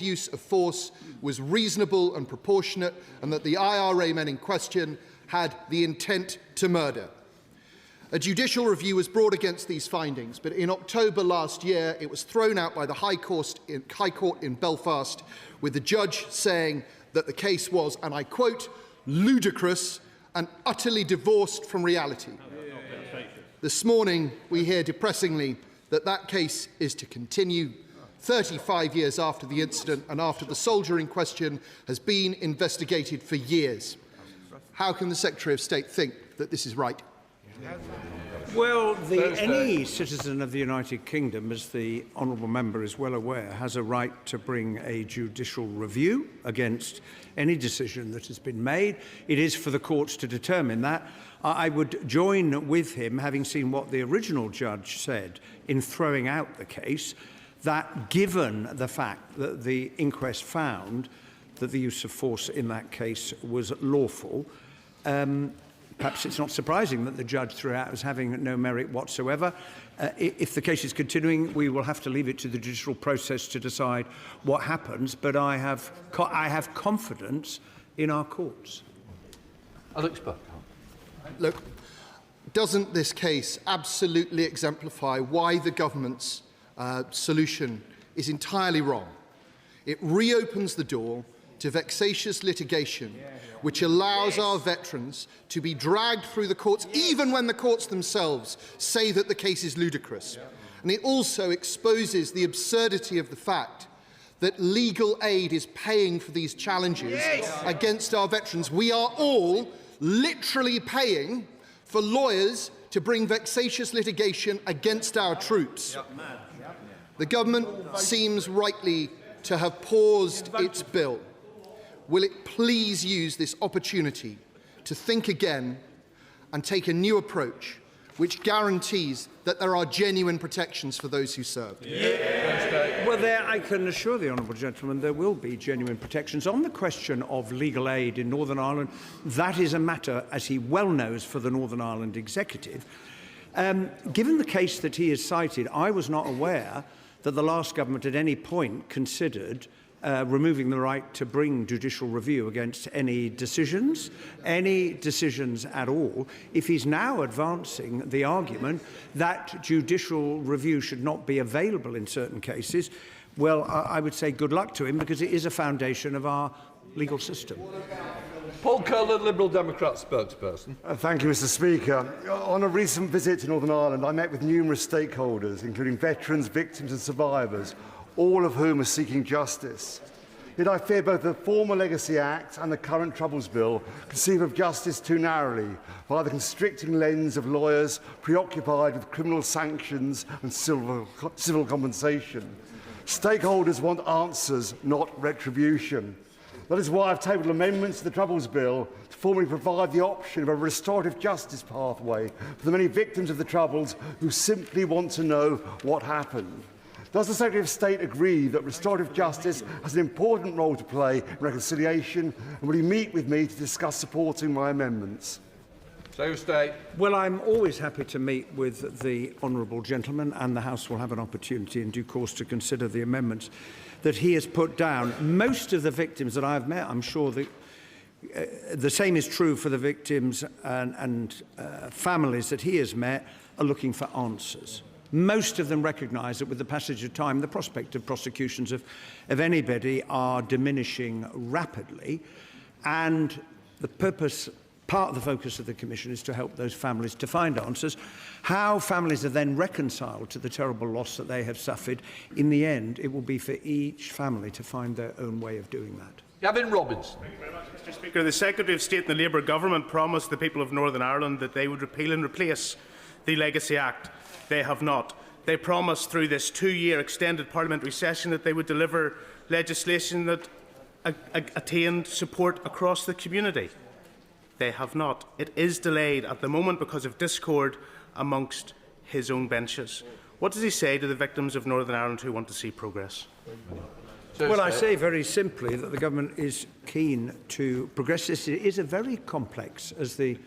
use of force was reasonable and proportionate, and that the IRA men in question had the intent to murder. A judicial review was brought against these findings, but in October last year it was thrown out by the High Court in Belfast, with the judge saying that the case was, and I quote, ludicrous and utterly divorced from reality. This morning we hear depressingly that that case is to continue 35 years after the incident and after the soldier in question has been investigated for years. How can the Secretary of State think that this is right? Well, any citizen of the United Kingdom, as the honourable member is well aware, has a right to bring a judicial review against any decision that has been made. It is for the courts to determine that. I would join with him, having seen what the original judge said in throwing out the case, that given the fact that the inquest found that the use of force in that case was lawful, perhaps it's not surprising that the judge threw out as having no merit whatsoever. If the case is continuing, we will have to leave it to the judicial process to decide what happens, but I have confidence in our courts. Look, doesn't this case absolutely exemplify why the government's solution is entirely wrong? It reopens the door to vexatious litigation, which allows our veterans to be dragged through the courts, even when the courts themselves say that the case is ludicrous. And it also exposes the absurdity of the fact that legal aid is paying for these challenges against our veterans. We are all literally paying for lawyers to bring vexatious litigation against our troops. The government seems rightly to have paused its bill. Will it please use this opportunity to think again and take a new approach which guarantees that there are genuine protections for those who serve? Well, there I can assure the honourable gentleman there will be genuine protections. On the question of legal aid in Northern Ireland, that is a matter, as he well knows, for the Northern Ireland Executive. Given the case that he has cited, I was not aware that the last government at any point considered removing the right to bring judicial review against any decisions at all. If he's now advancing the argument that judicial review should not be available in certain cases, well, I would say good luck to him, because it is a foundation of our legal system. Paul Curlin, Liberal Democrat spokesperson. Thank you, Mr. Speaker. On a recent visit to Northern Ireland, I met with numerous stakeholders, including veterans, victims and survivors, all of whom are seeking justice. Yet I fear both the former Legacy Act and the current Troubles Bill conceive of justice too narrowly, via the constricting lens of lawyers preoccupied with criminal sanctions and civil compensation. Stakeholders want answers, not retribution. That is why I've tabled amendments to the Troubles Bill to formally provide the option of a restorative justice pathway for the many victims of the Troubles who simply want to know what happened. Does the Secretary of State agree that restorative justice has an important role to play in reconciliation, and will he meet with me to discuss supporting my amendments? Secretary of State. Well, I'm always happy to meet with the honourable gentleman, and the House will have an opportunity in due course to consider the amendments that he has put down. Most of the victims that I've met, I'm sure that the same is true for the victims and families that he has met, are looking for answers. Most of them recognise that with the passage of time, the prospect of prosecutions of anybody are diminishing rapidly, and part of the focus of the Commission is to help those families to find answers. How families are then reconciled to the terrible loss that they have suffered, in the end, it will be for each family to find their own way of doing that. Gavin Robbins. Thank you very much, Mr. Speaker. The Secretary of State and the Labour Government promised the people of Northern Ireland that they would repeal and replace the Legacy Act. They have not. They promised through this 2-year extended parliamentary session that they would deliver legislation that attained support across the community. They have not. It is delayed at the moment because of discord amongst his own benches. What does he say to the victims of Northern Ireland who want to see progress? Well, I say very simply that the government is keen to progress this. It is a very complex, as the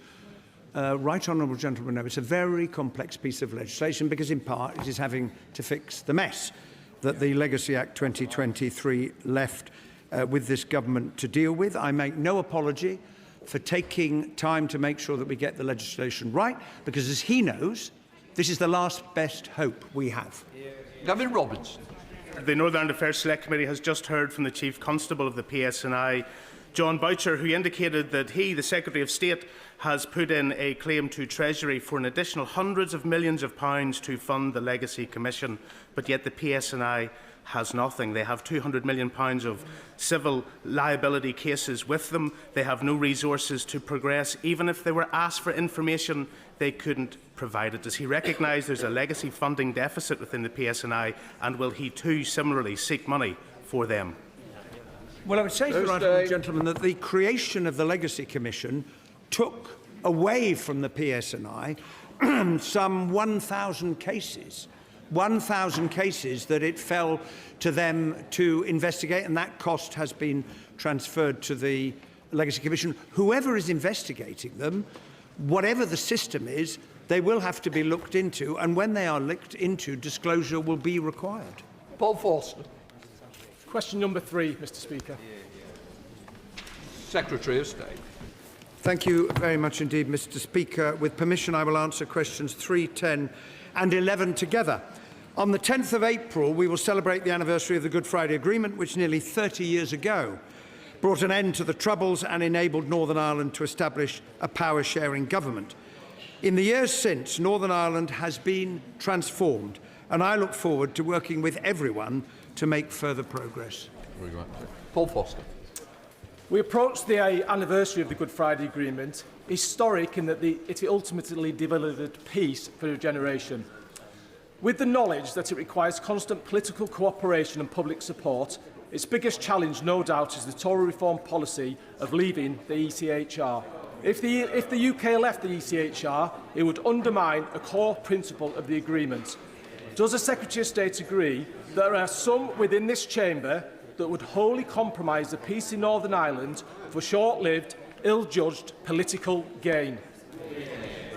right honourable gentleman knows, it's a very complex piece of legislation because, in part, it is having to fix the mess that the Legacy Act 2023 left with this government to deal with. I make no apology for taking time to make sure that we get the legislation right, because as he knows, this is the last best hope we have. Gavin Robertson. The Northern Ireland Affairs Select Committee has just heard from the Chief Constable of the PSNI, John Boucher, who indicated that he, the Secretary of State, has put in a claim to Treasury for an additional hundreds of millions of pounds to fund the Legacy Commission, but yet the PSNI has nothing. They have £200 million of civil liability cases with them. They have no resources to progress. Even if they were asked for information, they couldn't provide it. Does he recognise there's a legacy funding deficit within the PSNI, and will he too similarly seek money for them? Well, I would say to the right honourable gentleman that the creation of the Legacy Commission took away from the PSNI some 1,000 cases. 1,000 cases that it fell to them to investigate, and that cost has been transferred to the Legacy Commission. Whoever is investigating them, whatever the system is, they will have to be looked into, and when they are looked into, disclosure will be required. Paul Forster. Question number 3, Mr. Speaker. Secretary of State. Thank you very much indeed, Mr. Speaker. With permission, I will answer questions 3, 10 and 11 together. On the 10th of April, we will celebrate the anniversary of the Good Friday Agreement, which nearly 30 years ago brought an end to the Troubles and enabled Northern Ireland to establish a power-sharing government. In the years since, Northern Ireland has been transformed, and I look forward to working with everyone to make further progress. Very much. Paul Foster. We approach the anniversary of the Good Friday Agreement, historic in that it ultimately delivered peace for a generation. With the knowledge that it requires constant political cooperation and public support, its biggest challenge, no doubt, is the Tory reform policy of leaving the ECHR. If the UK left the ECHR, it would undermine a core principle of the agreement. Does the Secretary of State agree that there are some within this chamber that would wholly compromise the peace in Northern Ireland for short-lived, ill-judged political gain?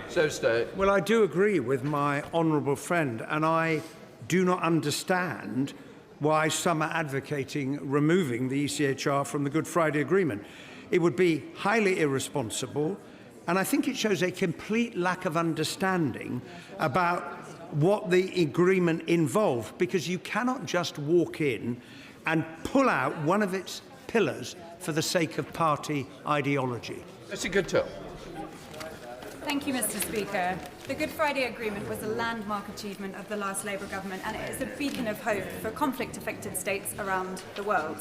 So State. Well, I do agree with my honourable friend, and I do not understand why some are advocating removing the ECHR from the Good Friday Agreement. It would be highly irresponsible, and I think it shows a complete lack of understanding about what the agreement involved, because you cannot just walk in and pull out one of its pillars for the sake of party ideology. That's a good tell. Thank you, Mr. Speaker. The Good Friday Agreement was a landmark achievement of the last Labour government, and it is a beacon of hope for conflict-affected states around the world.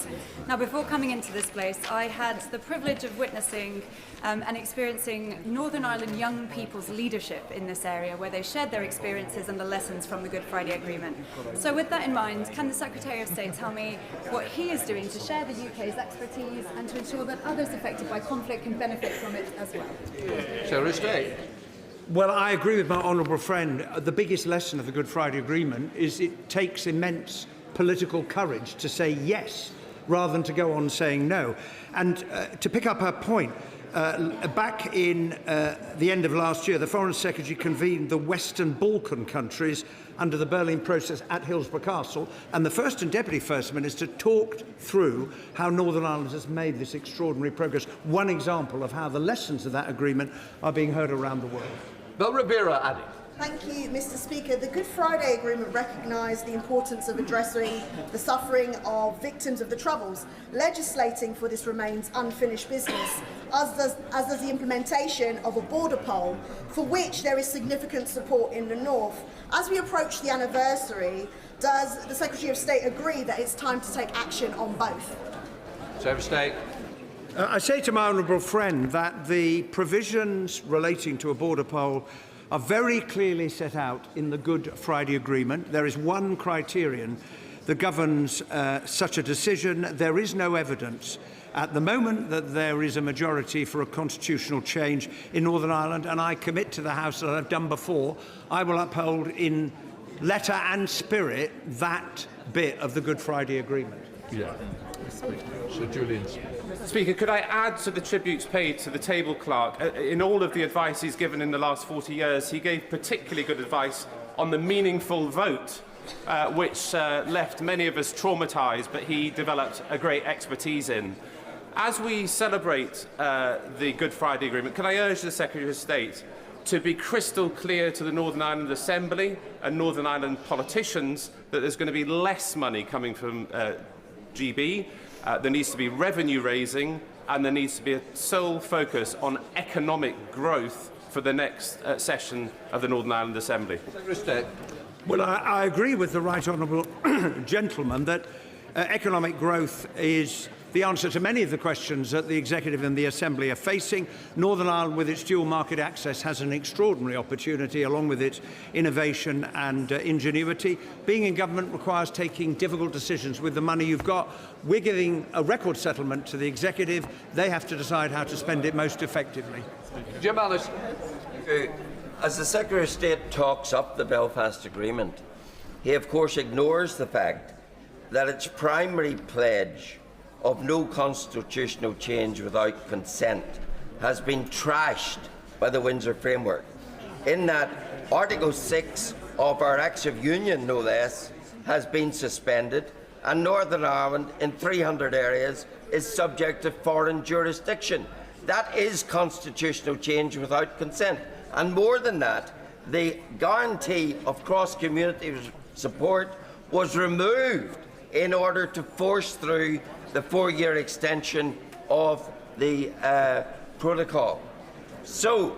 Now, before coming into this place, I had the privilege of witnessing and experiencing Northern Ireland young people's leadership in this area, where they shared their experiences and the lessons from the Good Friday Agreement. So with that in mind, can the Secretary of State tell me what he is doing to share the UK's expertise and to ensure that others affected by conflict can benefit from it as well? Secretary of State. Well, I agree with my honourable friend. The biggest lesson of the Good Friday Agreement is it takes immense political courage to say yes rather than to go on saying no. And to pick up her point, back in the end of last year, the Foreign Secretary convened the Western Balkan countries under the Berlin process at Hillsborough Castle, and the First and Deputy First Minister talked through how Northern Ireland has made this extraordinary progress. One example of how the lessons of that agreement are being heard around the world. Bill Rivera adding. Thank you, Mr. Speaker. The Good Friday Agreement recognised the importance of addressing the suffering of victims of the Troubles. Legislating for this remains unfinished business, as does the implementation of a border poll, for which there is significant support in the North. As we approach the anniversary, does the Secretary of State agree that it's time to take action on both? Secretary of State. I say to my honourable friend that the provisions relating to a border poll are very clearly set out in the Good Friday Agreement. There is one criterion that governs such a decision. There is no evidence at the moment that there is a majority for a constitutional change in Northern Ireland, and I commit to the House that I've done before. I will uphold in letter and spirit that bit of the Good Friday Agreement. Yeah. Sir Julian. Speaker, could I add to the tributes paid to the table clerk? In all of the advice he's given in the last 40 years, he gave particularly good advice on the meaningful vote which left many of us traumatised, but he developed a great expertise in. As we celebrate the Good Friday Agreement, can I urge the Secretary of State to be crystal clear to the Northern Ireland Assembly and Northern Ireland politicians that there's going to be less money coming from GB, there needs to be revenue raising, and there needs to be a sole focus on economic growth for the next session of the Northern Ireland Assembly. Well, I agree with the right honourable gentleman that economic growth is the answer to many of the questions that the Executive and the Assembly are facing. Northern Ireland, with its dual market access, has an extraordinary opportunity, along with its innovation and ingenuity. Being in government requires taking difficult decisions with the money you've got. We're giving a record settlement to the Executive. They have to decide how to spend it most effectively. Jim Ellis. As the Secretary of State talks up the Belfast Agreement, he of course ignores the fact that its primary pledge of no constitutional change without consent has been trashed by the Windsor Framework, in that Article 6 of our Acts of Union, no less, has been suspended, and Northern Ireland, in 300 areas, is subject to foreign jurisdiction. That is constitutional change without consent. And more than that, the guarantee of cross-community support was removed in order to force through the 4-year extension of the protocol. So,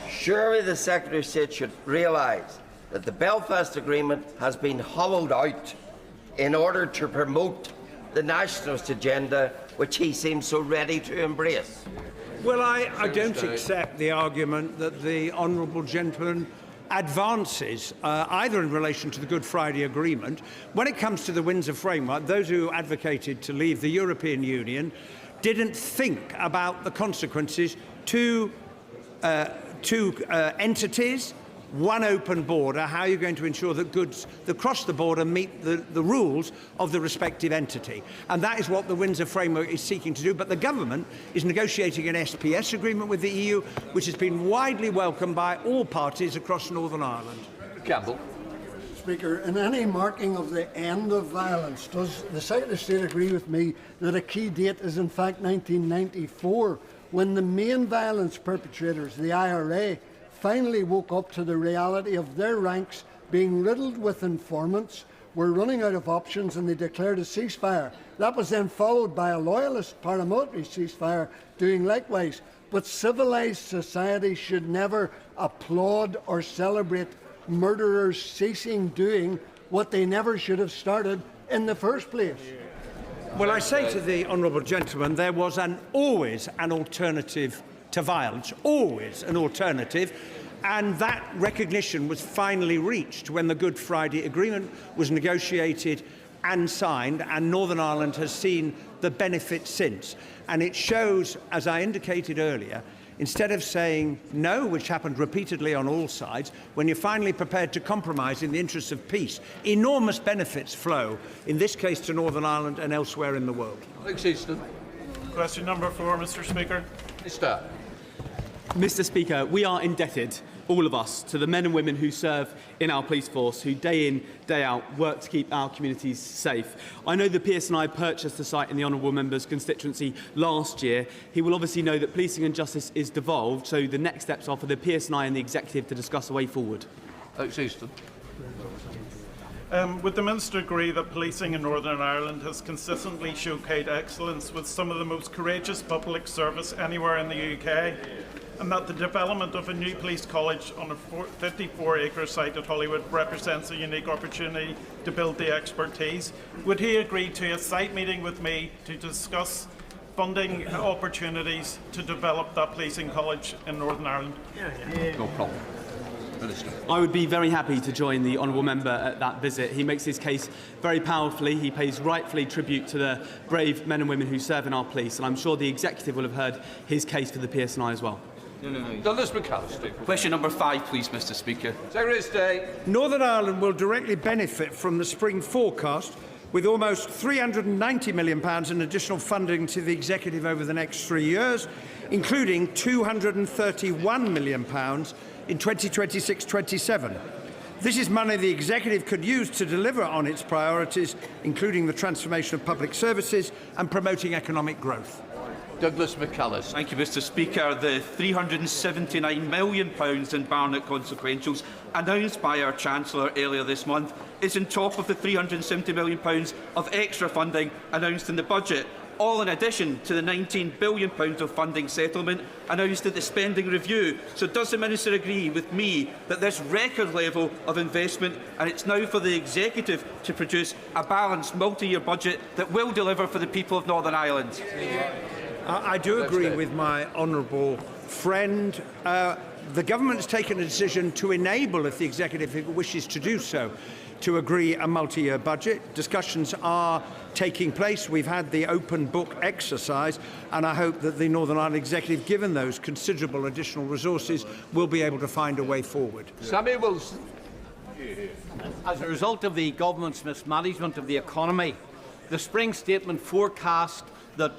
surely the Secretary of State should realise that the Belfast Agreement has been hollowed out in order to promote the nationalist agenda, which he seems so ready to embrace. Well, I don't accept the argument that the honourable gentleman advances, either in relation to the Good Friday Agreement. When it comes to the Windsor Framework, those who advocated to leave the European Union didn't think about the consequences to entities, one open border. How are you going to ensure that goods that cross the border meet the rules of the respective entity? And that is what the Windsor Framework is seeking to do. But the government is negotiating an SPS agreement with the EU, which has been widely welcomed by all parties across Northern Ireland. Campbell. Speaker, in any marking of the end of violence, does the Secretary of State agree with me that a key date is in fact 1994, when the main violence perpetrators, the IRA, finally woke up to the reality of their ranks being riddled with informants, were running out of options, and they declared a ceasefire. That was then followed by a loyalist paramilitary ceasefire doing likewise. But civilised society should never applaud or celebrate murderers ceasing doing what they never should have started in the first place. Well, I say to the honourable gentleman, there was always an alternative to violence, always an alternative, and that recognition was finally reached when the Good Friday Agreement was negotiated and signed, and Northern Ireland has seen the benefit since. And it shows, as I indicated earlier, instead of saying no, which happened repeatedly on all sides, when you're finally prepared to compromise in the interests of peace, enormous benefits flow, in this case to Northern Ireland and elsewhere in the world. Question number 4, Mr. Speaker. Mr. Speaker, we are indebted, all of us, to the men and women who serve in our police force, who day in, day out work to keep our communities safe. I know the PSNI purchased the site in the honourable member's constituency last year. He will obviously know that policing and justice is devolved, so the next steps are for the PSNI and the Executive to discuss a way forward. Would the Minister agree that policing in Northern Ireland has consistently showcased excellence with some of the most courageous public service anywhere in the UK, and that the development of a new police college on a 54-acre site at Holywood represents a unique opportunity to build the expertise? Would he agree to a site meeting with me to discuss funding opportunities to develop that policing college in Northern Ireland? No problem. I would be very happy to join the honourable member at that visit. He makes his case very powerfully. He pays rightfully tribute to the brave men and women who serve in our police, and I'm sure the Executive will have heard his case for the PSNI as well. Question number 5, please, Mr. Speaker. Secretary of State. Northern Ireland will directly benefit from the spring forecast, with almost £390 million in additional funding to the Executive over the next 3 years, including £231 million in 2026-27. This is money the executive could use to deliver on its priorities, including the transformation of public services and promoting economic growth. Douglas McAllis. Thank you, Mr. Speaker. The £379 million in Barnett consequentials announced by our Chancellor earlier this month is on top of the £370 million of extra funding announced in the budget, all in addition to the £19 billion of funding settlement announced at the spending review. So does the Minister agree with me that this record level of investment, and it's now for the Executive to produce a balanced multi-year budget that will deliver for the people of Northern Ireland? I do agree with my honourable friend. The government has taken a decision to enable, if the Executive wishes to do so, to agree a multi-year budget. Discussions are taking place. We've had the open book exercise, and I hope that the Northern Ireland Executive, given those considerable additional resources, will be able to find a way forward. Sammy Wilson. As a result of the government's mismanagement of the economy, the spring statement forecast that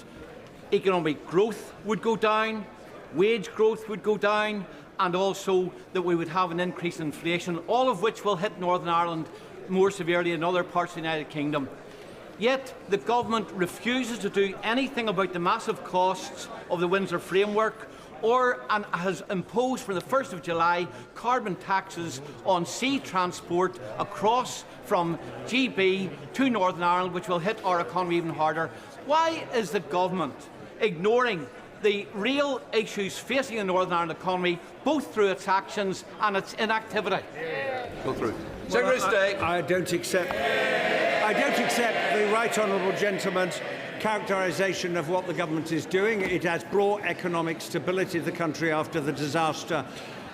economic growth would go down, wage growth would go down, and also that we would have an increase in inflation, all of which will hit Northern Ireland more severely than other parts of the United Kingdom. Yet the government refuses to do anything about the massive costs of the Windsor Framework, and has imposed from the 1st of July carbon taxes on sea transport across from GB to Northern Ireland, which will hit our economy even harder. Why is the government ignoring the real issues facing the Northern Ireland economy, both through its actions and its inactivity? Go through. Secretary of State. I don't accept the right honourable gentleman's characterisation of what the government is doing. It has brought economic stability to the country after the disaster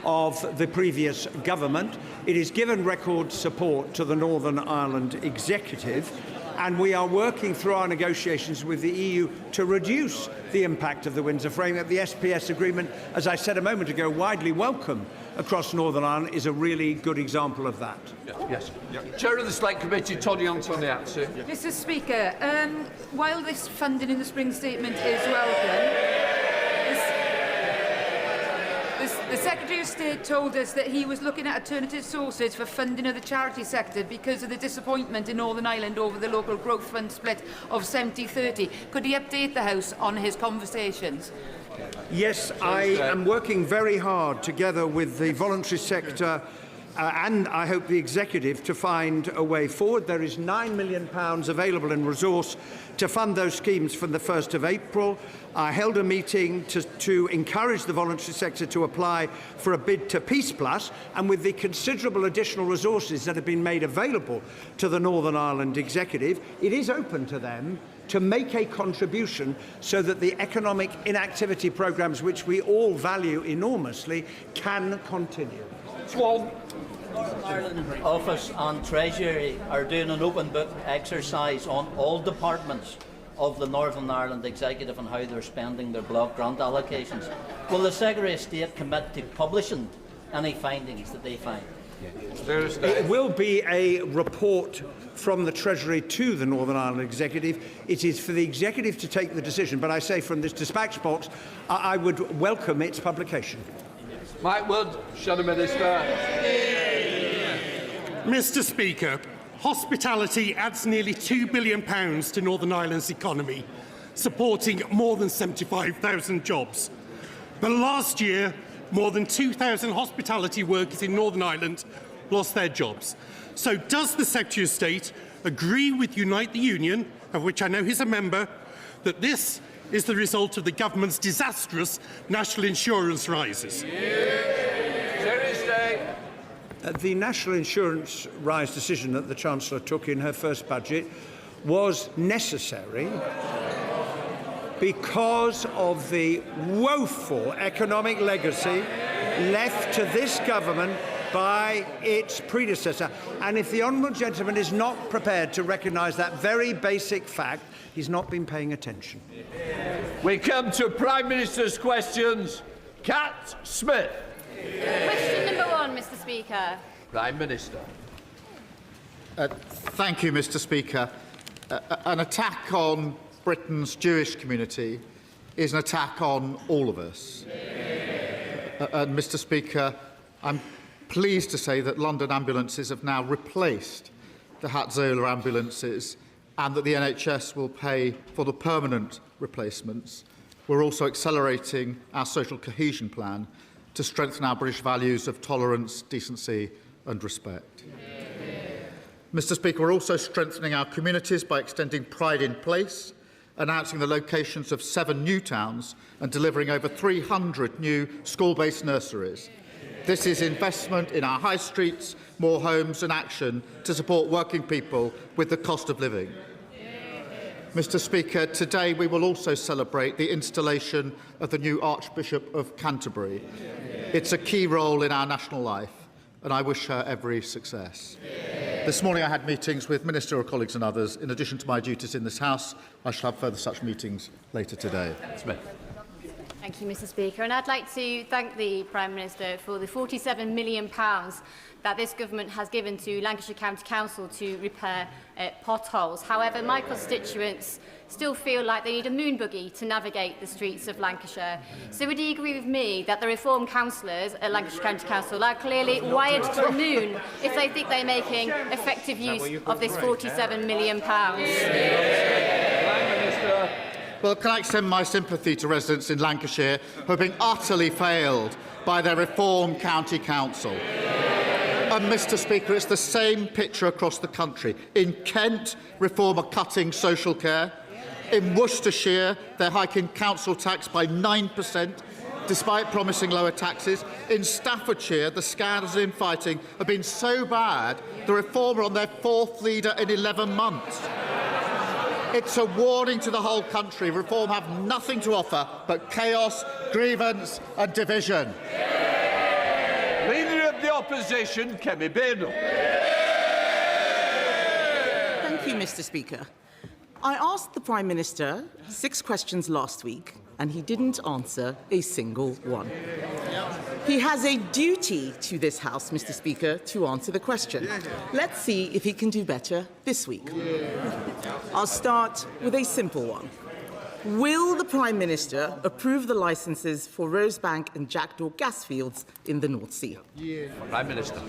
of the previous government. It has given record support to the Northern Ireland Executive, and we are working through our negotiations with the EU to reduce the impact of the Windsor Framework. The SPS agreement, as I said a moment ago, widely welcome across Northern Ireland, is a really good example of that. Yes. Chair of the Select Committee, Tony Antoniazzi. Mr. Speaker, while this funding in the spring statement is welcome, the Secretary of State told us that he was looking at alternative sources for funding of the charity sector because of the disappointment in Northern Ireland over the local growth fund split of 70-30. Could he update the House on his conversations? Yes, I am working very hard together with the voluntary sector and I hope the Executive to find a way forward. There is £9 million available in resource to fund those schemes from the 1st of April. I held a meeting to encourage the voluntary sector to apply for a bid to Peace Plus, and with the considerable additional resources that have been made available to the Northern Ireland Executive, it is open to them to make a contribution so that the economic inactivity programmes, which we all value enormously, can continue. Northern Ireland Office and Treasury are doing an open book exercise on all departments of the Northern Ireland Executive and how they're spending their block grant allocations. Will the Secretary of State commit to publishing any findings that they find? It will be a report from the Treasury to the Northern Ireland Executive. It is for the Executive to take the decision, but I say from this dispatch box, I would welcome its publication. Mike Wood, Shadow Minister. Mr. Speaker, hospitality adds nearly £2 billion to Northern Ireland's economy, supporting more than 75,000 jobs. But last year, more than 2,000 hospitality workers in Northern Ireland lost their jobs. So does the Secretary of State agree with Unite the Union, of which I know he's a member, that this is the result of the government's disastrous national insurance rises? The national insurance rise decision that the Chancellor took in her first budget was necessary because of the woeful economic legacy left to this government by its predecessor. And if the honourable gentleman is not prepared to recognise that very basic fact, he's not been paying attention. We come to Prime Minister's questions. Cat Smith. Question number 1, Mr. Speaker. Prime Minister. Thank you, Mr. Speaker. An attack on Britain's Jewish community is an attack on all of us. And, Mr. Speaker, I'm pleased to say that London ambulances have now replaced the Hatzola ambulances and that the NHS will pay for the permanent replacements. We're also accelerating our social cohesion plan to strengthen our British values of tolerance, decency and respect. Mr. Speaker, we're also strengthening our communities by extending Pride in Place, announcing the locations of 7 new towns and delivering over 300 new school-based nurseries. This is investment in our high streets, more homes and action to support working people with the cost of living. Mr. Speaker, today we will also celebrate the installation of the new Archbishop of Canterbury. It's a key role in our national life, and I wish her every success. This morning I had meetings with ministerial colleagues and others. In addition to my duties in this House, I shall have further such meetings later today. Thank you, Mr. Speaker. And I'd like to thank the Prime Minister for the £47 million that this government has given to Lancashire County Council to repair potholes. However, my constituents still feel like they need a moon buggy to navigate the streets of Lancashire. So would you agree with me that the reformed councillors at Lancashire County Council are clearly wired to the moon if they think they're making effective use of this £47 million? Well, can I extend my sympathy to residents in Lancashire who are being utterly failed by their reformed county council? And, Mr. Speaker, it's the same picture across the country. In Kent, Reform are cutting social care. In Worcestershire, they're hiking council tax by 9%, despite promising lower taxes. In Staffordshire, the scandals and infighting have been so bad, the Reform are on their 4th leader in 11 months. It's a warning to the whole country. Reform have nothing to offer but chaos, grievance and division. Leader of the Opposition, Hilary Benn. Thank you, Mr. Speaker. I asked the Prime Minister 6 questions last week, and he didn't answer a single one. He has a duty to this House, Mr. Speaker, to answer the question. Let's see if he can do better this week. I'll start with a simple one. Will the Prime Minister approve the licences for Rosebank and Jackdaw gas fields in the North Sea? Prime Minister.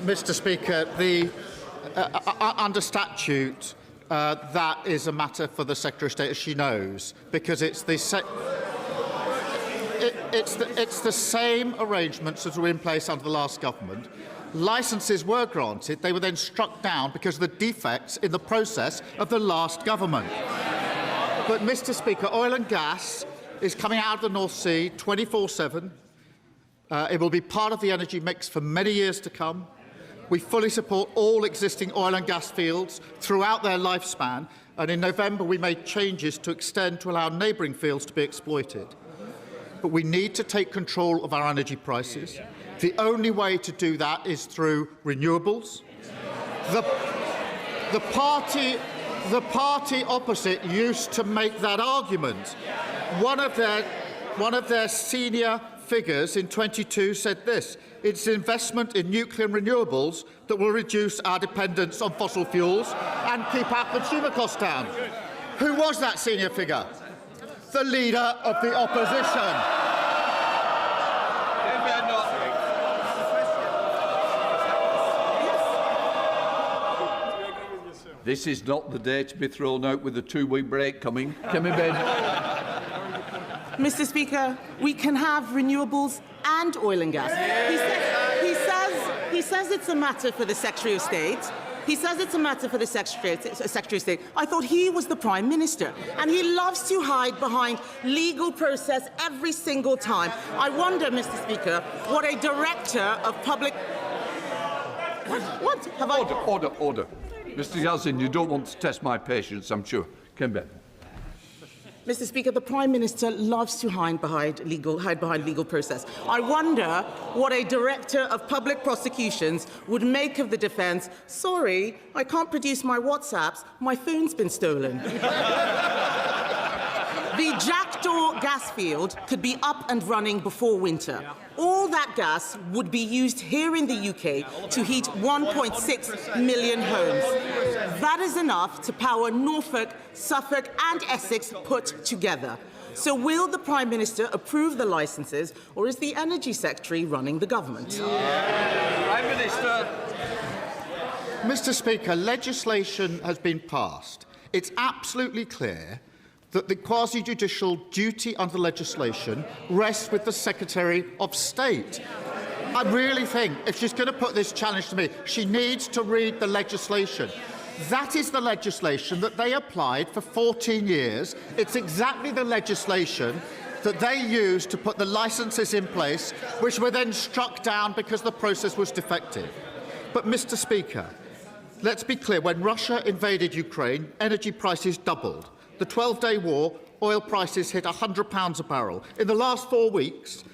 Mr. Speaker, under statute, that is a matter for the Secretary of State, as she knows, because it's the same arrangements that were in place under the last government. Licences were granted. They were then struck down because of the defects in the process of the last government. But, Mr. Speaker, oil and gas is coming out of the North Sea 24/7. It will be part of the energy mix for many years to come. We fully support all existing oil and gas fields throughout their lifespan, and in November we made changes to extend to allow neighbouring fields to be exploited. But we need to take control of our energy prices. The only way to do that is through renewables. The party opposite used to make that argument. One of their senior figures in 22 said this: it's investment in nuclear and renewables that will reduce our dependence on fossil fuels and keep our consumer costs down. Who was that senior figure? The Leader of the Opposition. This is not the day to be thrown out with a 2-week break coming. Hilary Benn. Mr. Speaker, we can have renewables and oil and gas. He says it's a matter for the Secretary of State. He says it's a matter for the Secretary of State. I thought he was the Prime Minister, and he loves to hide behind legal process every single time. I wonder, Mr. Speaker, what a Director of Public... What? Have Order. Mr. Yeltsin, you don't want to test my patience, I'm sure. Hilary Benn. Mr. Speaker, the Prime Minister loves to hide behind legal process. I wonder what a Director of Public Prosecutions would make of the defence. Sorry, I can't produce my WhatsApps. My phone's been stolen. The next-door gas field could be up and running before winter. All that gas would be used here in the UK to heat 1.6 million homes. That is enough to power Norfolk, Suffolk and Essex put together. So will the Prime Minister approve the licences, or is the Energy Secretary running the government? Prime Minister. Mr. Speaker, legislation has been passed. It's absolutely clear that the quasi-judicial duty under legislation rests with the Secretary of State. I really think if she's going to put this challenge to me, she needs to read the legislation. That is the legislation that they applied for 14 years. It's exactly the legislation that they used to put the licences in place, which were then struck down because the process was defective. But, Mr. Speaker, let's be clear, when Russia invaded Ukraine, energy prices doubled. The 12-day war, oil prices hit £100 a barrel. In the last 4 weeks,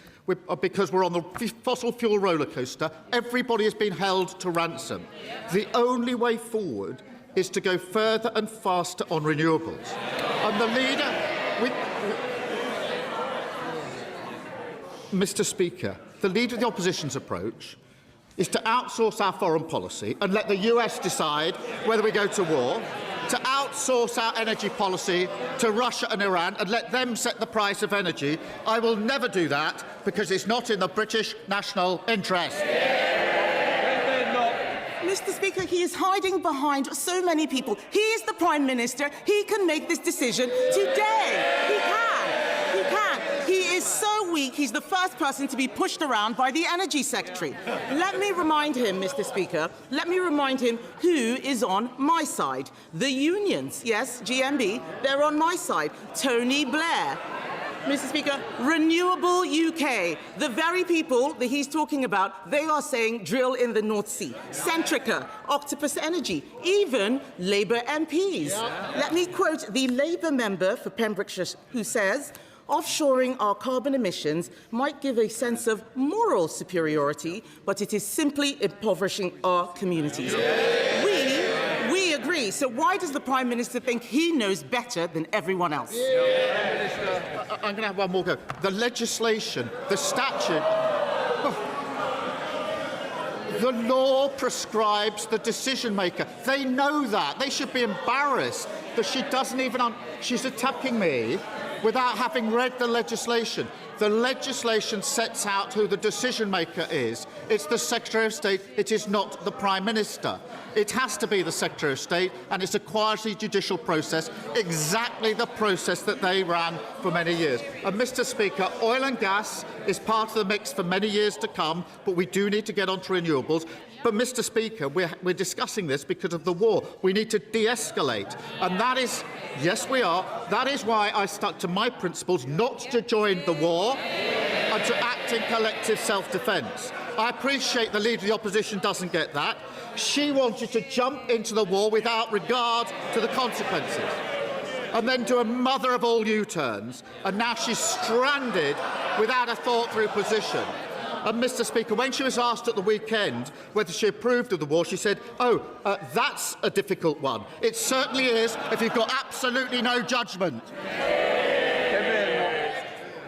because we're on the fossil fuel roller coaster, everybody has been held to ransom. The only way forward is to go further and faster on renewables. And the leader... Mr. Speaker, the leader of the opposition's approach is to outsource our foreign policy and let the US decide whether we go to war, to outsource our energy policy to Russia and Iran and let them set the price of energy. I will never do that because it's not in the British national interest. Mr. Speaker, he is hiding behind so many people. He is the Prime Minister. He can make this decision today. He can. He can. He is so weak, he's the first person to be pushed around by the Energy Secretary. Let me remind him, Mr. Speaker, let me remind him who is on my side. The unions, yes, GMB, they're on my side. Tony Blair. Mr. Speaker, Renewable UK, the very people that he's talking about, they are saying drill in the North Sea. Centrica, Octopus Energy, even Labour MPs. Let me quote the Labour member for Pembrokeshire who says, offshoring our carbon emissions might give a sense of moral superiority, but it is simply impoverishing our communities. We agree. So why does the Prime Minister think he knows better than everyone else? I'm going to have one more go. The legislation, the statute... The law prescribes the decision-maker. They know that. They should be embarrassed that she doesn't even... She's attacking me without having read the legislation. The legislation sets out who the decision-maker is. It's the Secretary of State. It is not the Prime Minister. It has to be the Secretary of State, and it's a quasi-judicial process, exactly the process that they ran for many years. And, Mr. Speaker, oil and gas is part of the mix for many years to come, but we do need to get onto renewables. But, Mr. Speaker, we're discussing this because of the war. We need to de-escalate. And that is, yes, we are. That is why I stuck to my principles not to join the war and to act in collective self-defence. I appreciate the Leader of the Opposition doesn't get that. She wanted to jump into the war without regard to the consequences and then do a mother of all U-turns. And now she's stranded without a thought-through position. And, Mr. Speaker, when she was asked at the weekend whether she approved of the war, she said, that's a difficult one. It certainly is if you've got absolutely no judgment.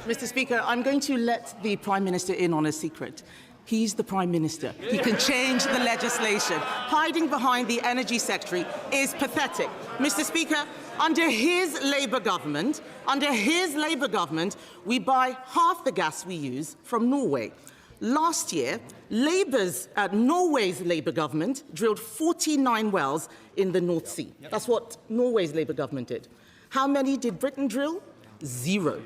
Mr. Speaker, I'm going to let the Prime Minister in on a secret. He's the Prime Minister. He can change the legislation. Hiding behind the Energy Secretary is pathetic. Mr. Speaker, under his Labour government, we buy half the gas we use from Norway. Last year, Norway's Labour government drilled 49 wells in the North Sea. That's what Norway's Labour government did. How many did Britain drill? 0.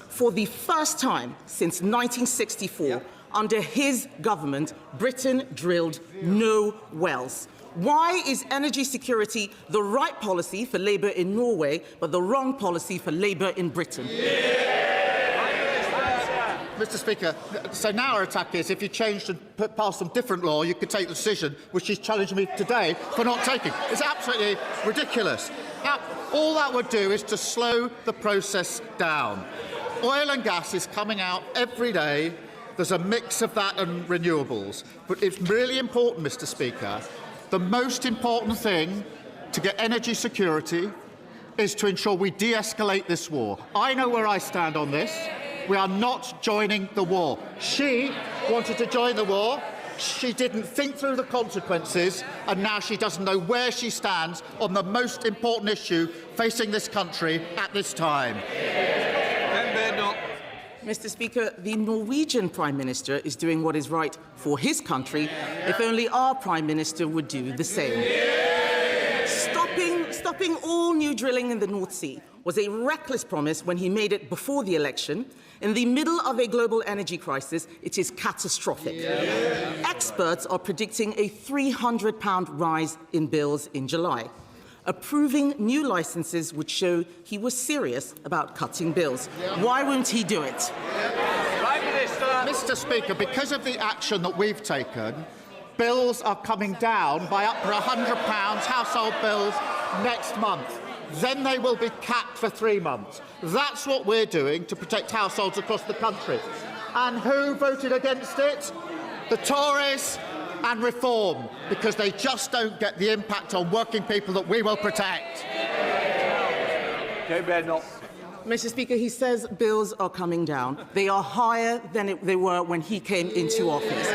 For the first time since 1964, under his government, Britain drilled no wells. Why is energy security the right policy for Labour in Norway, but the wrong policy for Labour in Britain? Mr. Speaker, so now our attack is if you changed and passed some different law, you could take the decision, which she's challenging me today for not taking. It's absolutely ridiculous. Now, all that would do is to slow the process down. Oil and gas is coming out every day. There's a mix of that and renewables. But it's really important, Mr. Speaker, the most important thing to get energy security is to ensure we de-escalate this war. I know where I stand on this. We are not joining the war. She wanted to join the war. She didn't think through the consequences, and now she doesn't know where she stands on the most important issue facing this country at this time. Mr. Speaker, the Norwegian Prime Minister is doing what is right for his country. If only our Prime Minister would do the same. Stopping all new drilling in the North Sea was a reckless promise when he made it before the election. In the middle of a global energy crisis, it is catastrophic. Experts are predicting a £300 rise in bills in July. Approving new licences would show he was serious about cutting bills. Why won't he do it? Prime Minister. Mr. Speaker, because of the action that we've taken, bills are coming down by up to £100 household bills next month. Then they will be capped for 3 months. That's what we're doing to protect households across the country. And who voted against it? The Tories and Reform, because they just don't get the impact on working people that we will protect. Mr. Speaker, he says bills are coming down. They are higher than they were when he came into office.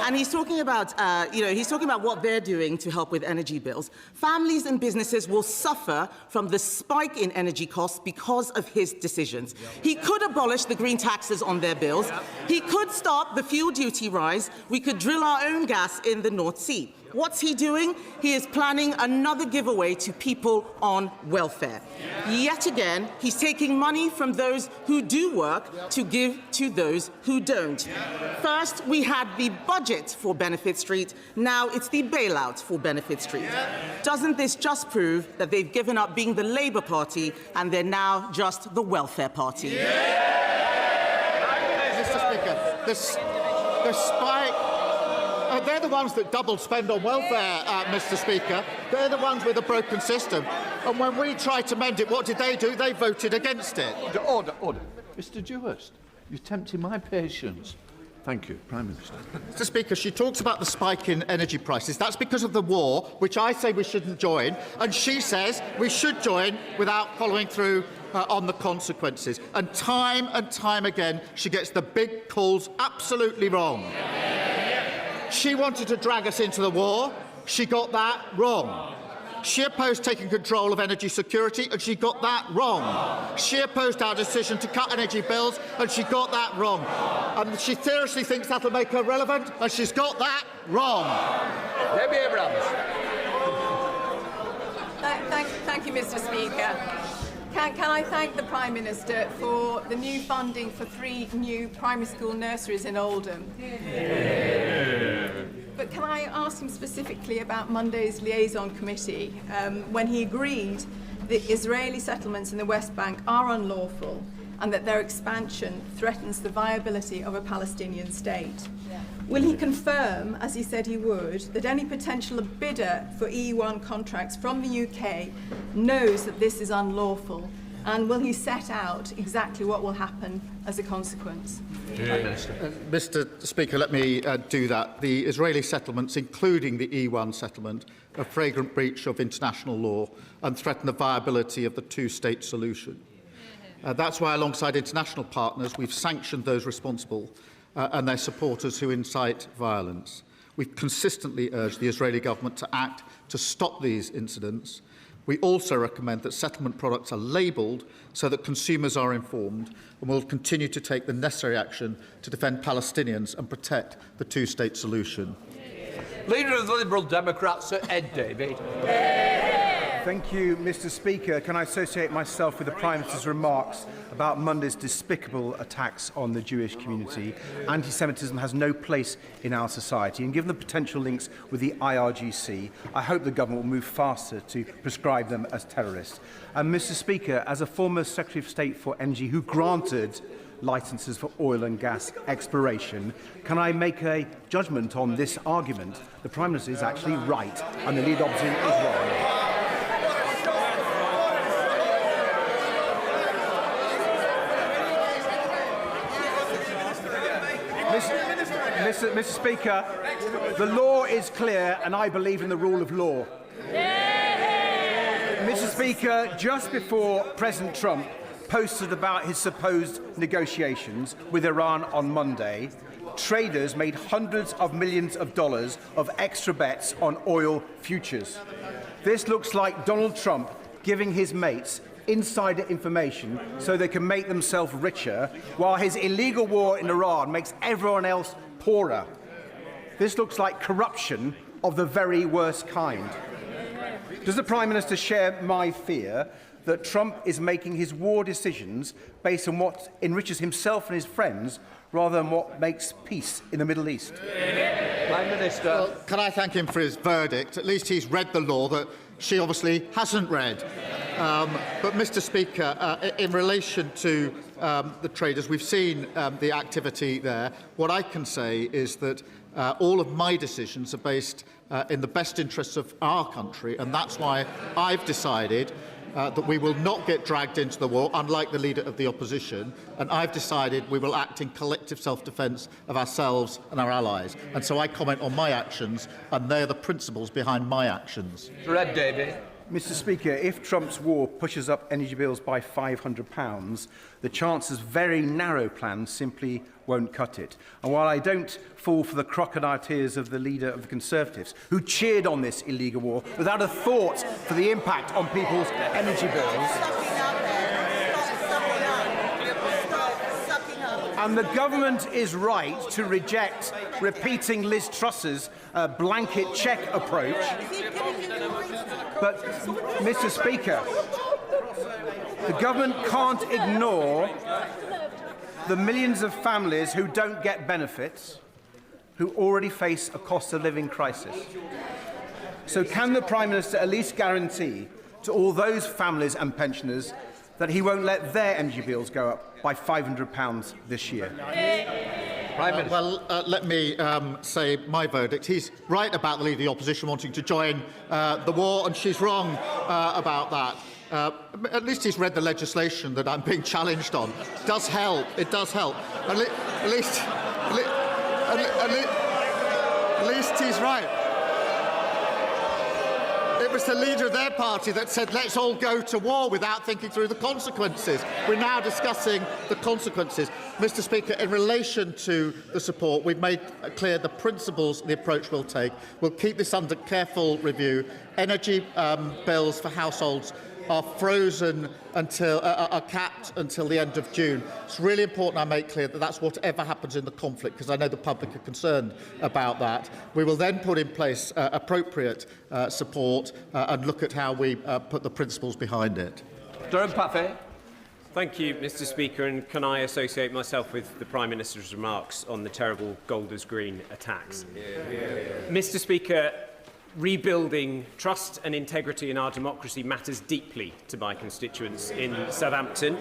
And he's talking about, he's talking about what they're doing to help with energy bills. Families and businesses will suffer from the spike in energy costs because of his decisions. He could abolish the green taxes on their bills. He could stop the fuel duty rise. We could drill our own gas in the North Sea. What's he doing? He is planning another giveaway to people on welfare. Yet again, he's taking money from those who do work to give to those who don't. First, we had the budget for Benefit Street. Now it's the bailout for Benefit Street. Doesn't this just prove that they've given up being the Labour Party and they're now just the welfare party? Mr. Speaker, the spike... they're the ones that double spend on welfare, Mr. Speaker. They're the ones with a broken system. And when we tried to mend it, what did they do? They voted against it. Order. Mr. Dewhurst, you're tempting my patience. Thank you, Prime Minister. Mr. Speaker, she talks about the spike in energy prices. That's because of the war, which I say we shouldn't join, and she says we should join without following through on the consequences. And time again, she gets the big calls absolutely wrong. She wanted to drag us into the war. She got that wrong. She opposed taking control of energy security, and she got that wrong. She opposed our decision to cut energy bills, and she got that wrong. And she seriously thinks that'll make her relevant, and she's got that wrong. Debbie Abrams. Thank you, Mr. Speaker. Can I thank the Prime Minister for the new funding for 3 new primary school nurseries in Oldham? But can I ask him specifically about Monday's liaison committee, when he agreed that Israeli settlements in the West Bank are unlawful and that their expansion threatens the viability of a Palestinian state? Will he confirm, as he said he would, that any potential bidder for EU1 contracts from the UK knows that this is unlawful? And will he set out exactly what will happen as a consequence? Mr. Speaker, let me do that. The Israeli settlements, including the E1 settlement, are a flagrant breach of international law and threaten the viability of the two-state solution. That's why, alongside international partners, we've sanctioned those responsible and their supporters who incite violence. We've consistently urged the Israeli government to act to stop these incidents. We also recommend that settlement products are labelled so that consumers are informed, and will continue to take the necessary action to defend Palestinians and protect the two-state solution. Leader of the Liberal Democrats, Sir Ed Davey. Thank you, Mr. Speaker. Can I associate myself with the Prime Minister's remarks about Monday's despicable attacks on the Jewish community? Anti-Semitism has no place in our society, and given the potential links with the IRGC, I hope the government will move faster to prescribe them as terrorists. And Mr. Speaker, as a former Secretary of State for Energy who granted licences for oil and gas exploration, can I make a judgment on this argument? The Prime Minister is actually right, and the lead opposition is wrong. Mr. Speaker, the law is clear, and I believe in the rule of law. Mr. Speaker, just before President Trump posted about his supposed negotiations with Iran on Monday, traders made hundreds of millions of dollars of extra bets on oil futures. This looks like Donald Trump giving his mates insider information so they can make themselves richer, while his illegal war in Iran makes everyone else poorer. This looks like corruption of the very worst kind. Does the Prime Minister share my fear that Trump is making his war decisions based on what enriches himself and his friends rather than what makes peace in the Middle East? Prime Minister. Well, can I thank him for his verdict? At least he's read the law that she obviously hasn't read. But, Mr. Speaker, in relation to the traders, we've seen the activity there. What I can say is that all of my decisions are based in the best interests of our country, and that's why I've decided that we will not get dragged into the war, unlike the Leader of the Opposition, and I've decided we will act in collective self-defence of ourselves and our allies. And so I comment on my actions, and they're the principles behind my actions. Red Davey. Mr. Speaker, if Trump's war pushes up energy bills by £500, the Chancellor's very narrow plan simply won't cut it. And while I don't fall for the crocodile tears of the leader of the Conservatives, who cheered on this illegal war without a thought for the impact on people's energy bills, and the government is right to reject repeating Liz Truss's blanket cheque approach. But, Mr. Speaker, the government can't ignore the millions of families who don't get benefits, who already face a cost of living crisis. So can the Prime Minister at least guarantee to all those families and pensioners that he won't let their energy bills go up by £500 this year? Let me say my verdict. He's right about the Leader of the Opposition wanting to join the war, and she's wrong about that. At least he's read the legislation that I'm being challenged on. It does help. It does help. At least he's right. It was the leader of their party that said, let's all go to war without thinking through the consequences. We're now discussing the consequences. Mr. Speaker, in relation to the support, we've made clear the principles, the approach we'll take. We'll keep this under careful review. Energy bills for households are frozen until are capped until the end of June. It's really important I make clear that that's whatever happens in the conflict, because I know the public are concerned about that. We will then put in place appropriate support and look at how we put the principles behind it. Durham Paffey. Thank you, Mr. Speaker, and can I associate myself with the Prime Minister's remarks on the terrible Golders Green attacks? Mr. Speaker, rebuilding trust and integrity in our democracy matters deeply to my constituents in Southampton.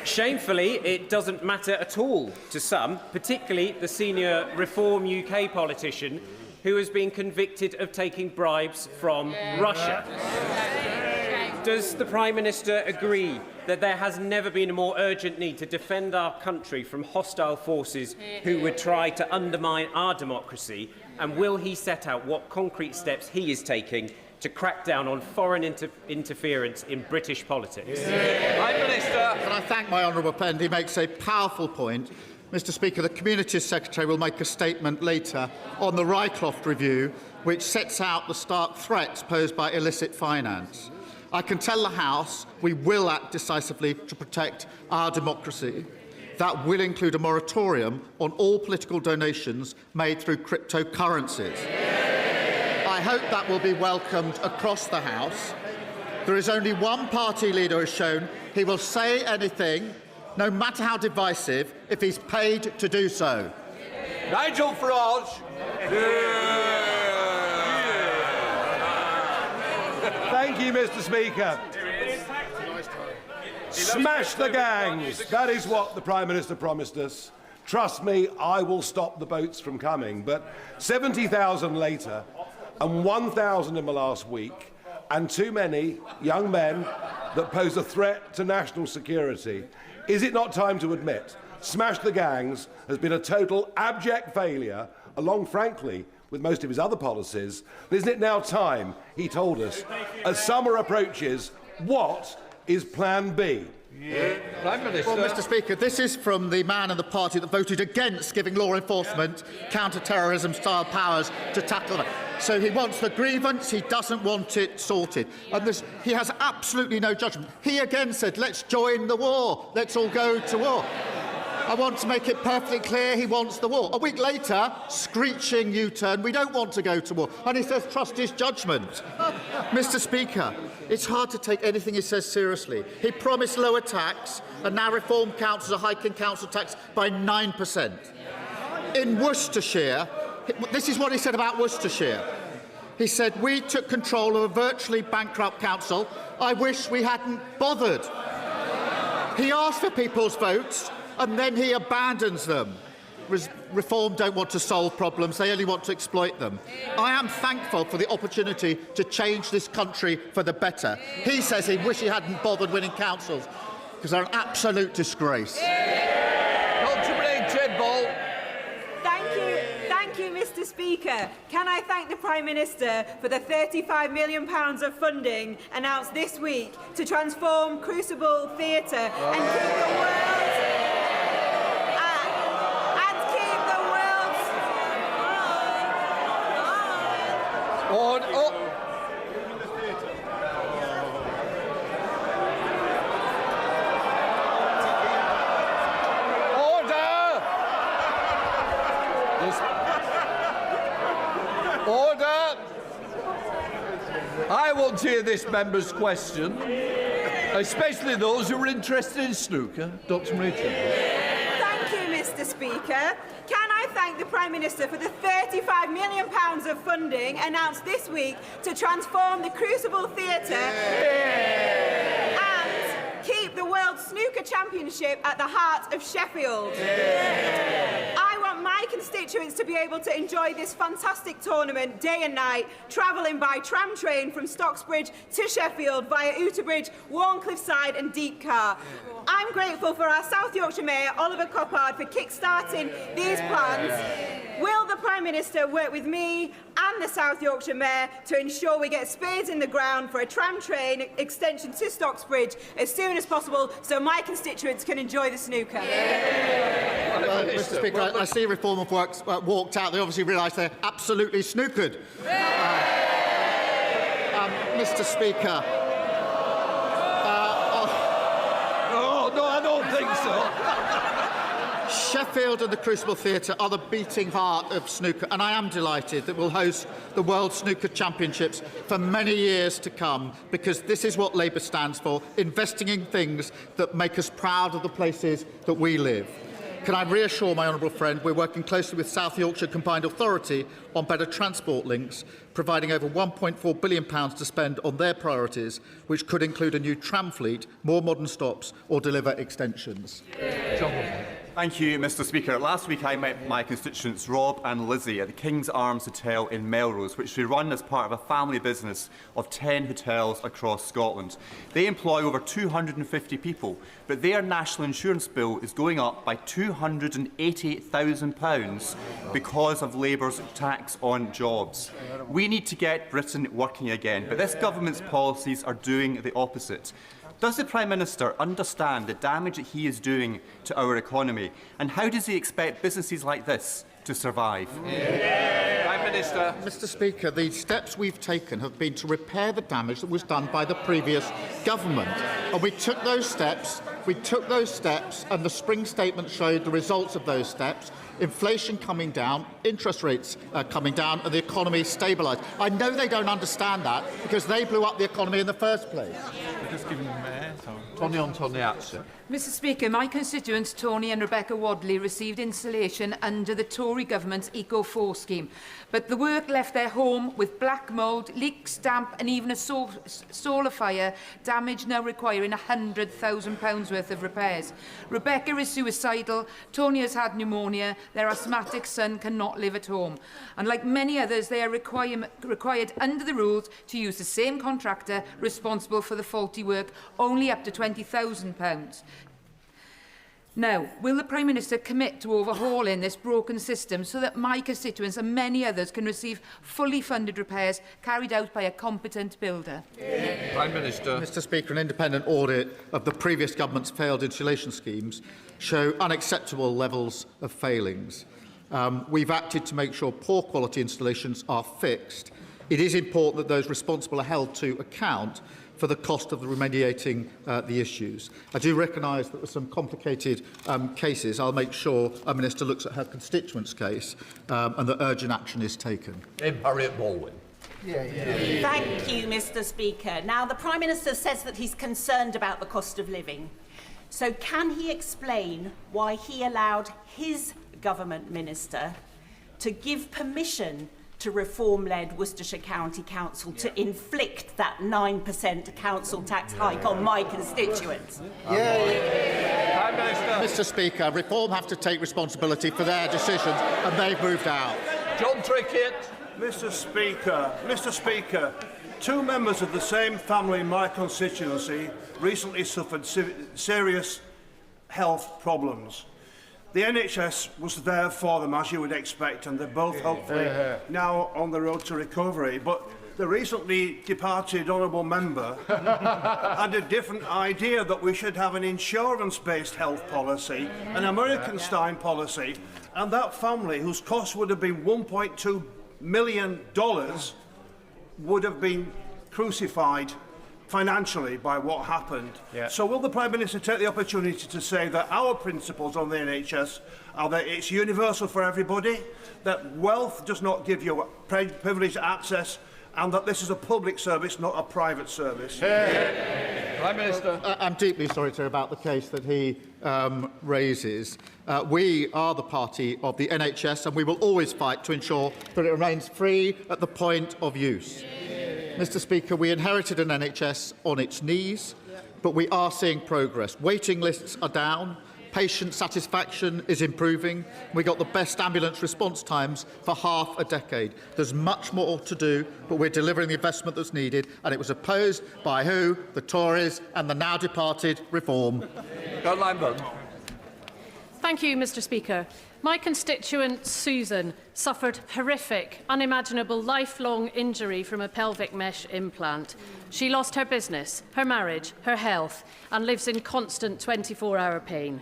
Shamefully, it doesn't matter at all to some, particularly the senior Reform UK politician who has been convicted of taking bribes from Russia. Does the Prime Minister agree that there has never been a more urgent need to defend our country from hostile forces who would try to undermine our democracy? And will he set out what concrete steps he is taking to crack down on foreign interference in British politics? Prime Minister. Can I thank my honourable friend? He makes a powerful point. Mr. Speaker, the Communities Secretary will make a statement later on the Rycroft review, which sets out the stark threats posed by illicit finance. I can tell the House we will act decisively to protect our democracy. That will include a moratorium on all political donations made through cryptocurrencies. I hope that will be welcomed across the House. There is only one party leader who has shown he will say anything, no matter how divisive, if he's paid to do so. Nigel Farage. Thank you, Mr. Speaker. Smash the gangs. That is what the Prime Minister promised us. Trust me, I will stop the boats from coming. But 70,000 later, and 1,000 in the last week, and too many young men that pose a threat to national security, is it not time to admit Smash the Gangs has been a total abject failure, along, frankly, with most of his other policies, isn't it now time, he told us, as summer approaches, what is Plan B? Prime Minister. Well, Mr. Speaker, this is from the man and the party that voted against giving law enforcement counter-terrorism style powers to tackle it. So he wants the grievance, he doesn't want it sorted. And he has absolutely no judgment. He again said, let's join the war, let's all go to war. I want to make it perfectly clear he wants the war. A week later, screeching U-turn, we don't want to go to war. And he says, trust his judgment. Mr. Speaker, it's hard to take anything he says seriously. He promised lower tax, and now reform councils are hiking council tax by 9%. In Worcestershire, this is what he said about Worcestershire. He said, we took control of a virtually bankrupt council. I wish we hadn't bothered. He asked for people's votes, and then he abandons them. Reform don't want to solve problems, they only want to exploit them. I am thankful for the opportunity to change this country for the better. He says he wishes he hadn't bothered winning councils, because they're an absolute disgrace. Thank you, Mr. Speaker. Can I thank the Prime Minister for the £35 million of funding announced this week to transform Crucible Theatre and keep the world... Order! I want to hear this member's question, especially those who are interested in snooker. Dr. Rachel. Thank you, Mr. Speaker. Can I thank the Prime Minister for the £35 million of funding announced this week to transform the Crucible Theatre and keep the World Snooker Championship at the heart of Sheffield? I want my constituents to be able to enjoy this fantastic tournament day and night, travelling by tram train from Stocksbridge to Sheffield via Outerbridge, Warncliffe Side and Deepcar. I'm grateful for our South Yorkshire Mayor, Oliver Coppard, for kick-starting these plans. Will the Prime Minister work with me and the South Yorkshire Mayor to ensure we get spades in the ground for a tram train extension to Stocksbridge as soon as possible so my constituents can enjoy the snooker? Mr. Speaker, I see Reform of Works walked out. They obviously realise they're absolutely snookered. Mr. Speaker. No, I don't think so. Sheffield and the Crucible Theatre are the beating heart of snooker, and I am delighted that we'll host the World Snooker Championships for many years to come, because this is what Labour stands for, investing in things that make us proud of the places that we live. Can I reassure my honourable friend we're working closely with South Yorkshire Combined Authority on better transport links, providing over £1.4 billion to spend on their priorities, which could include a new tram fleet, more modern stops or deliver extensions. Thank you, Mr. Speaker. Last week I met my constituents Rob and Lizzie at the King's Arms Hotel in Melrose, which we run as part of a family business of 10 hotels across Scotland. They employ over 250 people, but their national insurance bill is going up by £288,000 because of Labour's tax on jobs. We need to get Britain working again, but this government's policies are doing the opposite. Does the Prime Minister understand the damage that he is doing to our economy, and how does he expect businesses like this to survive? Prime Minister. Mr. Speaker, the steps we've taken have been to repair the damage that was done by the previous government, and we took those steps, and the spring statement showed the results of those steps. Inflation coming down, interest rates coming down, and the economy stabilised. I know they don't understand that because they blew up the economy in the first place. Tony Antoniazzi. Mr. Speaker, my constituents Tony and Rebecca Wadley received insulation under the Tory government's Eco4 scheme, but the work left their home with black mould, leaks, damp and even a solar fire, damage now requiring £100,000 worth of repairs. Rebecca is suicidal, Tony has had pneumonia, their asthmatic son cannot live at home, and like many others they are required under the rules to use the same contractor responsible for the faulty work, only up to £20,000. Now, will the Prime Minister commit to overhauling this broken system so that my constituents and many others can receive fully funded repairs carried out by a competent builder? Prime Minister. Mr. Speaker, an independent audit of the previous government's failed insulation schemes show unacceptable levels of failings. We've acted to make sure poor quality installations are fixed. It is important that those responsible are held to account for the cost of remediating the issues. I do recognise that there are some complicated cases. I'll make sure a Minister looks at her constituent's case and that urgent action is taken. Harriet Baldwin. Thank you, Mr. Speaker. Now, the Prime Minister says that he's concerned about the cost of living. So can he explain why he allowed his government minister to give permission to reform-led Worcestershire County Council to inflict that 9% council tax hike on my constituents? Mr. Speaker, Reform have to take responsibility for their decisions, and they've moved out. John Trickett. Mr. Speaker, two members of the same family in my constituency recently suffered serious health problems. The NHS was there for them, as you would expect, and they're both hopefully now on the road to recovery. But the recently departed honourable member had a different idea, that we should have an insurance-based health policy, an American-style policy, and that family, whose cost would have been $1.2 million, would have been crucified financially by what happened. So will the Prime Minister take the opportunity to say that our principles on the NHS are that it's universal for everybody, that wealth does not give you privileged access, and that this is a public service, not a private service? Prime Minister. I'm deeply sorry to hear about the case that he raises. We are the party of the NHS, and we will always fight to ensure that it remains free at the point of use. Mr. Speaker, we inherited an NHS on its knees, but we are seeing progress. Waiting lists are down, patient satisfaction is improving. We got the best ambulance response times for half a decade. There's much more to do, but we're delivering the investment that's needed, and it was opposed by who? The Tories and the now departed Reform. Thank you, Mr. Speaker. My constituent Susan suffered horrific, unimaginable, lifelong injury from a pelvic mesh implant. She lost her business, her marriage, her health, and lives in constant 24-hour pain.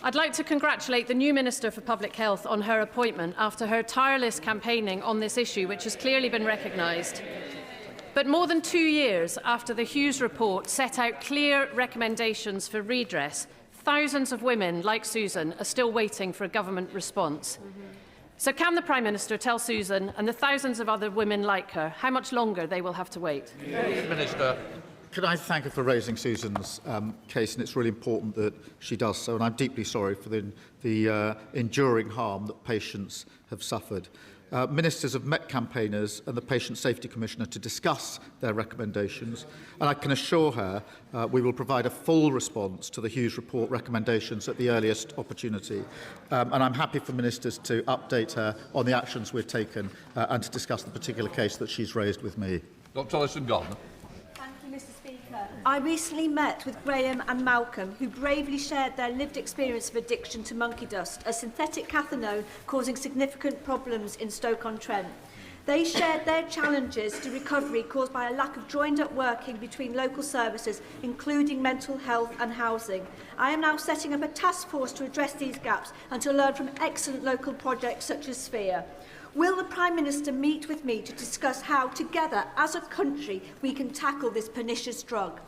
I'd like to congratulate the new Minister for Public Health on her appointment after her tireless campaigning on this issue, which has clearly been recognised. But more than 2 years after the Hughes report set out clear recommendations for redress, thousands of women like Susan are still waiting for a government response. So can the Prime Minister tell Susan and the thousands of other women like her how much longer they will have to wait? Minister. Can I thank her for raising Susan's case, and it's really important that she does so, and I'm deeply sorry for the enduring harm that patients have suffered. Ministers have met campaigners and the Patient Safety Commissioner to discuss their recommendations, and I can assure her we will provide a full response to the Hughes report recommendations at the earliest opportunity. And I'm happy for ministers to update her on the actions we've taken and to discuss the particular case that she's raised with me. Dr. Alison-Gardner. I recently met with Graham and Malcolm, who bravely shared their lived experience of addiction to monkey dust, a synthetic cathinone causing significant problems in Stoke-on-Trent. They shared their challenges to recovery caused by a lack of joined-up working between local services, including mental health and housing. I am now setting up a task force to address these gaps and to learn from excellent local projects such as Sphere. Will the Prime Minister meet with me to discuss how, together, as a country, we can tackle this pernicious drug?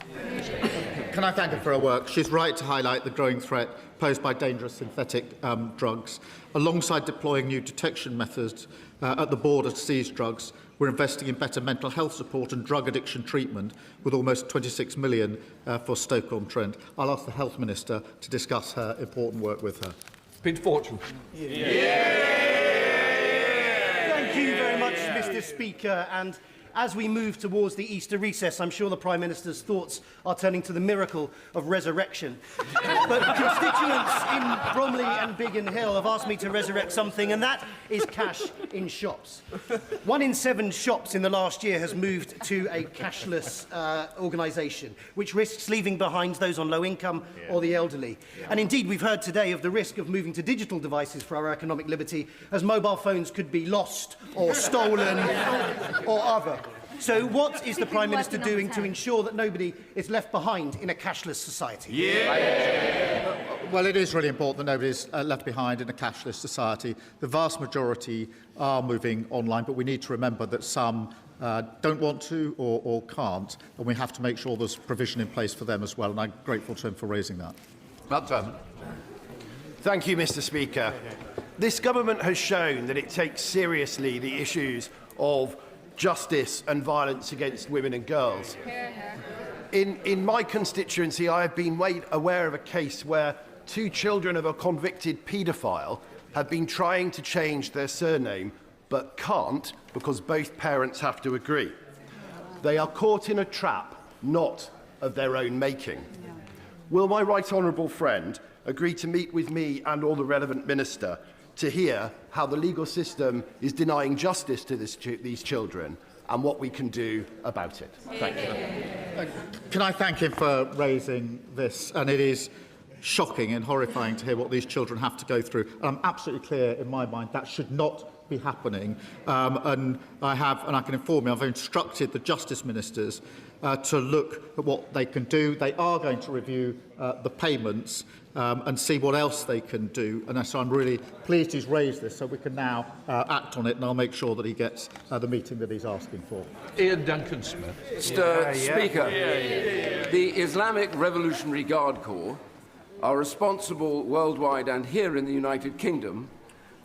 Can I thank her for her work? She's right to highlight the growing threat posed by dangerous synthetic drugs. Alongside deploying new detection methods at the border to seize drugs, we're investing in better mental health support and drug addiction treatment, with almost $26 million for Stoke-on-Trent. I'll ask the Health Minister to discuss her important work with her. Peter Fortune. Thank you very much, Mr. Speaker. And as we move towards the Easter recess, I'm sure the Prime Minister's thoughts are turning to the miracle of resurrection. But constituents in Bromley and Biggin Hill have asked me to resurrect something, and that is cash in shops. 1 in 7 shops in the last year has moved to a cashless organisation, which risks leaving behind those on low income or the elderly. And indeed, we've heard today of the risk of moving to digital devices for our economic liberty, as mobile phones could be lost or stolen or other. So what is the Prime Minister doing to ensure that nobody is left behind in a cashless society? Well, it is really important that nobody is left behind in a cashless society. The vast majority are moving online, but we need to remember that some don't want to or can't, and we have to make sure there's provision in place for them as well, and I'm grateful to him for raising that. Thank you, Mr. Speaker. This government has shown that it takes seriously the issues of justice and violence against women and girls. In my constituency, I have been made aware of a case where 2 children of a convicted paedophile have been trying to change their surname but can't because both parents have to agree. They are caught in a trap not of their own making. Will my right honourable friend agree to meet with me and or the relevant minister to hear how the legal system is denying justice to these children and what we can do about it? Thank you. Can I thank him for raising this? And it is shocking and horrifying to hear what these children have to go through. I'm absolutely clear in my mind that should not be happening. And I can inform you, I've instructed the Justice Ministers to look at what they can do. They are going to review the payments and see what else they can do. And so I'm really pleased he's raised this, so we can now act on it, and I'll make sure that he gets the meeting that he's asking for. Ian Duncan-Smith. Mr. Speaker, the Islamic Revolutionary Guard Corps are responsible worldwide and here in the United Kingdom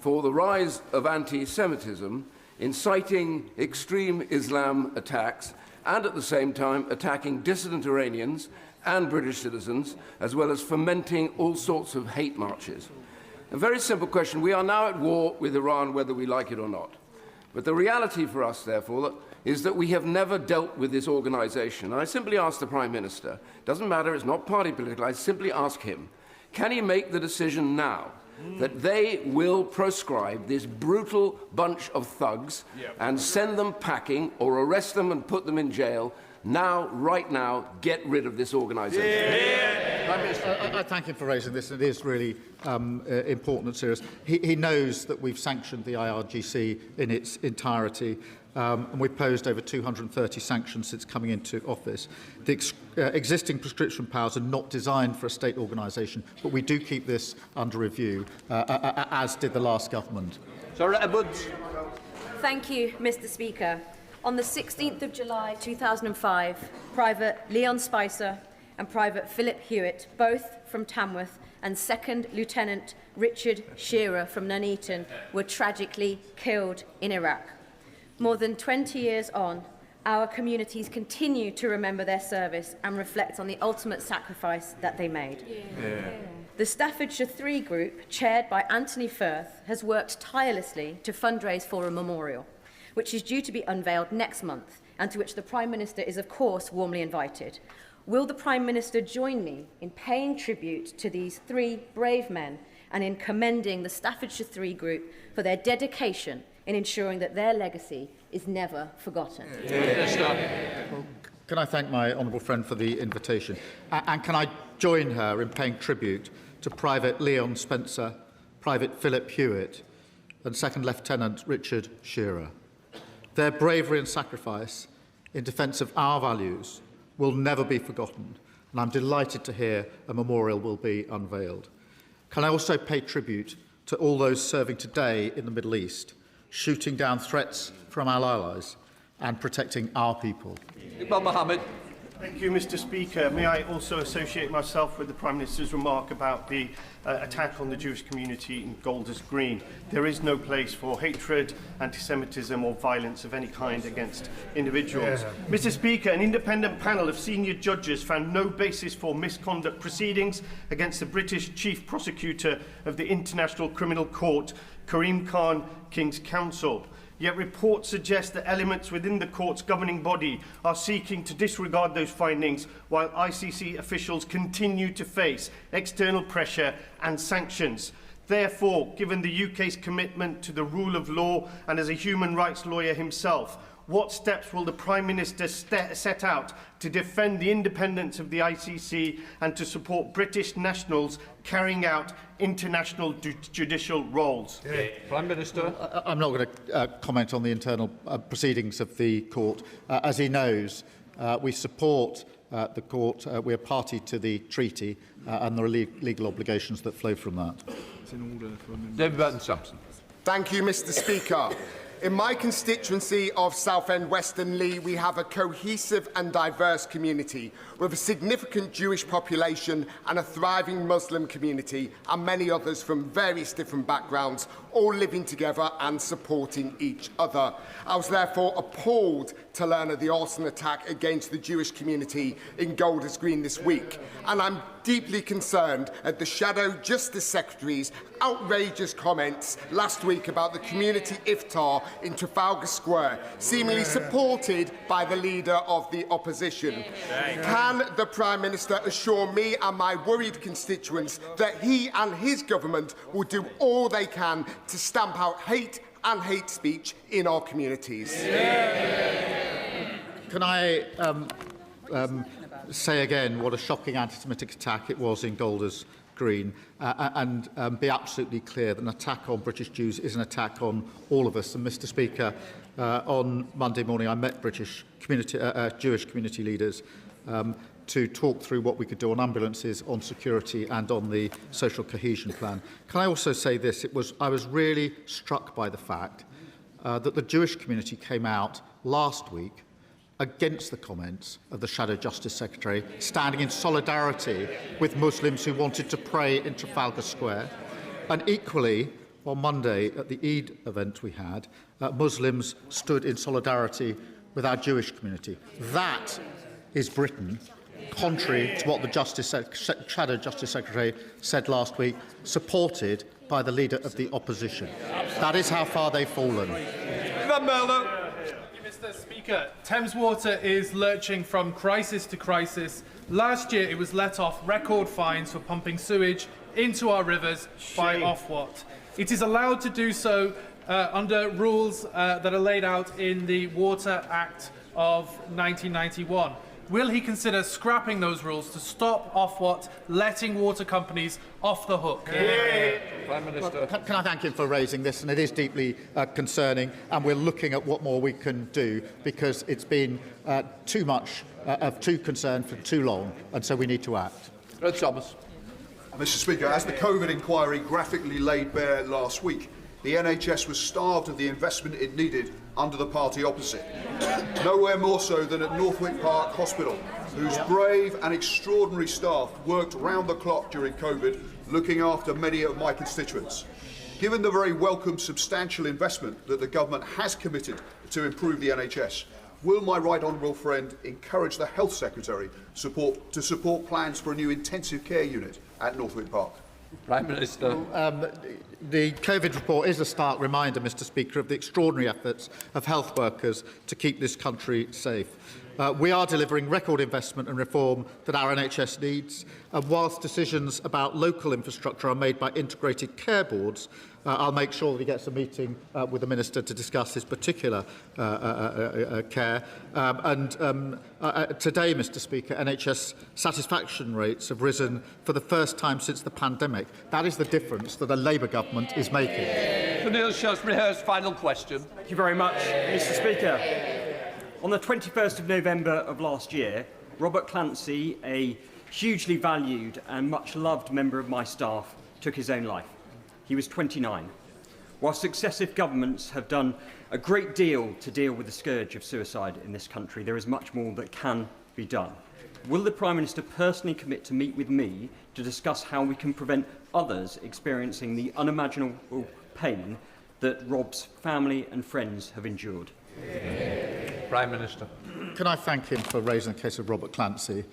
for the rise of anti-Semitism, inciting extreme Islam attacks, and at the same time attacking dissident Iranians and British citizens, as well as fomenting all sorts of hate marches. A very simple question. We are now at war with Iran, whether we like it or not. But the reality for us, therefore, is that we have never dealt with this organisation. And I simply ask the Prime Minister, it doesn't matter, it's not party political, I simply ask him, can he make the decision now that they will proscribe this brutal bunch of thugs and send them packing or arrest them and put them in jail now, right now, get rid of this organisation? I thank him for raising this. It is really important and serious. He knows that we've sanctioned the IRGC in its entirety, and we've posed over 230 sanctions since coming into office. The existing prescription powers are not designed for a state organisation, but we do keep this under review, as did the last government. Thank you, Mr. Speaker. On the 16th of July 2005, Private Leon Spicer and Private Philip Hewitt, both from Tamworth, and Second Lieutenant Richard Shearer from Nuneaton, were tragically killed in Iraq. More than 20 years on, our communities continue to remember their service and reflect on the ultimate sacrifice that they made. The Staffordshire 3 group, chaired by Anthony Firth, has worked tirelessly to fundraise for a memorial, which is due to be unveiled next month, and to which the Prime Minister is, of course, warmly invited. Will the Prime Minister join me in paying tribute to these 3 brave men and in commending the Staffordshire 3 group for their dedication in ensuring that their legacy is never forgotten? Can I thank my honourable friend for the invitation? And can I join her in paying tribute to Private Leon Spencer, Private Philip Hewitt, and Second Lieutenant Richard Shearer? Their bravery and sacrifice in defence of our values will never be forgotten, and I'm delighted to hear a memorial will be unveiled. Can I also pay tribute to all those serving today in the Middle East, shooting down threats from our allies and protecting our people? Mohammed. Thank you, Mr. Speaker. May I also associate myself with the Prime Minister's remark about the attack on the Jewish community in Golders Green. There is no place for hatred, anti-Semitism or violence of any kind against individuals. Mr. Speaker, an independent panel of senior judges found no basis for misconduct proceedings against the British Chief Prosecutor of the International Criminal Court, Karim Khan, King's Counsel. Yet reports suggest that elements within the court's governing body are seeking to disregard those findings, while ICC officials continue to face external pressure and sanctions. Therefore, given the UK's commitment to the rule of law and as a human rights lawyer himself, what steps will the Prime Minister set out to defend the independence of the ICC and to support British nationals carrying out international judicial roles? Prime Minister. I'm not going to comment on the internal proceedings of the court. As he knows, we support the court. We are party to the treaty and there are legal obligations that flow from that. It's in order for David Burton-Sampson. Thank you, Mr. Speaker. In my constituency of Southend Western Lee, we have a cohesive and diverse community with a significant Jewish population and a thriving Muslim community and many others from various different backgrounds, all living together and supporting each other. I was therefore appalled to learn of the arson attack against the Jewish community in Golders Green this week, and I'm deeply concerned at the Shadow Justice Secretary's outrageous comments last week about the community iftar in Trafalgar Square, seemingly supported by the leader of the opposition. Can the Prime Minister assure me and my worried constituents that he and his government will do all they can to stamp out hate and hate speech in our communities? Can I say again what a shocking anti-Semitic attack it was in Golders Green and be absolutely clear that an attack on British Jews is an attack on all of us. And Mr. Speaker, on Monday morning I met British Jewish community leaders to talk through what we could do on ambulances, on security and on the social cohesion plan. Can I also say this? I was really struck by the fact that the Jewish community came out last week against the comments of the Shadow Justice Secretary, standing in solidarity with Muslims who wanted to pray in Trafalgar Square. And equally, on Monday at the Eid event we had, Muslims stood in solidarity with our Jewish community. That is Britain, contrary to what the Shadow Justice Secretary said last week, supported by the leader of the opposition. That is how far they've fallen. Mr. Speaker, Thames Water is lurching from crisis to crisis. Last year, it was let off record fines for pumping sewage into our rivers by Ofwat. It is allowed to do so under rules that are laid out in the Water Act of 1991. Will he consider scrapping those rules to stop Ofwat letting water companies off the hook? Prime Minister. Well, can I thank him for raising this? And it is deeply concerning, and we're looking at what more we can do because it's been too much of too concern for too long, and so we need to act. Thomas. Mr. Speaker, as the COVID inquiry graphically laid bare last week, the NHS was starved of the investment it needed under the party opposite. Nowhere more so than at Northwick Park Hospital, whose brave and extraordinary staff worked round the clock during COVID, looking after many of my constituents. Given the very welcome substantial investment that the government has committed to improve the NHS, will my right honourable friend encourage the Health Secretary to support plans for a new intensive care unit at Northwick Park? Prime Minister. The COVID report is a stark reminder, Mr. Speaker, of the extraordinary efforts of health workers to keep this country safe. We are delivering record investment and reform that our NHS needs. Whilst decisions about local infrastructure are made by integrated care boards, I'll make sure that he gets a meeting with the Minister to discuss his particular care. Today, Mr. Speaker, NHS satisfaction rates have risen for the first time since the pandemic. That is the difference that a Labour government is making. Neil Shrewsbury-Hurst's final question. Thank you very much, Mr. Speaker. On the 21st of November of last year, Robert Clancy, a hugely valued and much loved member of my staff, took his own life. He was 29. While successive governments have done a great deal to deal with the scourge of suicide in this country, there is much more that can be done. Will the Prime Minister personally commit to meet with me to discuss how we can prevent others experiencing the unimaginable pain that Rob's family and friends have endured? Prime Minister. Can I thank him for raising the case of Robert Clancy?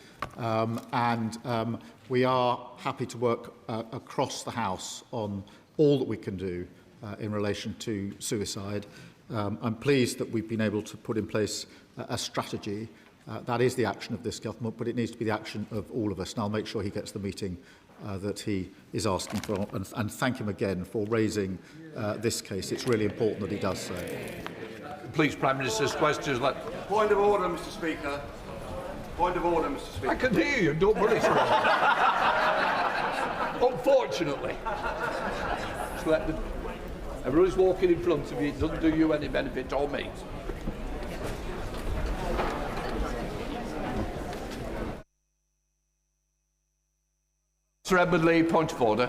We are happy to work across the House on all that we can do in relation to suicide. I'm pleased that we've been able to put in place a strategy. That is the action of this government, but it needs to be the action of all of us. And I'll make sure he gets the meeting that he is asking for, and thank him again for raising this case. It's really important that he does so. Please, Prime Minister's questions. Point of order, Mr. Speaker. Point of order, Mr. Speaker. I can hear you, don't worry. Unfortunately. Just let everyone's walking in front of you. It doesn't do you any benefit or me. Sir Edward Lee, point of order.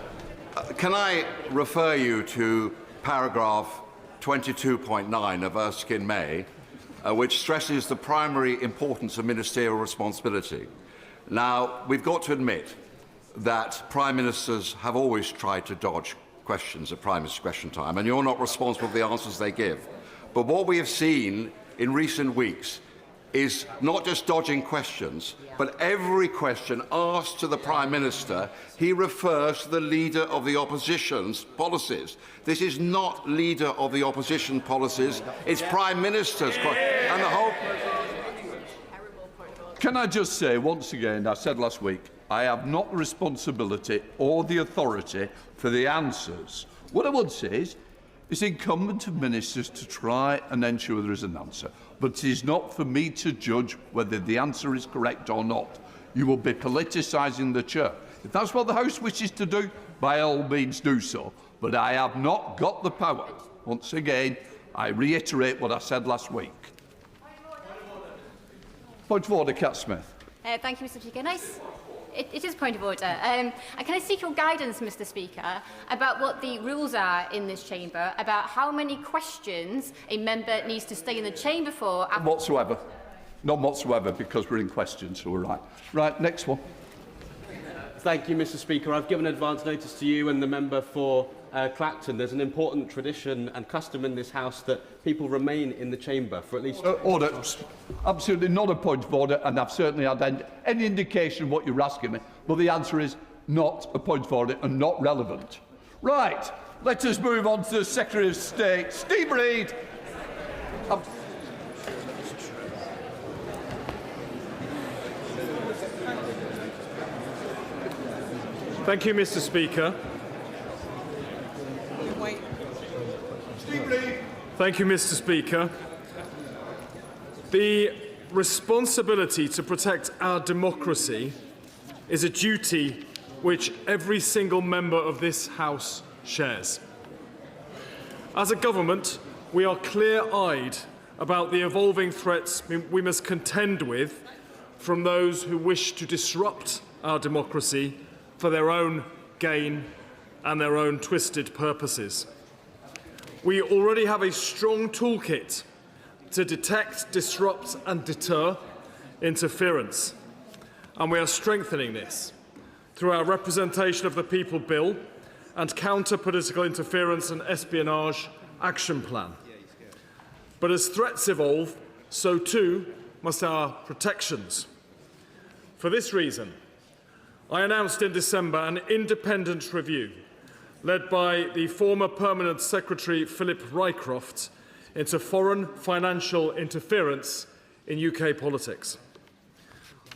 Can I refer you to paragraph 22.9 of Erskine May, which stresses the primary importance of ministerial responsibility? Now, we've got to admit that Prime Ministers have always tried to dodge questions at Prime Minister's question time, and you're not responsible for the answers they give. But what we have seen in recent weeks is not just dodging questions, but every question asked to the Prime Minister, he refers to the Leader of the Opposition's policies. This is not Leader of the Opposition policies, it's Prime Minister's and the whole... Can I just say, once again, I said last week, I have not the responsibility or the authority for the answers. What I would say is, it's incumbent on ministers to try and ensure there is an answer. But it is not for me to judge whether the answer is correct or not. You will be politicising the chair. If that's what the House wishes to do, by all means do so. But I have not got the power. Once again, I reiterate what I said last week. Point of order, Cat Smith. Thank you, Mr. Speaker. It is point of order. And can I seek your guidance, Mr. Speaker, about what the rules are in this chamber, about how many questions a member needs to stay in the chamber for? None whatsoever. None whatsoever, because we're in questions, so we're right. Right, next one. Thank you, Mr. Speaker. I've given advance notice to you and the member for Clacton. There's an important tradition and custom in this House that people remain in the chamber for at least... Order. Absolutely not a point of order, and I've certainly had any indication of what you're asking me, but the answer is not a point of order and not relevant. Right, let us move on to the Secretary of State, Steve Reid. Thank you, Mr. Speaker. Thank you, Mr. Speaker. The responsibility to protect our democracy is a duty which every single member of this House shares. As a government, we are clear-eyed about the evolving threats we must contend with from those who wish to disrupt our democracy for their own gain and their own twisted purposes. We already have a strong toolkit to detect, disrupt and deter interference, and we are strengthening this through our Representation of the People Bill and Counter Political Interference and Espionage Action Plan. But as threats evolve, so too must our protections. For this reason, I announced in December an independent review led by the former Permanent Secretary Philip Rycroft into foreign financial interference in UK politics.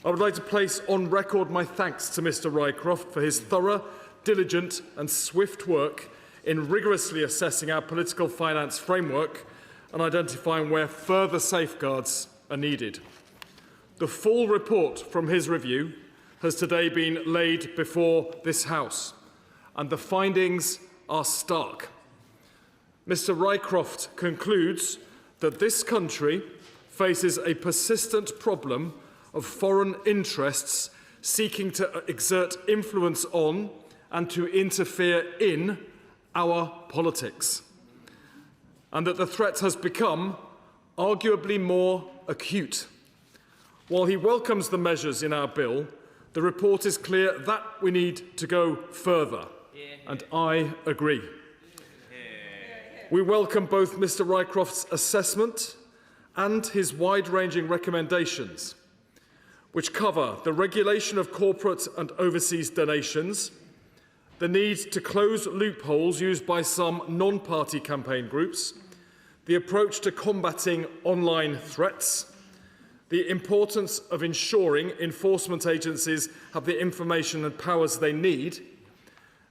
I would like to place on record my thanks to Mr Rycroft for his thorough, diligent and swift work in rigorously assessing our political finance framework and identifying where further safeguards are needed. The full report from his review has today been laid before this House, and the findings are stark. Mr Rycroft concludes that this country faces a persistent problem of foreign interests seeking to exert influence on and to interfere in our politics, and that the threat has become arguably more acute. While he welcomes the measures in our bill, the report is clear that we need to go further, and I agree. We welcome both Mr Rycroft's assessment and his wide-ranging recommendations, which cover the regulation of corporate and overseas donations, the need to close loopholes used by some non-party campaign groups, the approach to combating online threats, the importance of ensuring enforcement agencies have the information and powers they need,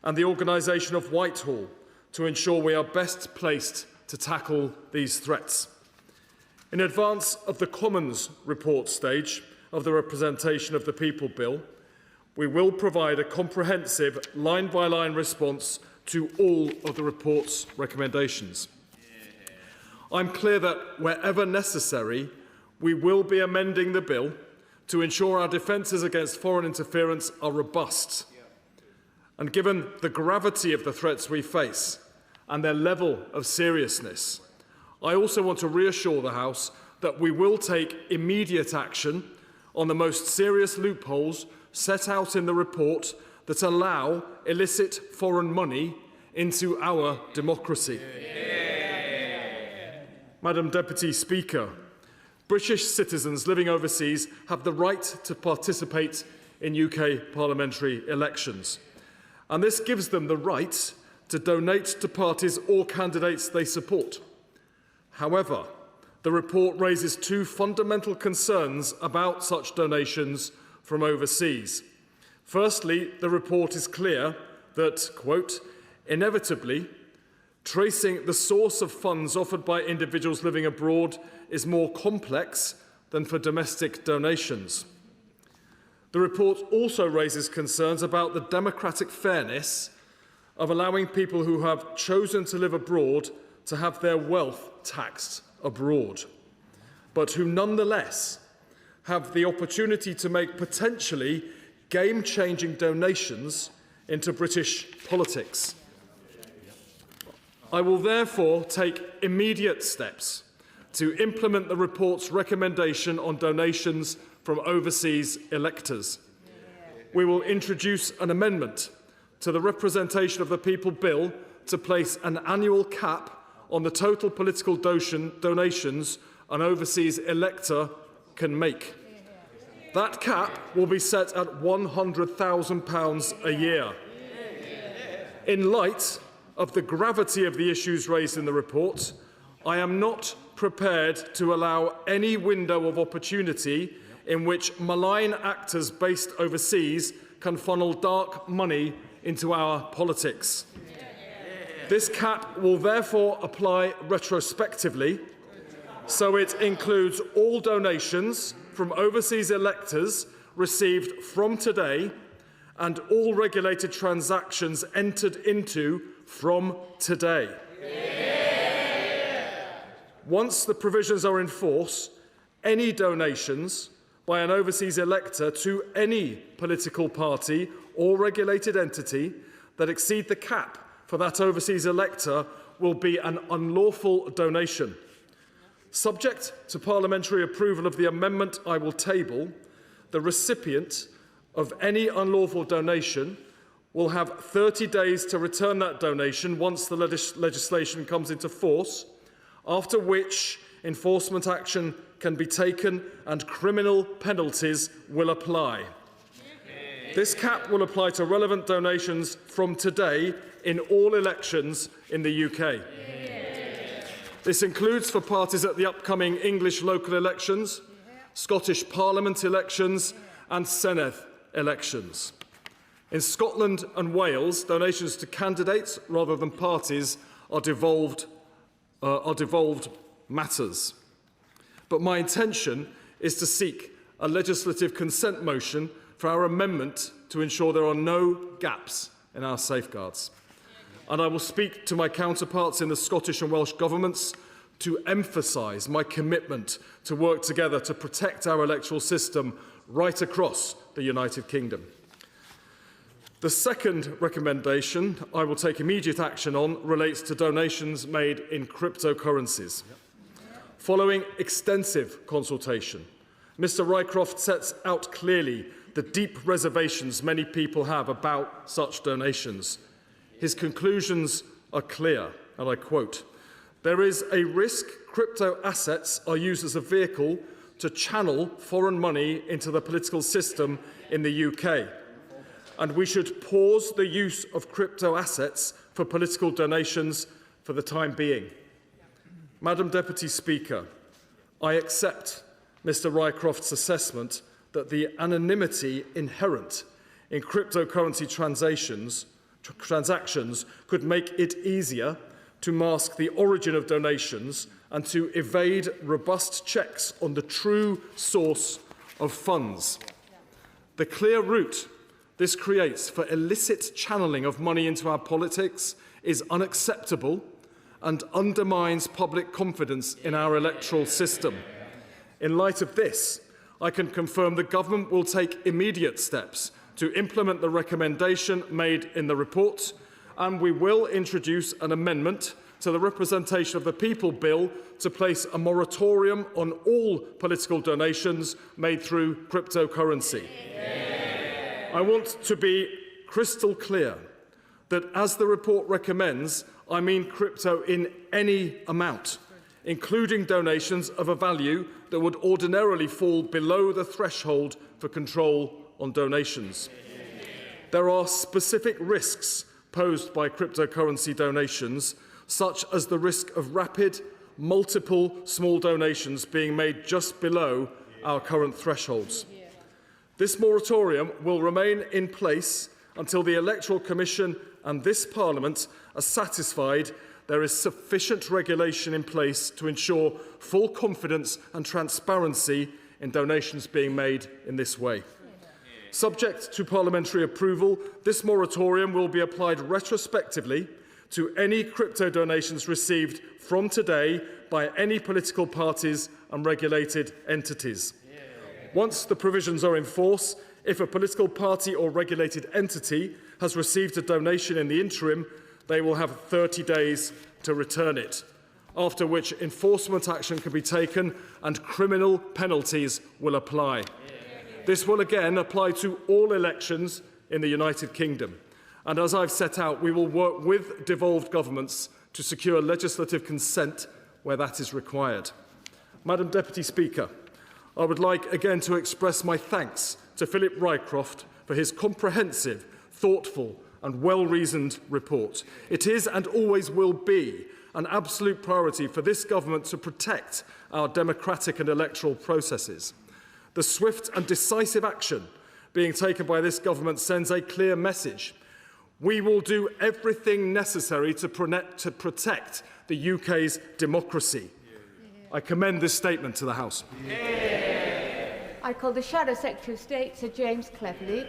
and the organisation of Whitehall to ensure we are best placed to tackle these threats. In advance of the Commons report stage of the Representation of the People Bill, we will provide a comprehensive line-by-line response to all of the report's recommendations. I'm clear that wherever necessary, we will be amending the bill to ensure our defences against foreign interference are robust. And given the gravity of the threats we face and their level of seriousness, I also want to reassure the House that we will take immediate action on the most serious loopholes set out in the report that allow illicit foreign money into our democracy. Madam Deputy Speaker, British citizens living overseas have the right to participate in UK parliamentary elections, and this gives them the right to donate to parties or candidates they support. However, the report raises two fundamental concerns about such donations from overseas. Firstly, the report is clear that, quote, inevitably, tracing the source of funds offered by individuals living abroad is more complex than for domestic donations. The report also raises concerns about the democratic fairness of allowing people who have chosen to live abroad to have their wealth taxed abroad, but who nonetheless have the opportunity to make potentially game-changing donations into British politics. I will therefore take immediate steps to implement the report's recommendation on donations from overseas electors. We will introduce an amendment to the Representation of the People Bill to place an annual cap on the total political donations an overseas elector can make. That cap will be set at £100,000 a year. In light of the gravity of the issues raised in the report, I am not prepared to allow any window of opportunity in which malign actors based overseas can funnel dark money into our politics. This cap will therefore apply retrospectively, so it includes all donations from overseas electors received from today and all regulated transactions entered into from today. Once the provisions are in force, any donations by an overseas elector to any political party or regulated entity that exceed the cap for that overseas elector will be an unlawful donation. Subject to parliamentary approval of the amendment I will table, the recipient of any unlawful donation will have 30 days to return that donation once the legislation comes into force, after which enforcement action can be taken and criminal penalties will apply. This cap will apply to relevant donations from today in all elections in the UK. This includes for parties at the upcoming English local elections, Scottish Parliament elections and Senedd elections. In Scotland and Wales, donations to candidates rather than parties are devolved matters. But my intention is to seek a legislative consent motion for our amendment to ensure there are no gaps in our safeguards. And I will speak to my counterparts in the Scottish and Welsh governments to emphasise my commitment to work together to protect our electoral system right across the United Kingdom. The second recommendation I will take immediate action on relates to donations made in cryptocurrencies. Following extensive consultation, Mr Rycroft sets out clearly the deep reservations many people have about such donations. His conclusions are clear, and I quote, "There is a risk crypto assets are used as a vehicle to channel foreign money into the political system in the UK, and we should pause the use of crypto assets for political donations for the time being." Madam Deputy Speaker, I accept Mr Rycroft's assessment that the anonymity inherent in cryptocurrency transactions could make it easier to mask the origin of donations and to evade robust checks on the true source of funds. The clear route this creates for illicit channeling of money into our politics is unacceptable and undermines public confidence in our electoral system. In light of this, I can confirm the government will take immediate steps to implement the recommendation made in the report, and we will introduce an amendment to the Representation of the People Bill to place a moratorium on all political donations made through cryptocurrency. I want to be crystal clear that, as the report recommends, I mean crypto in any amount, including donations of a value that would ordinarily fall below the threshold for control on donations. There are specific risks posed by cryptocurrency donations, such as the risk of rapid, multiple small donations being made just below our current thresholds. This moratorium will remain in place until the Electoral Commission and this Parliament are satisfied there is sufficient regulation in place to ensure full confidence and transparency in donations being made in this way. Subject to parliamentary approval, this moratorium will be applied retrospectively to any crypto donations received from today by any political parties and regulated entities. Once the provisions are in force, if a political party or regulated entity has received a donation in the interim, they will have 30 days to return it, after which enforcement action can be taken and criminal penalties will apply. This will again apply to all elections in the United Kingdom. And as I've set out, we will work with devolved governments to secure legislative consent where that is required. Madam Deputy Speaker, I would like again to express my thanks to Philip Rycroft for his comprehensive, thoughtful and well-reasoned report. It is and always will be an absolute priority for this government to protect our democratic and electoral processes. The swift and decisive action being taken by this government sends a clear message. We will do everything necessary to protect the UK's democracy. I commend this statement to the House. I call the Shadow Secretary of State, Sir James Cleverly.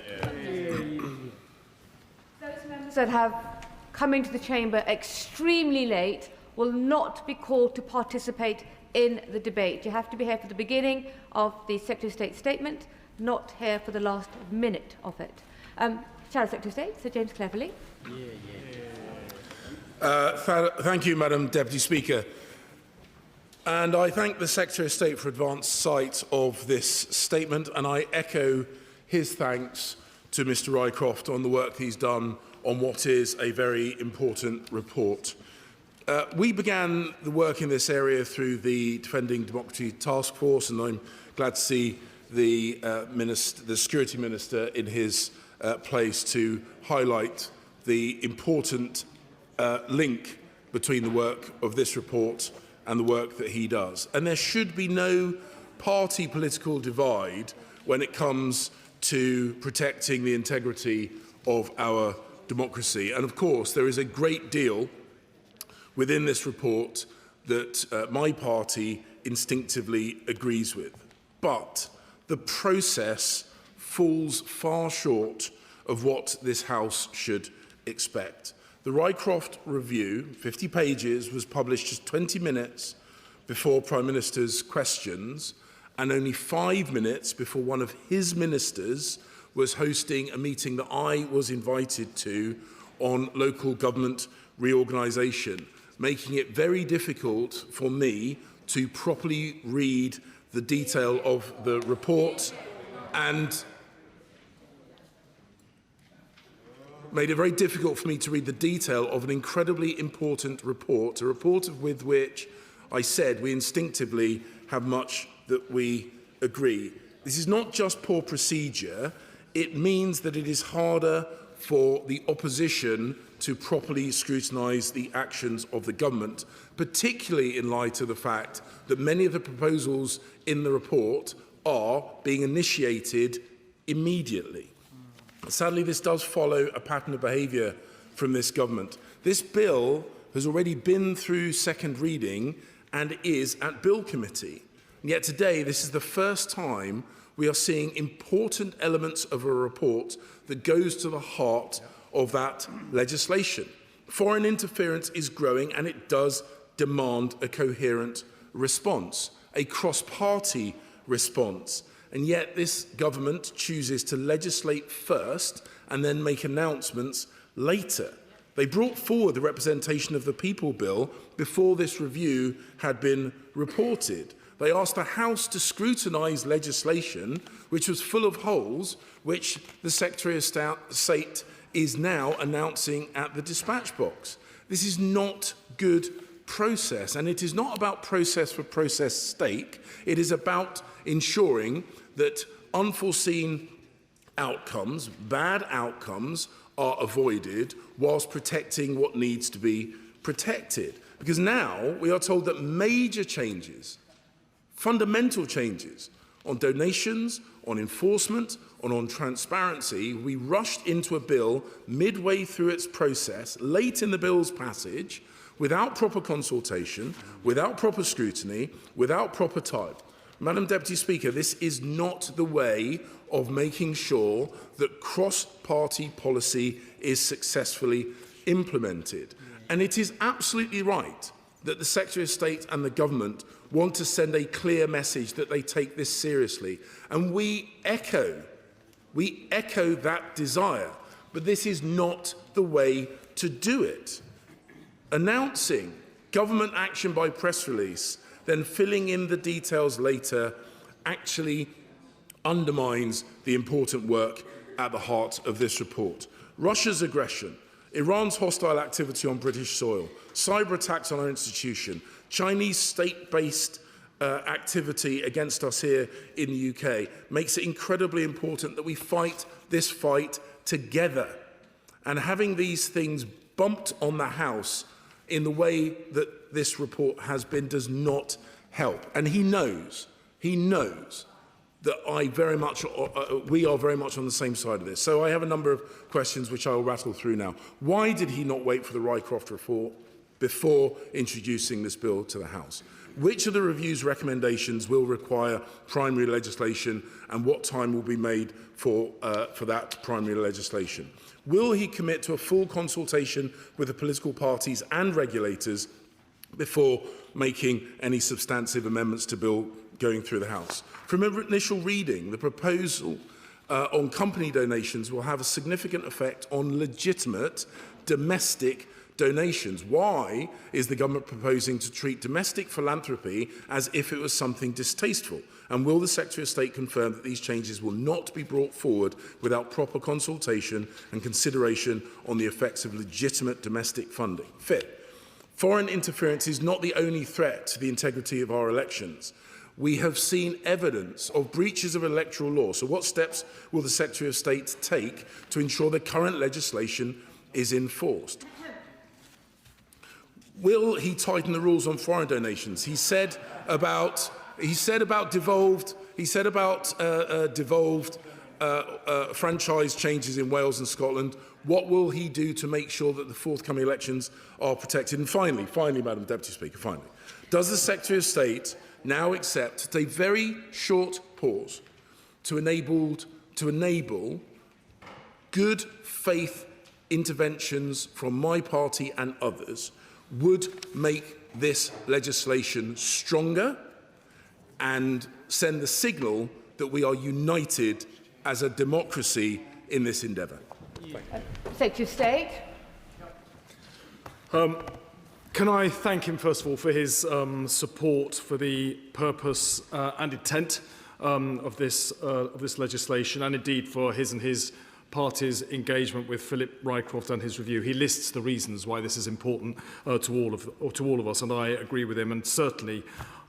Those members that have come into the chamber extremely late will not be called to participate in the debate. You have to be here for the beginning of the Secretary of State statement, not here for the last minute of it. Shadow Secretary of State, Sir James Cleverly. Thank you, Madam Deputy Speaker. And I thank the Secretary of State for advanced sight of this statement, and I echo his thanks to Mr Rycroft on the work he's done on what is a very important report. We began the work in this area through the Defending Democracy Task Force, and I'm glad to see the Security Minister in his place to highlight the important link between the work of this report and the work that he does. And there should be no party political divide when it comes to protecting the integrity of our democracy. And of course, there is a great deal within this report that my party instinctively agrees with. But the process falls far short of what this House should expect. The Rycroft review, 50 pages, was published just 20 minutes before Prime Minister's questions and only 5 minutes before one of his ministers was hosting a meeting that I was invited to on local government reorganisation, making it very difficult for me to properly read the detail of the report and made it very difficult for me to read the detail of an incredibly important report, a report with which I said we instinctively have much that we agree. This is not just poor procedure, it means that it is harder for the opposition to properly scrutinise the actions of the government, particularly in light of the fact that many of the proposals in the report are being initiated immediately. Sadly, this does follow a pattern of behaviour from this government. This bill has already been through second reading and is at Bill Committee. And yet today, this is the first time we are seeing important elements of a report that goes to the heart of that legislation. Foreign interference is growing and it does demand a coherent response, a cross-party response. And yet this government chooses to legislate first and then make announcements later. They brought forward the Representation of the People Bill before this review had been reported. They asked the House to scrutinise legislation which was full of holes, which the Secretary of State is now announcing at the dispatch box. This is not good process, and it is not about process for process sake. It is about ensuring that unforeseen outcomes, bad outcomes, are avoided whilst protecting what needs to be protected. Because now we are told that major changes, fundamental changes on donations, on enforcement, and on transparency, we rushed into a bill midway through its process, late in the bill's passage, without proper consultation, without proper scrutiny, without proper time. Madam Deputy Speaker, this is not the way of making sure that cross-party policy is successfully implemented. And it is absolutely right that the Secretary of State and the government want to send a clear message that they take this seriously. And we echo that desire, but this is not the way to do it. Announcing government action by press release, then filling in the details later, actually undermines the important work at the heart of this report. Russia's aggression, Iran's hostile activity on British soil, cyber attacks on our institution, Chinese state-based activity against us here in the UK makes it incredibly important that we fight this fight together. And having these things bumped on the House in the way that this report has been does not help. And he knows that we are very much on the same side of this. So I have a number of questions which I will rattle through now. Why did he not wait for the Rycroft report before introducing this bill to the House? Which of the review's recommendations will require primary legislation, and what time will be made for that primary legislation? Will he commit to a full consultation with the political parties and regulators before making any substantive amendments to bill going through the House? From initial reading, the proposal on company donations will have a significant effect on legitimate domestic donations. Why is the government proposing to treat domestic philanthropy as if it was something distasteful? And will the Secretary of State confirm that these changes will not be brought forward without proper consultation and consideration on the effects of legitimate domestic funding? Fifth, foreign interference is not the only threat to the integrity of our elections. We have seen evidence of breaches of electoral law. So what steps will the Secretary of State take to ensure the current legislation is enforced? Will he tighten the rules on foreign donations? He said about devolved franchise changes in Wales and Scotland. What will he do to make sure that the forthcoming elections are protected? And finally, Madam Deputy Speaker, does the Secretary of State now accept a very short pause to enable good faith interventions from my party and others would make this legislation stronger and send the signal that we are united as a democracy in this endeavour? Secretary of State. Can I thank him, first of all, for his support for the purpose and intent of this legislation, and indeed for his and his party's engagement with Philip Rycroft and his review. He lists the reasons why this is important to all of us, and I agree with him. And certainly,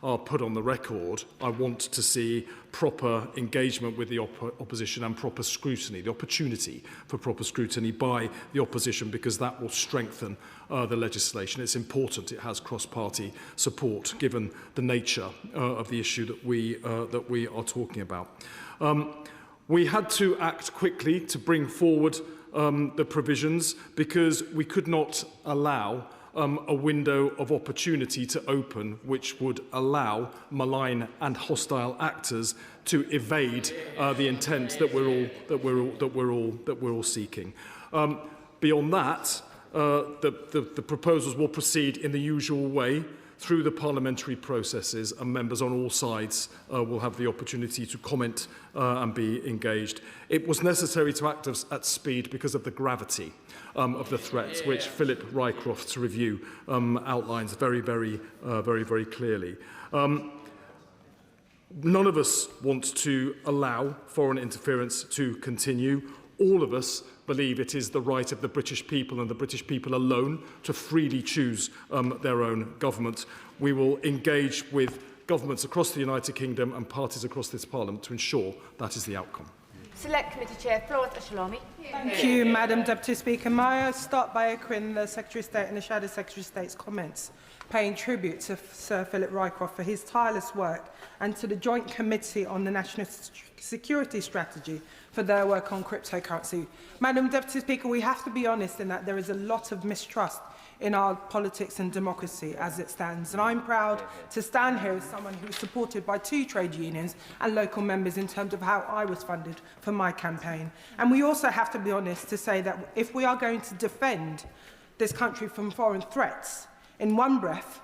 I'll put on the record, I want to see proper engagement with the opposition and proper scrutiny, the opportunity for proper scrutiny by the opposition, because that will strengthen the legislation. It's important it has cross-party support, given the nature of the issue that we are talking about. We had to act quickly to bring forward the provisions because we could not allow a window of opportunity to open which would allow malign and hostile actors to evade the intent that we're all seeking. Beyond that, the proposals will proceed in the usual way through the parliamentary processes, and members on all sides will have the opportunity to comment and be engaged. It was necessary to act at speed because of the gravity of the threats, which Philip Rycroft's review outlines very clearly. None of us want to allow foreign interference to continue. All of us believe it is the right of the British people and the British people alone to freely choose their own government. We will engage with governments across the United Kingdom and parties across this Parliament to ensure that is the outcome. Select Committee Chair, Florence Ashalomi. Thank you, Madam Deputy Speaker. May I start by echoing the Secretary of State and the Shadow Secretary of State's comments, paying tribute to Sir Philip Rycroft for his tireless work and to the Joint Committee on the National Security Strategy for their work on cryptocurrency. Madam Deputy Speaker, we have to be honest in that there is a lot of mistrust in our politics and democracy as it stands. And I'm proud to stand here as someone who was supported by 2 trade unions and local members in terms of how I was funded for my campaign. And we also have to be honest to say that if we are going to defend this country from foreign threats in one breath,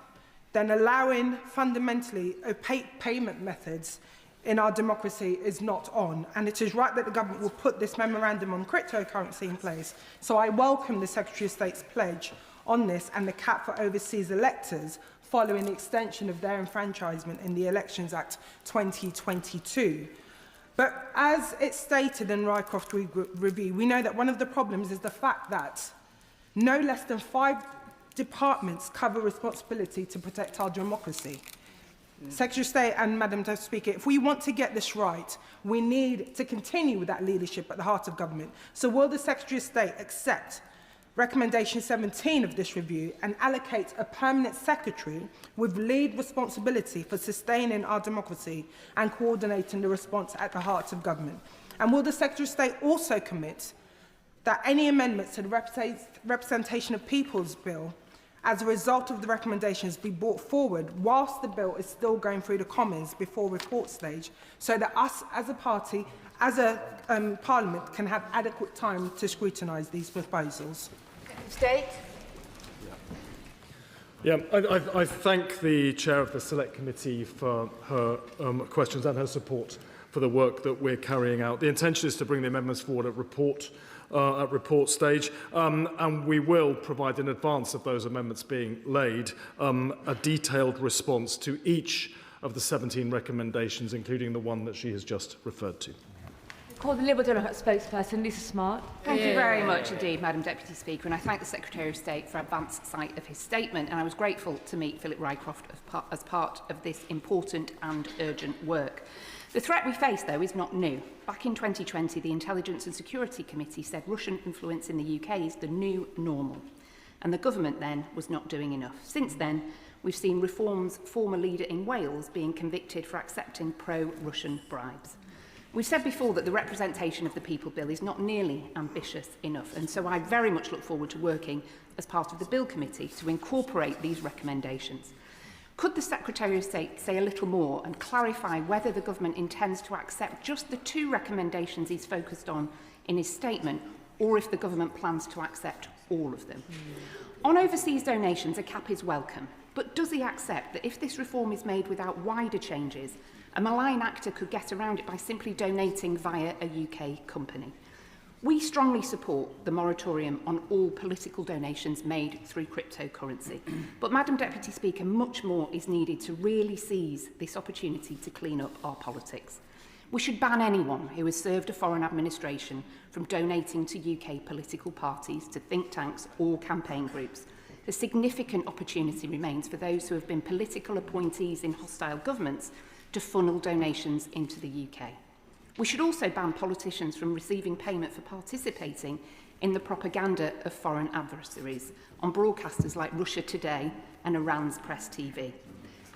then allowing fundamentally opaque payment methods in our democracy is not on. And it is right that the government will put this memorandum on cryptocurrency in place. So I welcome the Secretary of State's pledge on this and the cap for overseas electors following the extension of their enfranchisement in the Elections Act 2022. But as it's stated in Rycroft review, we know that one of the problems is the fact that no less than 5 departments cover responsibility to protect our democracy. Secretary of State and Madam Deputy Speaker, if we want to get this right, we need to continue with that leadership at the heart of government. So will the Secretary of State accept recommendation 17 of this review and allocate a permanent secretary with lead responsibility for sustaining our democracy and coordinating the response at the heart of government? And will the Secretary of State also commit that any amendments to the Representation of People's Bill as a result of the recommendations be brought forward whilst the bill is still going through the Commons before report stage, so that us as a party, as a Parliament, can have adequate time to scrutinise these proposals? State. Yeah, I thank the Chair of the Select Committee for her questions and her support for the work that we're carrying out. The intention is to bring the amendments forward at report stage, and we will provide in advance of those amendments being laid a detailed response to each of the 17 recommendations, including the one that she has just referred to. Call the Liberal Democrat spokesperson, Lisa Smart. Thank you very much indeed, Madam Deputy Speaker, and I thank the Secretary of State for advance sight of his statement, and I was grateful to meet Philip Rycroft as part of this important and urgent work. The threat we face, though, is not new. Back in 2020, the Intelligence and Security Committee said Russian influence in the UK is the new normal, and the government then was not doing enough. Since then, we've seen Reform's former leader in Wales being convicted for accepting pro-Russian bribes. We've said before that the Representation of the People Bill is not nearly ambitious enough, and so I very much look forward to working as part of the Bill Committee to incorporate these recommendations. Could the Secretary of State say a little more and clarify whether the government intends to accept just the 2 recommendations he's focused on in his statement, or if the government plans to accept all of them? On overseas donations, a cap is welcome, but does he accept that if this reform is made without wider changes, a malign actor could get around it by simply donating via a UK company? We strongly support the moratorium on all political donations made through cryptocurrency. But, Madam Deputy Speaker, much more is needed to really seize this opportunity to clean up our politics. We should ban anyone who has served a foreign administration from donating to UK political parties, to think tanks or campaign groups. A significant opportunity remains for those who have been political appointees in hostile governments to funnel donations into the UK. We should also ban politicians from receiving payment for participating in the propaganda of foreign adversaries on broadcasters like Russia Today and Iran's Press TV.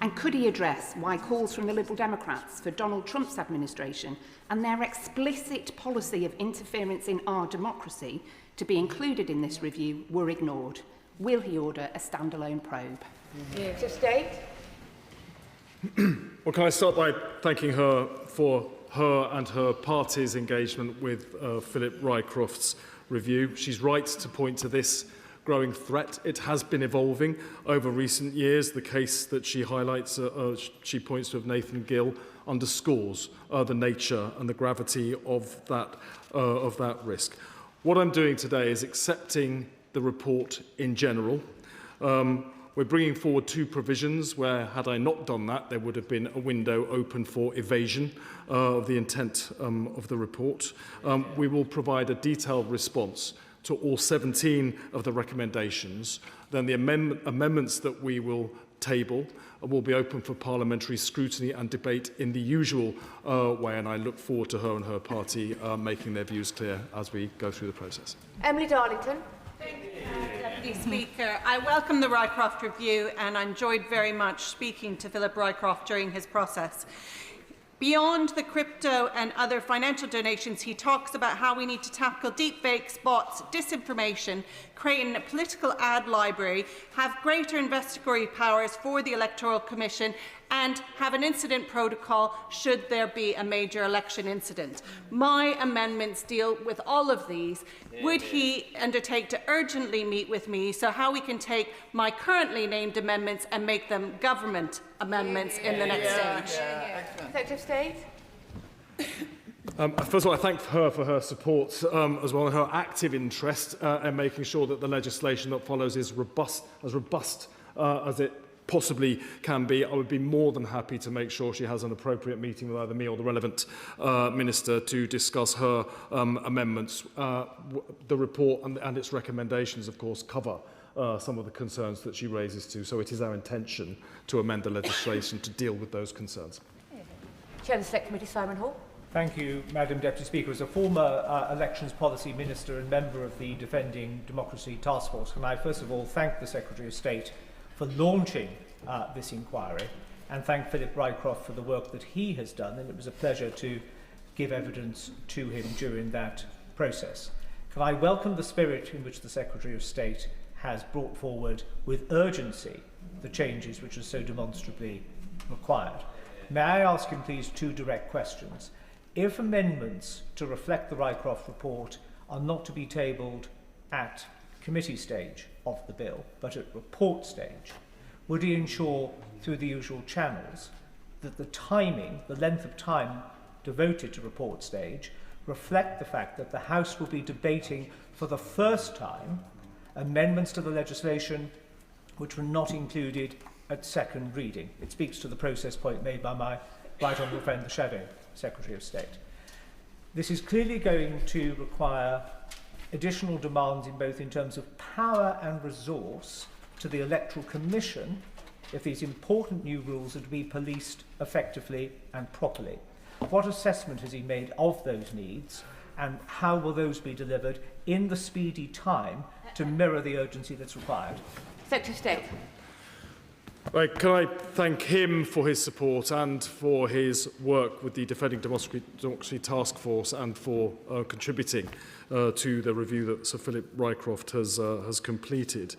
And could he address why calls from the Liberal Democrats for Donald Trump's administration and their explicit policy of interference in our democracy to be included in this review were ignored? Will he order a standalone probe? To state. Well, can I start by thanking her for her and her party's engagement with Philip Rycroft's review. She's right to point to this growing threat. It has been evolving over recent years. The case that she highlights, she points to of Nathan Gill, underscores the nature and the gravity of that risk. What I'm doing today is accepting the report in general. We're bringing forward two provisions where, had I not done that, there would have been a window open for evasion of the intent of the report. We will provide a detailed response to all 17 of the recommendations. Then the amendments that we will table will be open for parliamentary scrutiny and debate in the usual way, and I look forward to her and her party making their views clear as we go through the process. Emily Darlington. Deputy Speaker, I welcome the Rycroft review and I enjoyed very much speaking to Philip Rycroft during his process. Beyond the crypto and other financial donations, he talks about how we need to tackle deepfakes, bots, disinformation, create a political ad library, have greater investigatory powers for the Electoral Commission, and have an incident protocol should there be a major election incident. My amendments deal with all of these. Would he undertake to urgently meet with me so how we can take my currently named amendments and make them government amendments in the next stage? Secretary of State. First of all, I thank her for her support as well, and her active interest in making sure that the legislation that follows is as robust as it possibly can be. I would be more than happy to make sure she has an appropriate meeting with either me or the relevant minister to discuss her amendments. The report and its recommendations, of course, cover some of the concerns that she raises too, so it is our intention to amend the legislation to deal with those concerns. Chair of the Select Committee, Simon Hall. Thank you, Madam Deputy Speaker. As a former Elections Policy Minister and member of the Defending Democracy Task Force, can I first of all thank the Secretary of State for launching this inquiry and thank Philip Rycroft for the work that he has done, and it was a pleasure to give evidence to him during that process. Can I welcome the spirit in which the Secretary of State has brought forward with urgency the changes which are so demonstrably required. May I ask him please two direct questions? If amendments to reflect the Rycroft report are not to be tabled at committee stage of the bill, but at report stage, would he ensure through the usual channels that the timing, the length of time devoted to report stage, reflect the fact that the House will be debating for the first time amendments to the legislation which were not included at second reading? It speaks to the process point made by my right honourable friend, the Shadow Secretary of State. This is clearly going to require additional demands in terms of power and resource to the Electoral Commission if these important new rules are to be policed effectively and properly. What assessment has he made of those needs, and how will those be delivered in the speedy time to mirror the urgency that's required? Secretary of State. Right, can I thank him for his support and for his work with the Defending Democracy Task Force and for contributing to the review that Sir Philip Rycroft has completed.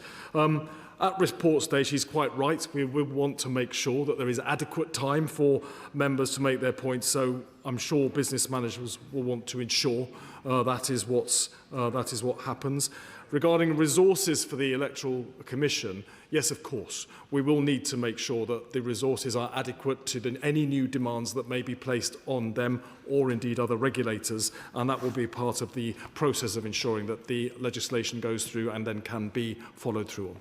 At report stage, he's quite right. We will want to make sure that there is adequate time for members to make their points, so I'm sure business managers will want to ensure that is what happens. Regarding resources for the Electoral Commission, yes, of course, we will need to make sure that the resources are adequate to any new demands that may be placed on them or indeed other regulators, and that will be part of the process of ensuring that the legislation goes through and then can be followed through on.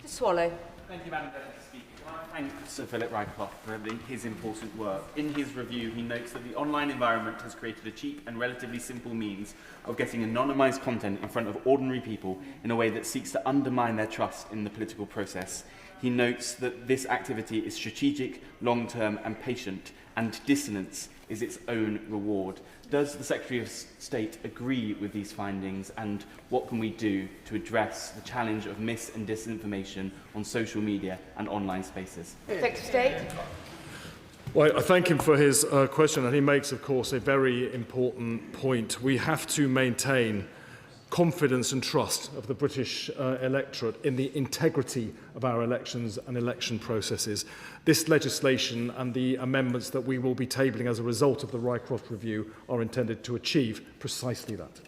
Swallow. Thank you, Madam Deputy Speaker. Can I thank Sir Philip Rycroft for his important work. In his review, he notes that the online environment has created a cheap and relatively simple means of getting anonymised content in front of ordinary people in a way that seeks to undermine their trust in the political process. He notes that this activity is strategic, long-term and patient, and dissonance is its own reward. Does the Secretary of State agree with these findings, and what can we do to address the challenge of mis- and disinformation on social media and online spaces? Secretary of State. Well, I thank him for his question, and he makes, of course, a very important point. We have to maintain confidence and trust of the British electorate in the integrity of our elections and election processes. This legislation and the amendments that we will be tabling as a result of the Rycroft review are intended to achieve precisely that.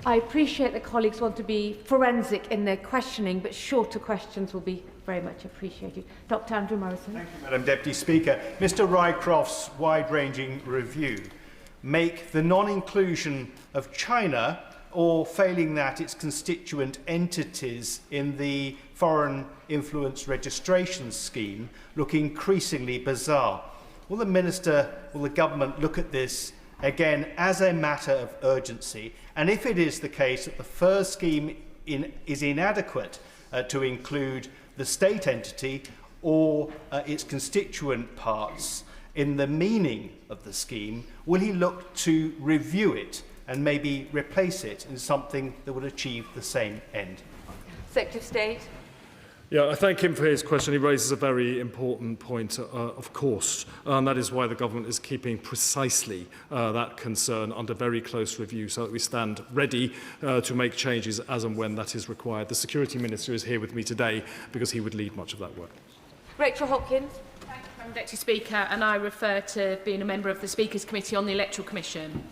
I appreciate that colleagues want to be forensic in their questioning, but shorter questions will be very much appreciated. Dr. Andrew Morrison. Thank you, Madam Deputy Speaker. Mr. Rycroft's wide-ranging review make the non-inclusion of China, or failing that, its constituent entities in the foreign influence registration scheme, look increasingly bizarre. Will the Minister, will the Government look at this again as a matter of urgency? And if it is the case that the first scheme is inadequate to include the state entity or its constituent parts in the meaning of the scheme, will he look to review it and maybe replace it in something that would achieve the same end? Secretary of State. Yeah, I thank him for his question. He raises a very important point, of course, and that is why the government is keeping precisely that concern under very close review, so that we stand ready to make changes as and when that is required. The Security Minister is here with me today because he would lead much of that work. Rachel Hopkins. Thank you, Madam Deputy Speaker, and I refer to being a member of the Speaker's Committee on the Electoral Commission.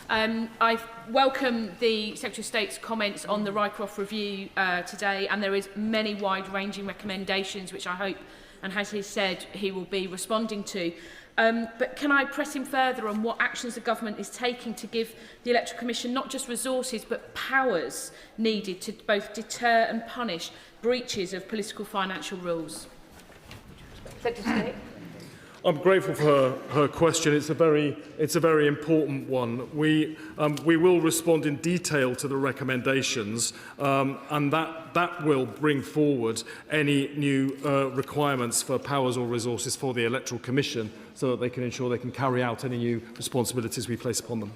I welcome the Secretary of State's comments on the Rycroft review today, and there is many wide-ranging recommendations which I hope, and as he said, he will be responding to. But can I press him further on what actions the government is taking to give the Electoral Commission not just resources but powers needed to both deter and punish breaches of political financial rules? Secretary of State. I'm grateful for her question. It's a very important one. We will respond in detail to the recommendations, and that will bring forward any new requirements for powers or resources for the Electoral Commission, so that they can ensure they can carry out any new responsibilities we place upon them.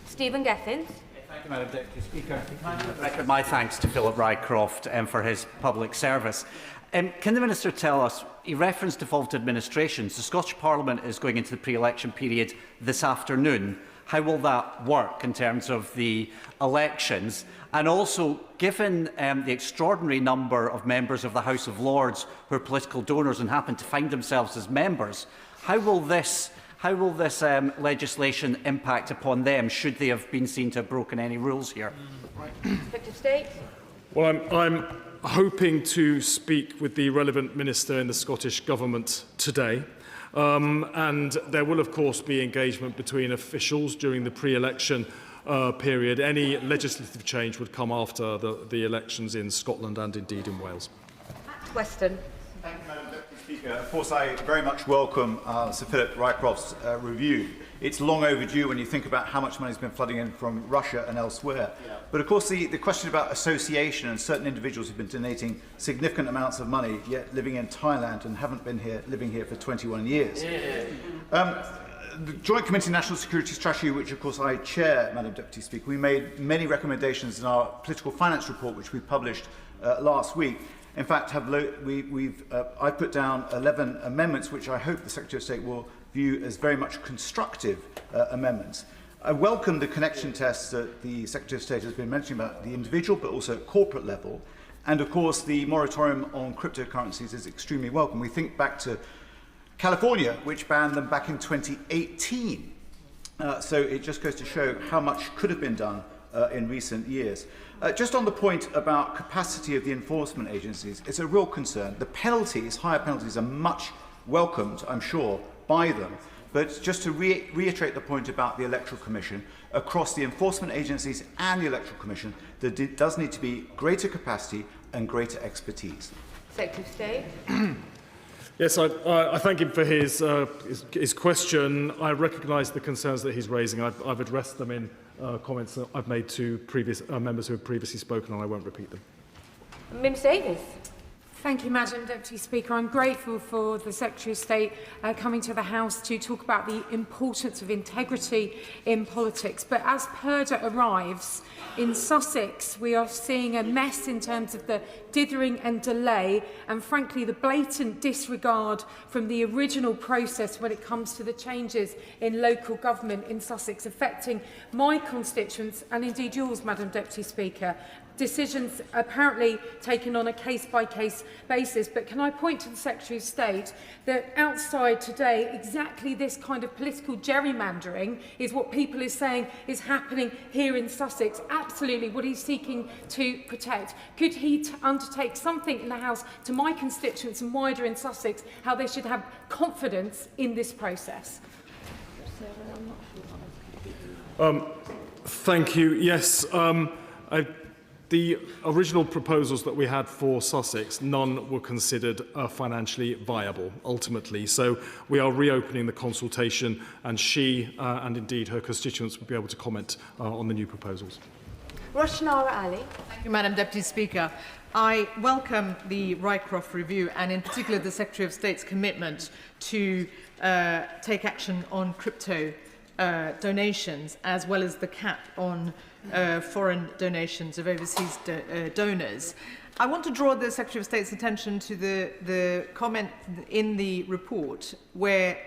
Stephen Gethins. Thank you, Madam Deputy Speaker. Can I record my thanks to Philip Rycroft for his public service? Can the Minister tell us, he referenced devolved administrations. The Scottish Parliament is going into the pre-election period this afternoon. How will that work in terms of the elections? And also, given the extraordinary number of members of the House of Lords who are political donors and happen to find themselves as members, how will this legislation impact upon them, should they have been seen to have broken any rules here? Secretary of State. Well, I'm hoping to speak with the relevant minister in the Scottish Government today. And there will, of course, be engagement between officials during the pre-election period. Any legislative change would come after the elections in Scotland and indeed in Wales. Weston. Thank you, Madam Deputy Speaker. Of course, I very much welcome Sir Philip Rycroft's review. It's long overdue when you think about how much money has been flooding in from Russia and elsewhere. Yeah. But of course, the question about association and certain individuals who've been donating significant amounts of money, yet living in Thailand and haven't been living here for 21 years. Yeah. The Joint Committee on National Security Strategy, which of course I chair, Madam Deputy Speaker, we made many recommendations in our political finance report, which we published last week. In fact, I've put down 11 amendments, which I hope the Secretary of State will view as very much constructive amendments. I welcome the connection tests that the Secretary of State has been mentioning about the individual, but also at corporate level. And of course, the moratorium on cryptocurrencies is extremely welcome. We think back to California, which banned them back in 2018. So it just goes to show how much could have been done in recent years. Just on the point about capacity of the enforcement agencies, it's a real concern. The penalties, higher penalties, are much welcomed, I'm sure, by them. But just to reiterate the point about the Electoral Commission, across the enforcement agencies and the Electoral Commission, there does need to be greater capacity and greater expertise. Secretary of State. Yes, I thank him for his question. I recognise the concerns that he's raising. I've addressed them in comments that I've made to previous members who have previously spoken, and I won't repeat them. Minister Davis. Thank you, Madam Deputy Speaker. I'm grateful for the Secretary of State coming to the House to talk about the importance of integrity in politics. But as Purdah arrives in Sussex, we are seeing a mess in terms of the dithering and delay and, frankly, the blatant disregard from the original process when it comes to the changes in local government in Sussex, affecting my constituents and indeed yours, Madam Deputy Speaker. Decisions apparently taken on a case-by-case basis. But can I point to the Secretary of State that outside today, exactly this kind of political gerrymandering is what people are saying is happening here in Sussex, absolutely what he's seeking to protect. Could he undertake something in the House to my constituents and wider in Sussex, how they should have confidence in this process? Thank you. Yes, the original proposals that we had for Sussex, none were considered financially viable, ultimately. So we are reopening the consultation, and she and indeed her constituents will be able to comment on the new proposals. Roshanara Ali. Thank you, Madam Deputy Speaker. I welcome the Rycroft review and in particular the Secretary of State's commitment to take action on crypto donations, as well as the cap on foreign donations of overseas donors. I want to draw the Secretary of State's attention to the comment in the report where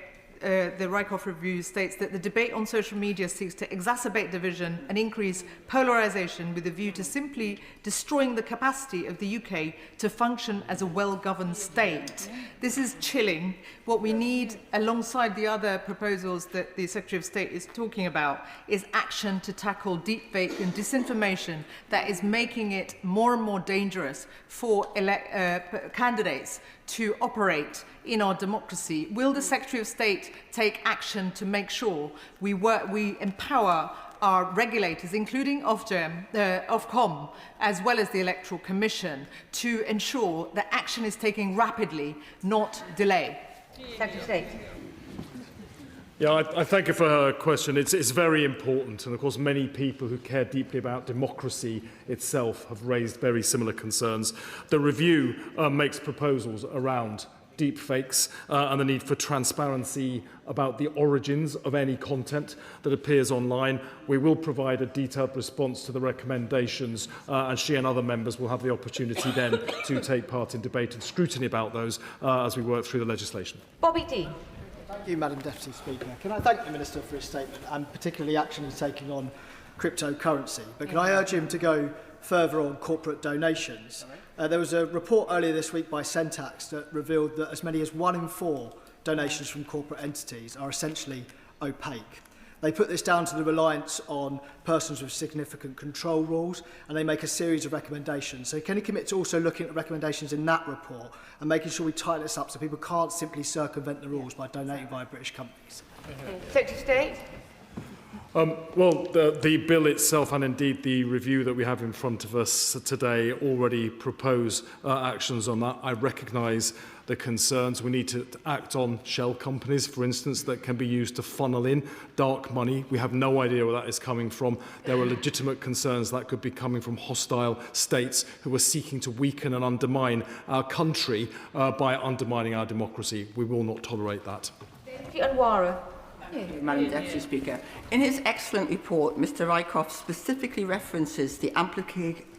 the Rycroft review states that the debate on social media seeks to exacerbate division and increase polarisation with a view to simply destroying the capacity of the UK to function as a well-governed state. This is chilling. What we need, alongside the other proposals that the Secretary of State is talking about, is action to tackle deepfake and disinformation that is making it more and more dangerous for candidates to operate in our democracy. Will the Secretary of State take action to make sure we empower our regulators, including Ofcom, as well as the Electoral Commission, to ensure that action is taken rapidly, not delay? Secretary of State. Yeah, I thank you for her question. It's very important, and of course many people who care deeply about democracy itself have raised very similar concerns. The review makes proposals around deepfakes and the need for transparency about the origins of any content that appears online. We will provide a detailed response to the recommendations, and she and other members will have the opportunity then to take part in debate and scrutiny about those as we work through the legislation. Bobby Dean. Thank you, Madam Deputy Speaker. Can I thank the Minister for his statement and particularly action he's taking on cryptocurrency? But can I urge him to go further on corporate donations? There was a report earlier this week by Centax that revealed that as many as 1 in 4 donations from corporate entities are essentially opaque. They put this down to the reliance on persons with significant control rules, and they make a series of recommendations. So can he commit to also looking at the recommendations in that report and making sure we tighten this up so people can't simply circumvent the rules by donating via British companies? Secretary of State. Well, the bill itself and indeed the review that we have in front of us today already propose actions on that. I recognise the concerns. We need to act on shell companies, for instance, that can be used to funnel in dark money. We have no idea where that is coming from. There are legitimate concerns that could be coming from hostile states who are seeking to weaken and undermine our country by undermining our democracy. We will not tolerate that. Anwara. Madam Deputy Speaker. In his excellent report, Mr Rycroft specifically references the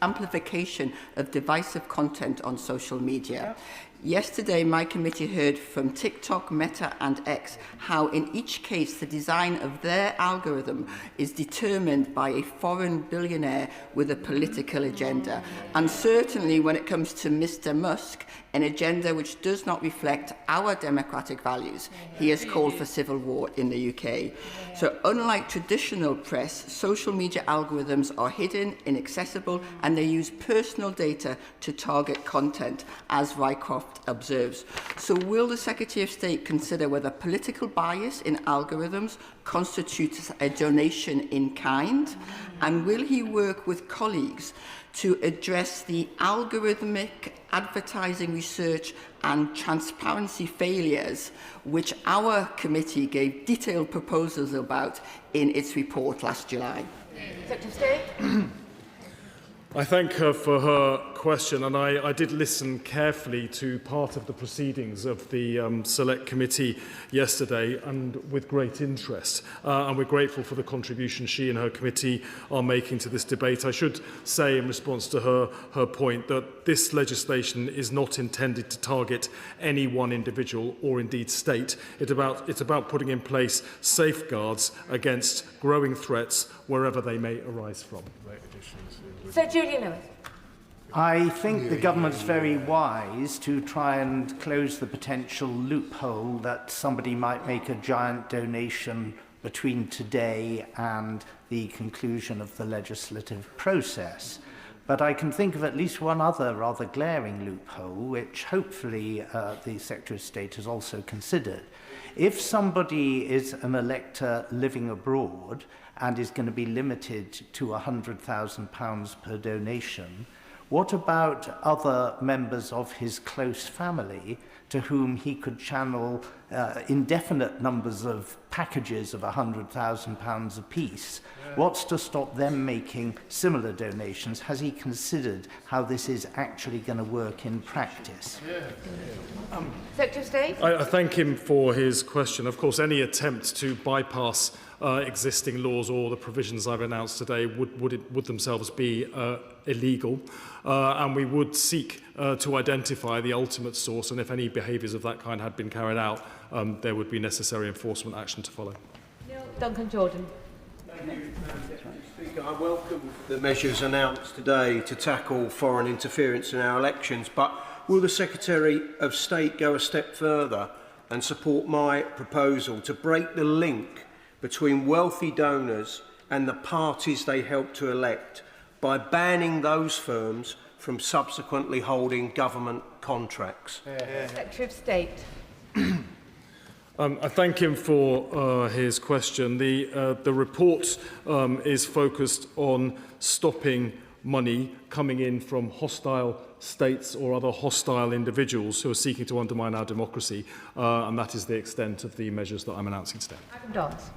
amplification of divisive content on social media. Yesterday, my committee heard from TikTok, Meta and X how in each case the design of their algorithm is determined by a foreign billionaire with a political agenda. And certainly when it comes to Mr Musk, an agenda which does not reflect our democratic values. He has called for civil war in the UK. So unlike traditional press, social media algorithms are hidden, inaccessible and and they use personal data to target content, as Rycroft observes. So will the Secretary of State consider whether political bias in algorithms constitutes a donation in kind? And will he work with colleagues to address the algorithmic advertising research and transparency failures, which our committee gave detailed proposals about in its report last July? Secretary of State. I thank her for her question, and I did listen carefully to part of the proceedings of the Select Committee yesterday, and with great interest. And we're grateful for the contribution she and her committee are making to this debate. I should say, in response to her point, that this legislation is not intended to target any one individual or indeed state. It's about putting in place safeguards against growing threats wherever they may arise from. Sir Julian Lewis. I think the government's very wise to try and close the potential loophole that somebody might make a giant donation between today and the conclusion of the legislative process. But I can think of at least one other rather glaring loophole, which hopefully the Secretary of State has also considered. If somebody is an elector living abroad and is going to be limited to £100,000 per donation, what about other members of his close family to whom he could channel indefinite numbers of packages of £100,000 apiece? What's to stop them making similar donations? Has he considered how this is actually going to work in practice? Secretary of State. I thank him for his question. Of course, any attempt to bypass existing laws or the provisions I've announced today would themselves be illegal, and we would seek to identify the ultimate source, and if any behaviours of that kind had been carried out, there would be necessary enforcement action to follow. Duncan Jordan. Speaker, I welcome the measures announced today to tackle foreign interference in our elections, but will the Secretary of State go a step further and support my proposal to break the link between wealthy donors and the parties they help to elect by banning those firms from subsequently holding government contracts? Secretary of State. I thank him for his question. The report is focused on stopping money coming in from hostile states or other hostile individuals who are seeking to undermine our democracy, and that is the extent of the measures that I'm announcing today. Adam Dodds.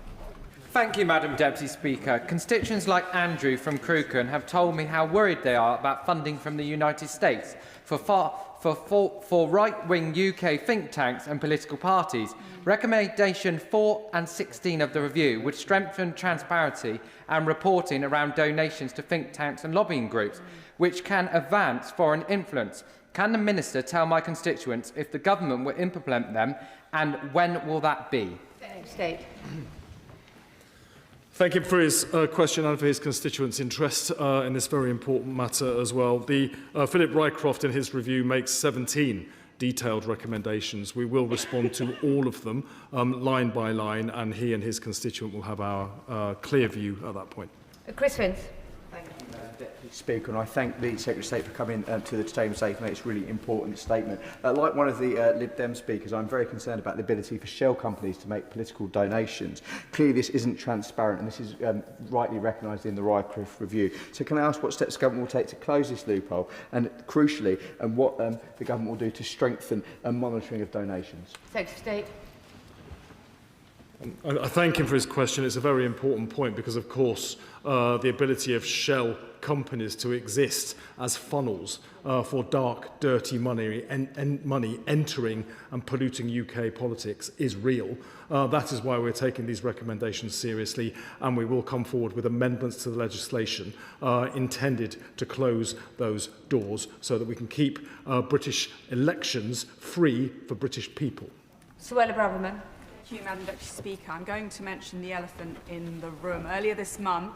Thank you, Madam Deputy Speaker. Constituents like Andrew from Crewcombe have told me how worried they are about funding from the United States for right-wing UK think tanks and political parties. Recommendation 4 and 16 of the review would strengthen transparency and reporting around donations to think tanks and lobbying groups, which can advance foreign influence. Can the Minister tell my constituents if the government will implement them, and when will that be? State. Thank him for his question and for his constituents' interest in this very important matter as well. Philip Rycroft, in his review, makes 17 detailed recommendations. We will respond to all of them line by line, and he and his constituent will have our clear view at that point. Chris Finns. Deputy Speaker, and I thank the Secretary of State for coming to the table today to make this really important statement. Like one of the Lib Dem speakers, I'm very concerned about the ability for shell companies to make political donations. Clearly, this isn't transparent, and this is rightly recognised in the Rycroft review. So can I ask what steps the government will take to close this loophole, and crucially, and what the government will do to strengthen monitoring of donations? Secretary of State. I thank him for his question. It's a very important point because, of course, the ability of shell companies to exist as funnels for dark, dirty money entering and polluting UK politics is real. That is why we're taking these recommendations seriously, and we will come forward with amendments to the legislation intended to close those doors so that we can keep British elections free for British people. Suella Braverman. Thank you, Madam Deputy Speaker. I'm going to mention the elephant in the room. Earlier this month,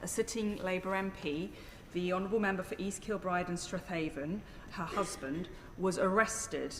a sitting Labour MP, the Honourable Member for East Kilbride and Strathaven, her husband, was arrested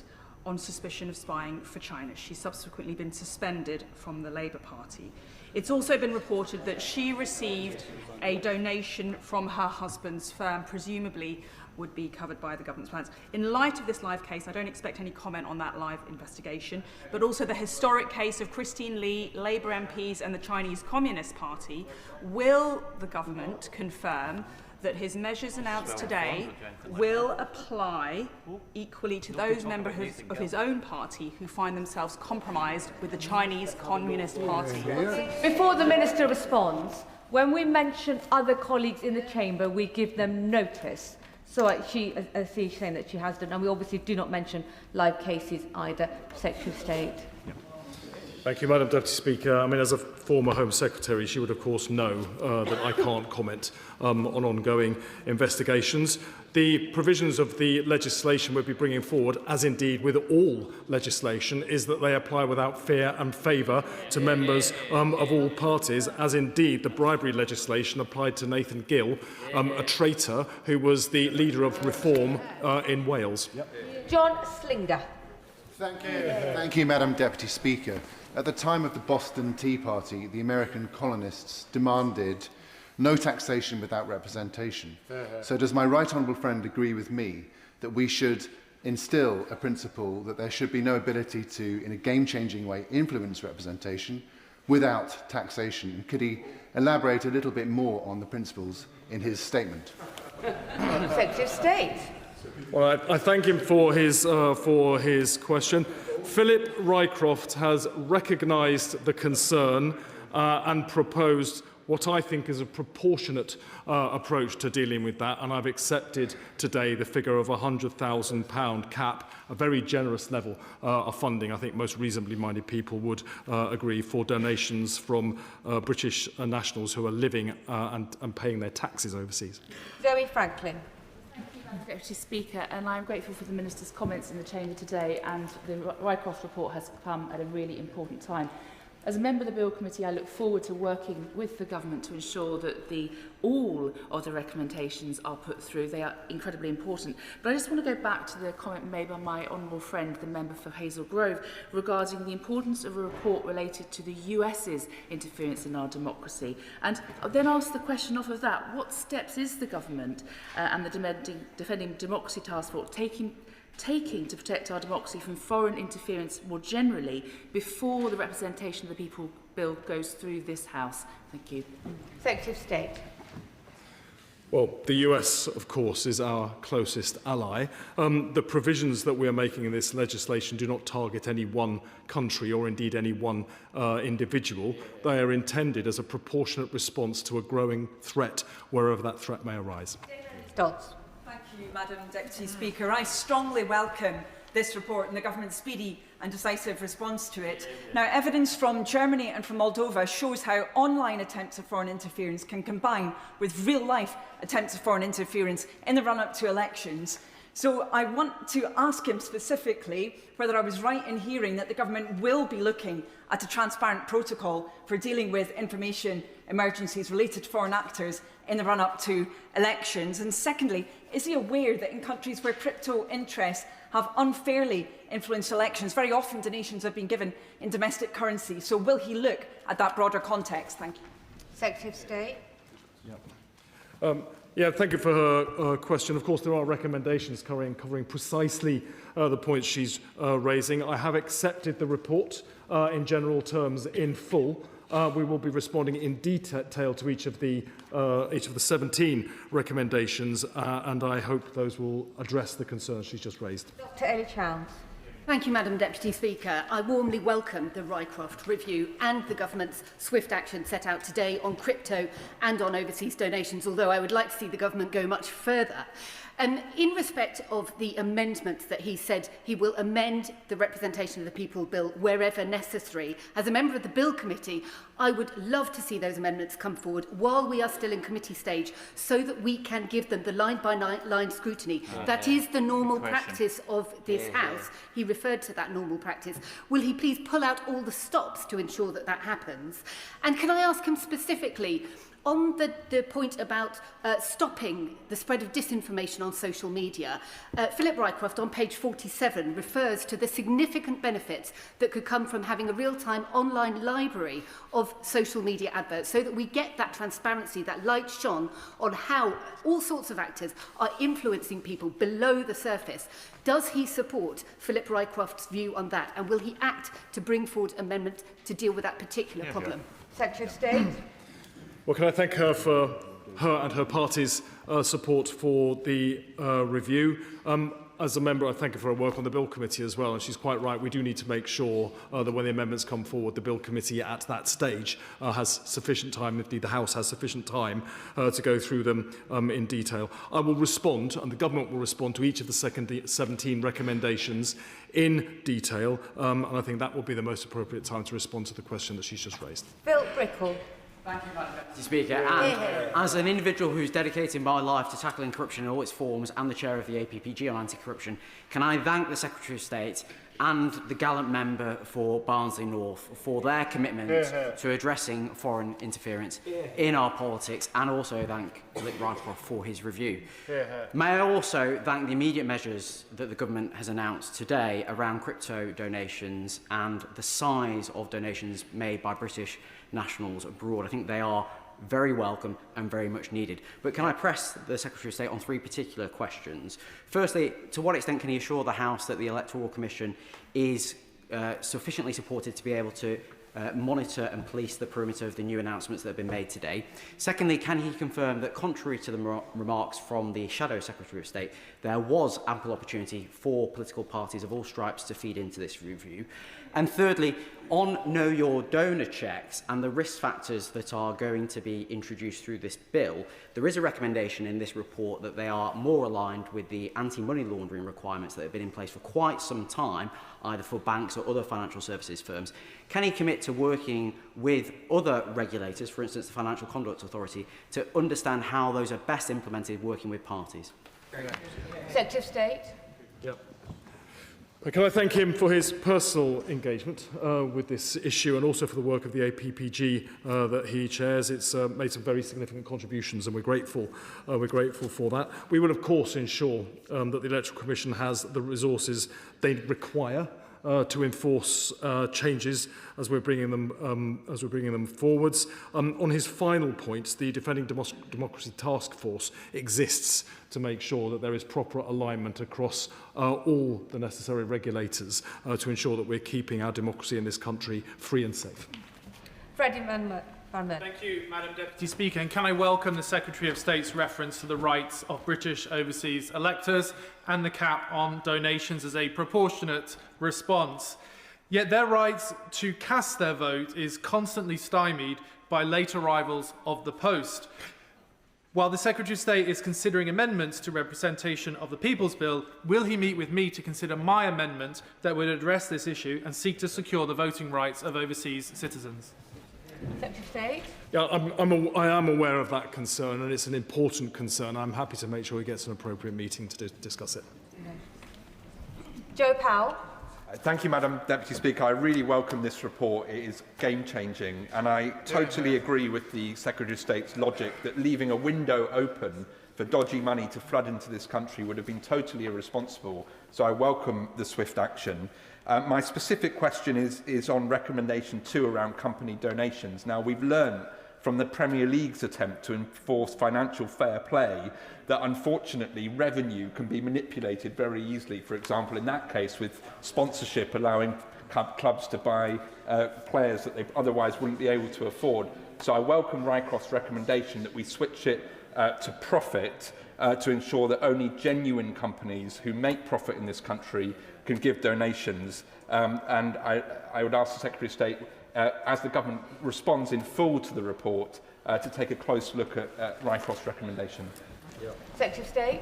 on suspicion of spying for China. She's subsequently been suspended from the Labour Party. It's also been reported that she received a donation from her husband's firm, presumably would be covered by the government's plans. In light of this live case, I don't expect any comment on that live investigation, but also the historic case of Christine Lee, Labour MPs and the Chinese Communist Party, will the government confirm that his measures announced today will apply equally to those members of his own party who find themselves compromised with the Chinese Communist Party? Before the Minister responds, when we mention other colleagues in the chamber, we give them notice. So I see saying that she has done, and we obviously do not mention live cases either. Secretary of State. Thank you, Madam Deputy Speaker. I mean, as a former Home Secretary, she would, of course, know that I can't comment on ongoing investigations. The provisions of the legislation we'll be bringing forward, as indeed with all legislation, is that they apply without fear and favour to members of all parties, as indeed the bribery legislation applied to Nathan Gill, a traitor who was the leader of reform in Wales. John Slinger. Thank you, Madam Deputy Speaker. At the time of the Boston Tea Party, the American colonists demanded no taxation without representation. So does my right honourable friend agree with me that we should instill a principle that there should be no ability to, in a game-changing way, influence representation without taxation? And could he elaborate a little bit more on the principles in his statement? Secretary of State. Well, I thank him for his question. Philip Rycroft has recognised the concern and proposed what I think is a proportionate approach to dealing with that, and I've accepted today the figure of £100,000 cap, a very generous level of funding. I think most reasonably minded people would agree, for donations from British nationals who are living and paying their taxes overseas. Zoe Franklin. Deputy Speaker, and I'm grateful for the Minister's comments in the Chamber today, and the Rycroft report has come at a really important time. As a member of the Bill Committee, I look forward to working with the Government to ensure that all of the recommendations are put through. They are incredibly important. But I just want to go back to the comment made by my honourable friend, the member for Hazel Grove, regarding the importance of a report related to the US's interference in our democracy. And then ask the question off of that, what steps is the Government and the Defending Democracy Task Force taking to protect our democracy from foreign interference more generally before the Representation of the People Bill goes through this House? Thank you. Secretary of State. Well, the US, of course, is our closest ally. The provisions that we are making in this legislation do not target any one country or indeed any one individual. They are intended as a proportionate response to a growing threat, wherever that threat may arise. Dodds. Thank you, Madam Deputy Speaker. I strongly welcome this report and the government's speedy and decisive response to it. Now, evidence from Germany and from Moldova shows how online attempts of foreign interference can combine with real-life attempts of foreign interference in the run-up to elections. So I want to ask him specifically whether I was right in hearing that the government will be looking at a transparent protocol for dealing with information emergencies related to foreign actors in the run-up to elections. And secondly, is he aware that in countries where crypto interests have unfairly influenced elections, very often donations have been given in domestic currency? So will he look at that broader context? Thank you. Secretary of State. Yeah, thank you for her question. Of course, there are recommendations covering precisely the points she's raising. I have accepted the report in general terms in full. We will be responding in detail to each of the 17 recommendations, and I hope those will address the concerns she's just raised. Dr. Ellie Chowns. Thank you, Madam Deputy Speaker. I warmly welcome the Rycroft review and the Government's swift action set out today on crypto and on overseas donations, although I would like to see the Government go much further. In respect of the amendments that he said he will amend the Representation of the People Bill wherever necessary, as a member of the Bill Committee, I would love to see those amendments come forward while we are still in committee stage so that we can give them the line-by-line scrutiny. That is the normal practice of this House. He referred to that normal practice. Will he please pull out all the stops to ensure that that happens? And can I ask him specifically, On the point about stopping the spread of disinformation on social media, Philip Rycroft on page 47 refers to the significant benefits that could come from having a real-time online library of social media adverts so that we get that transparency, that light shone on how all sorts of actors are influencing people below the surface. Does he support Philip Rycroft's view on that, and will he act to bring forward amendment to deal with that particular problem? Secretary of State. Well, can I thank her for her and her party's support for the review. As a member, I thank her for her work on the Bill Committee as well, and she's quite right. We do need to make sure that when the amendments come forward, the Bill Committee at that stage has sufficient time, indeed the House has sufficient time to go through them in detail. I will respond, and the Government will respond to each of the 17 recommendations in detail, and I think that will be the most appropriate time to respond to the question that she's just raised. Phil Brickell. Thank you, Madam Deputy Speaker. And as an individual who's dedicated my life to tackling corruption in all its forms and the chair of the APPG on anti-corruption, can I thank the Secretary of State and the gallant member for Barnsley North for their commitment to addressing foreign interference in our politics, and also thank Philip Rycroft for his review. May I also thank the immediate measures that the Government has announced today around crypto donations and the size of donations made by British nationals abroad. I think they are very welcome and very much needed. But can I press the Secretary of State on 3 particular questions? Firstly, to what extent can he assure the House that the Electoral Commission is sufficiently supported to be able to monitor and police the perimeter of the new announcements that have been made today? Secondly, can he confirm that, contrary to the remarks from the Shadow Secretary of State, there was ample opportunity for political parties of all stripes to feed into this review? And thirdly, on Know Your Donor checks and the risk factors that are going to be introduced through this bill, there is a recommendation in this report that they are more aligned with the anti-money laundering requirements that have been in place for quite some time, either for banks or other financial services firms. Can he commit to working with other regulators, for instance the Financial Conduct Authority, to understand how those are best implemented working with parties? Secretary of State. Yep. Can I thank him for his personal engagement with this issue, and also for the work of the APPG that he chairs. It's made some very significant contributions, and we're grateful for that. We will, of course, ensure that the Electoral Commission has the resources they require to enforce changes as we're bringing them forwards. On his final point, the Defending Democracy Task Force exists to make sure that there is proper alignment across all the necessary regulators to ensure that we're keeping our democracy in this country free and safe. Freddie Van Thank you, Madam Deputy Speaker. And can I welcome the Secretary of State's reference to the rights of British overseas electors and the cap on donations as a proportionate response. Yet their rights to cast their vote is constantly stymied by late arrivals of the post. While the Secretary of State is considering amendments to Representation of the People's Bill, will he meet with me to consider my amendment that would address this issue and seek to secure the voting rights of overseas citizens? Secretary of State. Yeah, I am aware of that concern, and it's an important concern. I'm happy to make sure he gets an appropriate meeting to discuss it. Joe Powell. Thank you, Madam Deputy Speaker. I really welcome this report. It is game-changing, and I totally agree with the Secretary of State's logic that leaving a window open for dodgy money to flood into this country would have been totally irresponsible. So I welcome the swift action. My specific question is on recommendation 2 around company donations. Now, we've learned from the Premier League's attempt to enforce financial fair play that, unfortunately, revenue can be manipulated very easily. For example, in that case, with sponsorship allowing clubs to buy players that they otherwise wouldn't be able to afford. So I welcome Rycroft's recommendation that we switch it to profit to ensure that only genuine companies who make profit in this country can give donations. And I would ask the Secretary of State, as the Government responds in full to the report, to take a close look at Rycroft's recommendation. Secretary of State.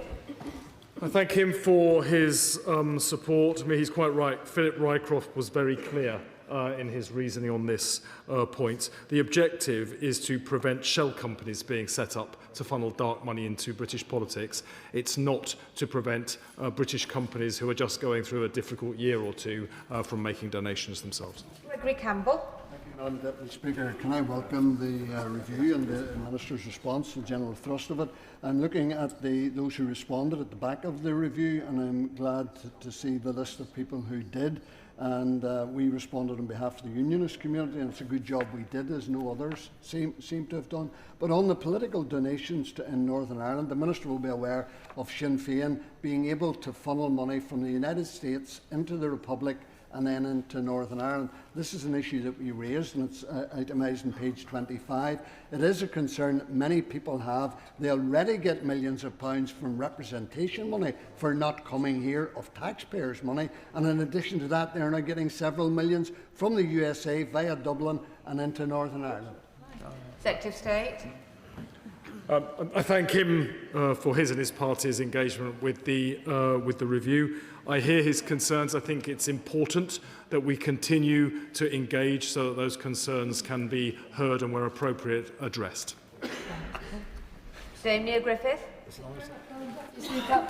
I thank him for his support. I mean, he's quite right. Philip Rycroft was very clear in his reasoning on this point. The objective is to prevent shell companies being set up to funnel dark money into British politics. It's not to prevent British companies who are just going through a difficult year or two from making donations themselves. Gregory Campbell. Thank you, Madam Deputy Speaker, can I welcome the review and the Minister's response, the general thrust of it. I'm looking at those who responded at the back of the review, and I'm glad to see the list of people who did. And we responded on behalf of the unionist community, and it's a good job we did, as no others seem to have done. But on the political donations in Northern Ireland, the Minister will be aware of Sinn Féin being able to funnel money from the United States into the Republic and then into Northern Ireland. This is an issue that we raised, and it's itemised on page 25. It is a concern that many people have. They already get millions of pounds from representation money for not coming here, of taxpayers' money, and in addition to that, they're now getting several millions from the USA via Dublin and into Northern Ireland. Secretary of State. I thank him for his and his party's engagement with the review. I hear his concerns. I think it's important that we continue to engage so that those concerns can be heard and, where appropriate, addressed. Neil Griffith. Speaker,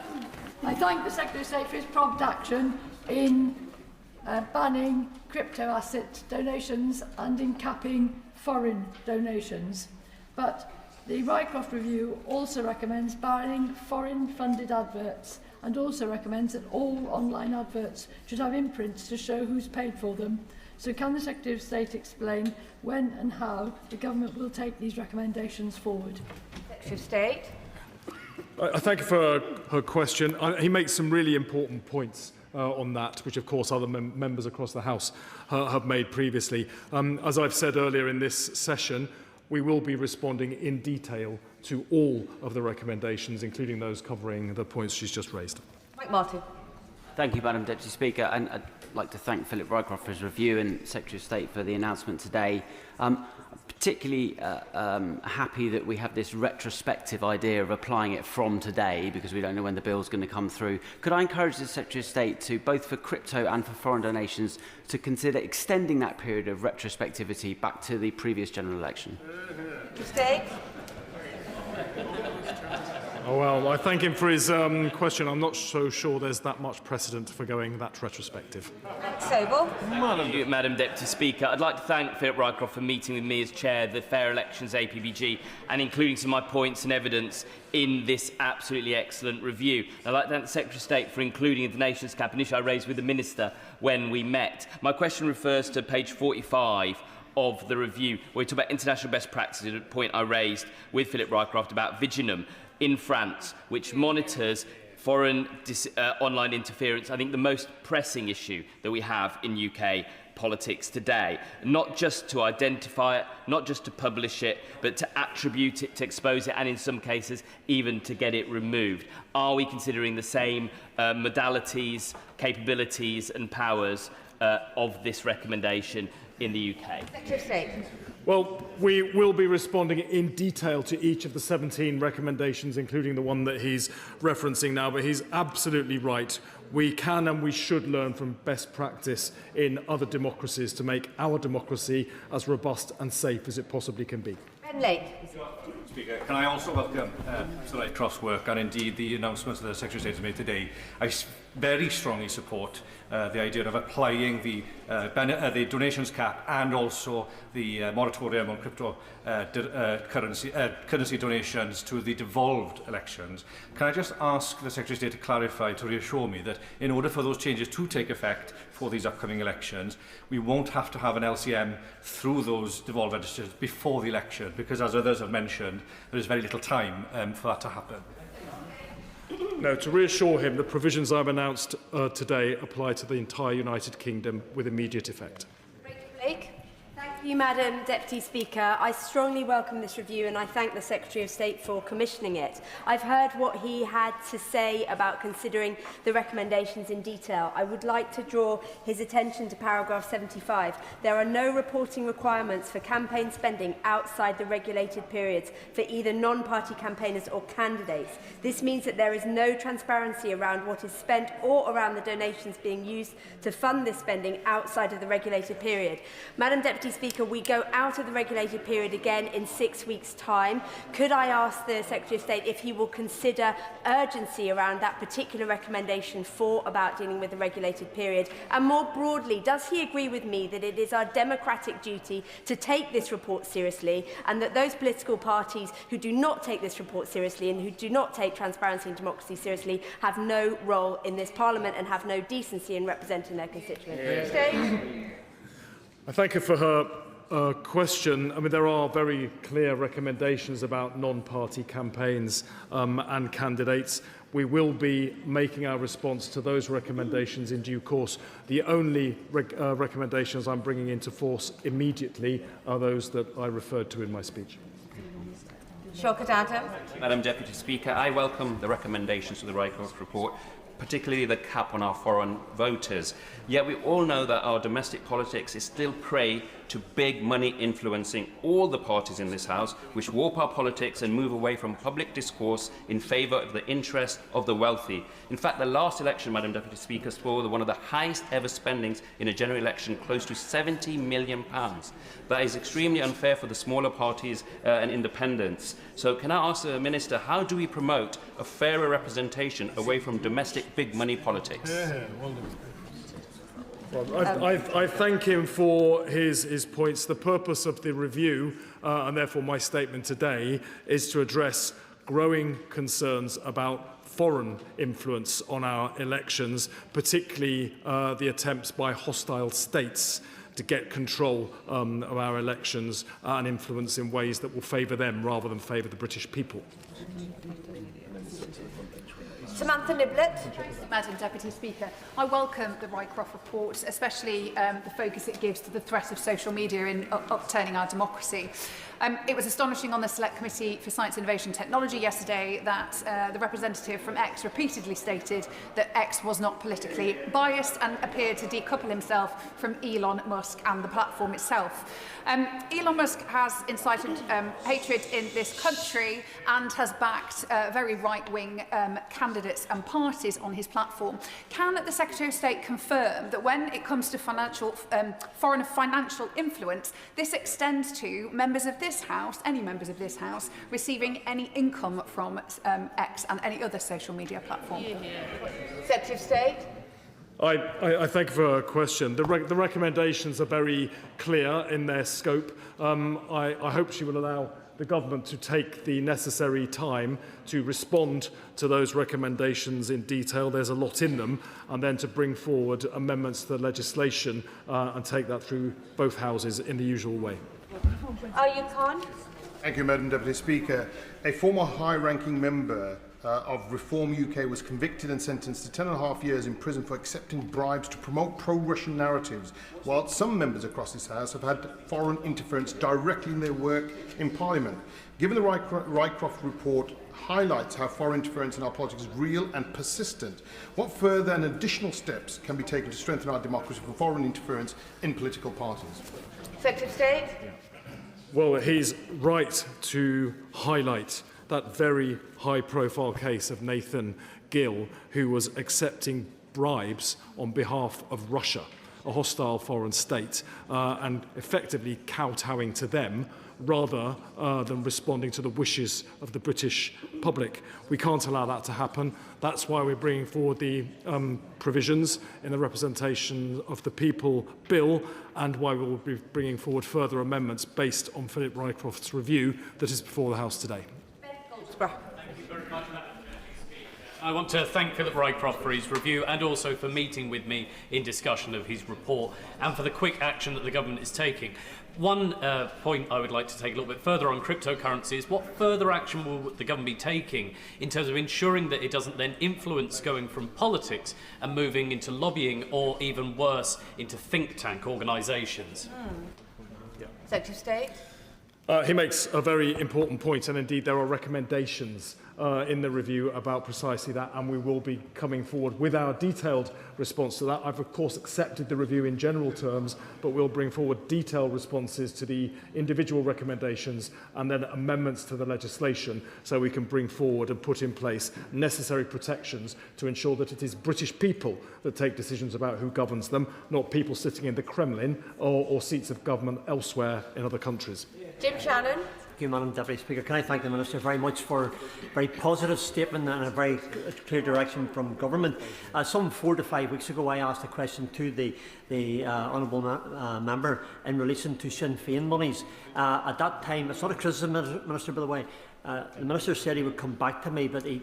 I thank the Secretary of State for his prompt action in banning crypto asset donations and in capping foreign donations. But the Rycroft Review also recommends banning foreign-funded adverts and also recommends that all online adverts should have imprints to show who's paid for them. So can the Secretary of State explain when and how the government will take these recommendations forward? Secretary of State. I thank you for her question. He makes some really important points on that, which of course other members across the House have made previously. As I've said earlier in this session, we will be responding in detail to all of the recommendations, including those covering the points she's just raised. Mike Martin. Thank you, Madam Deputy Speaker, and I'd like to thank Philip Rycroft for his review and Secretary of State for the announcement today. Particularly happy that we have this retrospective idea of applying it from today, because we don't know when the bill is going to come through. Could I encourage the Secretary of State to, both for crypto and for foreign donations, to consider extending that period of retrospectivity back to the previous general election? State. Oh, well, I thank him for his question. I'm not so sure there's that much precedent for going that retrospective. Sobel. Madam Deputy Speaker, I'd like to thank Philip Rycroft for meeting with me as chair of the Fair Elections APPG and including some of my points and evidence in this absolutely excellent review. I'd like to thank the Secretary of State for including a donations cap, an issue I raised with the Minister when we met. My question refers to page 45 of the review, where we talk about international best practices, a point I raised with Philip Rycroft about Viginum in France, which monitors foreign online interference. I think the most pressing issue that we have in UK politics today, not just to identify it, not just to publish it, but to attribute it, to expose it, and in some cases even to get it removed. Are we considering the same modalities, capabilities and powers of this recommendation in the UK? Secretary of State. Well, we will be responding in detail to each of the 17 recommendations, including the one that he's referencing now, but he's absolutely right. We can and we should learn from best practice in other democracies to make our democracy as robust and safe as it possibly can be. Ben Lake. Speaker, can I also welcome Mr Rycroft's work and indeed the announcements that the Secretary of State has made today. I very strongly support the idea of applying the donations cap and also the moratorium on currency donations to the devolved elections. Can I just ask the Secretary of State to clarify, to reassure me that in order for those changes to take effect for these upcoming elections, we won't have to have an LCM through those devolved registers before the election, because as others have mentioned, there is very little time for that to happen. No, to reassure him, the provisions I've announced today apply to the entire United Kingdom with immediate effect. Blake. Thank you, Madam Deputy Speaker. I strongly welcome this review and I thank the Secretary of State for commissioning it. I've heard what he had to say about considering the recommendations in detail. I would like to draw his attention to paragraph 75. There are no reporting requirements for campaign spending outside the regulated periods for either non-party campaigners or candidates. This means that there is no transparency around what is spent or around the donations being used to fund this spending outside of the regulated period. Madam Deputy Speaker, Speaker, we go out of the regulated period again in 6 weeks' time. Could I ask the Secretary of State if he will consider urgency around that particular recommendation 4 about dealing with the regulated period? And more broadly, does he agree with me that it is our democratic duty to take this report seriously, and that those political parties who do not take this report seriously and who do not take transparency and democracy seriously have no role in this Parliament and have no decency in representing their constituents? I thank her for her question. I mean, there are very clear recommendations about non-party campaigns and candidates. We will be making our response to those recommendations in due course. The only recommendations I'm bringing into force immediately are those that I referred to in my speech. Madam Deputy Speaker, I welcome the recommendations to the Rycroft report, particularly the cap on our foreign voters. Yet we all know that our domestic politics is still prey to big money influencing all the parties in this House, which warp our politics and move away from public discourse in favour of the interest of the wealthy. In fact, the last election, Madam Deputy Speaker, saw one of the highest ever spendings in a general election, close to £70 million. That is extremely unfair for the smaller parties and independents. So can I ask the Minister, how do we promote a fairer representation away from domestic big money politics? Well, I thank him for his points. The purpose of the review, and therefore my statement today, is to address growing concerns about foreign influence on our elections, particularly the attempts by hostile states to get control of our elections and influence in ways that will favour them rather than favour the British people. Samantha Niblett. Madam Deputy Speaker, I welcome the Rycroft report, especially the focus it gives to the threat of social media in upturning our democracy. It was astonishing on the Select Committee for Science, Innovation and Technology yesterday that the representative from X repeatedly stated that X was not politically biased and appeared to decouple himself from Elon Musk and the platform itself. Elon Musk has incited hatred in this country and has backed very right-wing candidates and parties on his platform. Can the Secretary of State confirm that when it comes to foreign financial influence, this extends to members of this House, any members of this House, receiving any income from X and any other social media platform? Secretary of State. I thank you for a question. The recommendations are very clear in their scope. I hope she will allow the government to take the necessary time to respond to those recommendations in detail. There's a lot in them, and then to bring forward amendments to the legislation and take that through both houses in the usual way. Ayub Khan. Thank you, Madam Deputy Speaker. A former high-ranking member of Reform UK was convicted and sentenced to 10.5 years in prison for accepting bribes to promote pro-Russian narratives, while some members across this House have had foreign interference directly in their work in Parliament. Given the Rycroft report highlights how foreign interference in our politics is real and persistent, what further and additional steps can be taken to strengthen our democracy from foreign interference in political parties? Secretary of State. Well, he's right to highlight that very high-profile case of Nathan Gill, who was accepting bribes on behalf of Russia, a hostile foreign state, and effectively kowtowing to them rather than responding to the wishes of the British public. We can't allow that to happen. That's why we're bringing forward the provisions in the Representation of the People Bill, and why we will be bringing forward further amendments based on Philip Rycroft's review that is before the House today. I want to thank Philip Rycroft for his review and also for meeting with me in discussion of his report and for the quick action that the government is taking. One point I would like to take a little bit further on cryptocurrencies: what further action will the government be taking in terms of ensuring that it doesn't then influence going from politics and moving into lobbying, or even worse, into think tank organisations? Secretary of State. He makes a very important point, and indeed there are recommendations in the review about precisely that, and we will be coming forward with our detailed response to that. I've, of course, accepted the review in general terms, but we'll bring forward detailed responses to the individual recommendations and then amendments to the legislation so we can bring forward and put in place necessary protections to ensure that it is British people that take decisions about who governs them, not people sitting in the Kremlin or seats of government elsewhere in other countries. Jim Shannon. Thank you, Madam Deputy Speaker. Can I thank the Minister very much for a very positive statement and a very clear direction from government. Some 4 to 5 weeks ago, I asked a question to the honourable member in relation to Sinn Féin monies. At that time, it's not a criticism, Minister, by the way. The Minister said he would come back to me, but he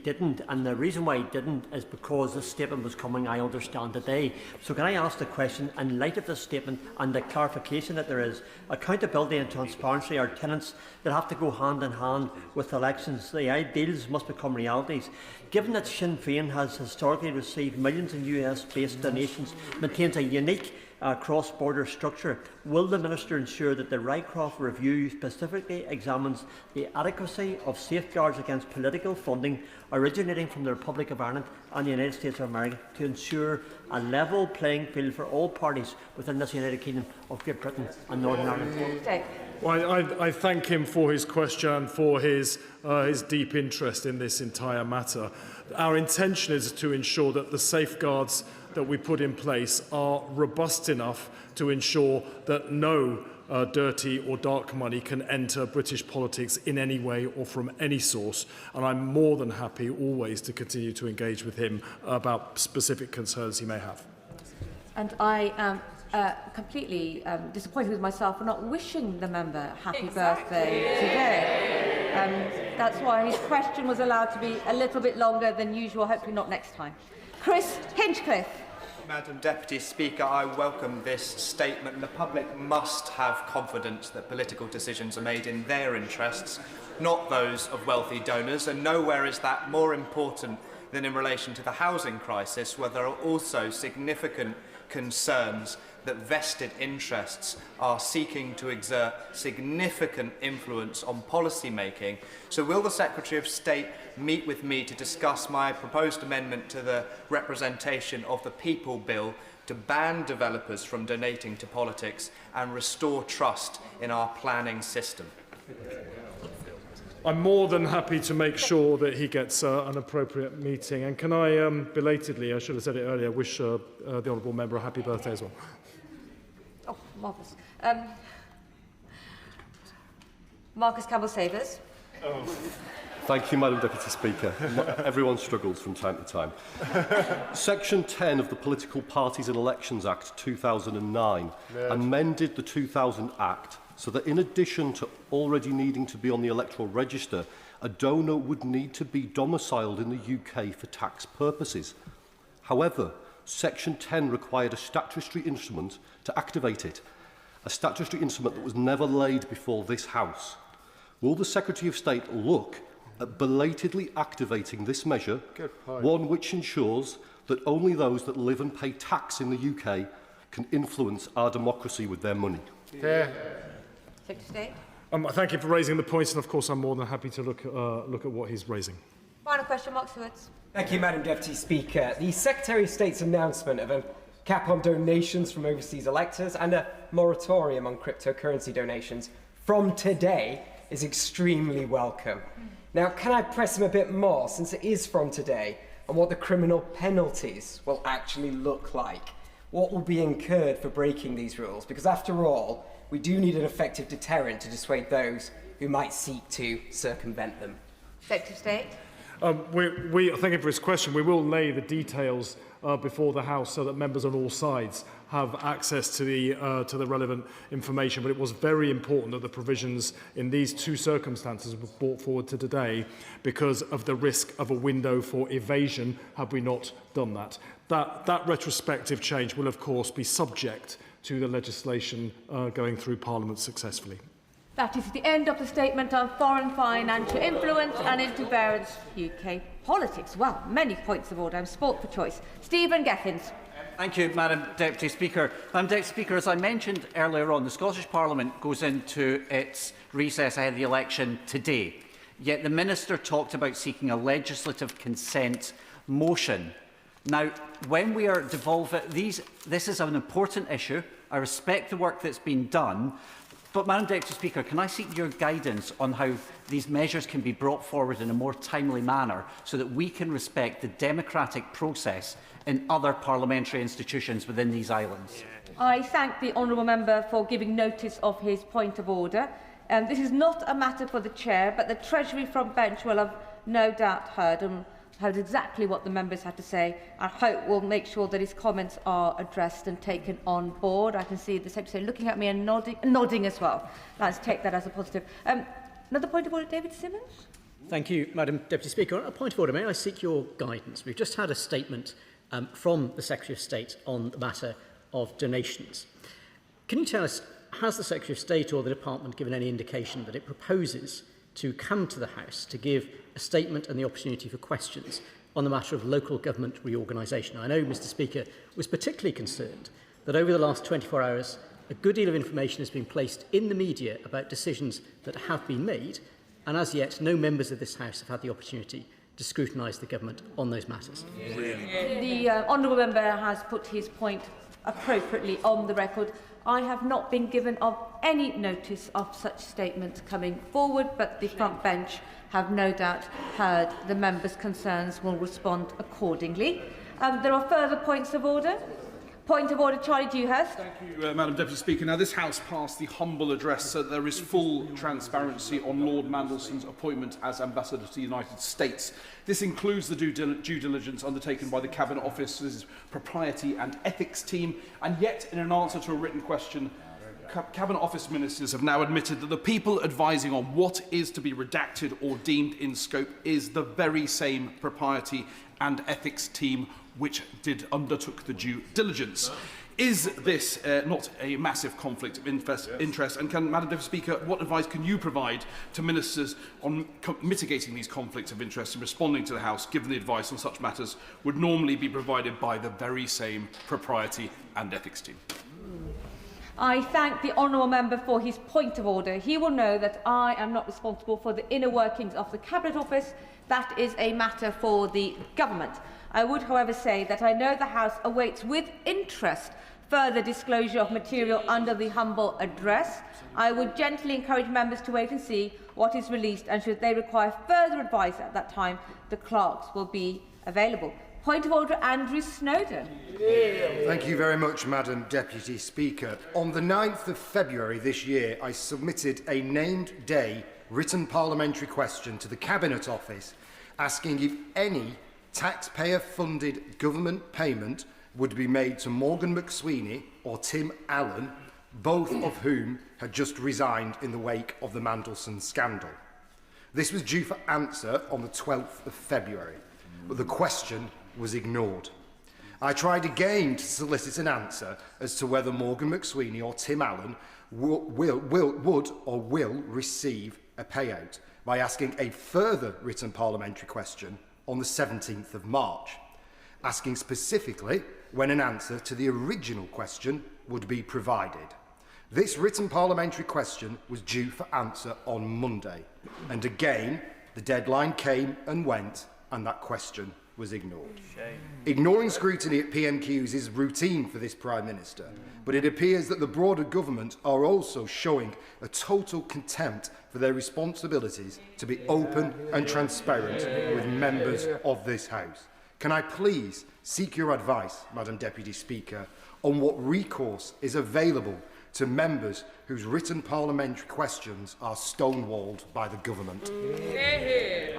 didn't, and the reason why he didn't is because this statement was coming, I understand, today. So can I ask the question, in light of this statement and the clarification that there is, accountability and transparency are tenets that have to go hand in hand with elections. The ideals must become realities. Given that Sinn Féin has historically received millions in US-based donations, maintains a unique cross-border structure, will the Minister ensure that the Rycroft review specifically examines the adequacy of safeguards against political funding originating from the Republic of Ireland and the United States of America to ensure a level playing field for all parties within this United Kingdom of Great Britain and Northern Ireland? Well, I thank him for his question and for his deep interest in this entire matter. Our intention is to ensure that the safeguards that we put in place are robust enough to ensure that no dirty or dark money can enter British politics in any way or from any source. And I'm more than happy always to continue to engage with him about specific concerns he may have. And I am completely disappointed with myself for not wishing the member happy birthday today. That's why his question was allowed to be a little bit longer than usual, hopefully not next time. Chris Hinchcliffe. Madam Deputy Speaker, I welcome this statement. The public must have confidence that political decisions are made in their interests, not those of wealthy donors, and nowhere is that more important than in relation to the housing crisis, where there are also significant concerns that vested interests are seeking to exert significant influence on policy making. So will the Secretary of State meet with me to discuss my proposed amendment to the Representation of the People Bill to ban developers from donating to politics and restore trust in our planning system? I'm more than happy to make sure that he gets an appropriate meeting. And can I, belatedly, I should have said it earlier, wish the honourable member a happy birthday as well. Oh, marvellous. Marcus Campbell-Savers. Oh. Thank you, Madam Deputy Speaker. Everyone struggles from time to time. Section 10 of the Political Parties and Elections Act 2009 amended the 2000 Act so that in addition to already needing to be on the electoral register, a donor would need to be domiciled in the UK for tax purposes. However, Section 10 required a statutory instrument to activate it, a statutory instrument that was never laid before this House. Will the Secretary of State look at belatedly activating this measure, one which ensures that only those that live and pay tax in the UK can influence our democracy with their money? Secretary of State. Thank you for raising the point, and of course I'm more than happy to look at what he's raising. Final question, Mark Stewart. Thank you, Madam Deputy Speaker. The Secretary of State's announcement of a cap on donations from overseas electors and a moratorium on cryptocurrency donations from today is extremely welcome. Now, can I press him a bit more, since it is from today, on what the criminal penalties will actually look like? What will be incurred for breaking these rules? Because after all, we do need an effective deterrent to dissuade those who might seek to circumvent them. Secretary of State. Thank you for his question. We will lay the details before the House so that members on all sides have access to the relevant information. But it was very important that the provisions in these two circumstances were brought forward to today because of the risk of a window for evasion had we not done that. That retrospective change will, of course, be subject to the legislation going through Parliament successfully. That is the end of the statement on foreign financial influence and interference UK politics. Well, many points of order. I'm sport for choice. Stephen Geffins. Thank you, Madam Deputy Speaker. Madam Deputy Speaker, as I mentioned earlier on, the Scottish Parliament goes into its recess ahead of the election today. yet the Minister talked about seeking a legislative consent motion. Now, when we are devolving this is an important issue. I respect the work that's been done, but, Madam Deputy Speaker, can I seek your guidance on how these measures can be brought forward in a more timely manner so that we can respect the democratic process in other parliamentary institutions within these islands? I thank the honourable member for giving notice of his point of order. This is not a matter for the Chair, but the Treasury front bench will have no doubt heard exactly what the members had to say. I hope we'll make sure that his comments are addressed and taken on board. I can see the Secretary looking at me and nodding as well. Let's take that as a positive. Another point of order, David Simmons. Thank you, Madam Deputy Speaker. On a point of order, may I seek your guidance? We've just had a statement from the Secretary of State on the matter of donations. Can you tell us, has the Secretary of State or the Department given any indication that it proposes to come to the House to give a statement and the opportunity for questions on the matter of local government reorganisation? I know Mr Speaker was particularly concerned that over the last 24 hours a good deal of information has been placed in the media about decisions that have been made, and as yet no members of this House have had the opportunity to scrutinise the government on those matters. The honourable member has put his point appropriately on the record. I have not been given of any notice of such statements coming forward, but the front bench have no doubt heard the members' concerns, will respond accordingly. There are further points of order. Point of order, Charlie Dewhurst. Thank you, Madam Deputy Speaker. Now, this House passed the humble address so that there is full transparency on Lord Mandelson's appointment as Ambassador to the United States. This includes the due diligence undertaken by the Cabinet Office's Propriety and Ethics team, and yet, in an answer to a written question, Cabinet Office ministers have now admitted that the people advising on what is to be redacted or deemed in scope is the very same Propriety and Ethics team which undertook the due diligence. Is this not a massive conflict of interest? And can, Madam Deputy Speaker, what advice can you provide to ministers on mitigating these conflicts of interest and responding to the House, given the advice on such matters would normally be provided by the very same Propriety and Ethics team? I thank the honourable member for his point of order. He will know that I am not responsible for the inner workings of the Cabinet Office. That is a matter for the government. I would, however, say that I know the House awaits with interest further disclosure of material under the humble address. I would gently encourage members to wait and see what is released, and should they require further advice at that time, the clerks will be available. Point of order, Andrew Snowden. Thank you very much, Madam Deputy Speaker. On the 9th of February this year, I submitted a named day written parliamentary question to the Cabinet Office asking if any taxpayer-funded government payment would be made to Morgan McSweeney or Tim Allen, both of whom had just resigned in the wake of the Mandelson scandal. This was due for answer on the 12th of February, but the question was ignored. I tried again to solicit an answer as to whether Morgan McSweeney or Tim Allen would or will receive a payout by asking a further written parliamentary question on the 17th of March, asking specifically when an answer to the original question would be provided. This written parliamentary question was due for answer on Monday, and again the deadline came and went and that question was ignored. Ignoring scrutiny at PMQs is routine for this Prime Minister, but it appears that the broader government are also showing a total contempt for their responsibilities to be open and transparent with members of this House. Can I please seek your advice, Madam Deputy Speaker, on what recourse is available to members whose written parliamentary questions are stonewalled by the government?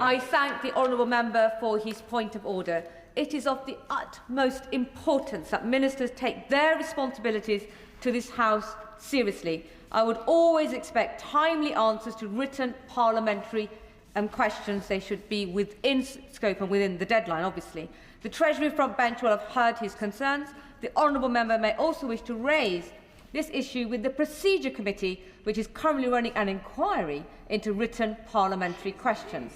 I thank the honourable member for his point of order. It is of the utmost importance that ministers take their responsibilities to this House seriously. I would always expect timely answers to written parliamentary questions. They should be within scope and within the deadline, obviously. The Treasury front bench will have heard his concerns. The honourable member may also wish to raise this issue with the Procedure Committee, which is currently running an inquiry into written parliamentary questions.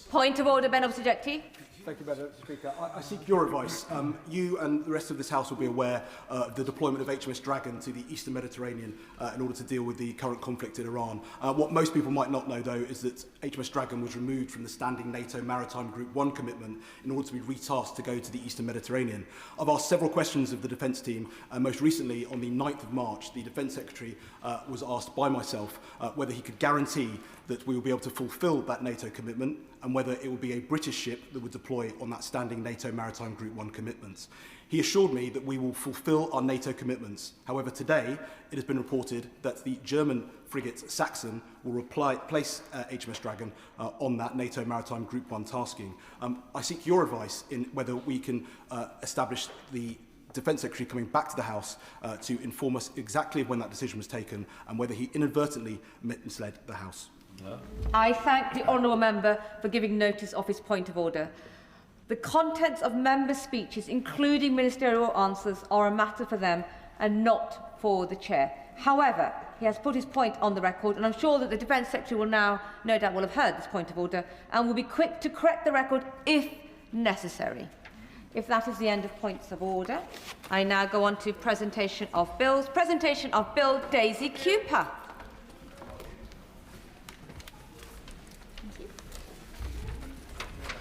Point of order, Ben Obsojecti. Thank you, Madam Speaker. I seek your advice. You and the rest of this House will be aware of the deployment of HMS Dragon to the Eastern Mediterranean in order to deal with the current conflict in Iran. What most people might not know, though, is that HMS Dragon was removed from the standing NATO Maritime Group 1 commitment in order to be retasked to go to the Eastern Mediterranean. I've asked several questions of the Defence team. Most recently, on the 9th of March, the Defence Secretary was asked by myself whether he could guarantee that we will be able to fulfil that NATO commitment and whether it will be a British ship that would deploy on that standing NATO Maritime Group 1 commitments. He assured me that we will fulfil our NATO commitments. However, today it has been reported that the German frigate Saxon will place HMS Dragon on that NATO Maritime Group 1 tasking. I seek your advice in whether we can establish the Defence Secretary coming back to the House to inform us exactly when that decision was taken and whether he inadvertently misled the House. I thank the honourable member for giving notice of his point of order. The contents of members' speeches, including ministerial answers, are a matter for them and not for the chair. However, he has put his point on the record, and I'm sure that the Defence Secretary will now, no doubt, will have heard this point of order and will be quick to correct the record if necessary. If that is the end of points of order, I now go on to presentation of bills. Presentation of Bill Daisy Cooper.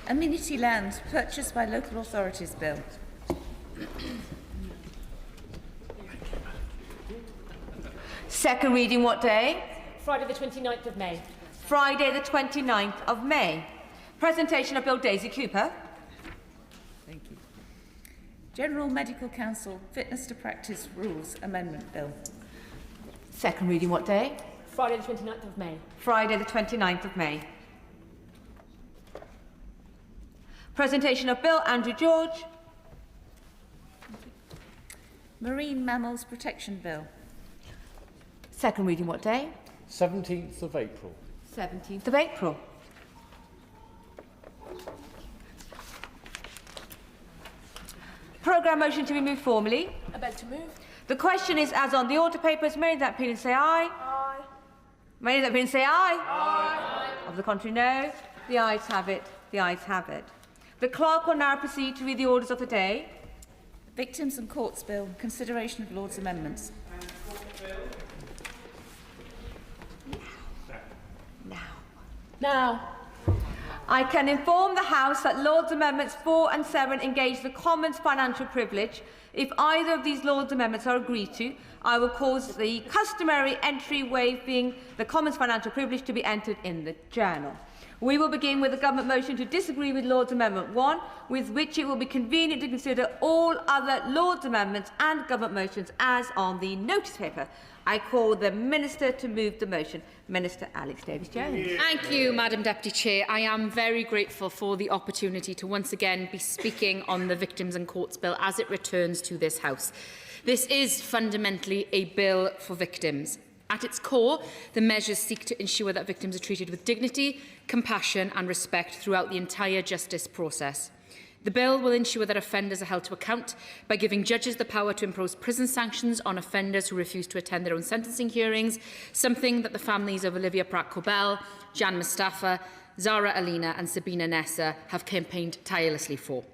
Amenity land purchased by local authorities bill. Second reading what day? Friday the 29th of May. Friday the 29th of May. Presentation of Bill Daisy Cooper. Thank you. General Medical Council Fitness to Practice Rules Amendment Bill. Second reading what day? Friday the 29th of May. Friday the 29th of May. Presentation of Bill Andrew George. Marine Mammals Protection Bill. Second reading what day? 17th of April. 17th of April. Programme motion to be moved formally. I beg to move. The question is as on the order papers. Many that opinion say aye. Aye. Many that opinion say aye. Aye. Of the contrary, no. The ayes have it. The ayes have it. The clerk will now proceed to read the orders of the day. Victims and Courts Bill. Consideration of Lord's amendments. Now. I can inform the House that Lord's Amendments 4 and 7 engage the Commons financial privilege. If either of these Lord's Amendments are agreed to, I will cause the customary entry waiving the Commons financial privilege to be entered in the journal. We will begin with the government motion to disagree with Lord's Amendment 1, with which it will be convenient to consider all other Lord's Amendments and government motions as on the notice paper. I call the Minister to move the motion. Minister Alex Davies-Jones. Thank you, Madam Deputy Chair. I am very grateful for the opportunity to once again be speaking on the Victims and Courts Bill as it returns to this House. This is fundamentally a bill for victims. At its core, the measures seek to ensure that victims are treated with dignity, compassion and respect throughout the entire justice process. The bill will ensure that offenders are held to account by giving judges the power to impose prison sanctions on offenders who refuse to attend their own sentencing hearings, something that the families of Olivia Pratt-Cobell, Jan Mustafa, Zara Alina and Sabina Nessa have campaigned tirelessly for.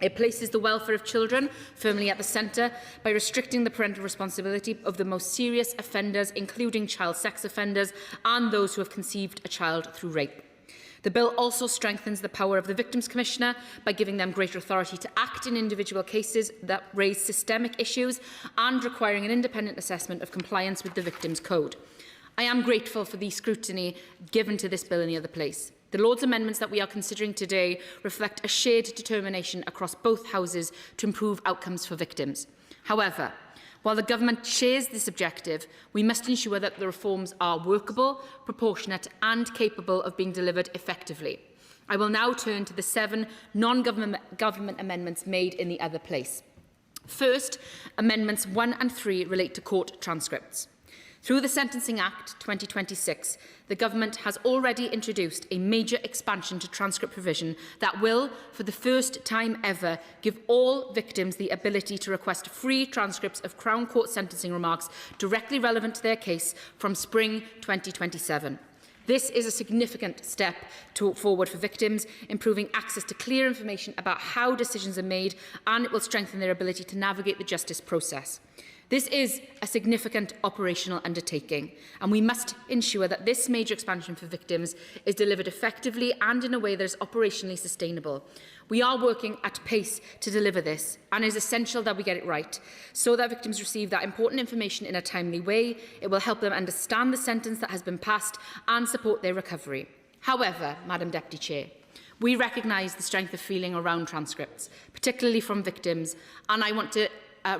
It places the welfare of children firmly at the centre by restricting the parental responsibility of the most serious offenders, including child sex offenders and those who have conceived a child through rape. The bill also strengthens the power of the Victims Commissioner by giving them greater authority to act in individual cases that raise systemic issues and requiring an independent assessment of compliance with the Victims Code. I am grateful for the scrutiny given to this bill in the other place. The Lord's amendments that we are considering today reflect a shared determination across both houses to improve outcomes for victims. However, while the government shares this objective, we must ensure that the reforms are workable, proportionate and capable of being delivered effectively. I will now turn to the 7 non-government amendments made in the other place. First, Amendments 1 and 3 relate to court transcripts. Through the Sentencing Act 2026, the Government has already introduced a major expansion to transcript provision that will, for the first time ever, give all victims the ability to request free transcripts of Crown Court sentencing remarks directly relevant to their case from spring 2027. This is a significant step forward for victims, improving access to clear information about how decisions are made, and it will strengthen their ability to navigate the justice process. This is a significant operational undertaking, and we must ensure that this major expansion for victims is delivered effectively and in a way that is operationally sustainable. We are working at pace to deliver this, and it is essential that we get it right, so that victims receive that important information in a timely way. It will help them understand the sentence that has been passed and support their recovery. However, Madam Deputy Chair, we recognise the strength of feeling around transcripts, particularly from victims, and I want to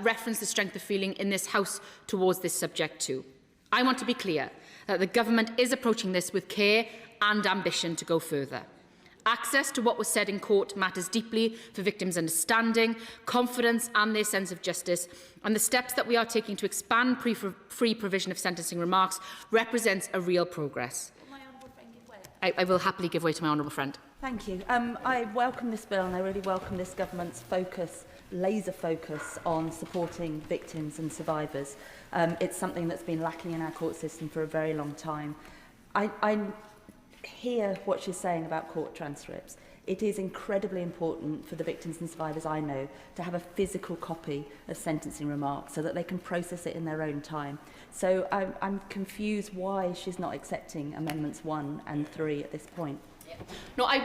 reference the strength of feeling in this House towards this subject too. I want to be clear that the Government is approaching this with care and ambition to go further. Access to what was said in court matters deeply for victims' understanding, confidence and their sense of justice, and the steps that we are taking to expand free provision of sentencing remarks represents a real progress. I will happily give way to my honourable friend. Thank you. I welcome this bill, and I really welcome this Government's laser focus on supporting victims and survivors. It's something that's been lacking in our court system for a very long time. I hear what she's saying about court transcripts. It is incredibly important for the victims and survivors I know to have a physical copy of sentencing remarks so that they can process it in their own time. So I'm confused why she's not accepting Amendments 1 and 3 at this point. No, I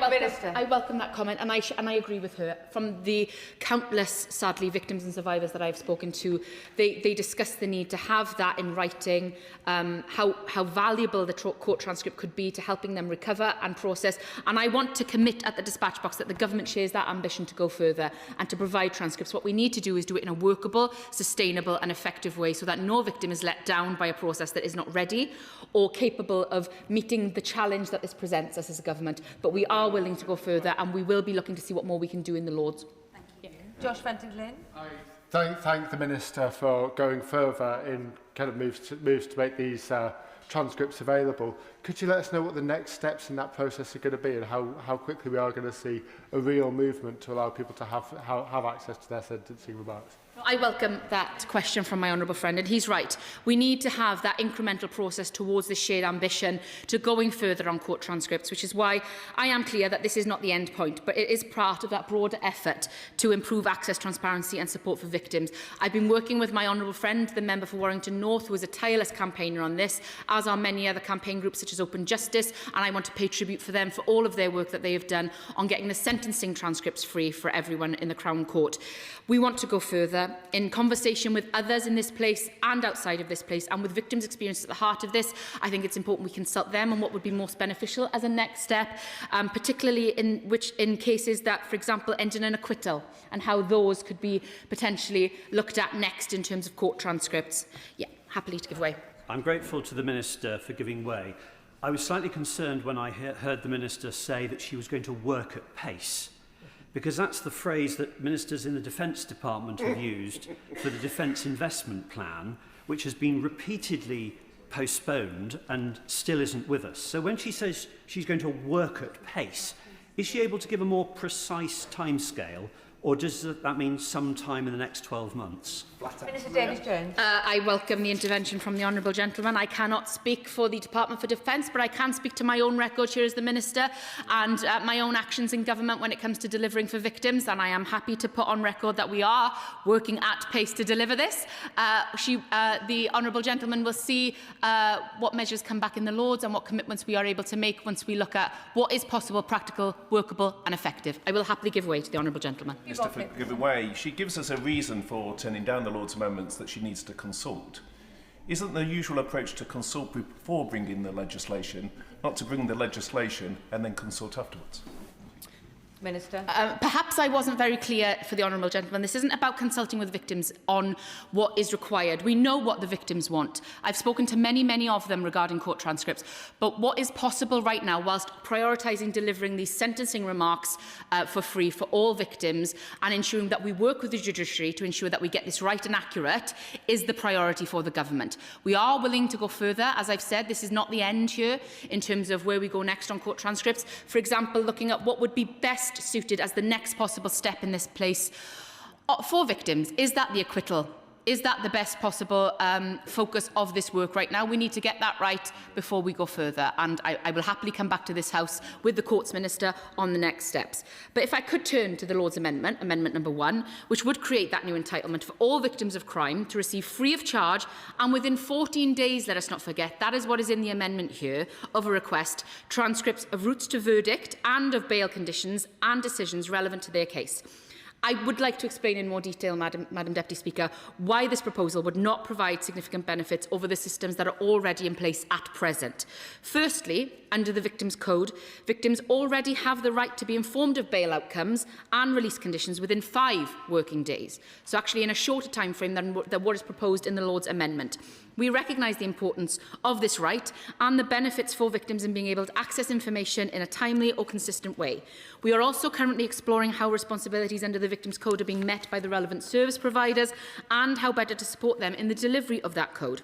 welcome that comment, and I agree with her. From the countless, sadly, victims and survivors that I've spoken to, they discuss the need to have that in writing, how valuable the court transcript could be to helping them recover and process. And I want to commit at the dispatch box that the Government shares that ambition to go further and to provide transcripts. What we need to do is do it in a workable, sustainable and effective way so that no victim is let down by a process that is not ready or capable of meeting the challenge that this presents us as a Government. But we are willing to go further, and we will be looking to see what more we can do in the Lords. Thank you. Josh Fenton-Glynn. I thank the Minister for going further in kind of moves to make these transcripts available. Could you let us know what the next steps in that process are going to be, and how quickly we are going to see a real movement to allow people to have access to their sentencing remarks? I welcome that question from my honourable friend, and he's right. We need to have that incremental process towards this shared ambition to going further on court transcripts, which is why I am clear that this is not the end point, but it is part of that broader effort to improve access, transparency and support for victims. I've been working with my honourable friend, the member for Warrington North, who is a tireless campaigner on this, as are many other campaign groups such as Open Justice, and I want to pay tribute for them for all of their work that they have done on getting the sentencing transcripts free for everyone in the Crown Court. We want to go further. In conversation with others in this place and outside of this place, and with victims' experience at the heart of this, I think it's important we consult them on what would be most beneficial as a next step, particularly in cases that, for example, end in an acquittal, and how those could be potentially looked at next in terms of court transcripts. Yeah, happily to give way. I'm grateful to the Minister for giving way. I was slightly concerned when I heard the Minister say that she was going to work at pace, because that's the phrase that ministers in the Defence Department have used for the Defence Investment Plan, which has been repeatedly postponed and still isn't with us. So when she says she's going to work at pace, is she able to give a more precise timescale, or does that mean sometime in the next 12 months? Minister Davies-Jones. I welcome the intervention from the honourable gentleman. I cannot speak for the Department for Defence, but I can speak to my own record here as the Minister and my own actions in government when it comes to delivering for victims, and I am happy to put on record that we are working at pace to deliver this. The honourable gentleman will see what measures come back in the Lords and what commitments we are able to make once we look at what is possible, practical, workable and effective. I will happily give way to the honourable gentleman. Mr. For giving way, she gives us a reason for turning down the Lord's amendments, that she needs to consult. Isn't the usual approach to consult before bringing the legislation, not to bring the legislation and then consult afterwards? Minister. Perhaps I wasn't very clear for the honourable gentleman. This isn't about consulting with victims on what is required. We know what the victims want. I've spoken to many of them regarding court transcripts. But what is possible right now, whilst prioritising delivering these sentencing remarks for free for all victims and ensuring that we work with the judiciary to ensure that we get this right and accurate, is the priority for the government. We are willing to go further. As I've said, this is not the end here in terms of where we go next on court transcripts. For example, looking at what would be best suited as the next possible step in this place for victims. Is that the acquittal? Is that the best possible focus of this work right now? We need to get that right before we go further, and I will happily come back to this House with the Courts Minister on the next steps. But if I could turn to the Lord's Amendment, Amendment number 1, which would create that new entitlement for all victims of crime to receive free of charge and within 14 days, let us not forget, that is what is in the amendment here, of a request, transcripts of routes to verdict and of bail conditions and decisions relevant to their case. I would like to explain in more detail, Madam Deputy Speaker, why this proposal would not provide significant benefits over the systems that are already in place at present. Firstly, under the Victims Code, victims already have the right to be informed of bail outcomes and release conditions within 5 working days, so actually in a shorter time frame than what is proposed in the Lord's Amendment. We recognise the importance of this right and the benefits for victims in being able to access information in a timely or consistent way. We are also currently exploring how responsibilities under the Victims Code are being met by the relevant service providers and how better to support them in the delivery of that code.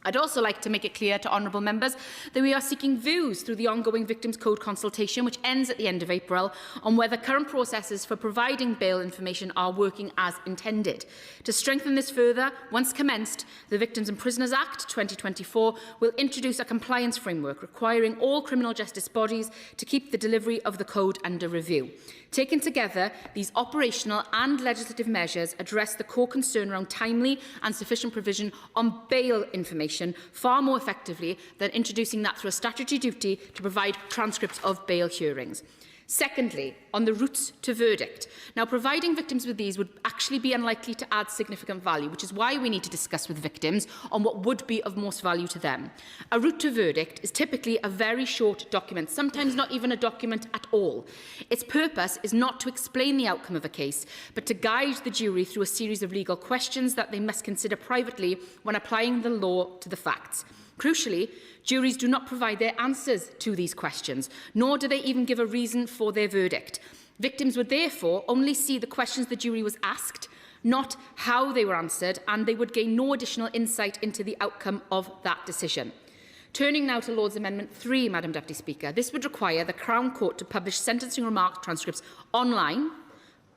I'd also like to make it clear to honourable members that we are seeking views through the ongoing Victims Code consultation, which ends at the end of April, on whether current processes for providing bail information are working as intended. To strengthen this further, once commenced, the Victims and Prisoners Act 2024 will introduce a compliance framework requiring all criminal justice bodies to keep the delivery of the code under review. Taken together, these operational and legislative measures address the core concern around timely and sufficient provision on bail information far more effectively than introducing that through a statutory duty to provide transcripts of bail hearings. Secondly, on the routes to verdict. Now, providing victims with these would actually be unlikely to add significant value, which is why we need to discuss with victims on what would be of most value to them. A route to verdict is typically a very short document, sometimes not even a document at all. Its purpose is not to explain the outcome of a case, but to guide the jury through a series of legal questions that they must consider privately when applying the law to the facts. Crucially, juries do not provide their answers to these questions, nor do they even give a reason for their verdict. Victims would therefore only see the questions the jury was asked, not how they were answered, and they would gain no additional insight into the outcome of that decision. Turning now to Lord's Amendment 3, Madam Deputy Speaker, this would require the Crown Court to publish sentencing remark transcripts online,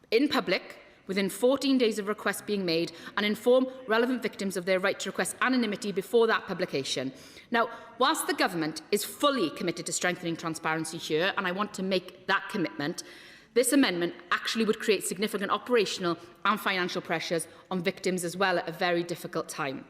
in public, within 14 days of requests being made, and inform relevant victims of their right to request anonymity before that publication. Now, whilst the Government is fully committed to strengthening transparency here, and I want to make that commitment, this amendment actually would create significant operational and financial pressures on victims as well at a very difficult time.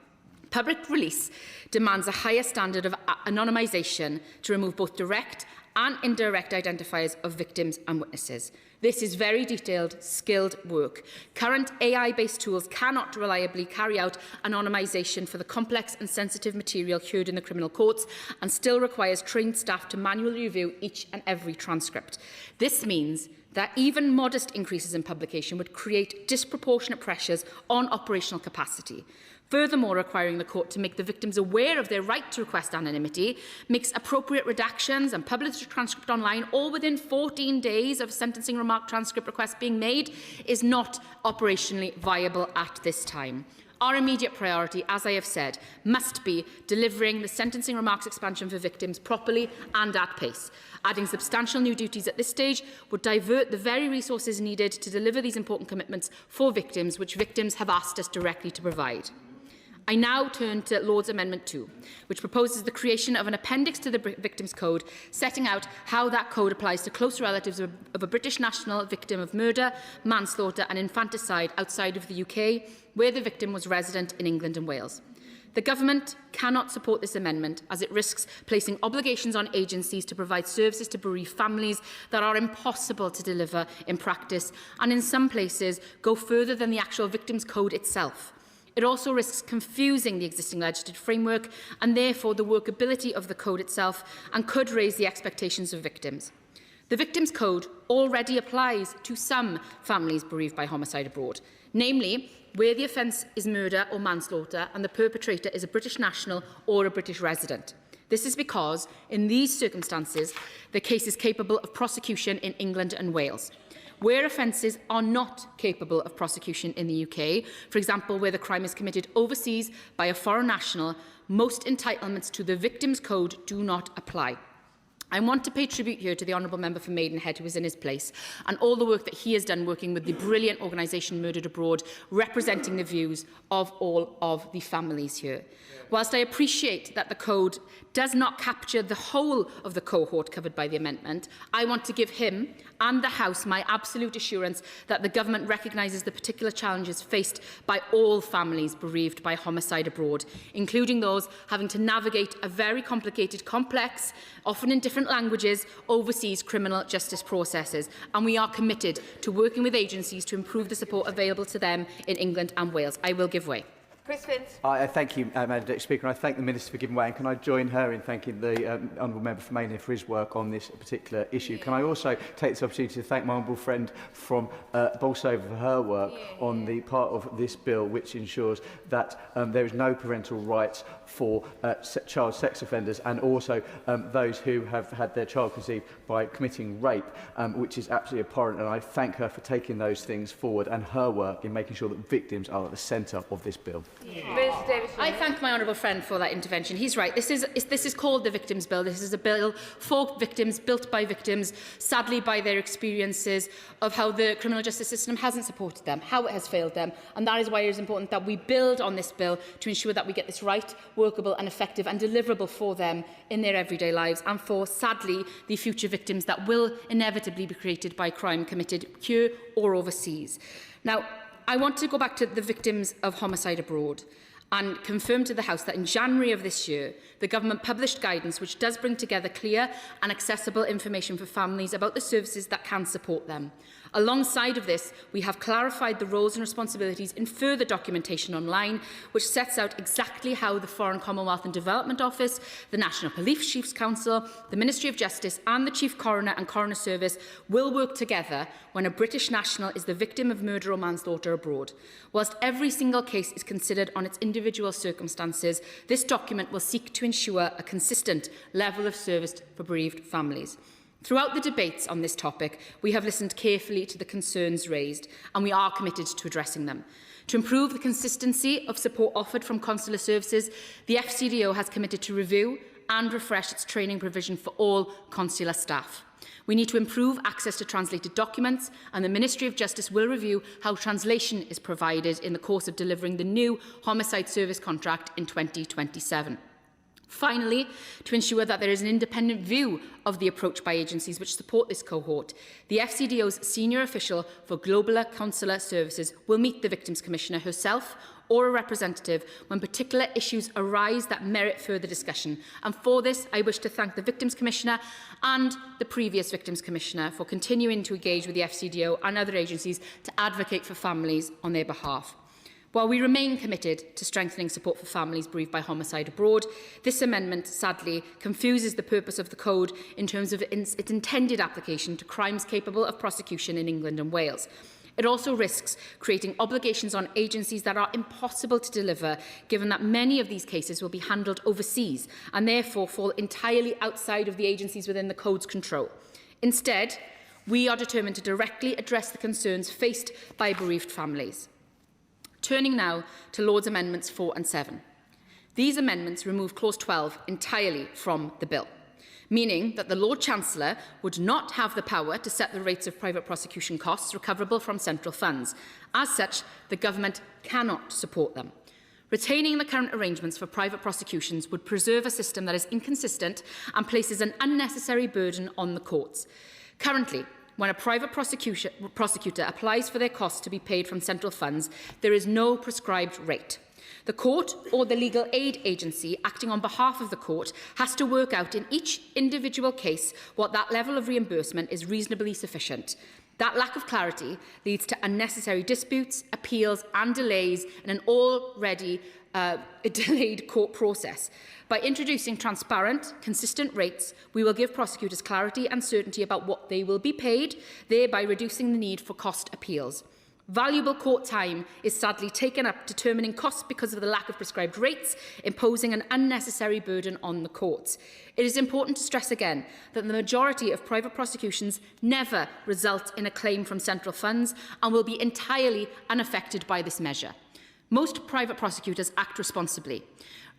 Public release demands a higher standard of anonymisation to remove both direct and indirect identifiers of victims and witnesses. This is very detailed, skilled work. Current AI-based tools cannot reliably carry out anonymisation for the complex and sensitive material heard in the criminal courts and still requires trained staff to manually review each and every transcript. This means that even modest increases in publication would create disproportionate pressures on operational capacity. Furthermore, requiring the court to make the victims aware of their right to request anonymity makes appropriate redactions and publish the transcript online all within 14 days of sentencing remark transcript request being made is not operationally viable at this time. Our immediate priority, as I have said, must be delivering the sentencing remarks expansion for victims properly and at pace. Adding substantial new duties at this stage would divert the very resources needed to deliver these important commitments for victims, which victims have asked us directly to provide. I now turn to Lord's Amendment 2, which proposes the creation of an appendix to the Victims Code, setting out how that code applies to close relatives of a British national victim of murder, manslaughter and infanticide outside of the UK, where the victim was resident in England and Wales. The Government cannot support this amendment as it risks placing obligations on agencies to provide services to bereaved families that are impossible to deliver in practice and in some places go further than the actual Victims Code itself. It also risks confusing the existing legislative framework and therefore the workability of the code itself and could raise the expectations of victims. The Victims Code already applies to some families bereaved by homicide abroad, namely where the offence is murder or manslaughter and the perpetrator is a British national or a British resident. This is because, in these circumstances, the case is capable of prosecution in England and Wales. Where offences are not capable of prosecution in the UK, for example, where the crime is committed overseas by a foreign national, most entitlements to the Victims Code do not apply. I want to pay tribute here to the Honourable Member for Maidenhead, who is in his place, and all the work that he has done working with the brilliant organisation Murdered Abroad, representing the views of all of the families here. Whilst I appreciate that the code does not capture the whole of the cohort covered by the amendment, I want to give him and the House my absolute assurance that the Government recognises the particular challenges faced by all families bereaved by homicide abroad, including those having to navigate a very complicated, complex, often in different languages, overseas criminal justice processes. And we are committed to working with agencies to improve the support available to them in England and Wales. I will give way. Chris Finch. I thank you, Madam Deputy Speaker, and I thank the Minister for giving way. And can I join her in thanking the Honourable Member for Maidenhead for his work on this particular issue? Can I also take this opportunity to thank my honourable friend from Bolsover for her work on the part of this bill which ensures that there is no parental rights for child sex offenders, and also those who have had their child conceived by committing rape, which is absolutely abhorrent. And I thank her for taking those things forward and her work in making sure that victims are at the centre of this bill. I thank my honourable friend for that intervention. He's right. This is called the Victims' Bill. This is a bill for victims, built by victims, sadly by their experiences of how the criminal justice system hasn't supported them, how it has failed them. And that is why it is important that we build on this bill to ensure that we get this right, workable and effective and deliverable for them in their everyday lives, and for, sadly, the future victims that will inevitably be created by crime committed here or overseas. Now, I want to go back to the victims of homicide abroad and confirm to the House that in January of this year, the Government published guidance which does bring together clear and accessible information for families about the services that can support them. Alongside of this, we have clarified the roles and responsibilities in further documentation online, which sets out exactly how the Foreign Commonwealth and Development Office, the National Police Chiefs Council, the Ministry of Justice and the Chief Coroner and Coroner Service will work together when a British national is the victim of murder or manslaughter abroad. Whilst every single case is considered on its individual circumstances, this document will seek to ensure a consistent level of service for bereaved families. Throughout the debates on this topic, we have listened carefully to the concerns raised, and we are committed to addressing them. To improve the consistency of support offered from consular services, the FCDO has committed to review and refresh its training provision for all consular staff. We need to improve access to translated documents, and the Ministry of Justice will review how translation is provided in the course of delivering the new homicide service contract in 2027. Finally, to ensure that there is an independent view of the approach by agencies which support this cohort, the FCDO's senior official for global consular services will meet the Victims Commissioner herself or a representative when particular issues arise that merit further discussion. And for this, I wish to thank the Victims Commissioner and the previous Victims Commissioner for continuing to engage with the FCDO and other agencies to advocate for families on their behalf. While we remain committed to strengthening support for families bereaved by homicide abroad, this amendment, sadly, confuses the purpose of the code in terms of its intended application to crimes capable of prosecution in England and Wales. It also risks creating obligations on agencies that are impossible to deliver, given that many of these cases will be handled overseas and therefore fall entirely outside of the agencies within the code's control. Instead, we are determined to directly address the concerns faced by bereaved families. Turning now to Lord's Amendments 4 and 7. These amendments remove Clause 12 entirely from the bill, meaning that the Lord Chancellor would not have the power to set the rates of private prosecution costs recoverable from central funds. As such, the Government cannot support them. Retaining the current arrangements for private prosecutions would preserve a system that is inconsistent and places an unnecessary burden on the courts. Currently, when a private prosecutor applies for their costs to be paid from central funds, there is no prescribed rate. The court or the legal aid agency acting on behalf of the court has to work out in each individual case what that level of reimbursement is reasonably sufficient. That lack of clarity leads to unnecessary disputes, appeals and delays in an already delayed court process. By introducing transparent, consistent rates, we will give prosecutors clarity and certainty about what they will be paid, thereby reducing the need for cost appeals. Valuable court time is sadly taken up determining costs because of the lack of prescribed rates, imposing an unnecessary burden on the courts. It is important to stress again that the majority of private prosecutions never result in a claim from central funds and will be entirely unaffected by this measure. Most private prosecutors act responsibly,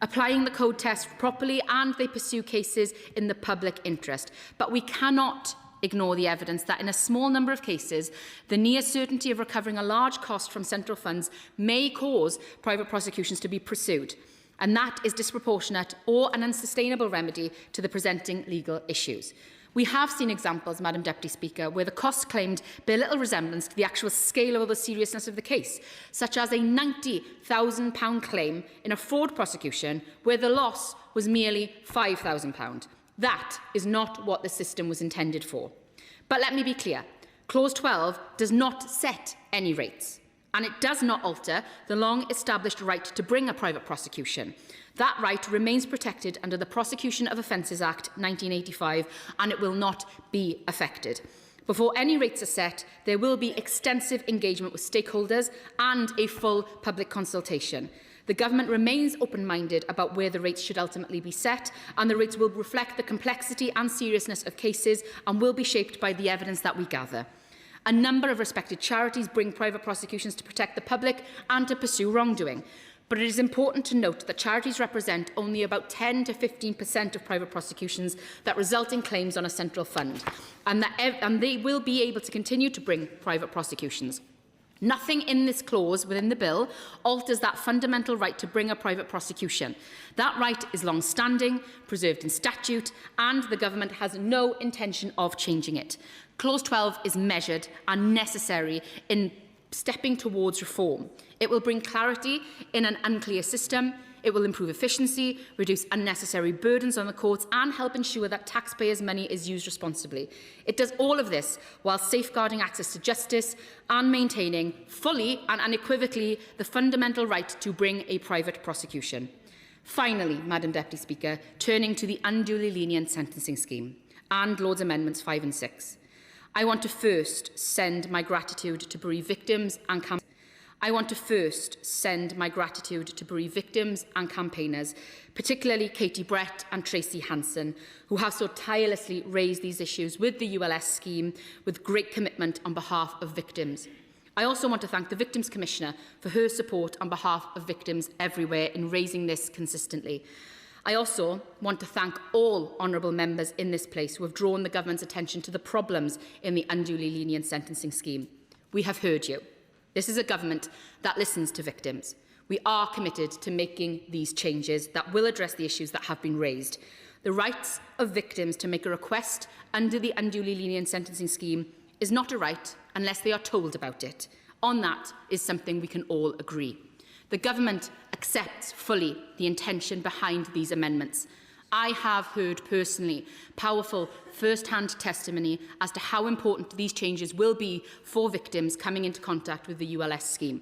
applying the code test properly, and they pursue cases in the public interest. But we cannot ignore the evidence that in a small number of cases, the near certainty of recovering a large cost from central funds may cause private prosecutions to be pursued, and that is disproportionate or an unsustainable remedy to the presenting legal issues. We have seen examples, Madam Deputy Speaker, where the costs claimed bear little resemblance to the actual scale or the seriousness of the case, such as a £90,000 claim in a fraud prosecution where the loss was merely £5,000. That is not what the system was intended for. But let me be clear, Clause 12 does not set any rates, and it does not alter the long-established right to bring a private prosecution. That right remains protected under the Prosecution of Offences Act 1985, and it will not be affected. Before any rates are set, there will be extensive engagement with stakeholders and a full public consultation. The Government remains open-minded about where the rates should ultimately be set, and the rates will reflect the complexity and seriousness of cases and will be shaped by the evidence that we gather. A number of respected charities bring private prosecutions to protect the public and to pursue wrongdoing. But it is important to note that charities represent only about 10 to 15% of private prosecutions that result in claims on a central fund, and they will be able to continue to bring private prosecutions. Nothing in this clause within the bill alters that fundamental right to bring a private prosecution. That right is long-standing, preserved in statute, and the Government has no intention of changing it. Clause 12 is measured and necessary in stepping towards reform. It will bring clarity in an unclear system. It will improve efficiency, reduce unnecessary burdens on the courts, and help ensure that taxpayers' money is used responsibly. It does all of this while safeguarding access to justice and maintaining fully and unequivocally the fundamental right to bring a private prosecution. Finally, Madam Deputy Speaker, turning to the unduly lenient sentencing scheme and Lord's Amendments 5 and 6. I want to first send my gratitude to bereaved victims and campaigners. Particularly Katie Brett and Tracy Hansen, who have so tirelessly raised these issues with the ULS scheme with great commitment on behalf of victims. I also want to thank the Victims Commissioner for her support on behalf of victims everywhere in raising this consistently. I also want to thank all honourable members in this place who have drawn the Government's attention to the problems in the unduly lenient sentencing scheme. We have heard you. This is a government that listens to victims. We are committed to making these changes that will address the issues that have been raised. The rights of victims to make a request under the unduly lenient sentencing scheme is not a right unless they are told about it. On that is something we can all agree. The Government accepts fully the intention behind these amendments. I have heard personally powerful first-hand testimony as to how important these changes will be for victims coming into contact with the ULS scheme.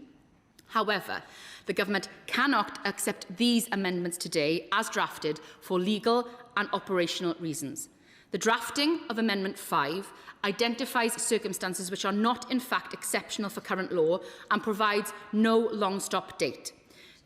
However, the Government cannot accept these amendments today as drafted for legal and operational reasons. The drafting of Amendment 5 identifies circumstances which are not in fact exceptional for current law and provides no long-stop date.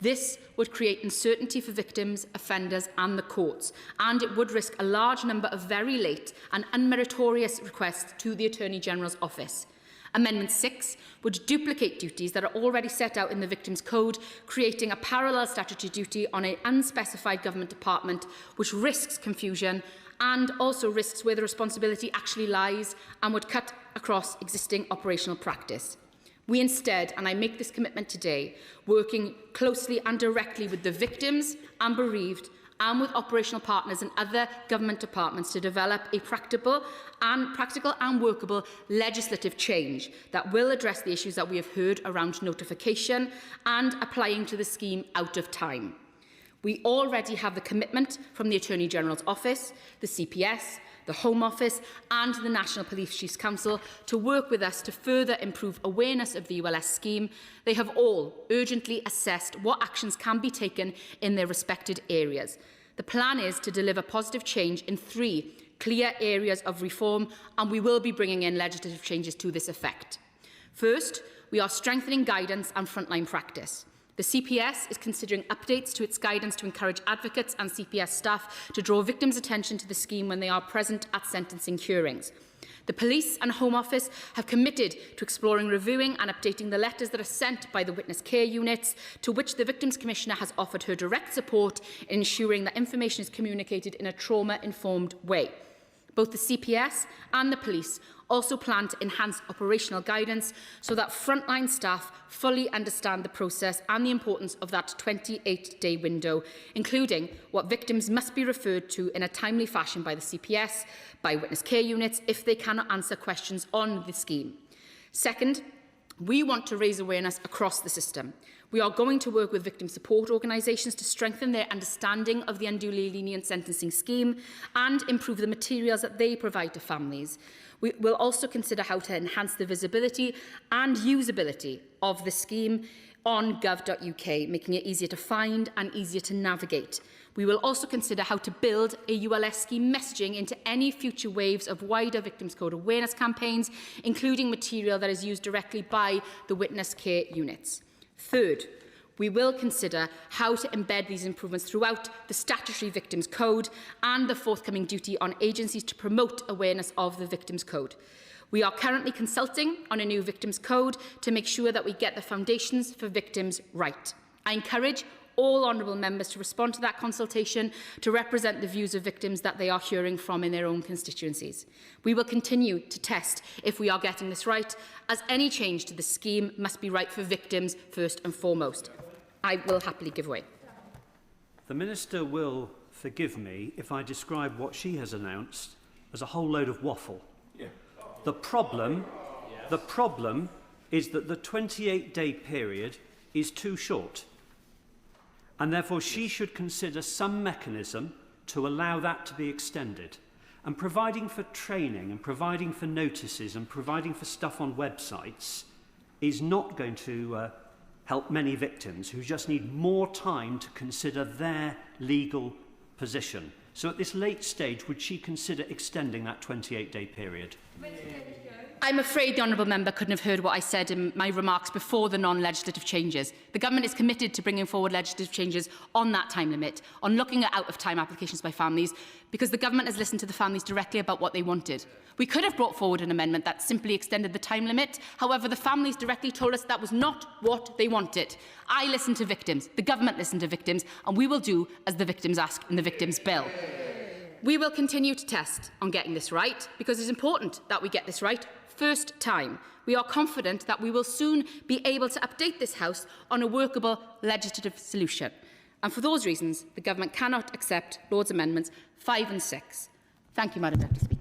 This would create uncertainty for victims, offenders and the courts, and it would risk a large number of very late and unmeritorious requests to the Attorney-General's office. Amendment 6 would duplicate duties that are already set out in the Victims' Code, creating a parallel statutory duty on an unspecified government department, which risks confusion and also risks where the responsibility actually lies and would cut across existing operational practice. We instead, and I make this commitment today, working closely and directly with the victims and bereaved and with operational partners and other government departments to develop a practical and workable legislative change that will address the issues that we have heard around notification and applying to the scheme out of time. We already have the commitment from the Attorney-General's Office, the CPS, the Home Office and the National Police Chiefs Council to work with us to further improve awareness of the ULS scheme. They have all urgently assessed what actions can be taken in their respected areas. The plan is to deliver positive change in 3 clear areas of reform, and we will be bringing in legislative changes to this effect. First, we are strengthening guidance and frontline practice. The CPS is considering updates to its guidance to encourage advocates and CPS staff to draw victims' attention to the scheme when they are present at sentencing hearings. The Police and Home Office have committed to exploring, reviewing and updating the letters that are sent by the witness care units, to which the Victims Commissioner has offered her direct support in ensuring that information is communicated in a trauma-informed way. Both the CPS and the police also plan to enhance operational guidance so that frontline staff fully understand the process and the importance of that 28-day window, including what victims must be referred to in a timely fashion by the CPS, by witness care units, if they cannot answer questions on the scheme. Second, we want to raise awareness across the system. We are going to work with victim support organisations to strengthen their understanding of the unduly lenient sentencing scheme and improve the materials that they provide to families. We will also consider how to enhance the visibility and usability of the scheme on gov.uk, making it easier to find and easier to navigate. We will also consider how to build a ULS scheme messaging into any future waves of wider Victims Code awareness campaigns, including material that is used directly by the witness care units. Third, we will consider how to embed these improvements throughout the statutory Victims Code and the forthcoming duty on agencies to promote awareness of the Victims Code. We are currently consulting on a new Victims Code to make sure that we get the foundations for victims right. I encourage all honourable members to respond to that consultation to represent the views of victims that they are hearing from in their own constituencies. We will continue to test if we are getting this right, as any change to the scheme must be right for victims first and foremost. I will happily give way. The Minister will forgive me if I describe what she has announced as a whole load of waffle. Yeah. The problem is that the 28-day period is too short. And therefore she should consider some mechanism to allow that to be extended. And providing for training and providing for notices and providing for stuff on websites is not going to help many victims who just need more time to consider their legal position. So at this late stage, would she consider extending that 28-day period? I'm afraid the honourable member couldn't have heard what I said in my remarks before the non-legislative changes. The government is committed to bringing forward legislative changes on that time limit, on looking at out-of-time applications by families, because the government has listened to the families directly about what they wanted. We could have brought forward an amendment that simply extended the time limit. However, the families directly told us that was not what they wanted. I listened to victims, the government listened to victims, and we will do as the victims ask in the Victims' Bill. We will continue to test on getting this right, because it's important that we get this right first time. We are confident that we will soon be able to update this House on a workable legislative solution. And for those reasons, the Government cannot accept Lord's Amendments 5 and 6. Thank you, Madam Deputy Speaker.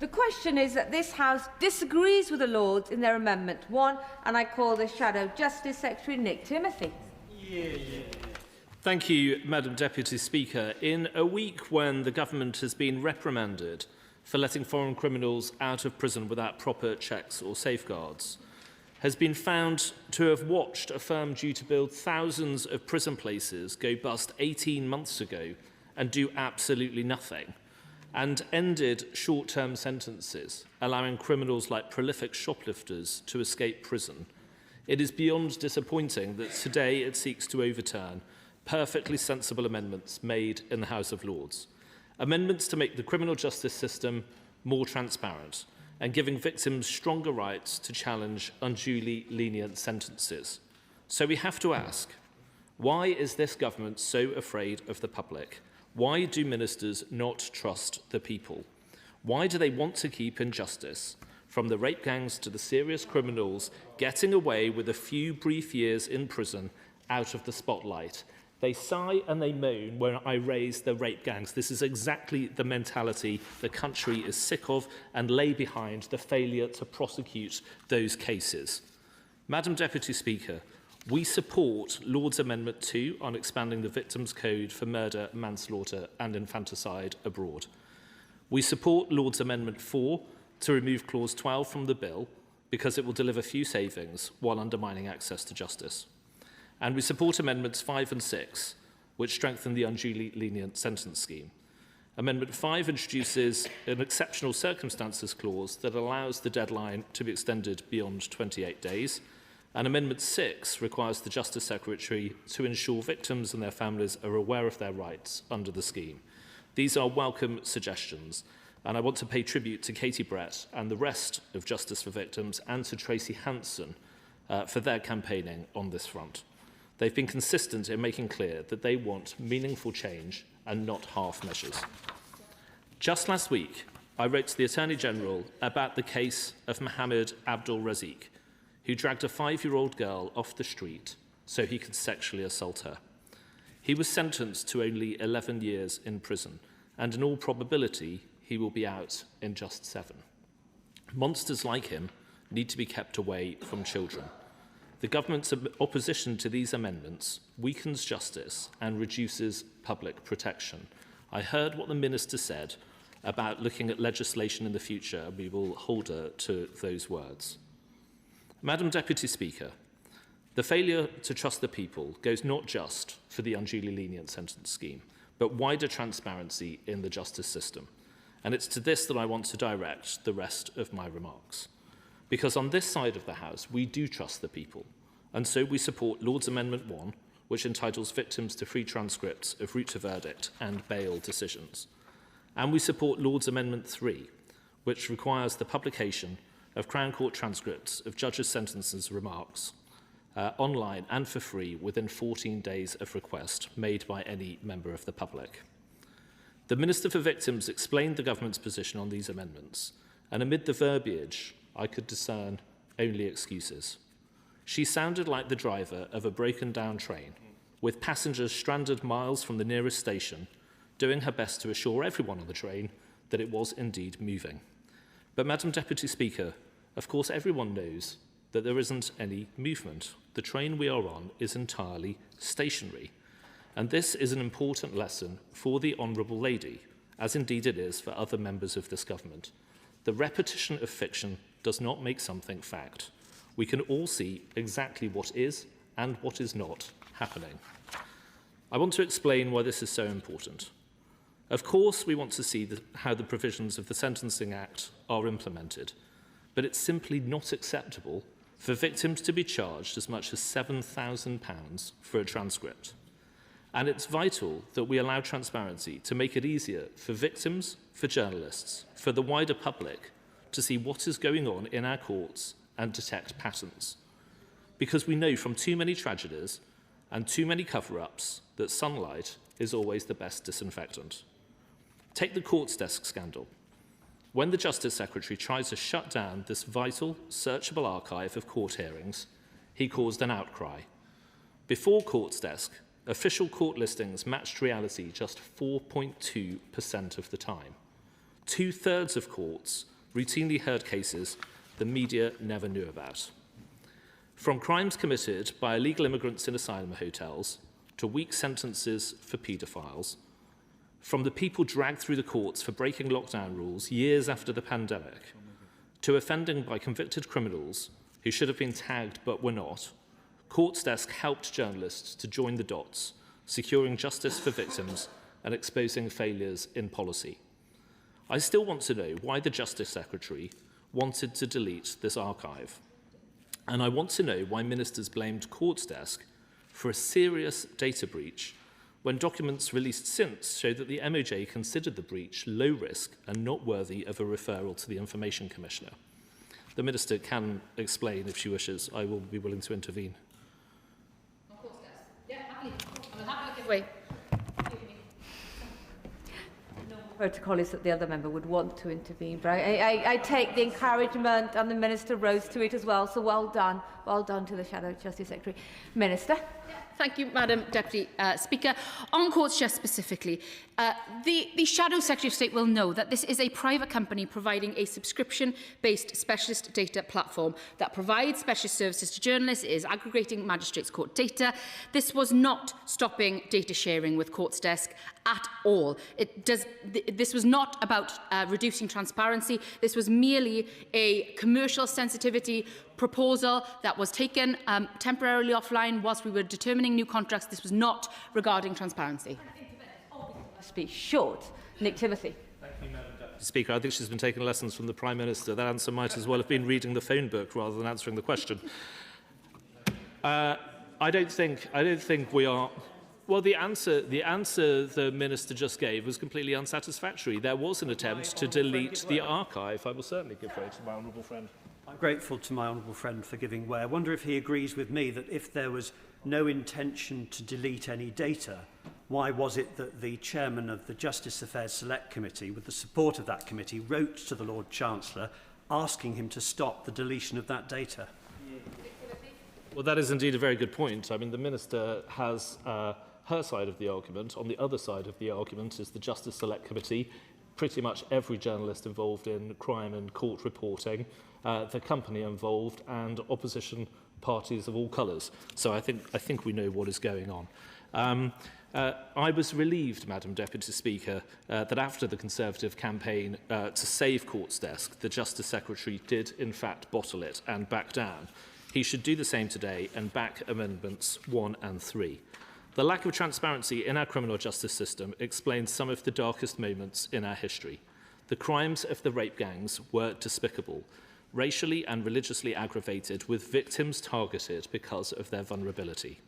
The question is that this House disagrees with the Lords in their Amendment 1, and I call the Shadow Justice Secretary Nick Timothy. Thank you, Madam Deputy Speaker. In a week when the Government has been reprimanded for letting foreign criminals out of prison without proper checks or safeguards, has been found to have watched a firm due to build thousands of prison places go bust 18 months ago and do absolutely nothing, and ended short-term sentences, allowing criminals like prolific shoplifters to escape prison, it is beyond disappointing that today it seeks to overturn perfectly sensible amendments made in the House of Lords. Amendments to make the criminal justice system more transparent and giving victims stronger rights to challenge unduly lenient sentences. So we have to ask, why is this government so afraid of the public? Why do ministers not trust the people? Why do they want to keep injustice, from the rape gangs to the serious criminals, getting away with a few brief years in prison out of the spotlight? They sigh and they moan when I raise the rape gangs. This is exactly the mentality the country is sick of and lay behind the failure to prosecute those cases. Madam Deputy Speaker, we support Lord's Amendment 2 on expanding the Victims' Code for murder, manslaughter and infanticide abroad. We support Lord's Amendment 4 to remove Clause 12 from the bill because it will deliver few savings while undermining access to justice. And we support Amendments 5 and 6, which strengthen the unduly lenient sentence scheme. Amendment 5 introduces an exceptional circumstances clause that allows the deadline to be extended beyond 28 days. And Amendment 6 requires the Justice Secretary to ensure victims and their families are aware of their rights under the scheme. These are welcome suggestions, And I want to pay tribute to Katie Brett and the rest of Justice for Victims and to Tracy Hanson for their campaigning on this front. They've been consistent in making clear that they want meaningful change and not half measures. Just last week, I wrote to the Attorney General about the case of Mohammed Abdul Razik, who dragged a 5-year-old girl off the street so he could sexually assault her. He was sentenced to only 11 years in prison, and in all probability, he will be out in just 7. Monsters like him need to be kept away from children. The government's opposition to these amendments weakens justice and reduces public protection. I heard what the Minister said about looking at legislation in the future, and we will hold her to those words. Madam Deputy Speaker, the failure to trust the people goes not just for the unduly lenient sentence scheme, but wider transparency in the justice system. And it's to this that I want to direct the rest of my remarks. Because on this side of the House, we do trust the people. And so we support Lord's Amendment 1, which entitles victims to free transcripts of route to verdict and bail decisions. And we support Lord's Amendment 3, which requires the publication of Crown Court transcripts of judges' sentences remarks online and for free within 14 days of request made by any member of the public. The Minister for Victims explained the government's position on these amendments, and amid the verbiage, I could discern only excuses. She sounded like the driver of a broken-down train, with passengers stranded miles from the nearest station, doing her best to assure everyone on the train that it was indeed moving. But, Madam Deputy Speaker, of course everyone knows that there isn't any movement. The train we are on is entirely stationary. And this is an important lesson for the Honourable Lady, as indeed it is for other members of this government. The repetition of fiction does not make something fact. We can all see exactly what is and what is not happening. I want to explain why this is so important. Of course, we want to see how the provisions of the Sentencing Act are implemented, but it's simply not acceptable for victims to be charged as much as £7,000 for a transcript. And it's vital that we allow transparency to make it easier for victims, for journalists, for the wider public to see what is going on in our courts and detect patterns. Because we know from too many tragedies and too many cover-ups that sunlight is always the best disinfectant. Take the Courts Desk scandal. When the Justice Secretary tried to shut down this vital, searchable archive of court hearings, he caused an outcry. Before Courts Desk, official court listings matched reality just 4.2% of the time. 2/3 of courts routinely heard cases the media never knew about. From crimes committed by illegal immigrants in asylum hotels to weak sentences for paedophiles, from the people dragged through the courts for breaking lockdown rules years after the pandemic, to offending by convicted criminals who should have been tagged but were not, Courts Desk helped journalists to join the dots, securing justice for victims and exposing failures in policy. I still want to know why the Justice Secretary wanted to delete this archive. And I want to know why ministers blamed Courts Desk for a serious data breach when documents released since show that the MOJ considered the breach low risk and not worthy of a referral to the Information Commissioner. The Minister can explain if she wishes. I will be willing to intervene. Wait. Protocol is that the other member would want to intervene, but I take the encouragement, and the Minister rose to it as well, so well done to the Shadow Justice Secretary. Minister. Thank you, Madam Deputy Speaker. On Courts Just specifically, the Shadow Secretary of State will know that this is a private company providing a subscription-based specialist data platform that provides specialist services to journalists. It is aggregating magistrates' court data. This was not stopping data sharing with Courts Desk at all. This was not about reducing transparency. This was merely a commercial sensitivity proposal that was taken temporarily offline whilst we were determining new contracts. This was not regarding transparency. Must be short. Nick Timothy. Thank you, Madam Deputy Speaker. I think she's been taking lessons from the Prime Minister. That answer might as well have been reading the phone book rather than answering the question. I don't think we are Well, the answer the Minister just gave was completely unsatisfactory. There was an attempt to delete the archive. I will certainly give way to my honourable friend. I'm grateful to my honourable friend for giving way. I wonder if he agrees with me that if there was no intention to delete any data, why was it that the chairman of the Justice Affairs Select Committee, with the support of that committee, wrote to the Lord Chancellor asking him to stop the deletion of that data? Well, that is indeed a very good point. I mean, the Minister has her side of the argument. On the other side of the argument is the Justice Select Committee, pretty much every journalist involved in crime and court reporting, the company involved, and opposition parties of all colours. So I think we know what is going on. I was relieved, Madam Deputy Speaker, that after the Conservative campaign to save Court's desk, the Justice Secretary did in fact bottle it and back down. He should do the same today and back Amendments 1 and 3. The lack of transparency in our criminal justice system explains some of the darkest moments in our history. The crimes of the rape gangs were despicable, racially and religiously aggravated, with victims targeted because of their vulnerability.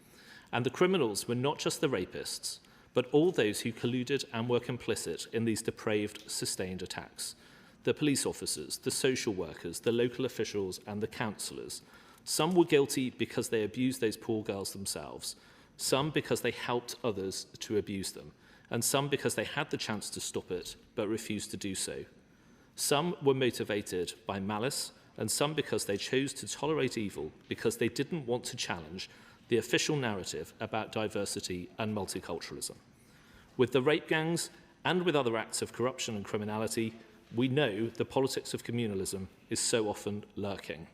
And the criminals were not just the rapists, but all those who colluded and were complicit in these depraved, sustained attacks. The police officers, the social workers, the local officials and the councillors. Some were guilty because they abused those poor girls themselves, some because they helped others to abuse them, and some because they had the chance to stop it but refused to do so. Some were motivated by malice, and some because they chose to tolerate evil because they didn't want to challenge the official narrative about diversity and multiculturalism. With the rape gangs and with other acts of corruption and criminality, we know the politics of communalism is so often lurking.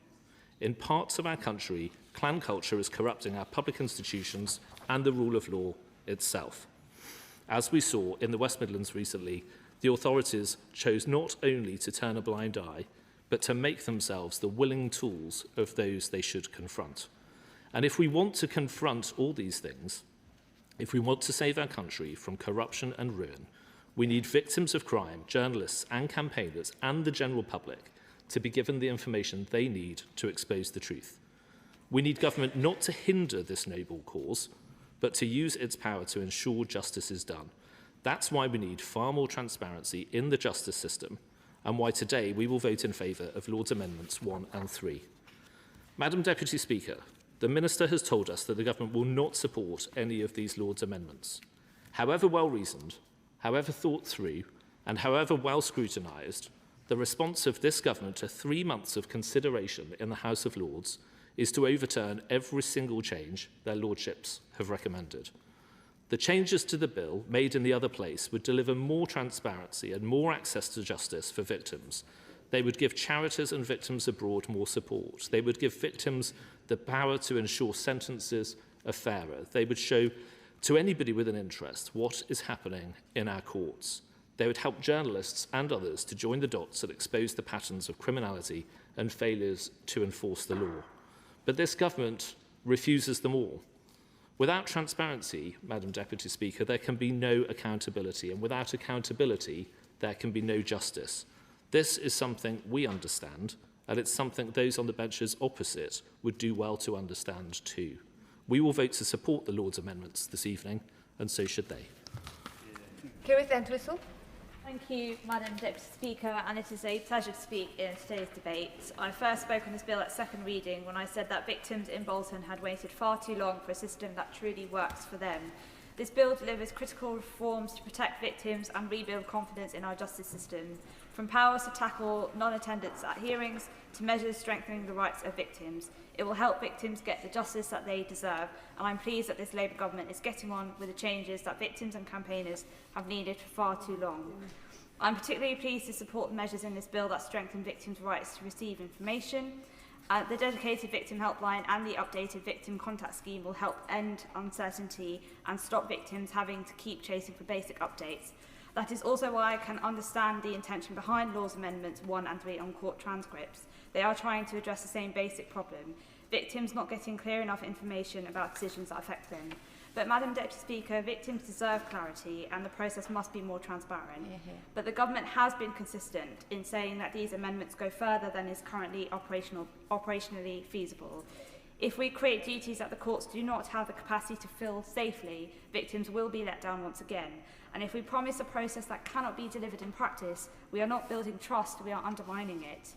In parts of our country, clan culture is corrupting our public institutions and the rule of law itself. As we saw in the West Midlands recently, the authorities chose not only to turn a blind eye, but to make themselves the willing tools of those they should confront. And if we want to confront all these things, if we want to save our country from corruption and ruin, we need victims of crime, journalists and campaigners and the general public to be given the information they need to expose the truth. We need government not to hinder this noble cause, but to use its power to ensure justice is done. That's why we need far more transparency in the justice system, and why today we will vote in favour of Lord's Amendments 1 and 3. Madam Deputy Speaker, the Minister has told us that the government will not support any of these Lord's amendments. However well reasoned, however thought through, and however well scrutinised, the response of this government to 3 months of consideration in the House of Lords is to overturn every single change their lordships have recommended. The changes to the bill made in the other place would deliver more transparency and more access to justice for victims. They would give charities and victims abroad more support. They would give victims the power to ensure sentences are fairer. They would show to anybody with an interest what is happening in our courts. They would help journalists and others to join the dots and expose the patterns of criminality and failures to enforce the law. But this government refuses them all. Without transparency, Madam Deputy Speaker, there can be no accountability, and without accountability, there can be no justice. This is something we understand, and it's something those on the benches opposite would do well to understand too. We will vote to support the Lord's amendments this evening, and so should they. Keir Starmer. Thank you, Madam Deputy Speaker, and it is a pleasure to speak in today's debate. I first spoke on this bill at second reading when I said that victims in Bolton had waited far too long for a system that truly works for them. This bill delivers critical reforms to protect victims and rebuild confidence in our justice system, from powers to tackle non-attendance at hearings to measures strengthening the rights of victims. It will help victims get the justice that they deserve, and I'm pleased that this Labour government is getting on with the changes that victims and campaigners have needed for far too long. I'm particularly pleased to support the measures in this bill that strengthen victims' rights to receive information. The dedicated victim helpline and the updated victim contact scheme will help end uncertainty and stop victims having to keep chasing for basic updates. That is also why I can understand the intention behind Lord's Amendments 1 and 3 on court transcripts. They are trying to address the same basic problem: victims not getting clear enough information about decisions that affect them. But, Madam Deputy Speaker, victims deserve clarity and the process must be more transparent. But the government has been consistent in saying that these amendments go further than is currently operationally feasible. If we create duties that the courts do not have the capacity to fill safely, victims will be let down once again. And if we promise a process that cannot be delivered in practice, we are not building trust, we are undermining it.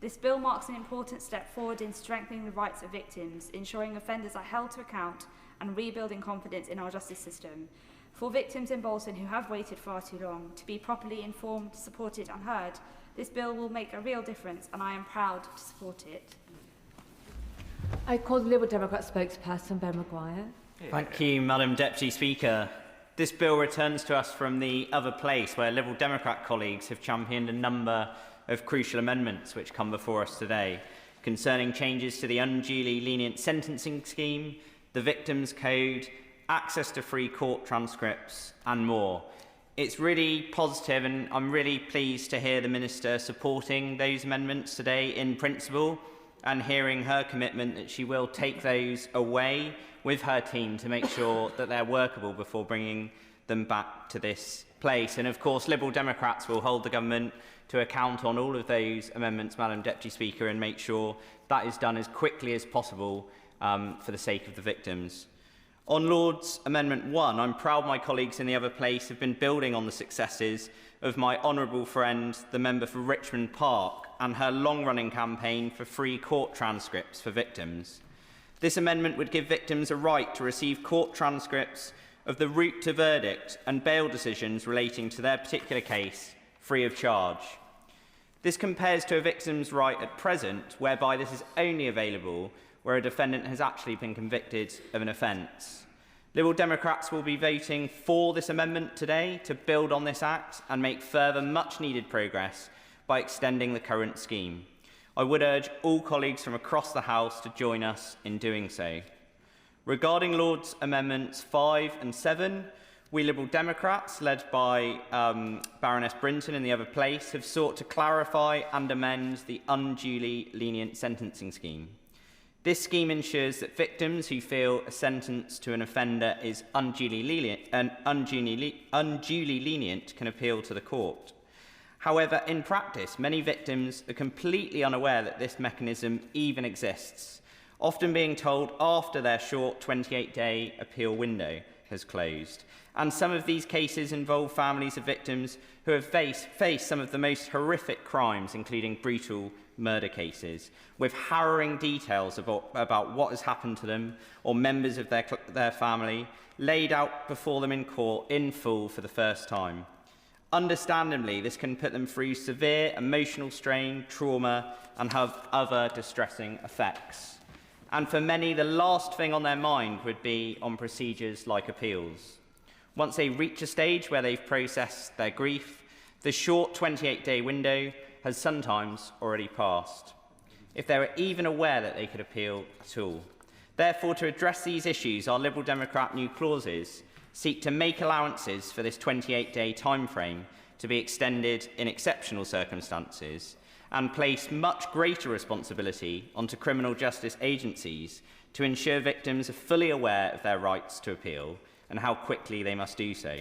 This bill marks an important step forward in strengthening the rights of victims, ensuring offenders are held to account and rebuilding confidence in our justice system. For victims in Bolton who have waited far too long to be properly informed, supported and heard, this bill will make a real difference and I am proud to support it. I call the Liberal Democrat spokesperson, Ben Maguire. Thank you, Madam Deputy Speaker. This bill returns to us from the other place where Liberal Democrat colleagues have championed a number of crucial amendments which come before us today, concerning changes to the unduly lenient sentencing scheme, the Victims Code, access to free court transcripts and more. It's really positive and I'm really pleased to hear the Minister supporting those amendments today in principle and hearing her commitment that she will take those away with her team to make sure that they're workable before bringing them back to this place. And of course, Liberal Democrats will hold the government to account on all of those amendments, Madam Deputy Speaker, and make sure that is done as quickly as possible for the sake of the victims. On Lord's Amendment 1, I'm proud my colleagues in the other place have been building on the successes of my honourable friend, the member for Richmond Park, and her long-running campaign for free court transcripts for victims. This amendment would give victims a right to receive court transcripts of the route to verdict and bail decisions relating to their particular case, free of charge. This compares to a victim's right at present, whereby this is only available where a defendant has actually been convicted of an offence. Liberal Democrats will be voting for this amendment today to build on this Act and make further much-needed progress by extending the current scheme. I would urge all colleagues from across the House to join us in doing so. Regarding Lord's Amendments 5 and 7, we Liberal Democrats, led by Baroness Brinton in the other place, have sought to clarify and amend the unduly lenient sentencing scheme. This scheme ensures that victims who feel a sentence to an offender is unduly lenient can appeal to the court. However, in practice, many victims are completely unaware that this mechanism even exists, often being told after their short 28-day appeal window has closed. And some of these cases involve families of victims who have faced some of the most horrific crimes, including brutal murder cases, with harrowing details about what has happened to them or members of their family laid out before them in court in full for the first time. Understandably, this can put them through severe emotional strain, trauma, and have other distressing effects. And for many, the last thing on their mind would be on procedures like appeals. Once they reach a stage where they've processed their grief, the short 28-day window has sometimes already passed, if they were even aware that they could appeal at all. Therefore, to address these issues, our Liberal Democrat new clauses seek to make allowances for this 28-day timeframe to be extended in exceptional circumstances and place much greater responsibility onto criminal justice agencies to ensure victims are fully aware of their rights to appeal and how quickly they must do so.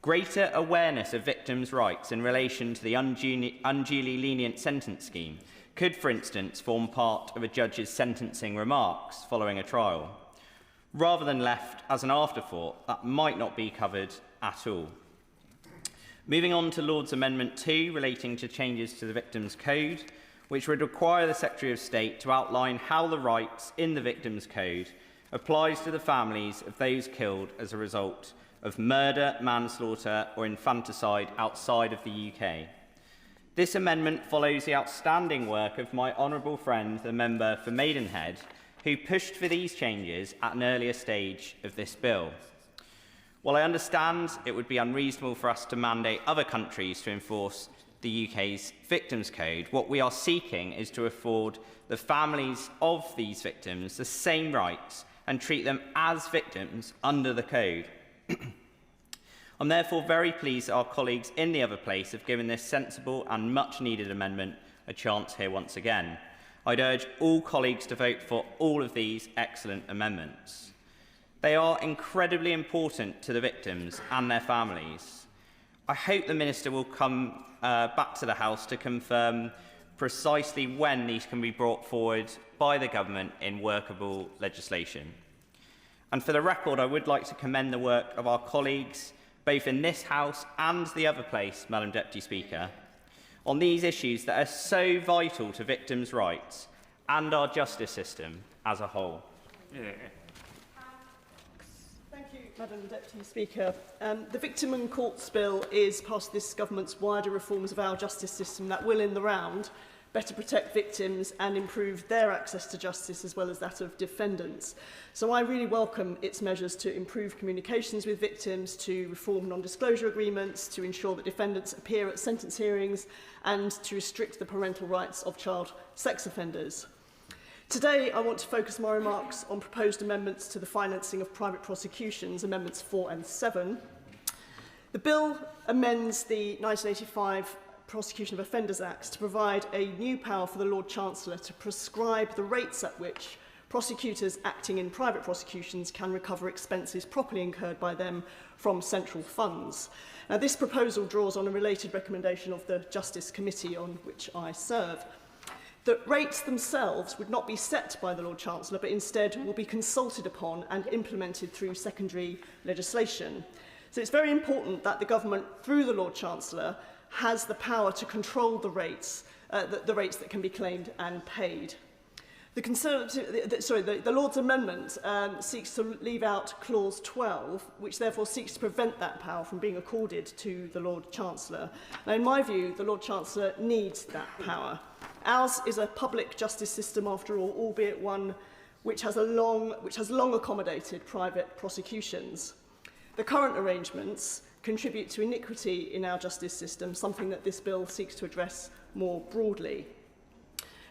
Greater awareness of victims' rights in relation to the unduly lenient sentence scheme could, for instance, form part of a judge's sentencing remarks following a trial, rather than left as an afterthought that might not be covered at all. Moving on to Lord's Amendment 2 relating to changes to the Victims Code, which would require the Secretary of State to outline how the rights in the Victims Code applies to the families of those killed as a result of murder, manslaughter or infanticide outside of the UK. This amendment follows the outstanding work of my honourable friend, the member for Maidenhead, who pushed for these changes at an earlier stage of this bill. While I understand it would be unreasonable for us to mandate other countries to enforce the UK's Victims Code, what we are seeking is to afford the families of these victims the same rights and treat them as victims under the Code. I'm therefore very pleased that our colleagues in the other place have given this sensible and much-needed amendment a chance here once again. I'd urge all colleagues to vote for all of these excellent amendments. They are incredibly important to the victims and their families. I hope the Minister will come back to the House to confirm precisely when these can be brought forward by the government in workable legislation. And for the record, I would like to commend the work of our colleagues, both in this House and the other place, Madam Deputy Speaker, on these issues that are so vital to victims' rights and our justice system as a whole. Thank you, Madam Deputy Speaker. The Victim and Courts Bill is part of this government's wider reforms of our justice system that will, in the round, better protect victims and improve their access to justice as well as that of defendants. So I really welcome its measures to improve communications with victims, to reform non-disclosure agreements, to ensure that defendants appear at sentence hearings and to restrict the parental rights of child sex offenders. Today, I want to focus my remarks on proposed amendments to the financing of private prosecutions, Amendments 4 and 7. The bill amends the 1985 Prosecution of Offenders Act to provide a new power for the Lord Chancellor to prescribe the rates at which prosecutors acting in private prosecutions can recover expenses properly incurred by them from central funds. Now, this proposal draws on a related recommendation of the Justice Committee on which I serve. The rates themselves would not be set by the Lord Chancellor, but instead will be consulted upon and implemented through secondary legislation. So it's very important that the government, through the Lord Chancellor, has the power to control the rates that can be claimed and paid. The Lord's Amendment seeks to leave out Clause 12, which therefore seeks to prevent that power from being accorded to the Lord Chancellor. Now, in my view, the Lord Chancellor needs that power. Ours is a public justice system, after all, albeit one which has long accommodated private prosecutions. The current arrangements contribute to iniquity in our justice system, something that this bill seeks to address more broadly.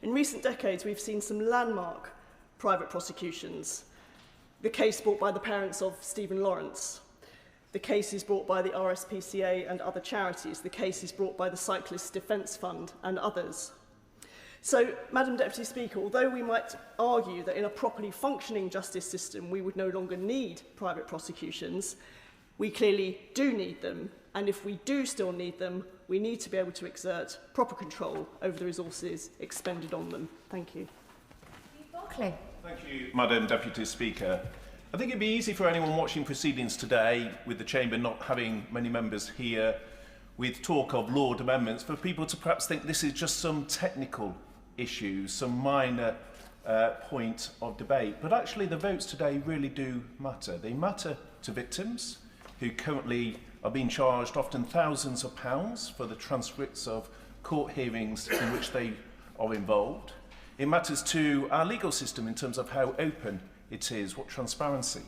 In recent decades, we've seen some landmark private prosecutions. The case brought by the parents of Stephen Lawrence. The case is brought by the RSPCA and other charities. The case is brought by the Cyclists Defence Fund and others. So, Madam Deputy Speaker, although we might argue that in a properly functioning justice system we would no longer need private prosecutions, we clearly do need them, and if we do still need them, we need to be able to exert proper control over the resources expended on them. Thank you. Barclay. Thank you, Madam Deputy Speaker. I think it'd be easy for anyone watching proceedings today, with the Chamber not having many members here, with talk of Lord amendments, for people to perhaps think this is just some technical issue, some minor point of debate. But actually the votes today really do matter. They matter to victims who currently are being charged often thousands of pounds for the transcripts of court hearings in which they are involved. It matters to our legal system in terms of how open it is, what transparency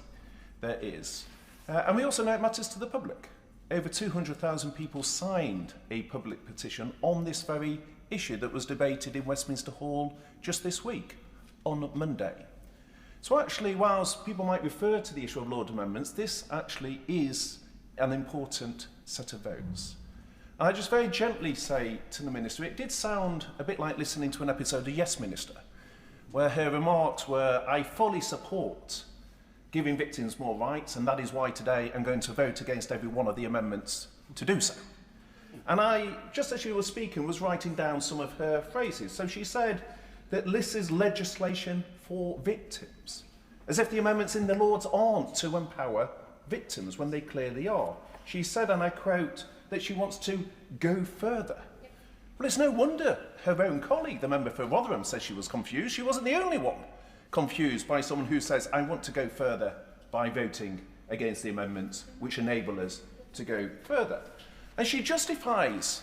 there is. And we also know it matters to the public. Over 200,000 people signed a public petition on this very issue that was debated in Westminster Hall just this week, on Monday. So actually, whilst people might refer to the issue of Lord amendments, this actually is an important set of votes. And I just very gently say to the Minister, it did sound a bit like listening to an episode of Yes Minister, where her remarks were, I fully support giving victims more rights, and that is why today I'm going to vote against every one of the amendments to do so. And I, just as she was speaking, was writing down some of her phrases. So she said that this is legislation for victims, as if the amendments in the Lords aren't to empower victims when they clearly are. She said, and I quote, that she wants to go further. Well, it's no wonder her own colleague, the member for Rotherham, says she was confused. She wasn't the only one confused by someone who says, I want to go further by voting against the amendments which enable us to go further. And she justifies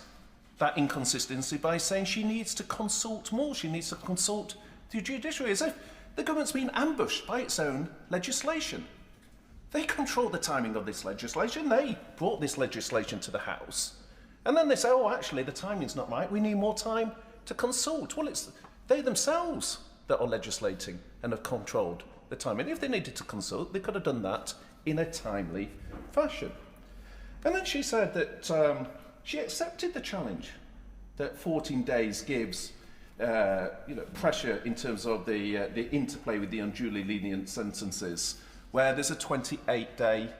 that inconsistency by saying she needs to consult more. She needs to consult the judiciary, as if the government's been ambushed by its own legislation. They control the timing of this legislation. They brought this legislation to the House. And then they say, oh, actually, the timing's not right. We need more time to consult. Well, it's they themselves that are legislating and have controlled the timing. If they needed to consult, they could have done that in a timely fashion. And then she said that she accepted the challenge that 14 days gives pressure in terms of the interplay with the unduly lenient sentences, where there's a 28-day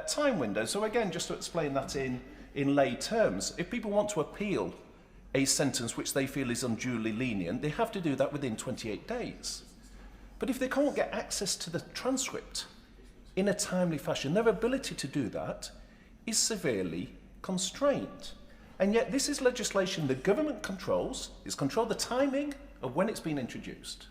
time window. So again, just to explain that in lay terms, if people want to appeal a sentence which they feel is unduly lenient, they have to do that within 28 days. But if they can't get access to the transcript in a timely fashion, their ability to do that is severely constrained. And yet this is legislation the government controls. It's controlled the timing of when it's been introduced.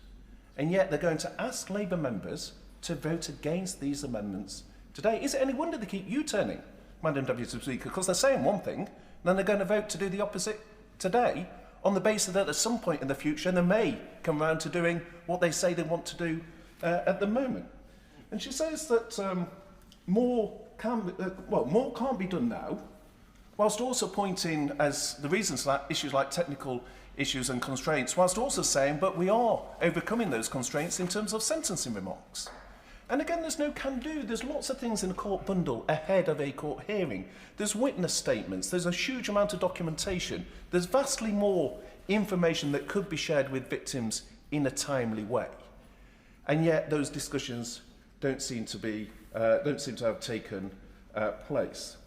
And yet they're going to ask Labour members to vote against these amendments today. Is it any wonder they keep U-turning, Madam Deputy Speaker? Because they're saying one thing, and then they're going to vote to do the opposite today on the basis that at some point in the future they may come round to doing what they say they want to do at the moment. And she says that more can't be done now, whilst also pointing as the reasons for that issues like technical issues and constraints, whilst also saying, but we are overcoming those constraints in terms of sentencing remarks. And again, there's no can-do. There's lots of things in a court bundle ahead of a court hearing. There's witness statements. There's a huge amount of documentation. There's vastly more information that could be shared with victims in a timely way. And yet those discussions don't seem to have taken place.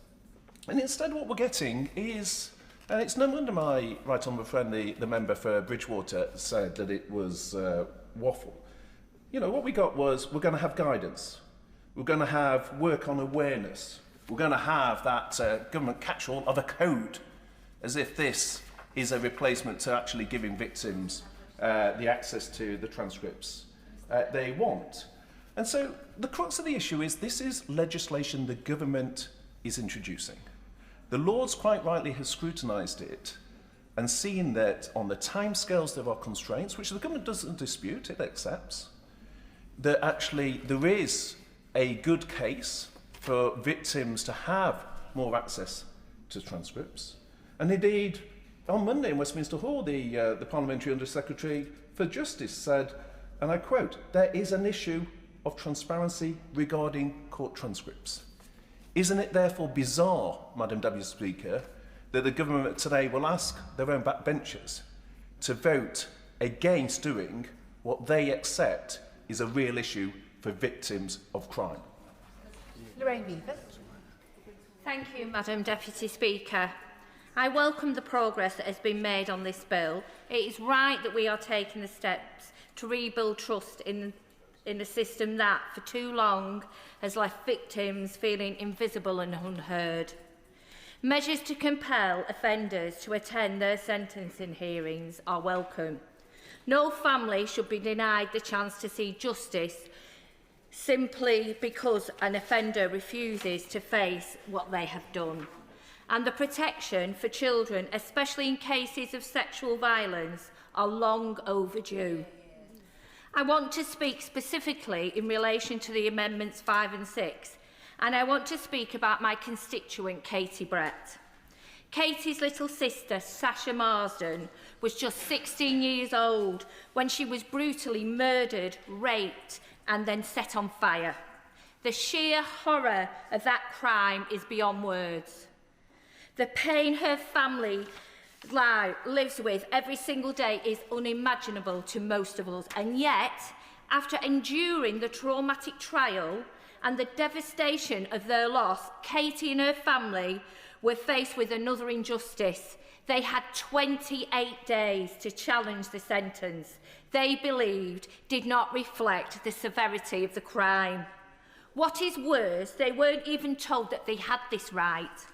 And instead what we're getting is, and it's no wonder my right honourable friend, the member for Bridgewater, said that it was waffle. You know, what we got was, we're going to have guidance. We're going to have work on awareness. We're going to have that government catch-all of a code, as if this is a replacement to actually giving victims the access to the transcripts they want. And so the crux of the issue is this is legislation the government is introducing. The Lords quite rightly has scrutinised it and seen that on the timescales there are constraints, which the government doesn't dispute, it accepts, that actually there is a good case for victims to have more access to transcripts. And indeed, on Monday in Westminster Hall, the Parliamentary Under Secretary for Justice said, and I quote, "There is an issue of transparency regarding court transcripts. Isn't it therefore bizarre, Madam Deputy Speaker, that the government today will ask their own backbenchers to vote against doing what they accept is a real issue for victims of crime?" Lorraine Beaver. Thank you, Madam Deputy Speaker. I welcome the progress that has been made on this bill. It is right that we are taking the steps to rebuild trust in a system that, for too long, has left victims feeling invisible and unheard. Measures to compel offenders to attend their sentencing hearings are welcome. No family should be denied the chance to see justice simply because an offender refuses to face what they have done. And the protection for children, especially in cases of sexual violence, are long overdue. I want to speak specifically in relation to the Amendments 5 and 6, and I want to speak about my constituent, Katie Brett. Katie's little sister, Sasha Marsden, was just 16 years old when she was brutally murdered, raped, and then set on fire. The sheer horror of that crime is beyond words. The pain her family lives with every single day is unimaginable to most of us. And yet, after enduring the traumatic trial and the devastation of their loss, Katie and her family were faced with another injustice. They had 28 days to challenge the sentence they believed did not reflect the severity of the crime. What is worse, they weren't even told that they had this right.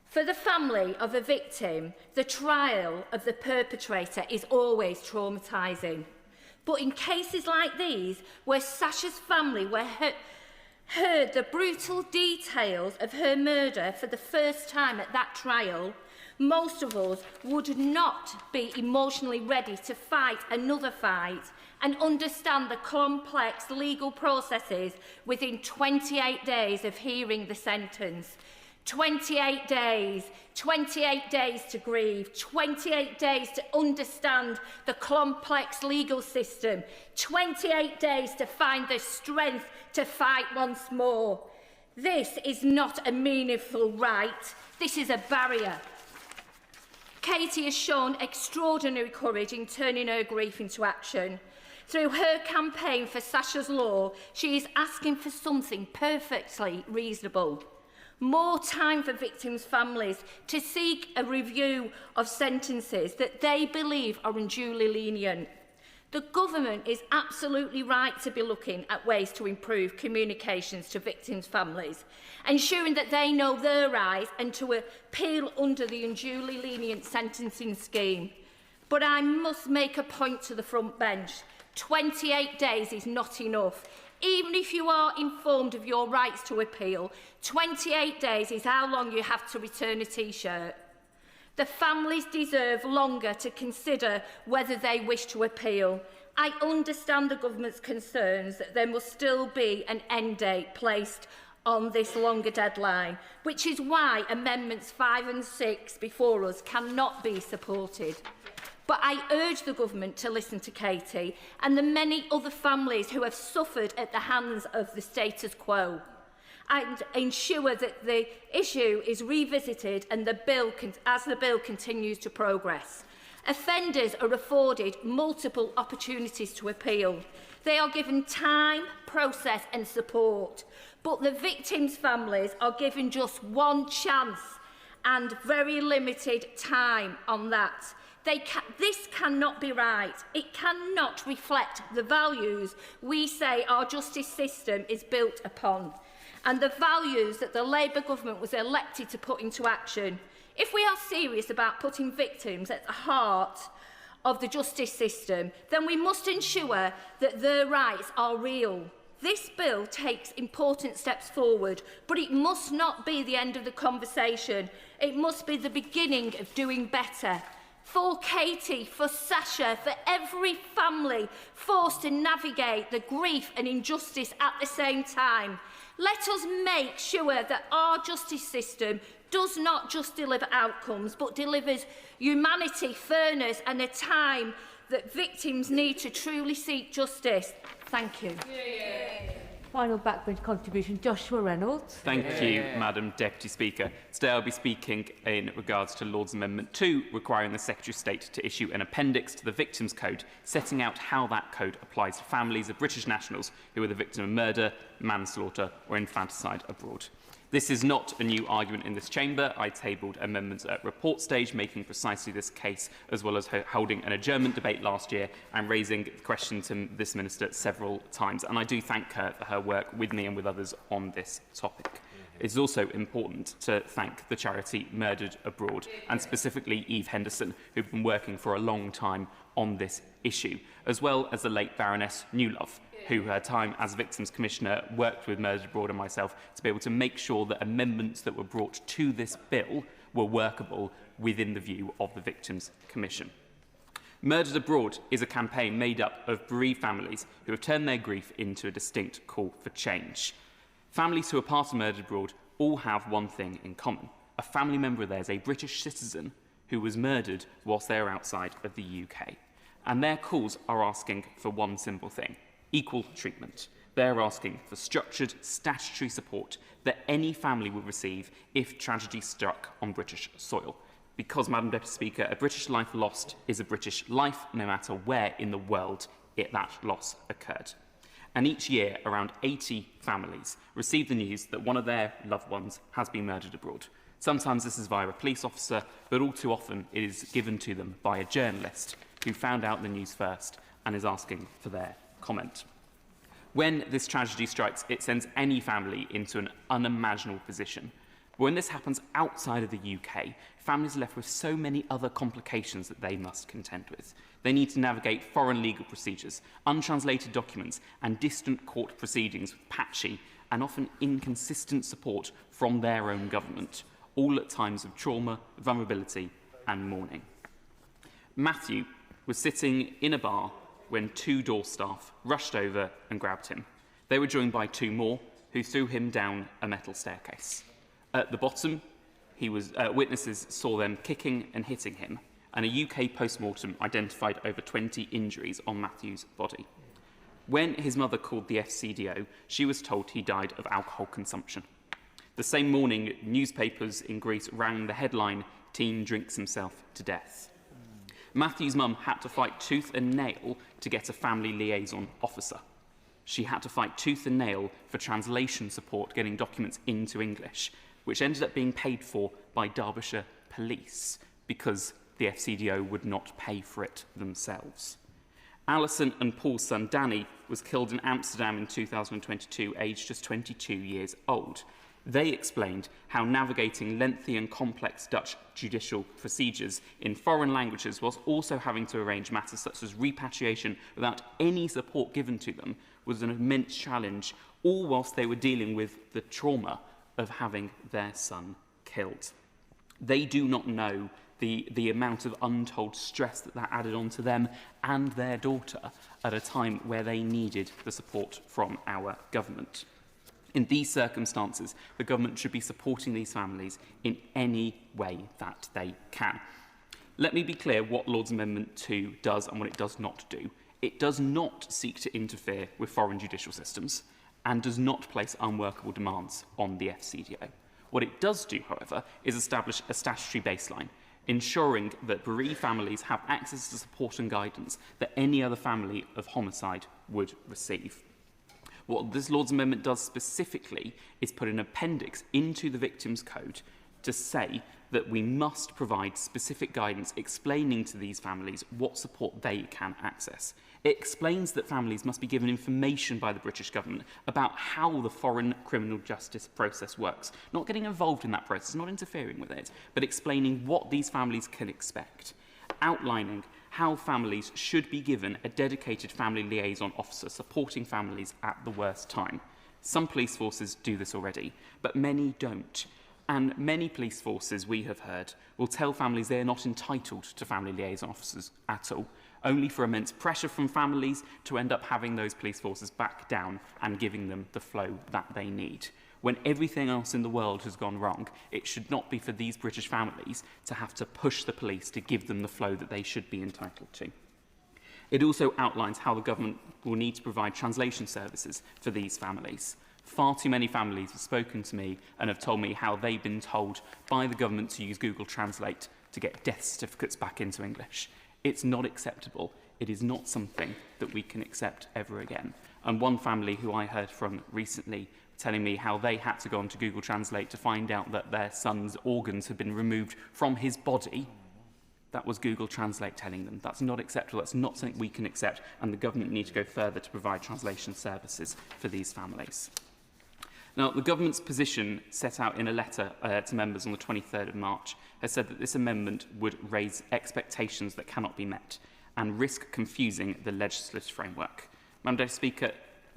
For the family of a victim, the trial of the perpetrator is always traumatising. But in cases like these, where Sasha's family heard the brutal details of her murder for the first time at that trial, most of us would not be emotionally ready to fight another fight and understand the complex legal processes within 28 days of hearing the sentence. 28 days to grieve, 28 days to understand the complex legal system, 28 days to find the strength to fight once more. This is not a meaningful right, this is a barrier. Katie has shown extraordinary courage in turning her grief into action. Through her campaign for Sasha's Law, she is asking for something perfectly reasonable. more time for victims' families to seek a review of sentences that they believe are unduly lenient. The government is absolutely right to be looking at ways to improve communications to victims' families, ensuring that they know their rights and to appeal under the unduly lenient sentencing scheme. But I must make a point to the front bench. 28 days is not enough. Even if you are informed of your rights to appeal, 28 days is how long you have to return a T-shirt. The families deserve longer to consider whether they wish to appeal. I understand the government's concerns that there must still be an end date placed on this longer deadline, which is why Amendments 5 and 6 before us cannot be supported. But I urge the government to listen to Katie and the many other families who have suffered at the hands of the status quo, and ensure that the issue is revisited and as the bill continues to progress. Offenders are afforded multiple opportunities to appeal. They are given time, process and support, but the victims' families are given just one chance and very limited time on that. This cannot be right. It cannot reflect the values we say our justice system is built upon and the values that the Labour government was elected to put into action. If we are serious about putting victims at the heart of the justice system, then we must ensure that their rights are real. This bill takes important steps forward, but it must not be the end of the conversation. It must be the beginning of doing better. For Katie, for Sasha, for every family forced to navigate the grief and injustice at the same time, let us make sure that our justice system does not just deliver outcomes, but delivers humanity, fairness and a time that victims need to truly seek justice. Thank you. Final backbench contribution, Joshua Reynolds. Thank you, Madam Deputy Speaker. Today I'll be speaking in regards to Lord's Amendment 2, requiring the Secretary of State to issue an appendix to the Victims Code, setting out how that code applies to families of British nationals who are the victim of murder, manslaughter or infanticide abroad. This is not a new argument in this chamber. I tabled amendments at report stage, making precisely this case, as well as holding an adjournment debate last year and raising the question to this minister several times. And I do thank her for her work with me and with others on this topic. It's also important to thank the charity Murdered Abroad, and specifically Eve Henderson, who've been working for a long time on this issue, as well as the late Baroness Newlove, who her time as Victims Commissioner worked with Murdered Abroad and myself to be able to make sure that amendments that were brought to this bill were workable within the view of the Victims Commission. Murdered Abroad is a campaign made up of bereaved families who have turned their grief into a distinct call for change. Families who are part of Murdered Abroad all have one thing in common. A family member of theirs, a British citizen, who was murdered whilst they are outside of the UK. And their calls are asking for one simple thing: equal treatment. They're asking for structured statutory support that any family would receive if tragedy struck on British soil. Because, Madam Deputy Speaker, a British life lost is a British life, no matter where in the world that loss occurred. And each year, around 80 families receive the news that one of their loved ones has been murdered abroad. Sometimes this is via a police officer, but all too often it is given to them by a journalist who found out the news first and is asking for their comment. When this tragedy strikes, it sends any family into an unimaginable position. But when this happens outside of the UK, families are left with so many other complications that they must contend with. They need to navigate foreign legal procedures, untranslated documents, and distant court proceedings with patchy and often inconsistent support from their own government, all at times of trauma, vulnerability, and mourning. Matthew was sitting in a bar when two door staff rushed over and grabbed him. They were joined by two more, who threw him down a metal staircase. At the bottom, witnesses saw them kicking and hitting him, and a UK post-mortem identified over 20 injuries on Matthew's body. When his mother called the FCDO, she was told he died of alcohol consumption. The same morning, newspapers in Greece ran the headline, "Teen drinks himself to death." Matthew's mum had to fight tooth and nail to get a family liaison officer. She had to fight tooth and nail for translation support, getting documents into English, which ended up being paid for by Derbyshire Police because the FCDO would not pay for it themselves. Alison and Paul's son Danny was killed in Amsterdam in 2022, aged just 22 years old. They explained how navigating lengthy and complex Dutch judicial procedures in foreign languages, whilst also having to arrange matters such as repatriation without any support given to them, was an immense challenge, all whilst they were dealing with the trauma of having their son killed. They do not know the amount of untold stress that added on to them and their daughter at a time where they needed the support from our government. In these circumstances, the government should be supporting these families in any way that they can. Let me be clear what Lord's Amendment 2 does and what it does not do. It does not seek to interfere with foreign judicial systems and does not place unworkable demands on the FCDO. What it does do, however, is establish a statutory baseline, ensuring that bereaved families have access to support and guidance that any other family of homicide would receive. What this Lord's Amendment does specifically is put an appendix into the Victims' Code to say that we must provide specific guidance explaining to these families what support they can access. It explains that families must be given information by the British government about how the foreign criminal justice process works, not getting involved in that process, not interfering with it, but explaining what these families can expect, outlining how families should be given a dedicated family liaison officer supporting families at the worst time. Some police forces do this already, but many don't. And many police forces, we have heard, will tell families they are not entitled to family liaison officers at all, only for immense pressure from families to end up having those police forces back down and giving them the flow that they need. When everything else in the world has gone wrong, it should not be for these British families to have to push the police to give them the flow that they should be entitled to. It also outlines how the government will need to provide translation services for these families. Far too many families have spoken to me and have told me how they've been told by the government to use Google Translate to get death certificates back into English. It's not acceptable. It is not something that we can accept ever again. And one family who I heard from recently telling me how they had to go onto Google Translate to find out that their son's organs had been removed from his body. That was Google Translate telling them. That's not acceptable. That's not something we can accept. And the government need to go further to provide translation services for these families. Now, the government's position set out in a letter to members on the 23rd of March has said that this amendment would raise expectations that cannot be met and risk confusing the legislative framework. Madam Deputy Speaker,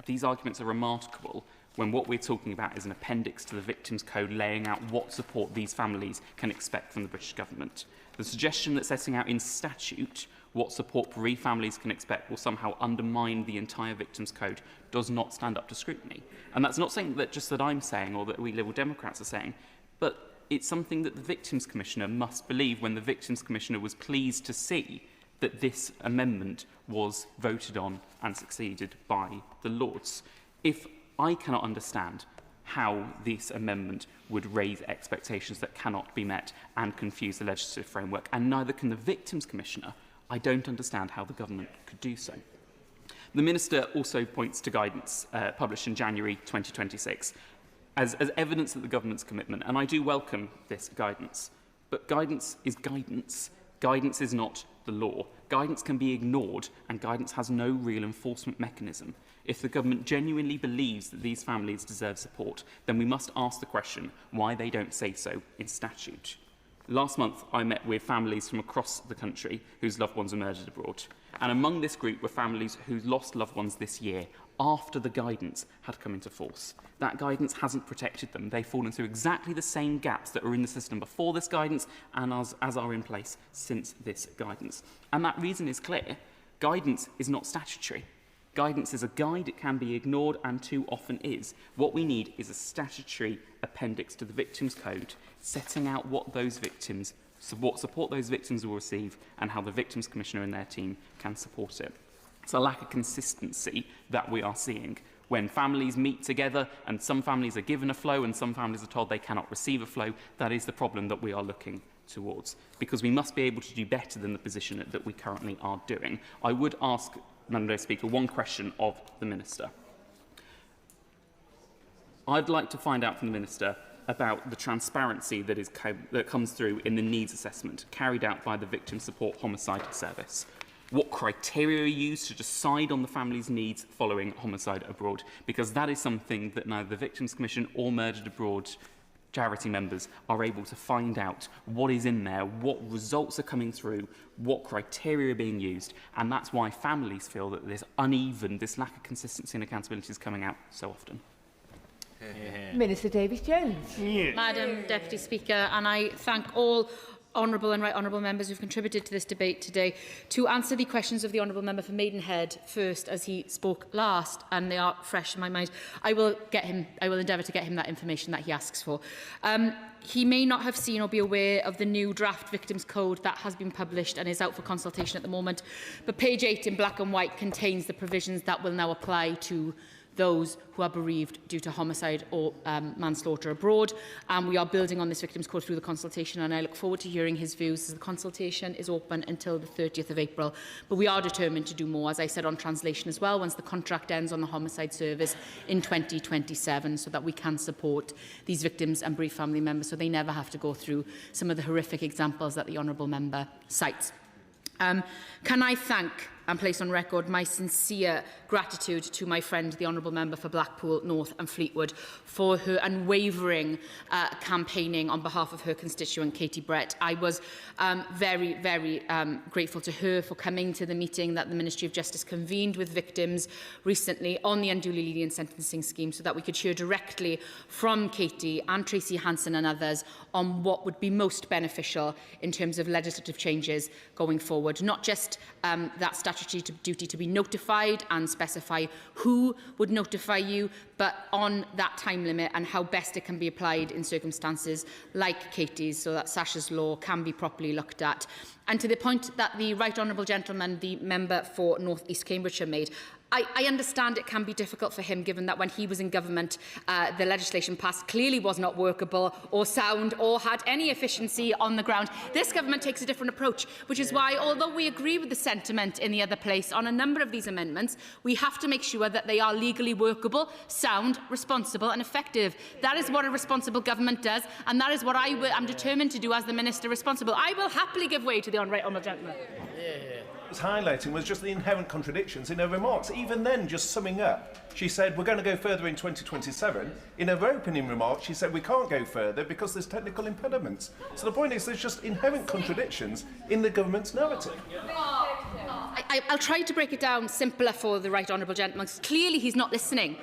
these arguments are remarkable when what we're talking about is an appendix to the Victims' Code laying out what support these families can expect from the British government. The suggestion that setting out in statute what support bereaved families can expect will somehow undermine the entire Victims' Code does not stand up to scrutiny. And that's not something that just that I'm saying or that we Liberal Democrats are saying, but it's something that the Victims' Commissioner must believe when the Victims' Commissioner was pleased to see that this amendment was voted on and succeeded by the Lords. If I cannot understand how this amendment would raise expectations that cannot be met and confuse the legislative framework, and neither can the Victims' Commissioner, I don't understand how the government could do so. The Minister also points to guidance published in January 2026 as evidence of the government's commitment, and I do welcome this guidance. But guidance is guidance. Guidance is not the law. Guidance can be ignored, and guidance has no real enforcement mechanism. If the government genuinely believes that these families deserve support, then we must ask the question why they don't say so in statute. Last month, I met with families from across the country whose loved ones were murdered abroad. And among this group were families who lost loved ones this year after the guidance had come into force. That guidance hasn't protected them. They've fallen through exactly the same gaps that were in the system before this guidance and as are in place since this guidance. And that reason is clear. Guidance is not statutory. Guidance is a guide, it can be ignored, and too often is. What we need is a statutory appendix to the Victims' Code setting out what those victims, what support those victims will receive and how the Victims' Commissioner and their team can support it. It's a lack of consistency that we are seeing when families meet together and some families are given a flow and some families are told they cannot receive a flow. That is the problem that we are looking towards, because we must be able to do better than the position that we currently are doing. I would ask, Madam Deputy Speaker, one question of the Minister. I'd like to find out from the Minister about the transparency that comes through in the needs assessment carried out by the Victim Support Homicide Service. What criteria are used to decide on the family's needs following homicide abroad? Because that is something that neither the Victims Commission or Murdered Abroad charity members are able to find out what is in there, what results are coming through, what criteria are being used, and that's why families feel that this lack of consistency and accountability is coming out so often. Minister Davies-Jones. Madam Deputy Speaker, and I thank all honourable and right honourable members who have contributed to this debate today. To answer the questions of the honourable member for Maidenhead first, as he spoke last, and they are fresh in my mind, I will endeavour to get him that information that he asks for. He may not have seen or be aware of the new draft Victims Code that has been published and is out for consultation at the moment, but page 8 in black and white contains the provisions that will now apply to those who are bereaved due to homicide or manslaughter abroad. And we are building on this Victims Code through the consultation, and I look forward to hearing his views as the consultation is open until the 30th of April. But we are determined to do more, as I said, on translation as well, once the contract ends on the homicide service in 2027, so that we can support these victims and bereaved family members so they never have to go through some of the horrific examples that the honourable member cites. Can I thank and place on record my sincere gratitude to my friend, the Honourable Member for Blackpool North and Fleetwood, for her unwavering campaigning on behalf of her constituent, Katie Brett. I was very, very grateful to her for coming to the meeting that the Ministry of Justice convened with victims recently on the Unduly lenient sentencing scheme, so that we could hear directly from Katie and Tracy Hansen and others on what would be most beneficial in terms of legislative changes going forward. Not just that statutory duty to be notified and specify who would notify you, but on that time limit and how best it can be applied in circumstances like Katie's, so that Sasha's law can be properly looked at. And to the point that the right honourable gentleman, the member for North East Cambridgeshire, made, I understand it can be difficult for him, given that when he was in government, the legislation passed clearly was not workable or sound or had any efficiency on the ground. This government takes a different approach, which is why, although we agree with the sentiment in the other place on a number of these amendments, we have to make sure that they are legally workable, sound, responsible and effective. That is what a responsible government does, and that is what I am determined to do as the Minister responsible. I will happily give way to the right honourable gentleman. Was highlighting was just the inherent contradictions in her remarks. Even then, just summing up, she said we're going to go further in 2027. In her opening remarks, she said we can't go further because there's technical impediments. So the point is there's just inherent contradictions in the government's narrative. I'll try to break it down simpler for the right honourable gentleman, because clearly he's not listening.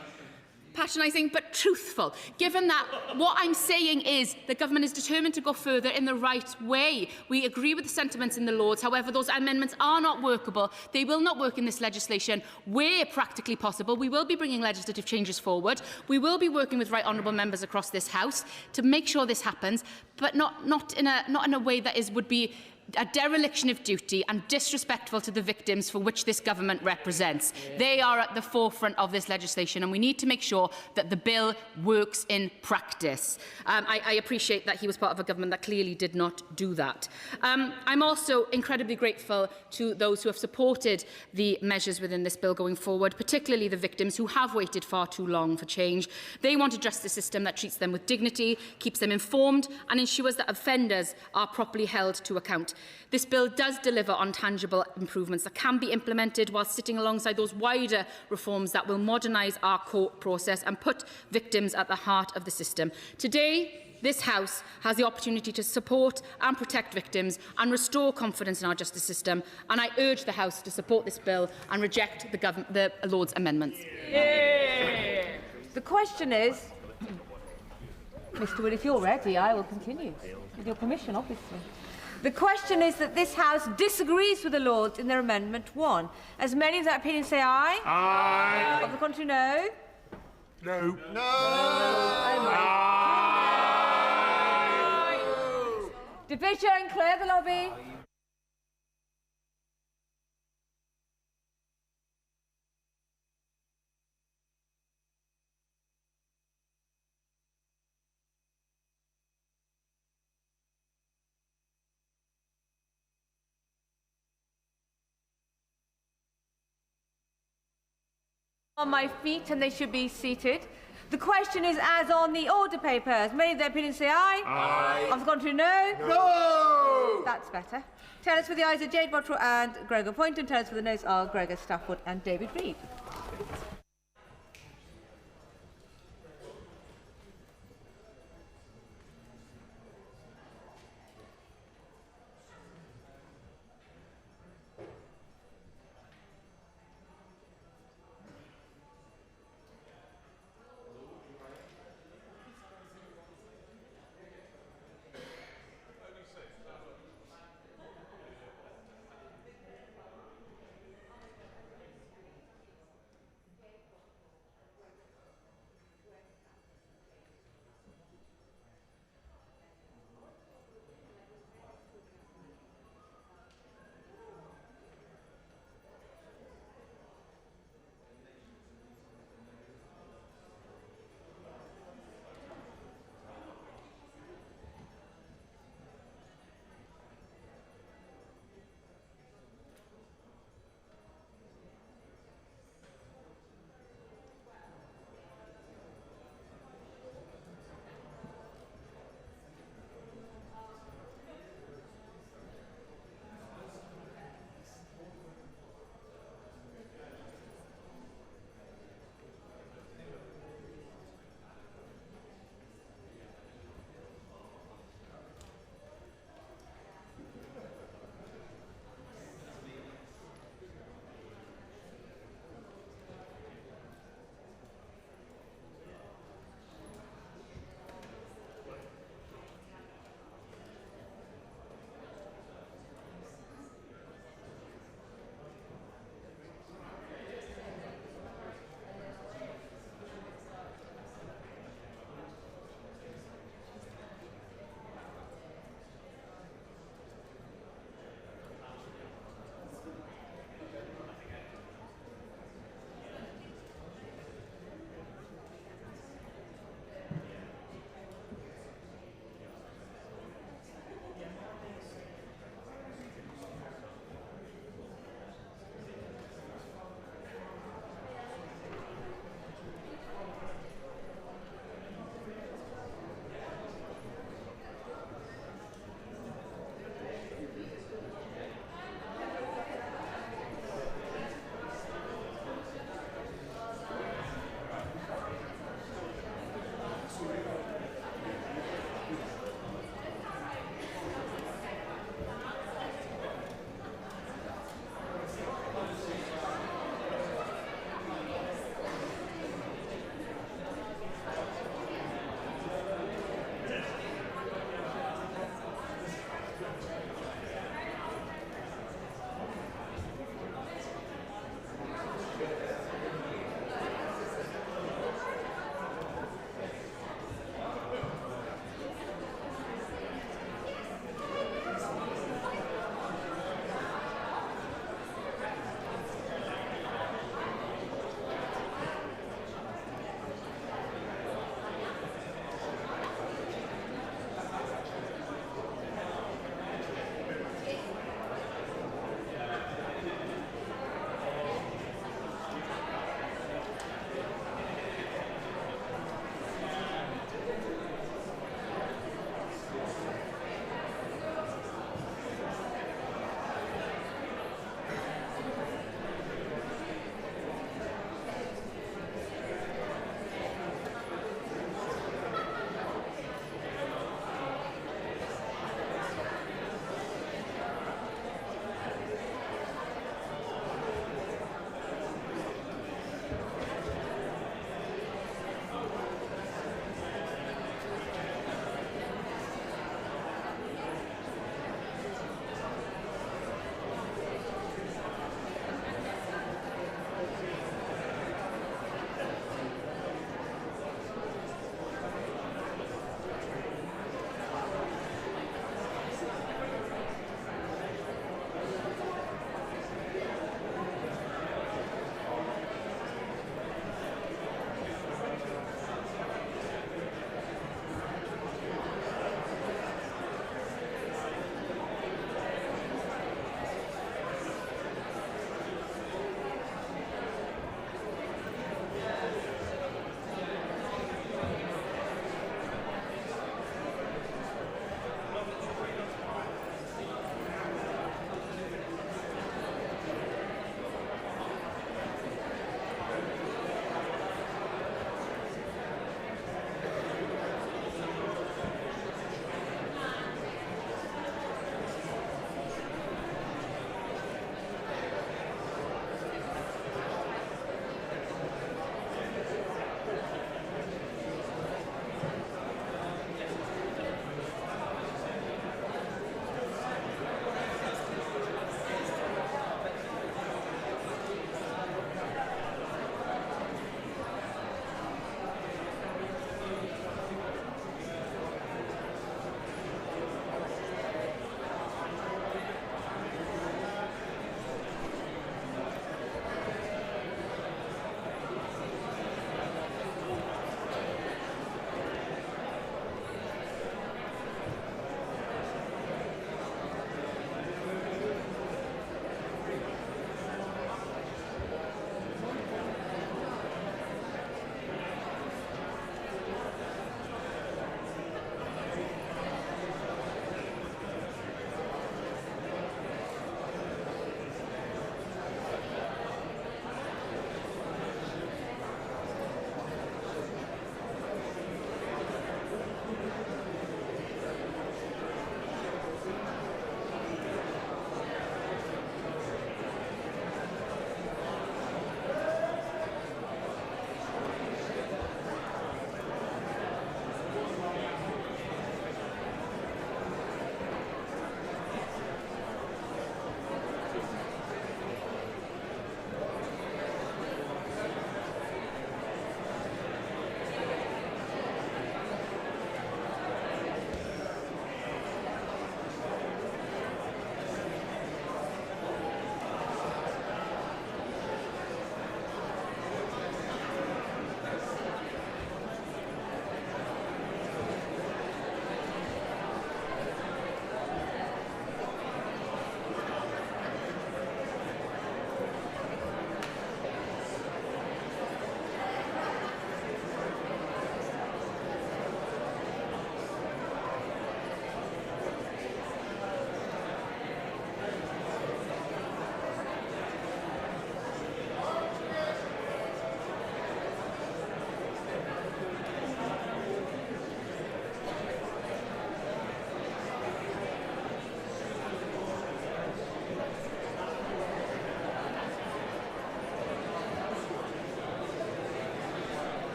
Patronising but truthful, given that what I'm saying is the government is determined to go further in the right way. We agree with the sentiments in the Lords. However, those amendments are not workable. They will not work in this legislation. Where practically possible, we will be bringing legislative changes forward. We will be working with right honourable members across this House to make sure this happens, but not in a way that would be a dereliction of duty and disrespectful to the victims for which this government represents. They are at the forefront of this legislation, and we need to make sure that the bill works in practice. I appreciate that he was part of a government that clearly did not do that. I'm also incredibly grateful to those who have supported the measures within this bill going forward, particularly the victims who have waited far too long for change. They want a justice system that treats them with dignity, keeps them informed and ensures that offenders are properly held to account. This bill does deliver on tangible improvements that can be implemented while sitting alongside those wider reforms that will modernise our court process and put victims at the heart of the system. Today, this House has the opportunity to support and protect victims and restore confidence in our justice system, and I urge the House to support this bill and reject the Lord's amendments. Yeah. The question is, Mr. Wood, if you're ready, I will continue, with your permission, obviously. The question is that this House disagrees with the Lords in their Amendment 1. As many of that opinion say aye. Aye. Of the contrary, no. No. No. Aye. Division, clear the lobby. On my feet, and they should be seated. The question is as on the order papers. Many of their opinions say aye. Aye. Of the contrary, no. No! That's better. Tenants for the ayes are Jade Bottrell and Gregor Poynton. Tenants for the noes are Gregor Stafford and David Reid.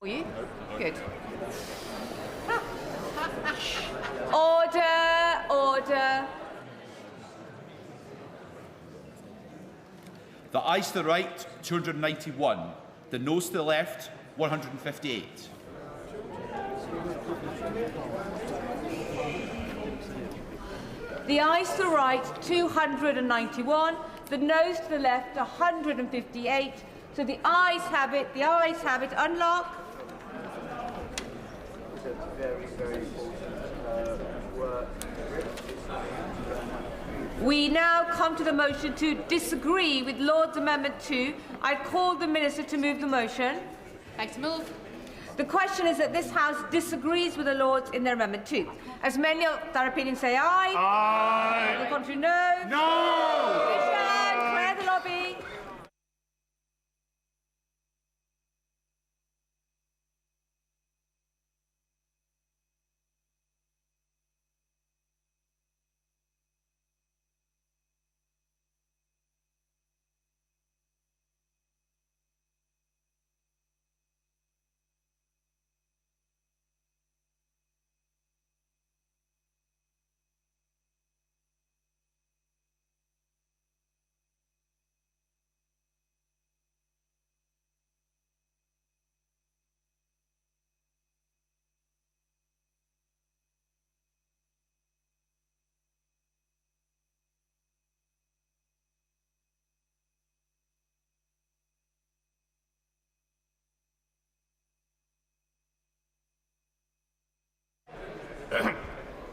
For you? Good. Order, order. The ayes to the right, 291. The noes to the left, 158. The ayes to the right, 291. The noes to the left, 158. So the ayes have it. The ayes have it. Unlock. We now come to the motion to disagree with Lord's Amendment 2. I call the Minister to move the motion. Thanks, move. The question is that this House disagrees with the Lords in their Amendment 2. As many of their opinion say aye. Aye. On the contrary, no. No. Petition, clear the lobby.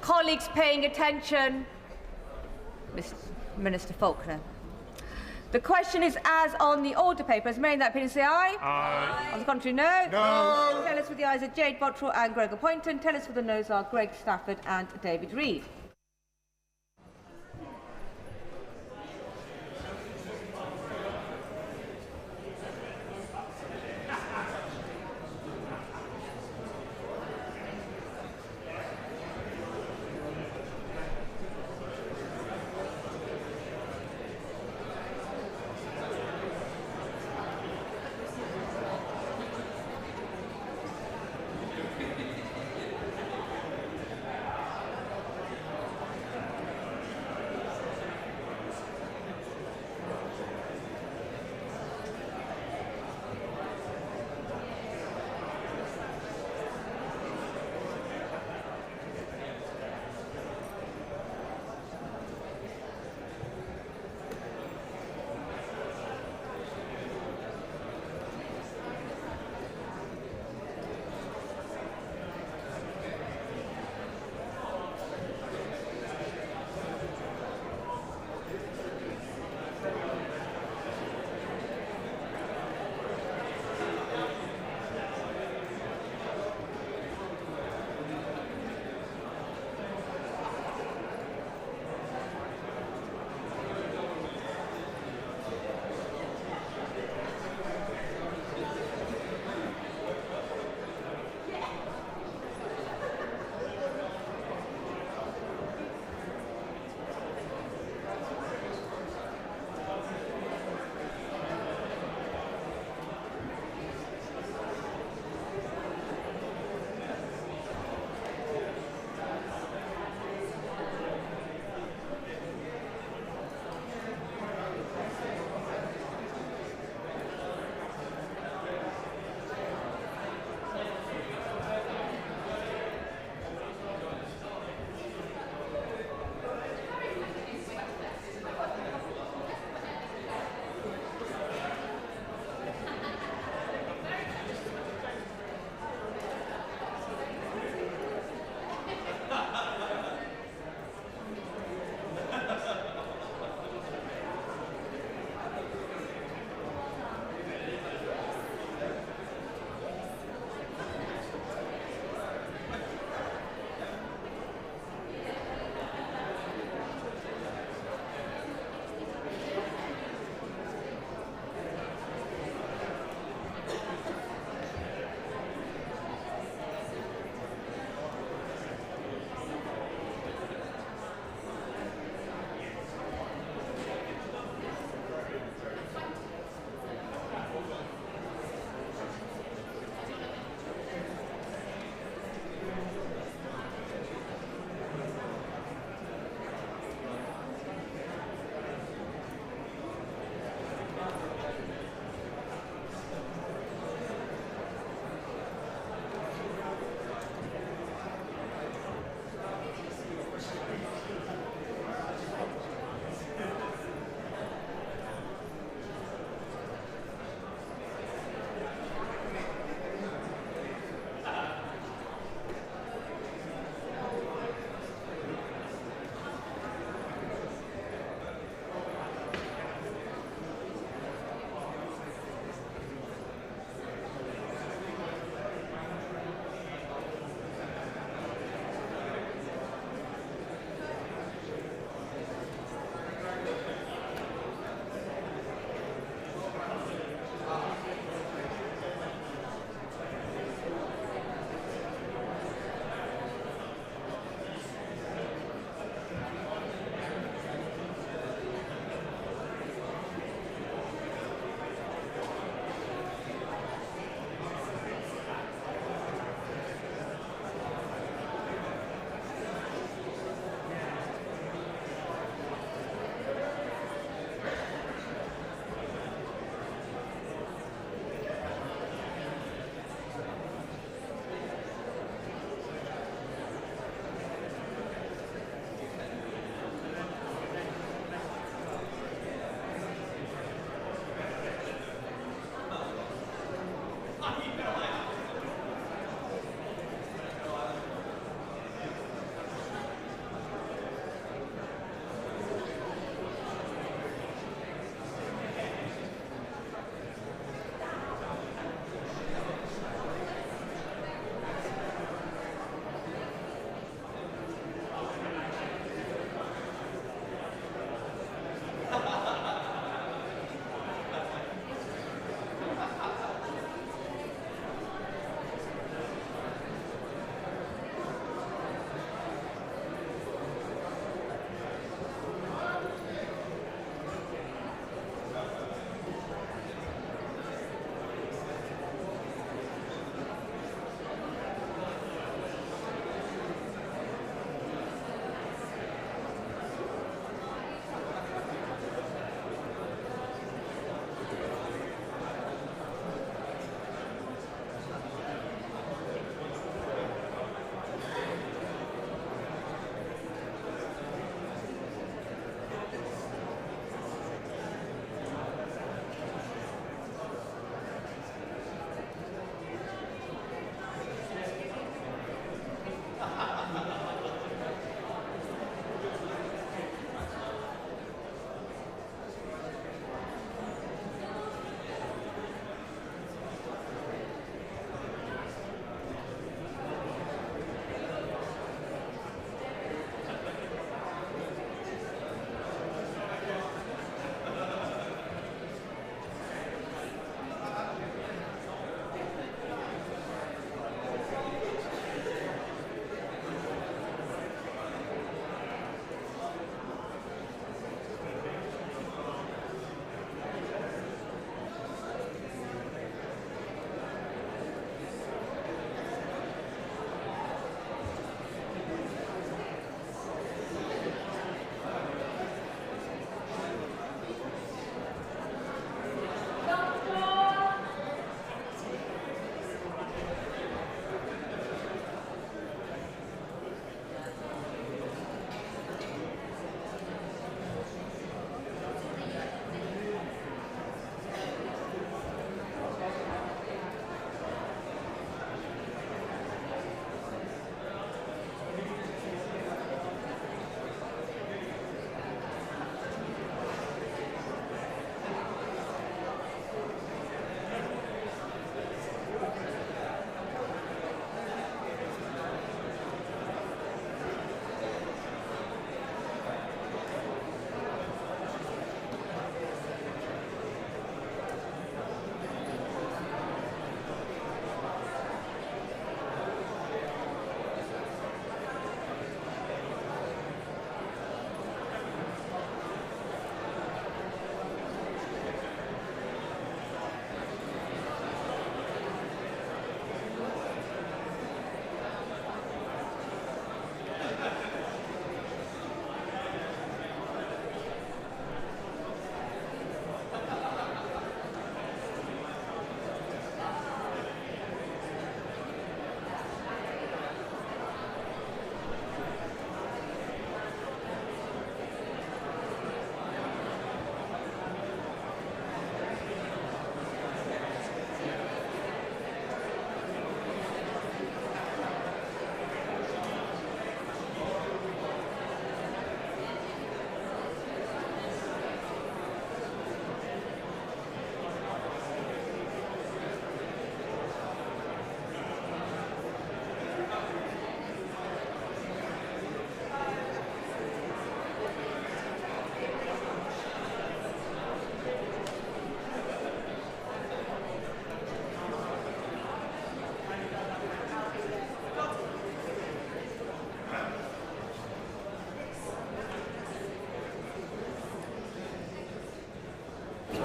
Colleagues paying attention. Mr. Minister Faulkner. The question is as on the order paper. As many in that opinion say aye. Aye. On the contrary, no. No. Tell us with the ayes are Jade Bottrell and Gregor Poynton. Tell us with the noes are Greg Stafford and David Reid.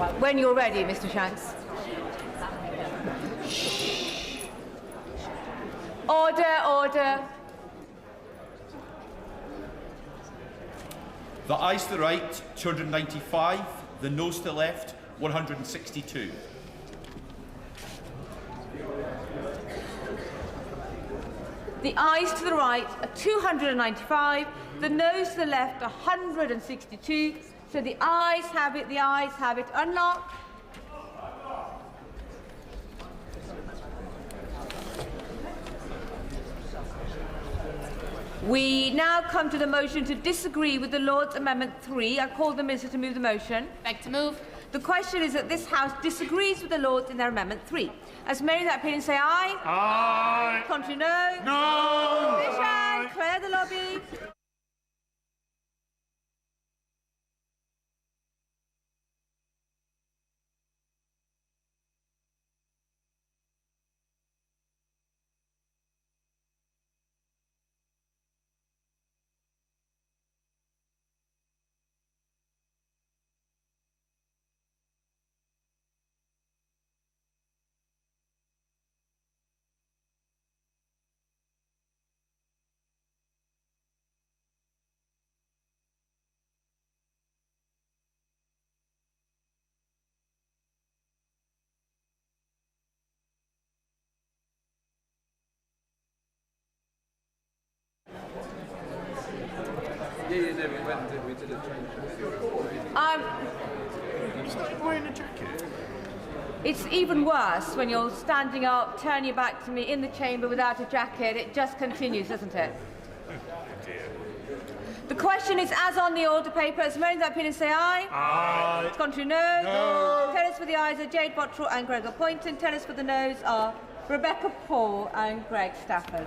Right, when you're ready, Mr. Shanks. Order, order. The ayes to the right, 295. The noes to the left, 162. The ayes to the right are 295, the noes to the left 162. So the ayes have it, the ayes have it. Unlock. We now come to the motion to disagree with the Lord's Amendment 3. I call the Minister to move the motion. Beg to move. The question is that this House disagrees with the Lords in their Amendment 3. As many of that opinion say aye. Aye. Contrary, no. No. Petition. Clear the lobby. We did a change. He's not even wearing a jacket. It's even worse when you're standing up, turn your back to me in the chamber without a jacket. It just continues, doesn't it? The question is, as on the order paper, as many of that opinion say aye. Aye. Contrary, no. No. Tenants for the ayes are Jade Bottrell and Gregor Poynton. Tenants for the noes are Rebecca Paul and Greg Stafford.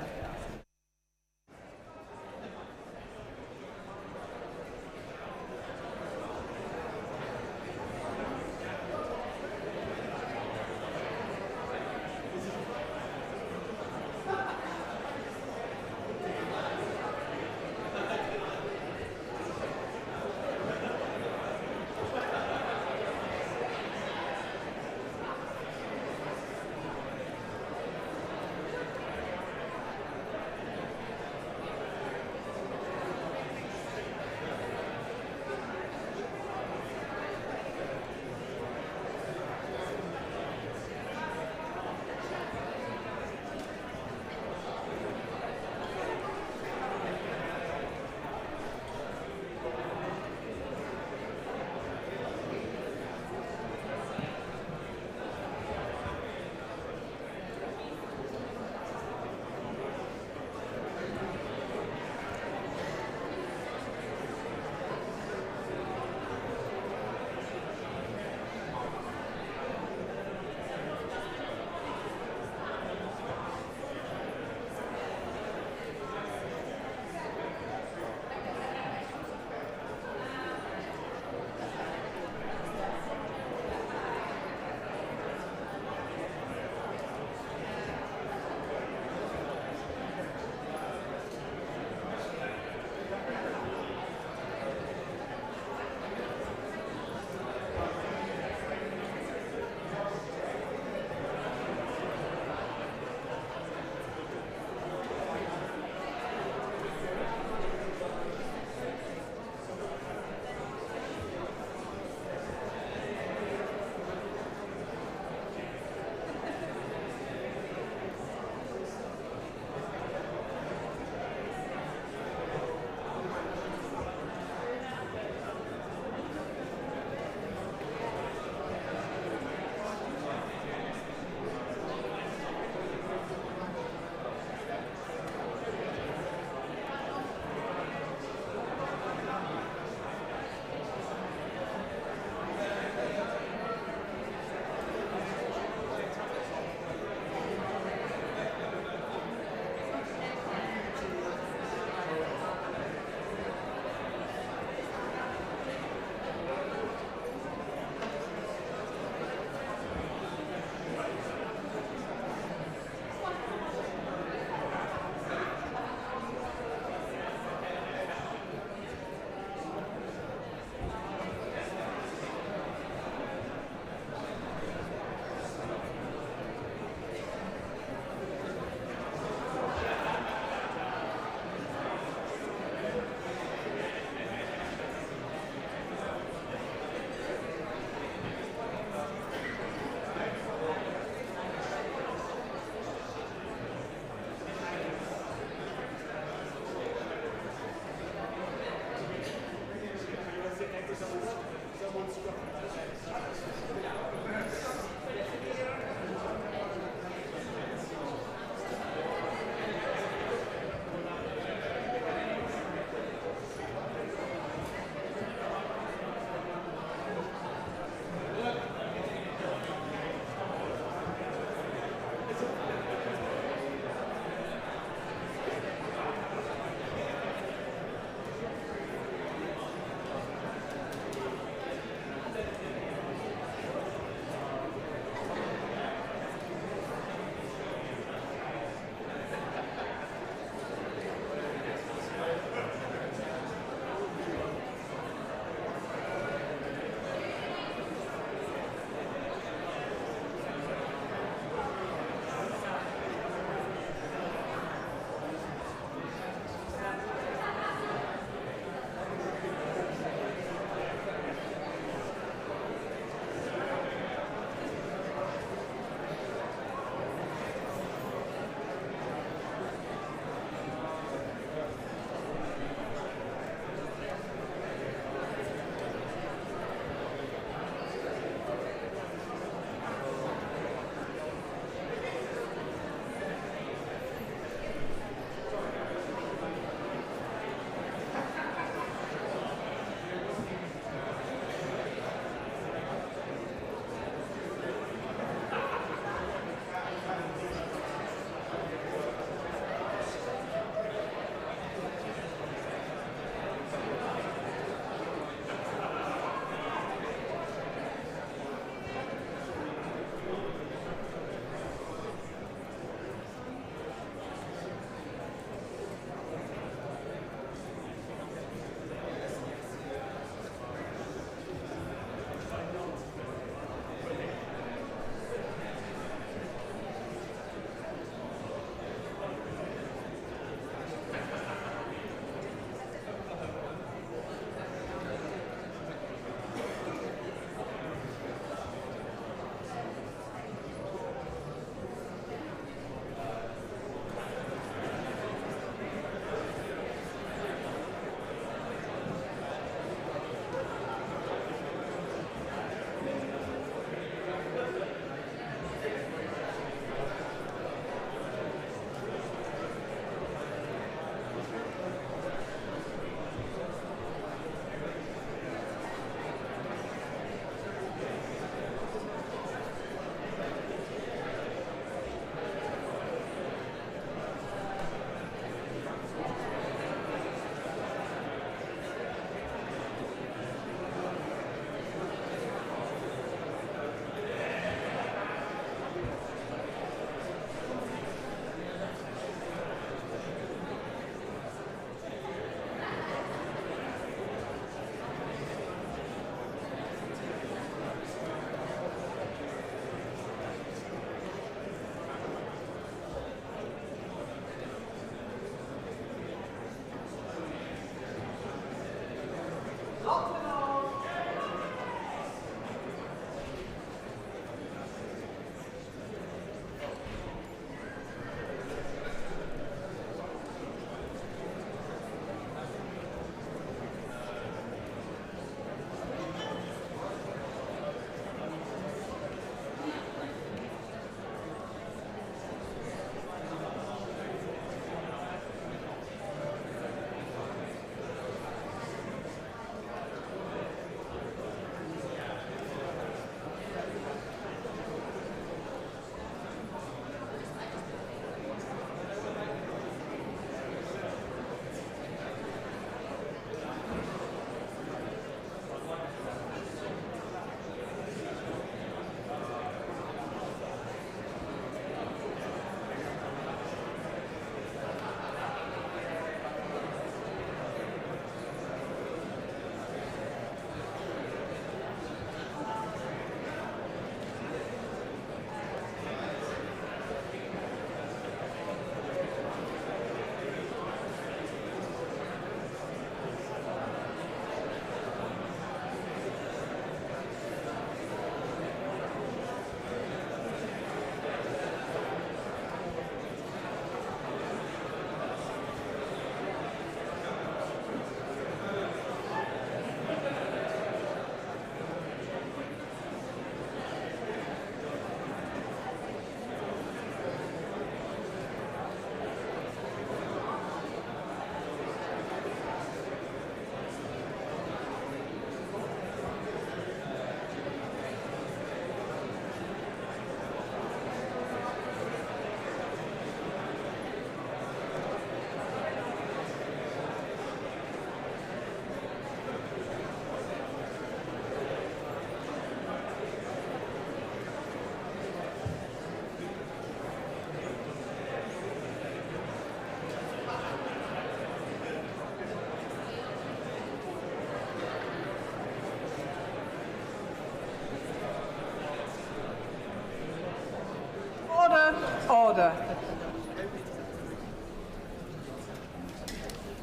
Order.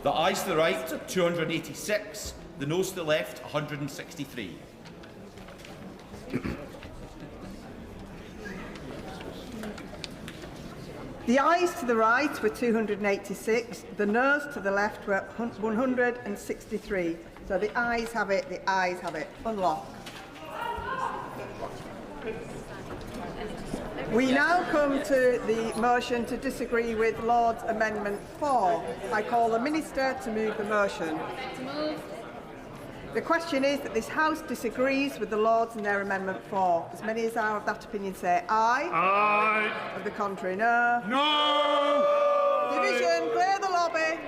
The ayes to the right, 286. The noes to the left, 163. The ayes to the right were 286. The noes to the left were 163. So the ayes have it. The ayes have it. Unlock. We now come to the motion to disagree with Lord's Amendment 4. I call the Minister to move the motion. The question is that this House disagrees with the Lords and their Amendment 4. As many as are of that opinion say aye. Aye. Of the contrary, no. No. Division, clear the lobby.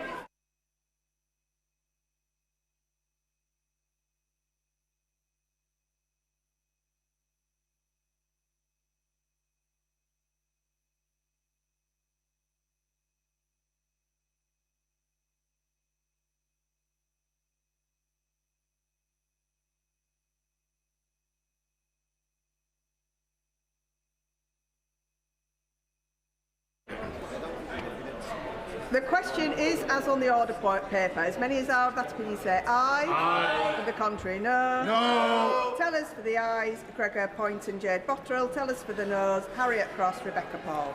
The question is as on the order paper. As many as are of that opinion say aye. Aye. For the contrary, no. No. Tell us for the ayes, Gregor Point and Jade Botterill. Tell us for the noes, Harriet Cross, Rebecca Paul.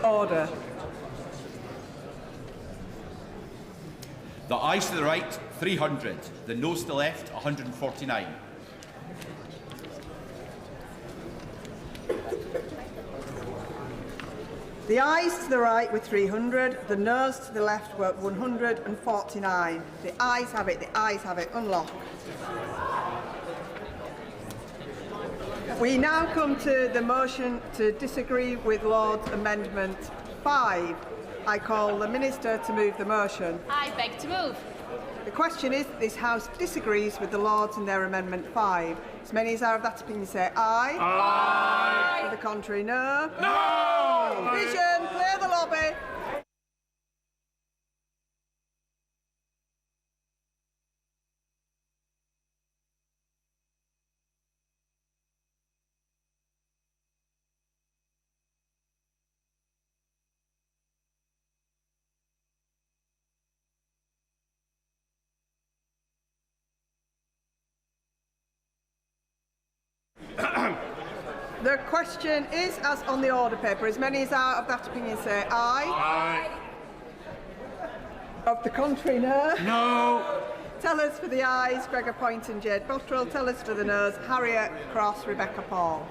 Order. The ayes to the right, 300. The noes to the left, 149. The ayes to the right were 300, the noes to the left were 149. The ayes have it, the ayes have it. Unlock. We now come to the motion to disagree with Lord's Amendment 5. I call the Minister to move the motion. I beg to move. The question is that this House disagrees with the Lords and their Amendment 5. As many as are of that opinion say aye. Aye. To the contrary, no. No. Vision, clear the lobby. The question is as on the order paper. As many as are of that opinion say aye. Aye. Of the contrary, no. No. Tellers for the ayes, Gregor Point and Jade Bottrell. Tellers for the noes, Harriet Cross, Rebecca Paul.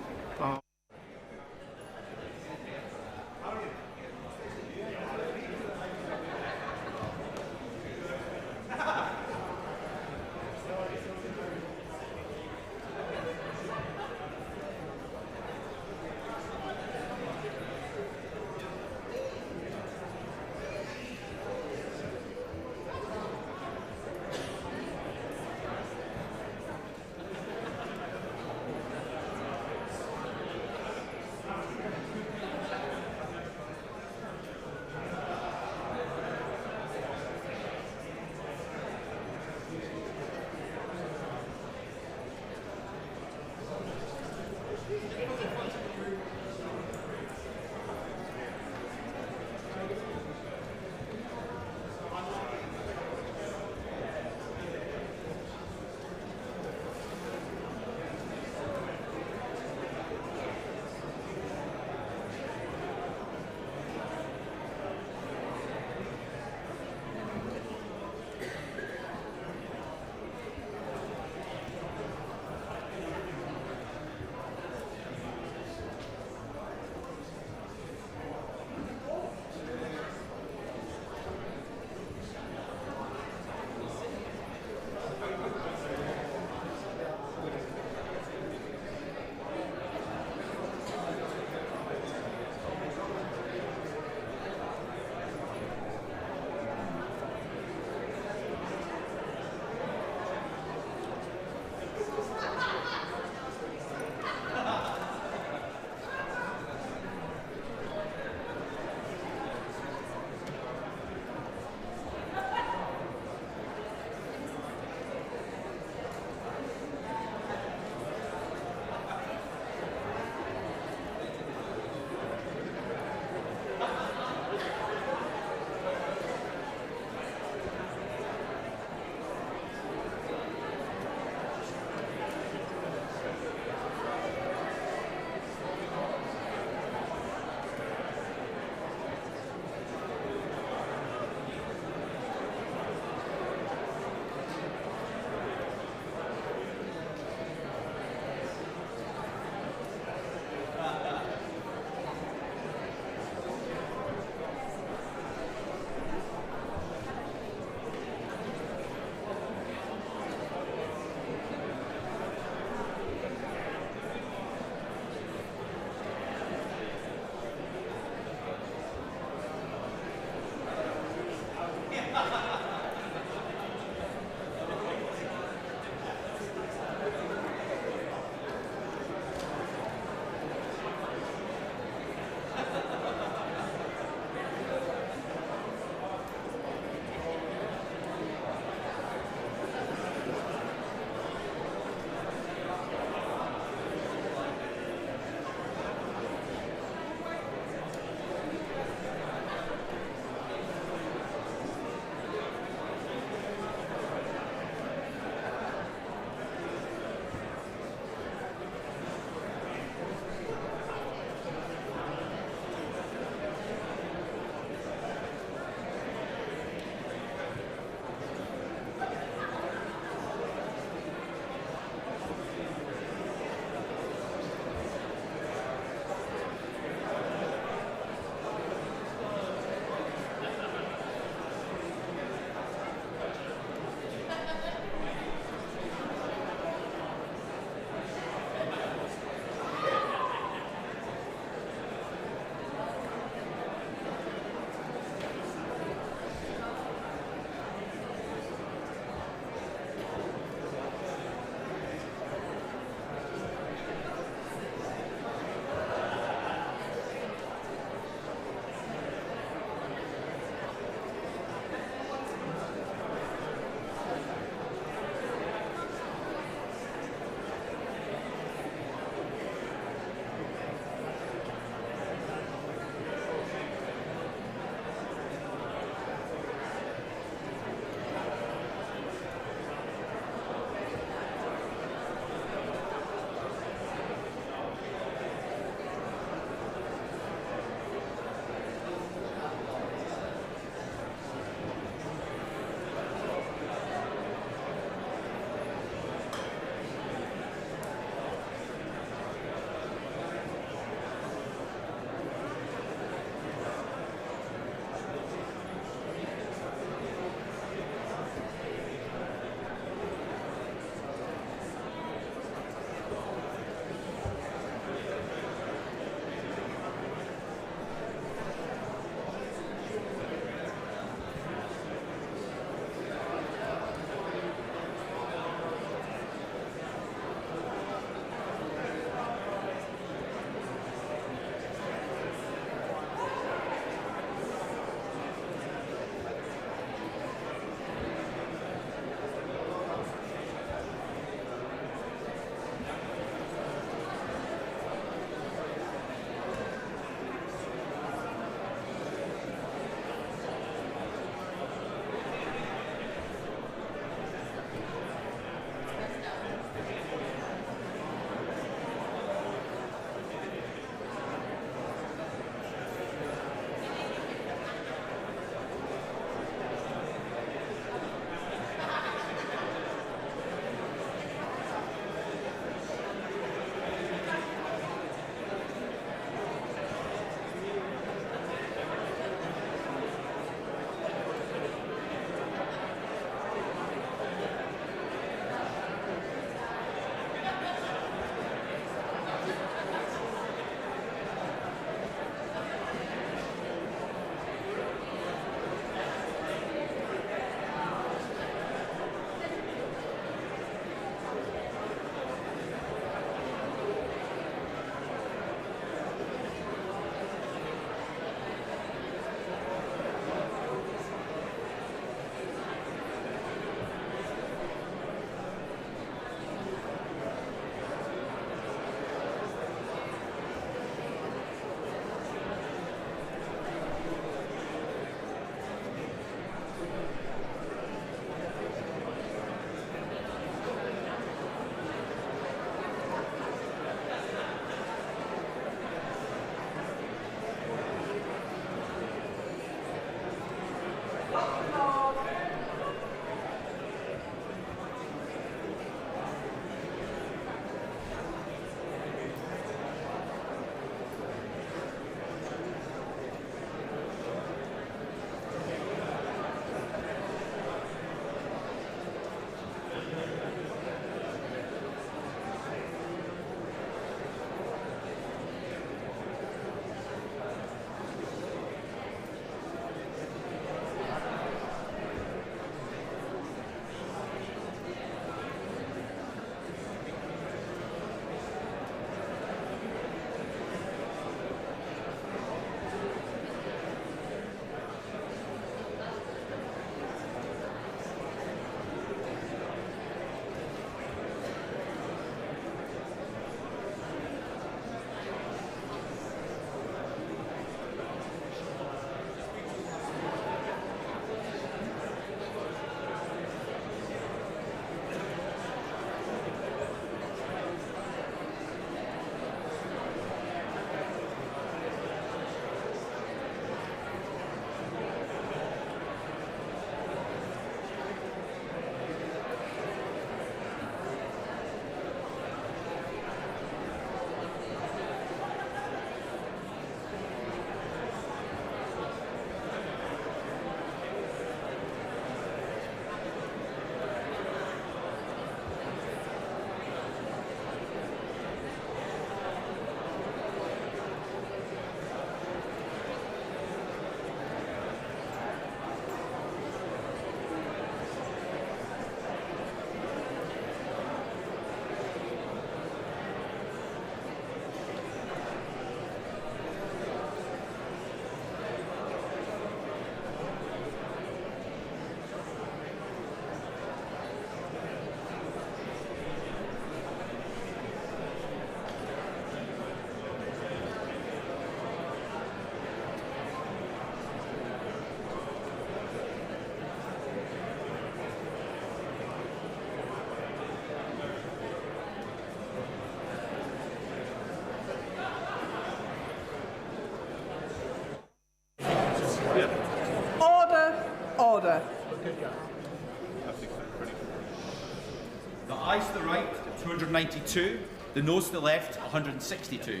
ayes to the right, 292. The noes to the left, 162.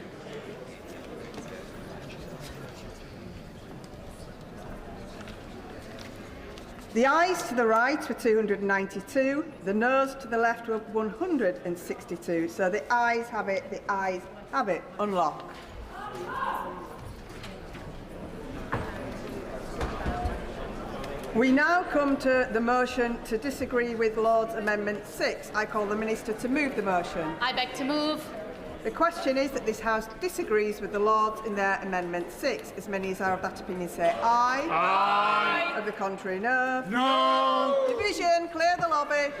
The ayes to the right were 292, the noes to the left were 162. So the ayes have it, the ayes have it. Unlock. We now come to the motion to disagree with Lord's Amendment 6. I call the Minister to move the motion. I beg to move. The question is that this House disagrees with the Lords in their Amendment 6. As many as are of that opinion say aye. Aye. Of the contrary, no. No. Division, clear the lobby.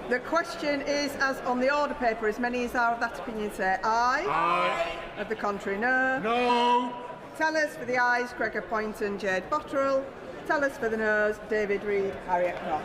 The question is, as on the order paper, as many as are of that opinion say aye. Aye. Of the contrary, no. No. Tellers for the ayes, Gregor Poynton, Jade Botterill. Tellers for the noes, David Reid, Harriet Cross.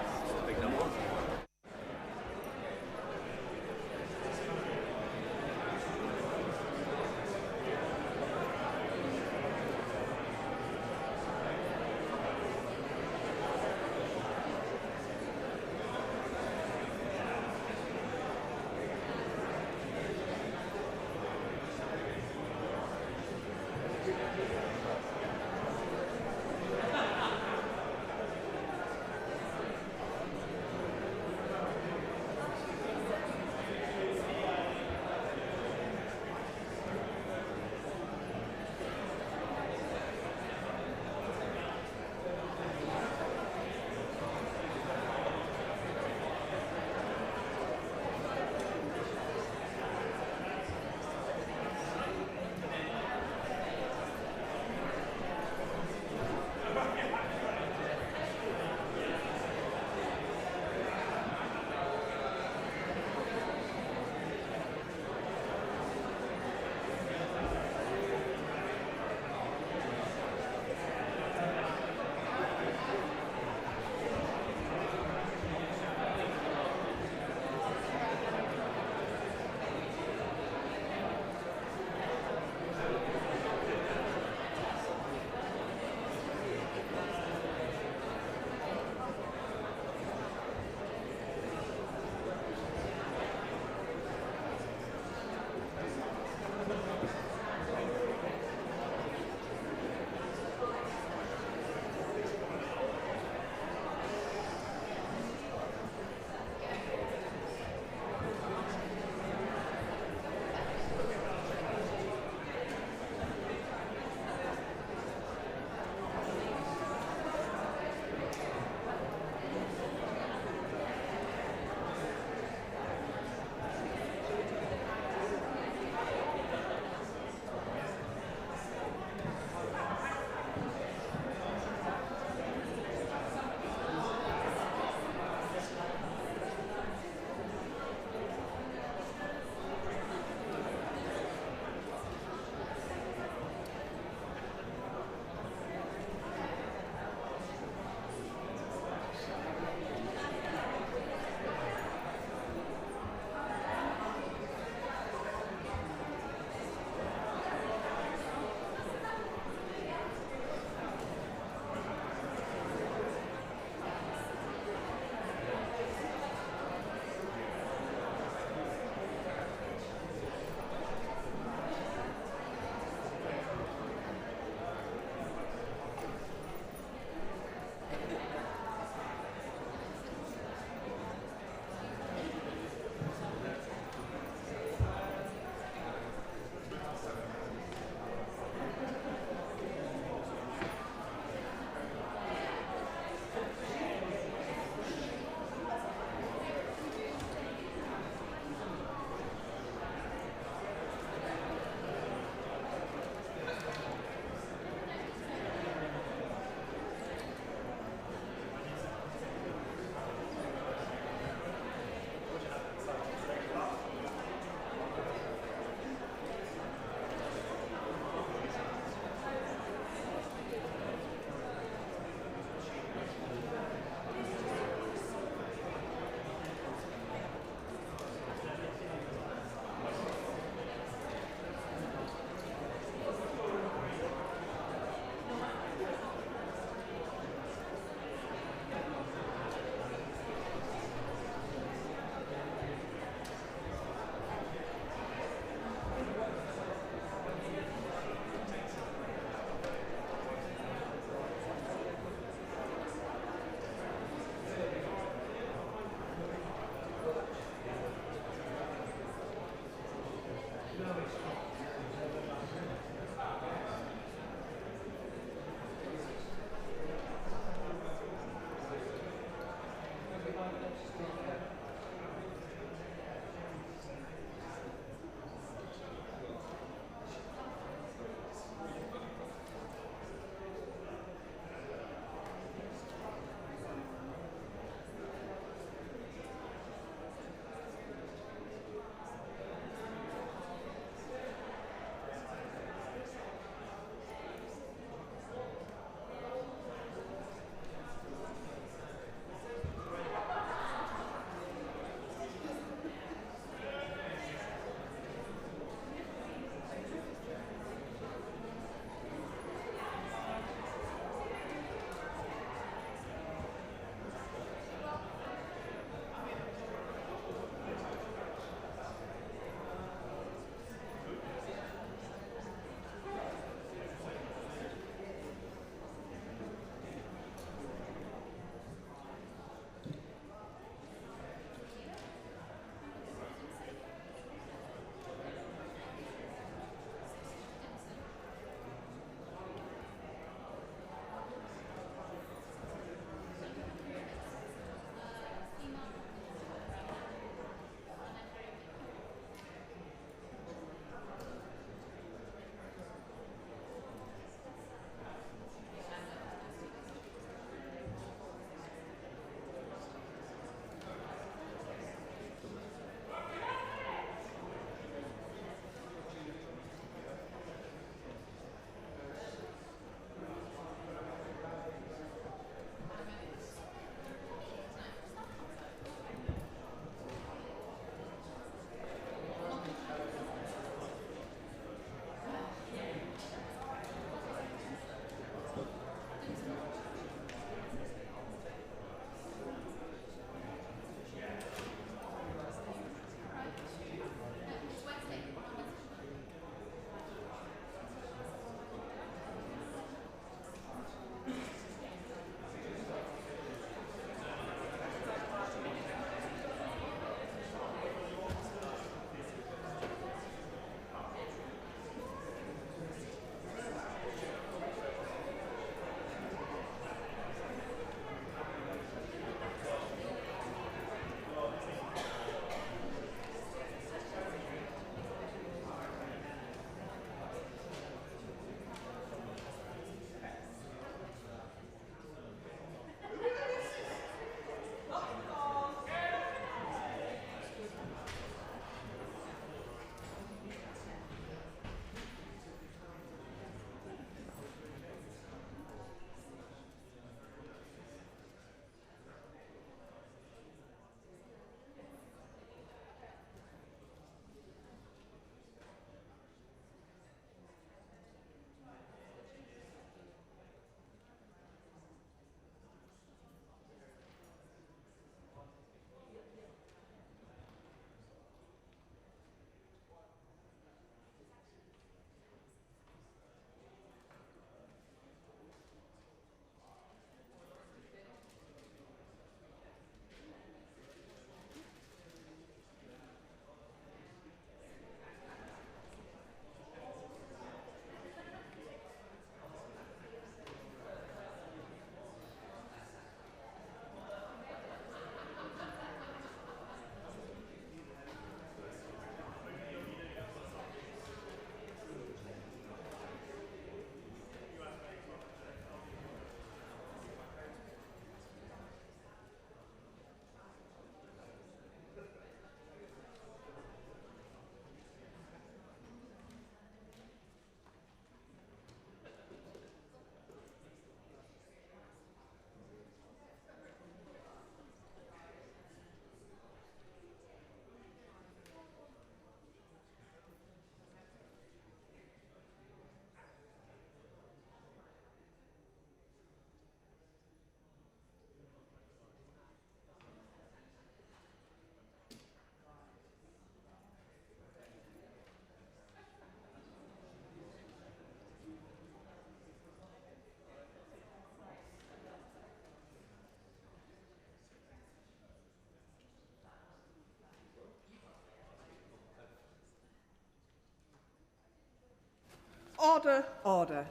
Order, order.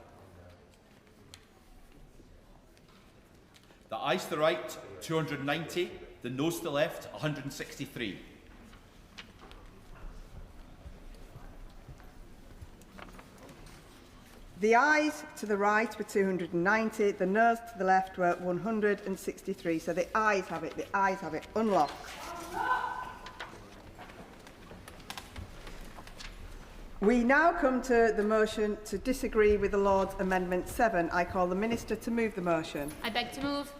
The ayes to the right, 290. The noes to the left, 163. The ayes to the right were 290, the noes to the left were 163. So the ayes have it, the ayes have it. Unlocked. We now come to the motion to disagree with the Lords Amendment 7. I call the Minister to move the motion. I beg to move.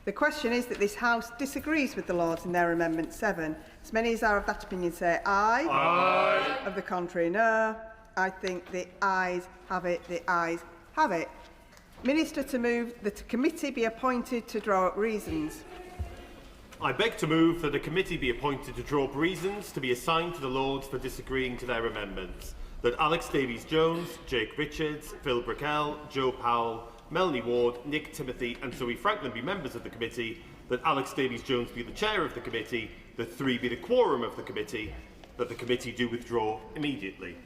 The question is that this House disagrees with the Lords in their Amendment 7. As many as are of that opinion say aye. Aye. Of the contrary, no. I think the ayes have it, the ayes have it. Minister to move that a committee be appointed to draw up reasons. I beg to move that a committee be appointed to draw up reasons to be assigned to the Lords for disagreeing to their amendments. That Alex Davies-Jones, Jake Richards, Phil Brickell, Joe Powell, Melanie Ward, Nick Timothy and Zoe Franklin be members of the committee, that Alex Davies-Jones be the chair of the committee, that 3 be the quorum of the committee, that the committee do withdraw immediately.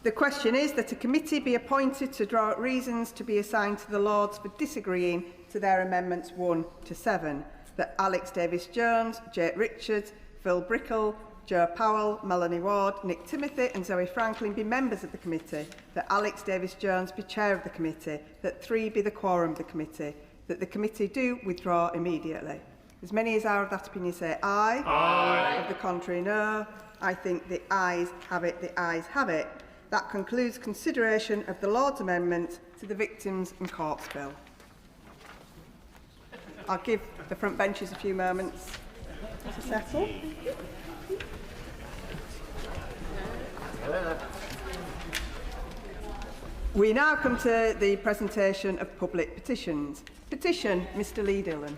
The question is that a committee be appointed to draw up reasons to be assigned to the Lords for disagreeing to their amendments 1 to 7. That Alex Davies-Jones, Jake Richards, Phil Brickell, Joe Powell, Melanie Ward, Nick Timothy and Zoe Franklin be members of the committee, that Alex Davies-Jones be chair of the committee, that 3 be the quorum of the committee, that the committee do withdraw immediately. As many as are of that opinion say aye. Aye. Of the contrary, no. I think the ayes have it, the ayes have it. That concludes consideration of the Lord's Amendment to the Victims and Courts Bill. I'll give the front benches a few moments to settle. We now come to the presentation of public petitions. Petition, Mr Lee Dillon.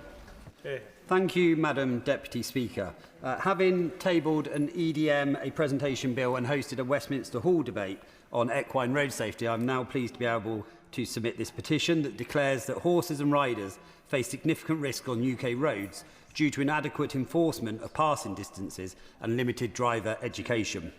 Thank you, Madam Deputy Speaker. Having tabled an EDM, a presentation bill and hosted a Westminster Hall debate on equine road safety, I'm now pleased to be able to submit this petition that declares that horses and riders face significant risk on UK roads due to inadequate enforcement of passing distances and limited driver education.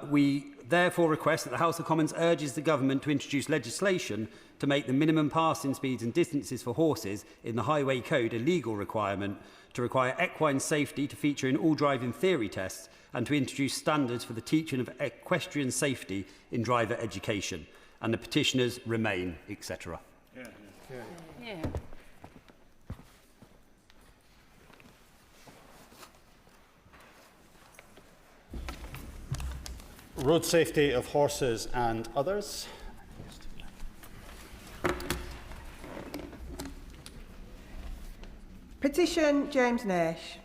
We therefore request that the House of Commons urges the Government to introduce legislation to make the minimum passing speeds and distances for horses in the Highway Code a legal requirement, to require equine safety to feature in all driving theory tests, and to introduce standards for the teaching of equestrian safety in driver education. And the petitioners remain, etc. Yeah. Road safety of horses and others. Petition, James Nash.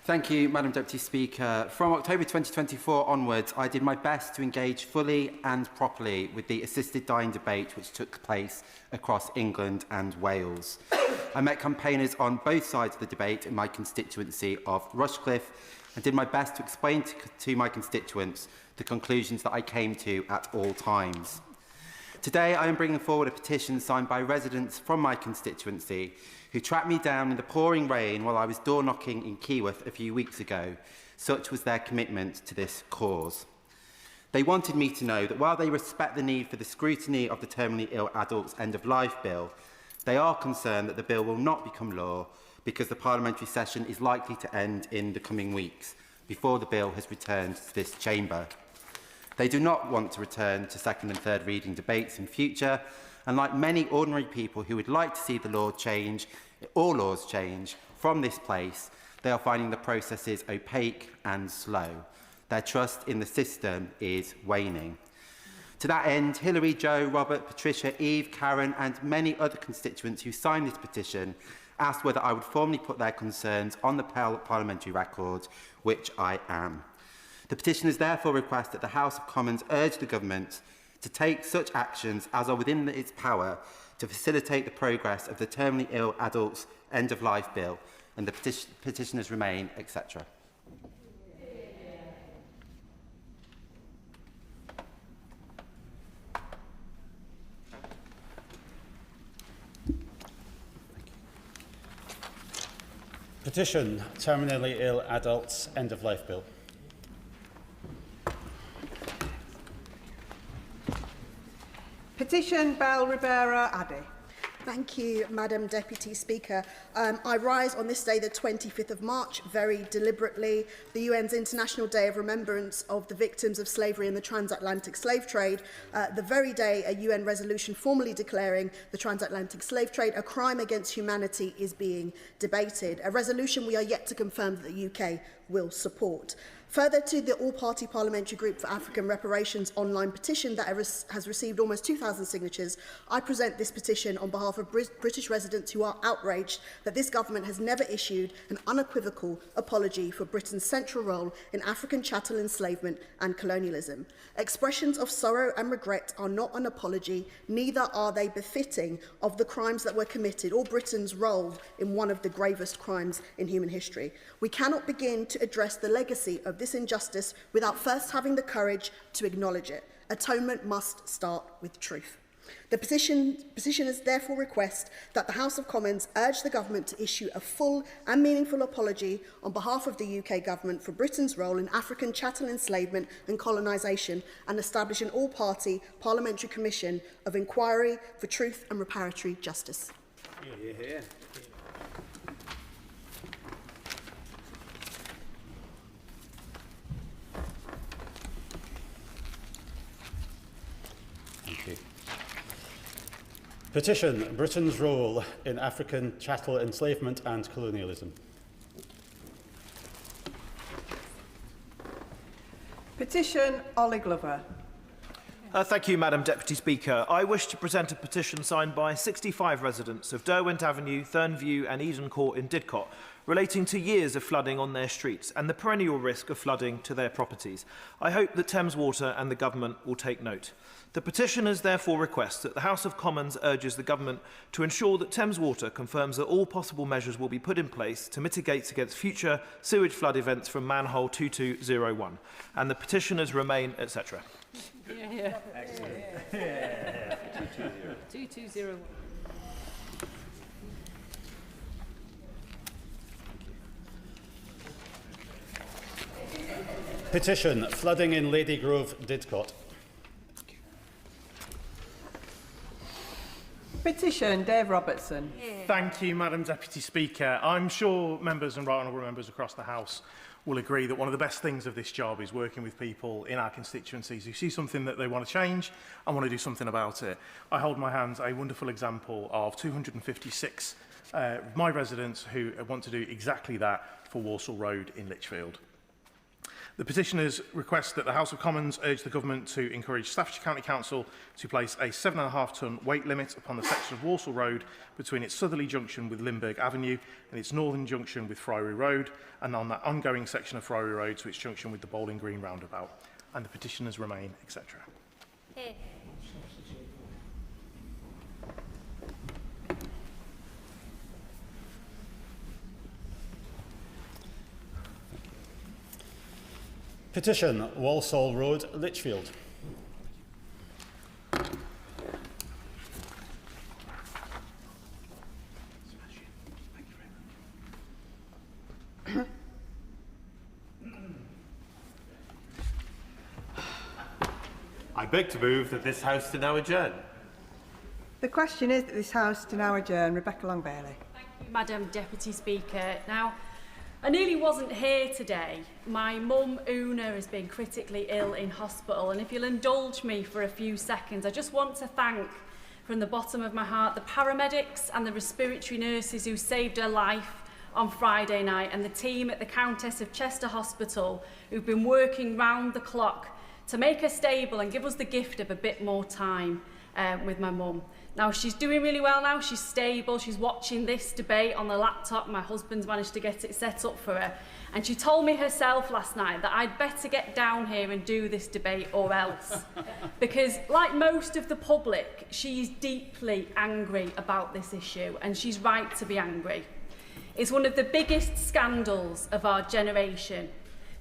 Thank you, Madam Deputy Speaker. From October 2024 onwards, I did my best to engage fully and properly with the assisted dying debate which took place across England and Wales. I met campaigners on both sides of the debate in my constituency of Rushcliffe and did my best to explain to my constituents the conclusions that I came to at all times. Today, I am bringing forward a petition signed by residents from my constituency who tracked me down in the pouring rain while I was door knocking in Keyworth a few weeks ago. Such was their commitment to this cause. They wanted me to know that while they respect the need for the scrutiny of the Terminally Ill Adults End of Life Bill, they are concerned that the bill will not become law because the parliamentary session is likely to end in the coming weeks before the bill has returned to this chamber. They do not want to return to second and third reading debates in future, and like many ordinary people who would like to see the law change, all laws change, from this place, they are finding the processes opaque and slow. Their trust in the system is waning. To that end, Hilary, Joe, Robert, Patricia, Eve, Karen and many other constituents who signed this petition asked whether I would formally put their concerns on the parliamentary record, which I am. The petitioners therefore request that the House of Commons urge the Government to take such actions as are within its power to facilitate the progress of the Terminally Ill Adults End of Life Bill, and the petitioners remain, etc. Petition, Terminally Ill Adults End of Life Bill. Petition Bell Ribera Addy. Thank you, Madam Deputy Speaker. I rise on this day, the 25th of March, very deliberately, the UN's International Day of Remembrance of the Victims of Slavery in the Transatlantic Slave Trade, the very day a UN resolution formally declaring the transatlantic slave trade a crime against humanity is being debated, a resolution we are yet to confirm that the UK will support. Further to the All-Party Parliamentary Group for African Reparations online petition that has received almost 2,000 signatures, I present this petition on behalf of British residents who are outraged that this government has never issued an unequivocal apology for Britain's central role in African chattel enslavement and colonialism. Expressions of sorrow and regret are not an apology, neither are they befitting of the crimes that were committed or Britain's role in one of the gravest crimes in human history. We cannot begin to address the legacy of this injustice without first having the courage to acknowledge it. Atonement must start with truth. The petitioners therefore request that the House of Commons urge the government to issue a full and meaningful apology on behalf of the UK government for Britain's role in African chattel enslavement and colonisation and establish an all-party Parliamentary Commission of Inquiry for Truth and Reparatory Justice. Yeah. Petition Britain's role in African chattel enslavement and colonialism. Petition Ollie Glover. Thank you, Madam Deputy Speaker. I wish to present a petition signed by 65 residents of Derwent Avenue, Thurnview and Eden Court in Didcot relating to years of flooding on their streets and the perennial risk of flooding to their properties. I hope that Thames Water and the government will take note. The petitioners therefore request that the House of Commons urges the government to ensure that Thames Water confirms that all possible measures will be put in place to mitigate against future sewage flood events from manhole 2201. And the petitioners remain, etc. Yeah. Excellent. Yeah. 2201. Petition flooding in Lady Grove, Didcot. Petition Dave Robertson. Thank you, Madam Deputy Speaker. I'm sure members and right honourable members across the House will agree that one of the best things of this job is working with people in our constituencies who see something that they want to change and want to do something about it. I hold in my hands a wonderful example of 256 my residents who want to do exactly that for Walsall Road in Lichfield. The petitioners request that the House of Commons urge the government to encourage Staffordshire County Council to place a 7.5-tonne weight limit upon the section of Walsall Road between its southerly junction with Limburg Avenue and its northern junction with Friary Road, and on that ongoing section of Friary Road to its junction with the Bowling Green roundabout. And the petitioners remain, etc. Petition Walsall Road, Lichfield. I beg to move that this House to now adjourn. The question is that this House to now adjourn. Rebecca Long-Bailey. Thank you, Madam Deputy Speaker. Now, I nearly wasn't here today. My mum, Una, has been critically ill in hospital, and if you'll indulge me for a few seconds, I just want to thank, from the bottom of my heart, the paramedics and the respiratory nurses who saved her life on Friday night, and the team at the Countess of Chester Hospital who've been working round the clock to make her stable and give us the gift of a bit more time with my mum. Now, she's doing really well now, she's stable, she's watching this debate on the laptop, my husband's managed to get it set up for her, and she told me herself last night that I'd better get down here and do this debate or else. Because, like most of the public, she's deeply angry about this issue, and she's right to be angry. It's one of the biggest scandals of our generation.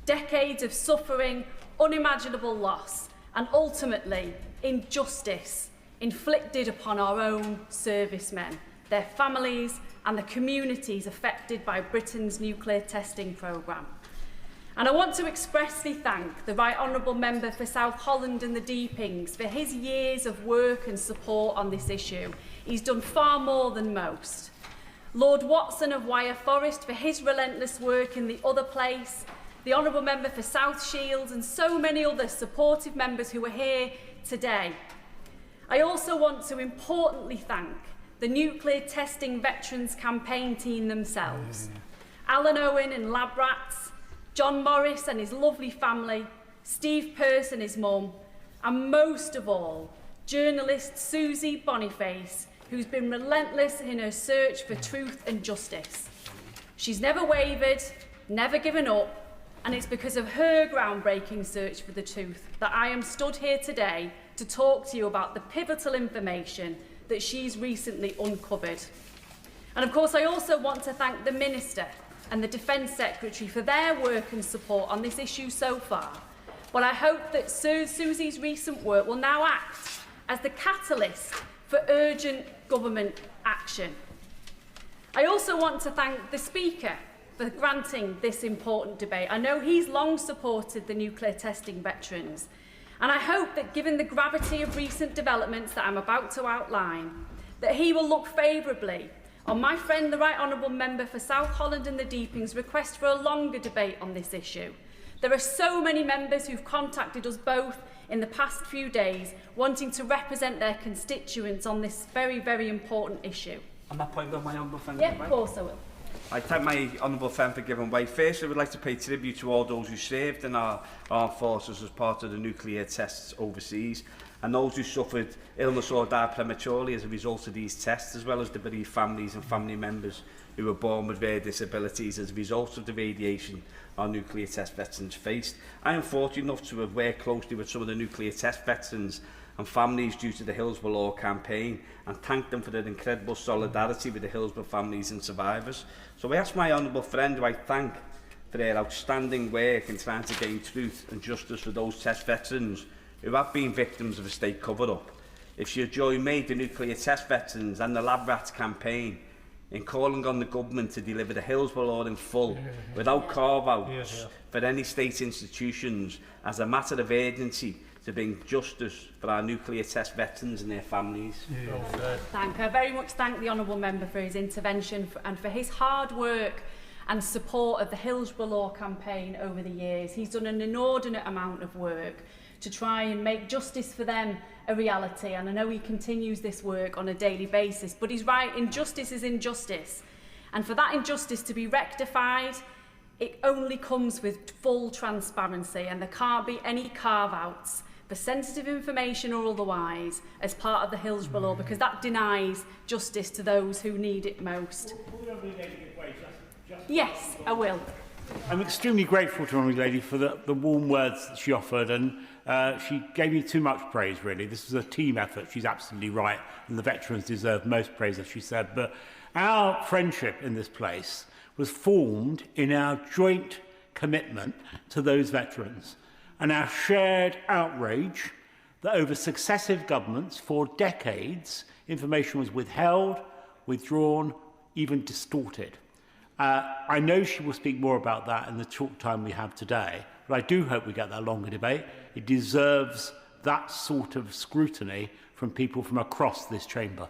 Decades of suffering, unimaginable loss, and ultimately injustice inflicted upon our own servicemen, their families and the communities affected by Britain's nuclear testing programme. And I want to expressly thank the Right Honourable Member for South Holland and the Deepings for his years of work and support on this issue. He's done far more than most. Lord Watson of Wyre Forest for his relentless work in the other place, the Honourable Member for South Shields and so many other supportive members who are here today. I also want to importantly thank the Nuclear Testing Veterans Campaign team themselves. Alan Owen and Lab Rats, John Morris and his lovely family, Steve Pearce and his mum, and most of all, journalist Susie Boniface, who's been relentless in her search for truth and justice. She's never wavered, never given up, and it's because of her groundbreaking search for the truth that I am stood here today to talk to you about the pivotal information that she's recently uncovered. And of course, I also want to thank the Minister and the Defence Secretary for their work and support on this issue so far. But I hope that Susie's recent work will now act as the catalyst for urgent government action. I also want to thank the Speaker for granting this important debate. I know he's long supported the nuclear testing veterans, and I hope that given the gravity of recent developments that I'm about to outline, that he will look favourably on my friend, the Right Honourable Member for South Holland and the Deepings' request for a longer debate on this issue. There are so many members who've contacted us both in the past few days wanting to represent their constituents on this very, very important issue. Am I point with my honourable friend? Yeah, of course I will. I thank my honourable friend for giving way. First, I would like to pay tribute to all those who served in our armed forces as part of the nuclear tests overseas, and those who suffered illness or died prematurely as a result of these tests, as well as the bereaved families and family members who were born with rare disabilities as a result of the radiation our nuclear test veterans faced. I am fortunate enough to have worked closely with some of the nuclear test veterans and families due to the Hillsborough Law campaign, and thank them for their incredible solidarity with the Hillsborough families and survivors. So I ask my honourable friend, who I thank for their outstanding work in trying to gain truth and justice for those test veterans who have been victims of a state cover-up, if she'll join me, the nuclear test veterans and the Lab Rats campaign in calling on the government to deliver the Hillsborough Law in full, without carve-outs for any state institutions, as a matter of urgency to bring justice for our nuclear test veterans and their families. I very much thank the Honourable Member for his intervention and for his hard work and support of the Hillsborough Law campaign over the years. He's done an inordinate amount of work to try and make justice for them a reality, and I know he continues this work on a daily basis. But he's right, injustice is injustice, and for that injustice to be rectified, it only comes with full transparency, and there can't be any carve-outs for sensitive information or otherwise as part of the Hillsborough Law, because that denies justice to those who need it most. Yes, I will. I'm extremely grateful to Honourable Lady for the warm words that she offered, and she gave me too much praise, really. This was a team effort. She's absolutely right, and the veterans deserve most praise, as she said. But our friendship in this place was formed in our joint commitment to those veterans and our shared outrage that over successive governments for decades, information was withheld, withdrawn, even distorted. I know she will speak more about that in the short time we have today, but I do hope we get that longer debate. It deserves that sort of scrutiny from people from across this chamber.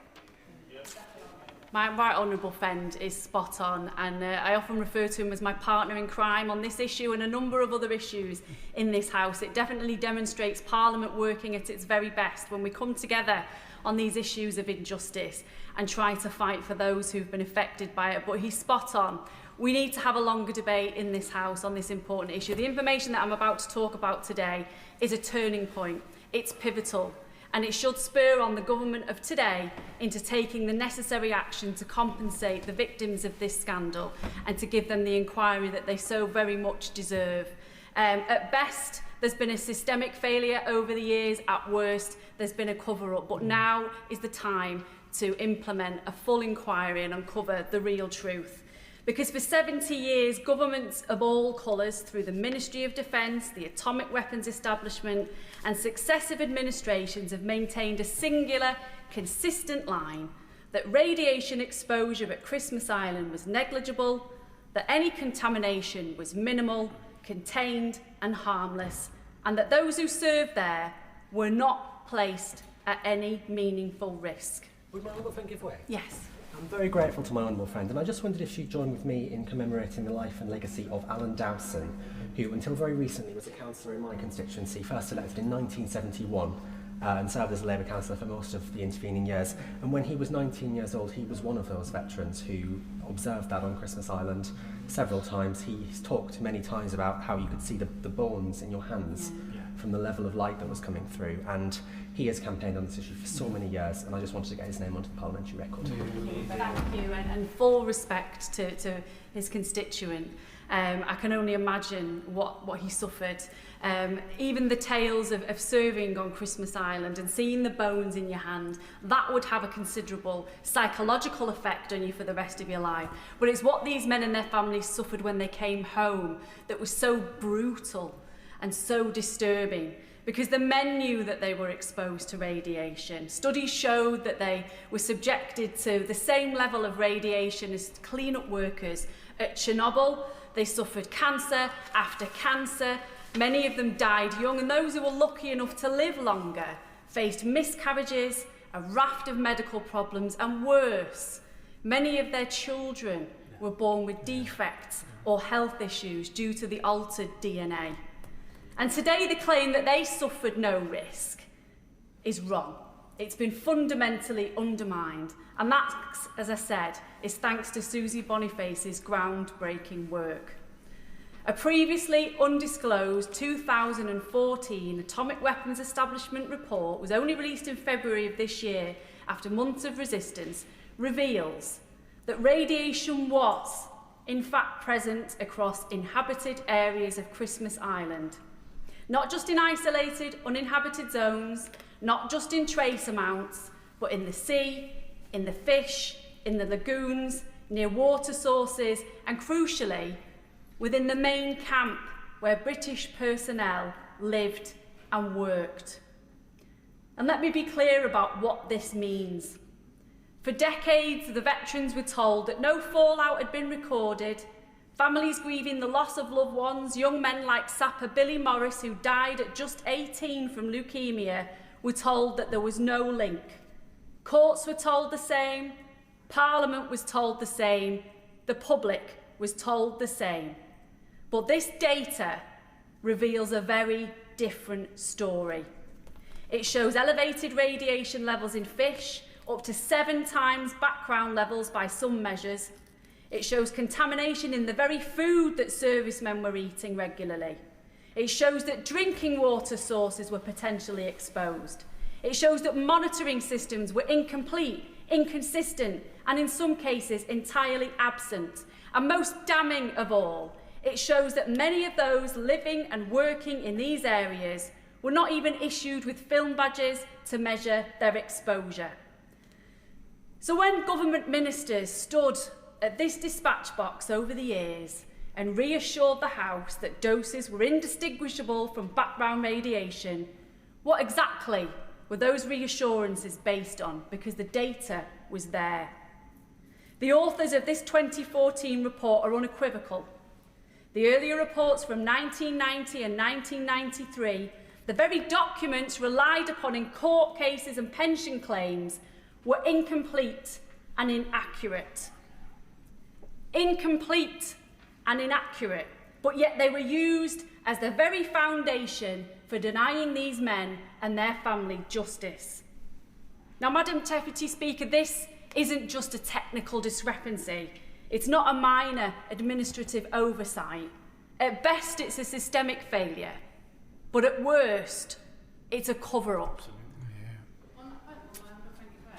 My right honourable friend is spot on, and I often refer to him as my partner in crime on this issue and a number of other issues in this House. It definitely demonstrates Parliament working at its very best when we come together on these issues of injustice and try to fight for those who've been affected by it. But he's spot on. We need to have a longer debate in this House on this important issue. The information that I'm about to talk about today is a turning point. It's pivotal, and it should spur on the government of today into taking the necessary action to compensate the victims of this scandal and to give them the inquiry that they so very much deserve. At best, there's been a systemic failure over the years. At worst, there's been a cover-up. But now is the time to implement a full inquiry and uncover the real truth. Because for 70 years, governments of all colours, through the Ministry of Defence, the Atomic Weapons Establishment and successive administrations, have maintained a singular, consistent line that radiation exposure at Christmas Island was negligible, that any contamination was minimal, contained and harmless, and that those who served there were not placed at any meaningful risk. Would my honourable friend give way? Yes. I'm very grateful to my honourable friend, and I just wondered if she'd join with me in commemorating the life and legacy of Alan Dowson, who until very recently was a councillor in my constituency, first elected in 1971, and served as a Labour councillor for most of the intervening years. And when he was 19 years old, he was one of those veterans who observed that on Christmas Island several times. He's talked many times about how you could see the bones in your hands from the level of light that was coming through. And he has campaigned on this issue for so many years, and I just wanted to get his name onto the parliamentary record. Thank you, and full respect to his constituent. I can only imagine what he suffered. Even the tales of serving on Christmas Island and seeing the bones in your hand, that would have a considerable psychological effect on you for the rest of your life. But it's what these men and their families suffered when they came home that was so brutal and so disturbing, because the men knew that they were exposed to radiation. Studies showed that they were subjected to the same level of radiation as clean-up workers at Chernobyl. They suffered cancer after cancer. Many of them died young, and those who were lucky enough to live longer faced miscarriages, a raft of medical problems, and worse, many of their children were born with defects or health issues due to the altered DNA. And today the claim that they suffered no risk is wrong. It's been fundamentally undermined, and that, as I said, is thanks to Susie Boniface's groundbreaking work. A previously undisclosed 2014 Atomic Weapons Establishment report was only released in February of this year after months of resistance, reveals that radiation was, in fact, present across inhabited areas of Christmas Island. Not just in isolated, uninhabited zones, not just in trace amounts, but in the sea, in the fish, in the lagoons, near water sources, and crucially, within the main camp where British personnel lived and worked. And let me be clear about what this means. For decades, the veterans were told that no fallout had been recorded. Families grieving the loss of loved ones, young men like sapper Billy Morris, who died at just 18 from leukemia, were told that there was no link. Courts were told the same, Parliament was told the same, the public was told the same. But this data reveals a very different story. It shows elevated radiation levels in fish, up to 7 times background levels by some measures. It shows contamination in the very food that servicemen were eating regularly. It shows that drinking water sources were potentially exposed. It shows that monitoring systems were incomplete, inconsistent, and in some cases entirely absent. And most damning of all, it shows that many of those living and working in these areas were not even issued with film badges to measure their exposure. So when government ministers stood at this dispatch box over the years and reassured the House that doses were indistinguishable from background radiation, what exactly were those reassurances based on? Because the data was there. The authors of this 2014 report are unequivocal. The earlier reports from 1990 and 1993, the very documents relied upon in court cases and pension claims, were incomplete and inaccurate. Incomplete and inaccurate, but yet they were used as the very foundation for denying these men and their family justice. Now, Madam Deputy Speaker, this isn't just a technical discrepancy. It's not a minor administrative oversight. At best, it's a systemic failure, but at worst, it's a cover-up.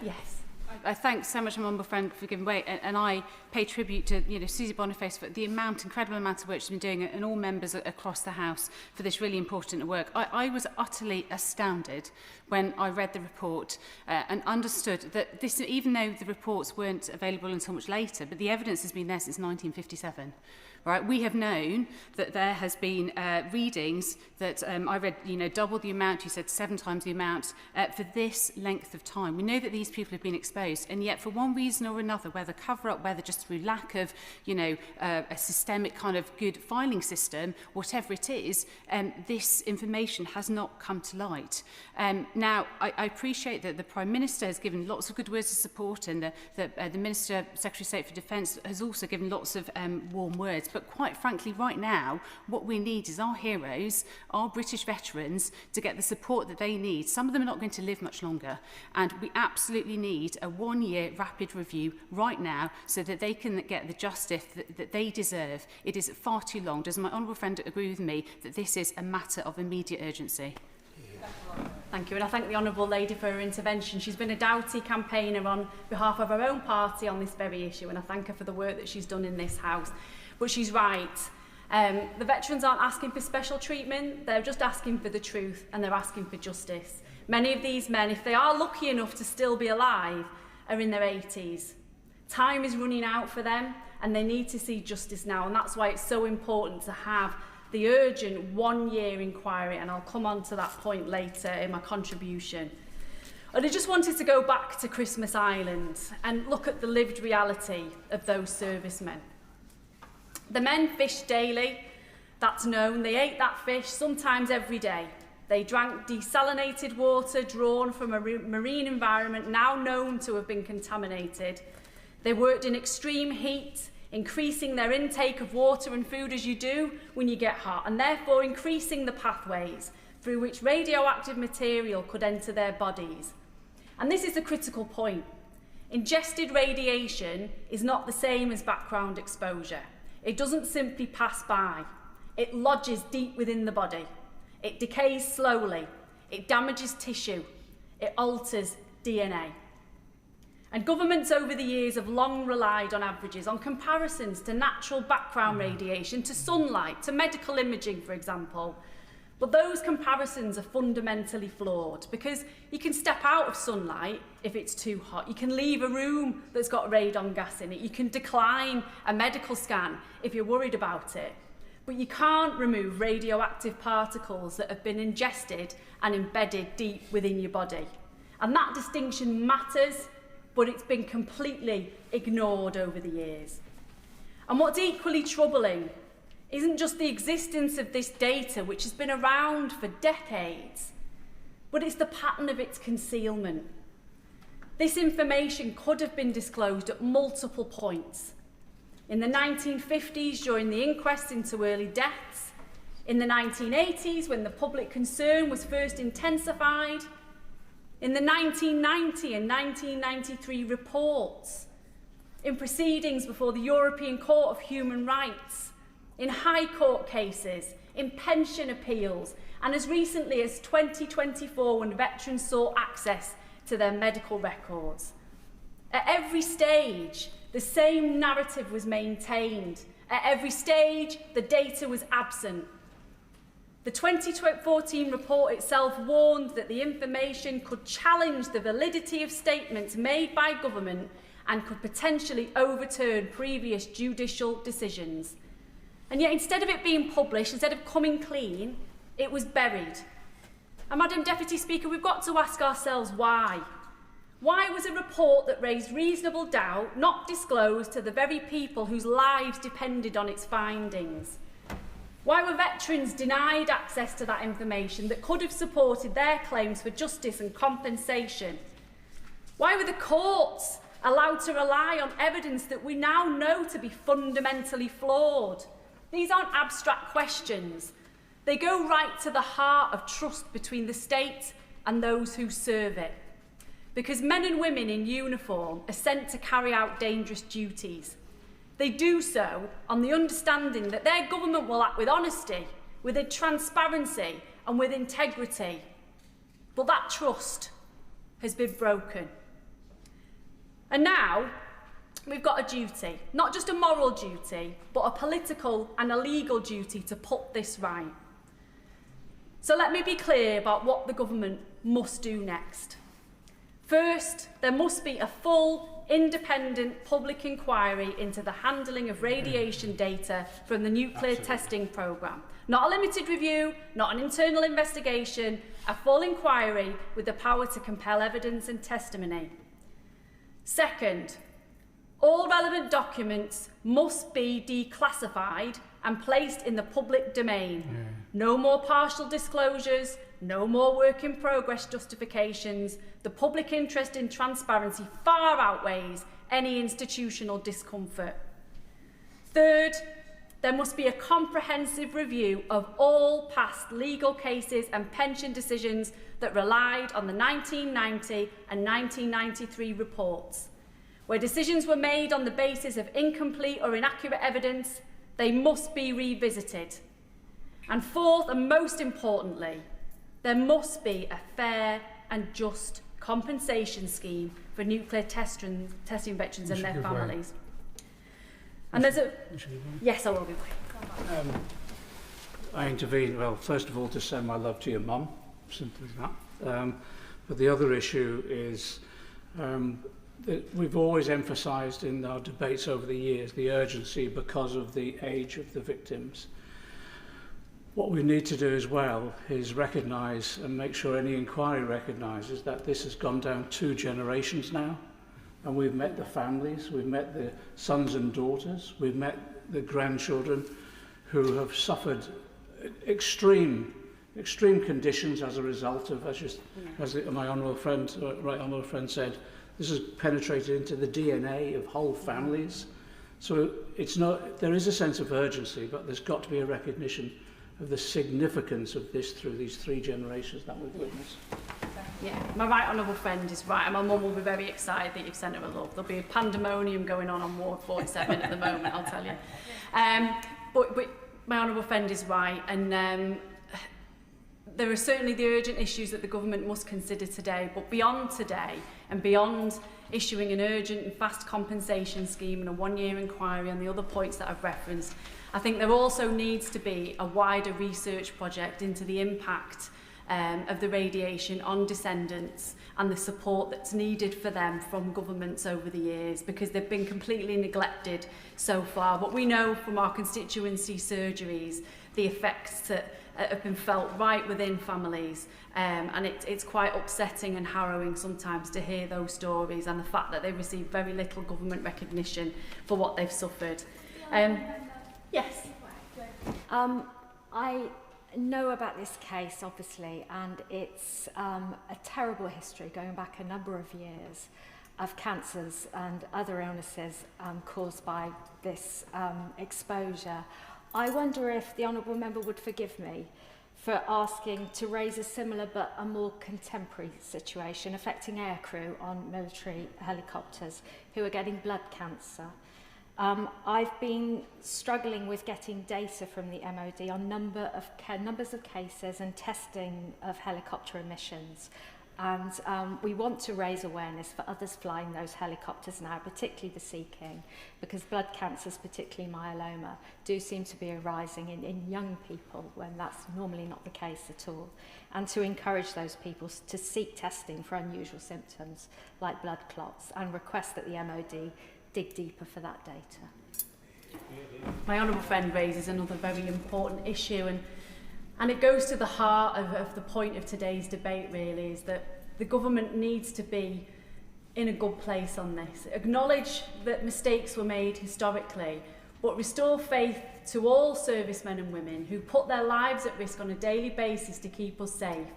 Yes. I thank so much my honourable friend for giving way, and I pay tribute to Susie Boniface for the incredible amount of work she's been doing, and all members across the House for this really important work. I was utterly astounded when I read the report and understood that this, even though the reports weren't available until much later, but the evidence has been there since 1957. All right, we have known that there has been readings that I read, double the amount, you said 7 times the amount for this length of time. We know that these people have been exposed, and yet for one reason or another, whether cover-up, whether just through lack of, a systemic kind of good filing system, whatever it is, this information has not come to light. Now, I appreciate that the Prime Minister has given lots of good words of support, and the Minister, Secretary of State for Defence, has also given lots of warm words. But quite frankly, right now, what we need is our heroes, our British veterans, to get the support that they need. Some of them are not going to live much longer, and we absolutely need a 1-year rapid review right now so that they can get the justice that they deserve. It is far too long. Does my honourable friend agree with me that this is a matter of immediate urgency? Thank you, and I thank the Honourable Lady for her intervention. She's been a doughty campaigner on behalf of her own party on this very issue, and I thank her for the work that she's done in this House. But she's right. The veterans aren't asking for special treatment, they're just asking for the truth, and they're asking for justice. Many of these men, if they are lucky enough to still be alive, are in their 80s. Time is running out for them, and they need to see justice now, and that's why it's so important to have the urgent 1-year inquiry, and I'll come on to that point later in my contribution. And I just wanted to go back to Christmas Island and look at the lived reality of those servicemen. The men fished daily, that's known. They ate that fish sometimes every day. They drank desalinated water drawn from a marine environment now known to have been contaminated. They worked in extreme heat, increasing their intake of water and food as you do when you get hot, and therefore increasing the pathways through which radioactive material could enter their bodies. And this is a critical point. Ingested radiation is not the same as background exposure. It doesn't simply pass by. It lodges deep within the body. It decays slowly. It damages tissue. It alters DNA. And governments over the years have long relied on averages, on comparisons to natural background radiation, to sunlight, to medical imaging, for example. But those comparisons are fundamentally flawed because you can step out of sunlight if it's too hot. You can leave a room that's got radon gas in it. You can decline a medical scan if you're worried about it. But you can't remove radioactive particles that have been ingested and embedded deep within your body. And that distinction matters, but it's been completely ignored over the years. And what's equally troubling isn't just the existence of this data, which has been around for decades, but it's the pattern of its concealment. This information could have been disclosed at multiple points. In the 1950s, during the inquest into early deaths, in the 1980s, when the public concern was first intensified, in the 1990 and 1993 reports, in proceedings before the European Court of Human Rights, in High Court cases, in pension appeals, and as recently as 2024 when veterans sought access to their medical records. At every stage, the same narrative was maintained. At every stage, the data was absent. The 2014 report itself warned that the information could challenge the validity of statements made by government and could potentially overturn previous judicial decisions. And yet, instead of it being published, instead of coming clean, it was buried. And Madam Deputy Speaker, we've got to ask ourselves why. Why was a report that raised reasonable doubt not disclosed to the very people whose lives depended on its findings? Why were veterans denied access to that information that could have supported their claims for justice and compensation? Why were the courts allowed to rely on evidence that we now know to be fundamentally flawed? These aren't abstract questions. They go right to the heart of trust between the state and those who serve it. Because men and women in uniform are sent to carry out dangerous duties. They do so on the understanding that their government will act with honesty, with transparency and with integrity. But that trust has been broken. And now we've got a duty, not just a moral duty, but a political and a legal duty to put this right. So let me be clear about what the government must do next. First, there must be a full, independent public inquiry into the handling of radiation data from the nuclear testing programme. Not a limited review, not an internal investigation, a full inquiry with the power to compel evidence and testimony. Second, all relevant documents must be declassified and placed in the public domain. No more partial disclosures, no more work in progress justifications. The public interest in transparency far outweighs any institutional discomfort. Third, there must be a comprehensive review of all past legal cases and pension decisions that relied on the 1990 and 1993 reports. Where decisions were made on the basis of incomplete or inaccurate evidence, they must be revisited. And fourth, and most importantly, there must be a fair and just compensation scheme for nuclear testing veterans and their families. And there's a... Yes, I will be. I intervene, well, first of all, to send my love to your mum, simple as that. But the other issue is that we've always emphasised in our debates over the years the urgency because of the age of the victims. What we need to do as well is recognise and make sure any inquiry recognises that this has gone down 2 generations now. And we've met the families, we've met the sons and daughters, we've met the grandchildren who have suffered extreme conditions as a result of, as my honourable friend, right honourable friend said, this has penetrated into the DNA of whole families. So it's not, there is a sense of urgency, but there's got to be a recognition of the significance of this through these 3 generations that we've witnessed. Yeah, my right honourable friend is right, and my mum will be very excited that you've sent her a love. There'll be a pandemonium going on Ward 47 at the moment, I'll tell you. But my honourable friend is right, and there are certainly the urgent issues that the government must consider today, but beyond today, and beyond issuing an urgent and fast compensation scheme and a 1-year inquiry on the other points that I've referenced, I think there also needs to be a wider research project into the impact of the radiation on descendants and the support that's needed for them from governments over the years, because they've been completely neglected so far. But we know from our constituency surgeries the effects that have been felt right within families, and it's quite upsetting and harrowing sometimes to hear those stories and the fact that they receive very little government recognition for what they've suffered. Yes. I know about this case, obviously, and it's a terrible history going back a number of years of cancers and other illnesses caused by this exposure. I wonder if the Honourable Member would forgive me for asking to raise a similar but a more contemporary situation affecting aircrew on military helicopters who are getting blood cancer. I've been struggling with getting data from the MOD on numbers of cases and testing of helicopter emissions. And we want to raise awareness for others flying those helicopters now, particularly the Sea King, because blood cancers, particularly myeloma, do seem to be arising in young people when that's normally not the case at all. And to encourage those people to seek testing for unusual symptoms like blood clots and request that the MOD dig deeper for that data. My honourable friend raises another very important issue, and it goes to the heart of the point of today's debate, really, is that the government needs to be in a good place on this. Acknowledge that mistakes were made historically, but restore faith to all servicemen and women who put their lives at risk on a daily basis to keep us safe,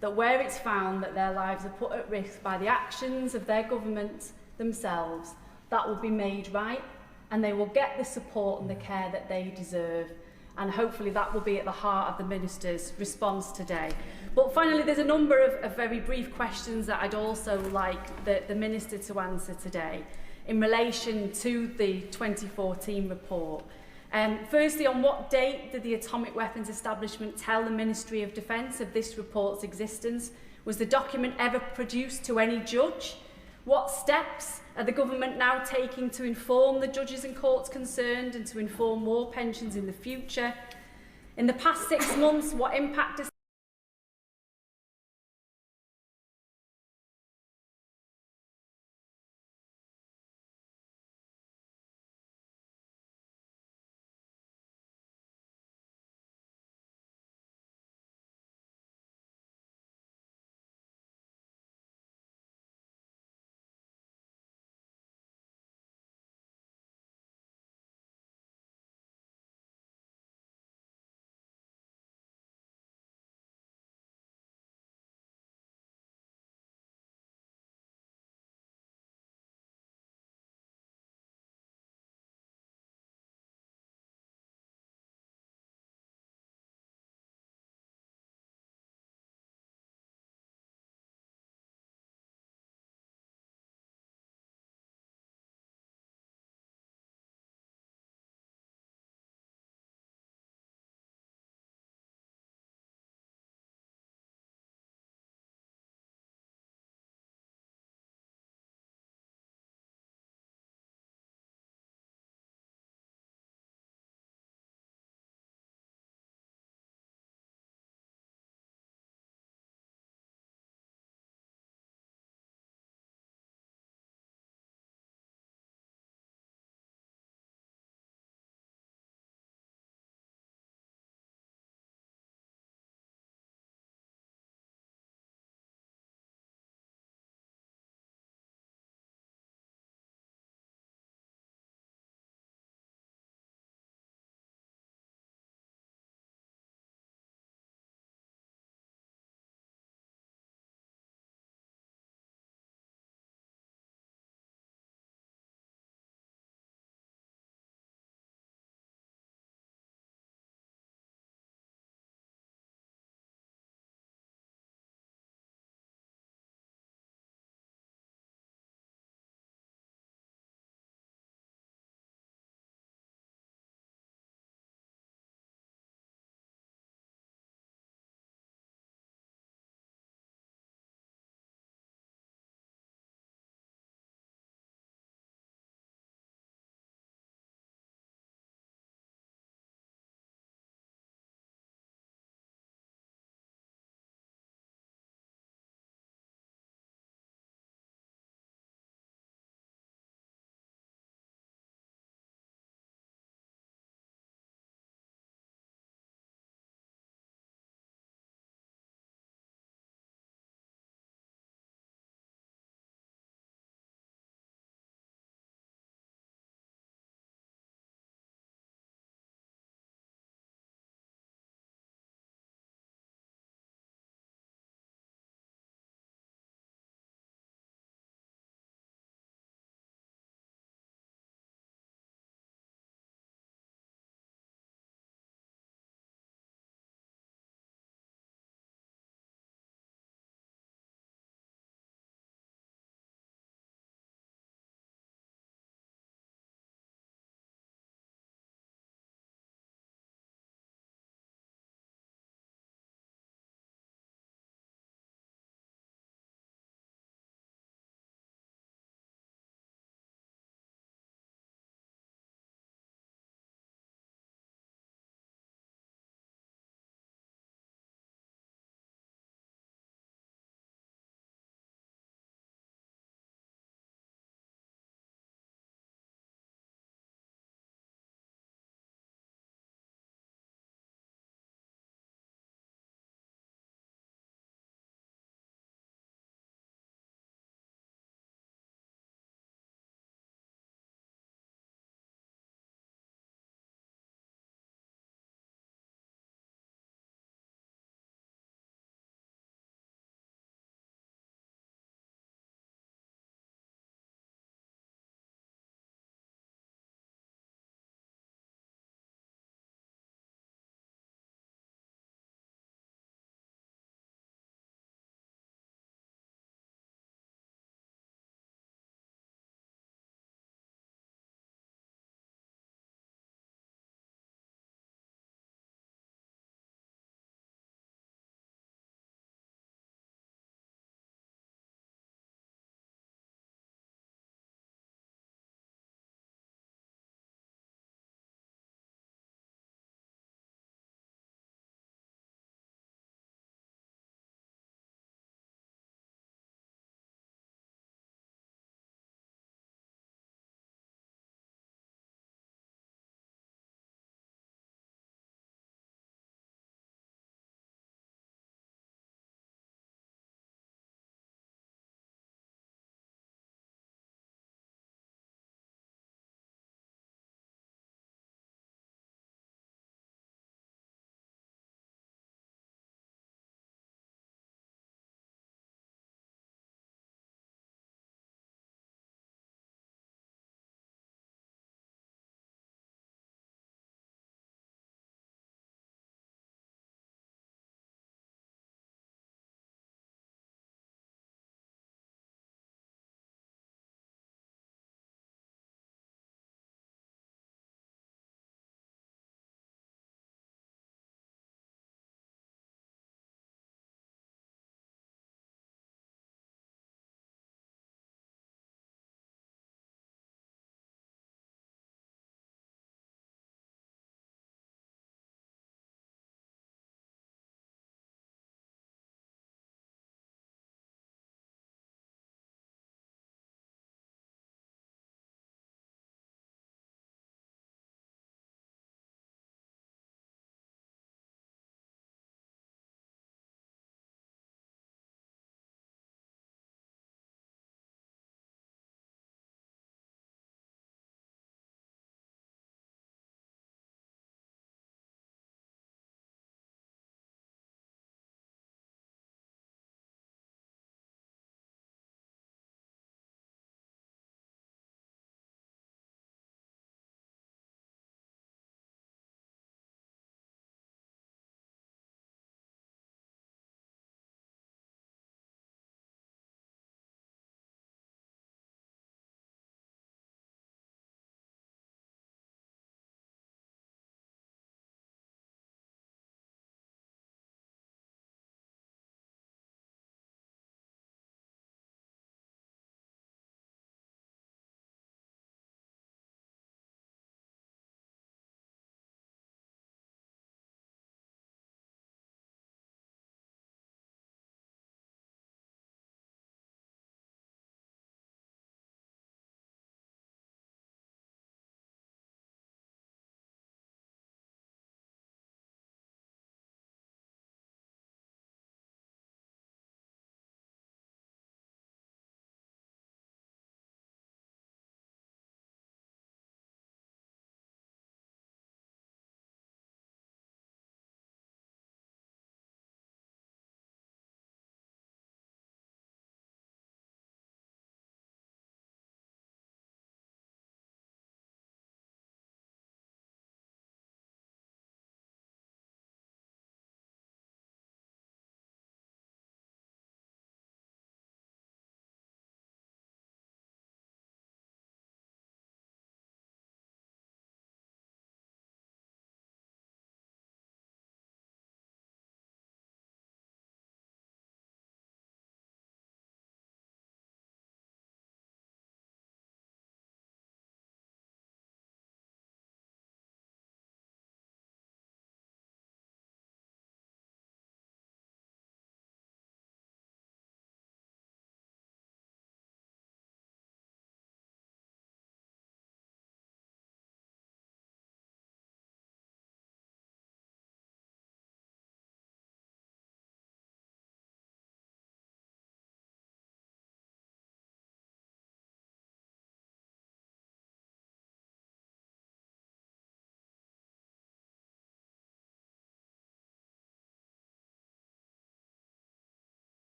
that where it's found that their lives are put at risk by the actions of their government themselves, that will be made right, and they will get the support and the care that they deserve. And hopefully that will be at the heart of the Minister's response today. But finally, there's a number of very brief questions that I'd also like the Minister to answer today in relation to the 2014 report. Firstly, on what date did the Atomic Weapons Establishment tell the Ministry of Defence of this report's existence? Was the document ever produced to any judge? What steps are the government now taking to inform the judges and courts concerned and to inform war pensions in the future? In the past 6 months, what impact has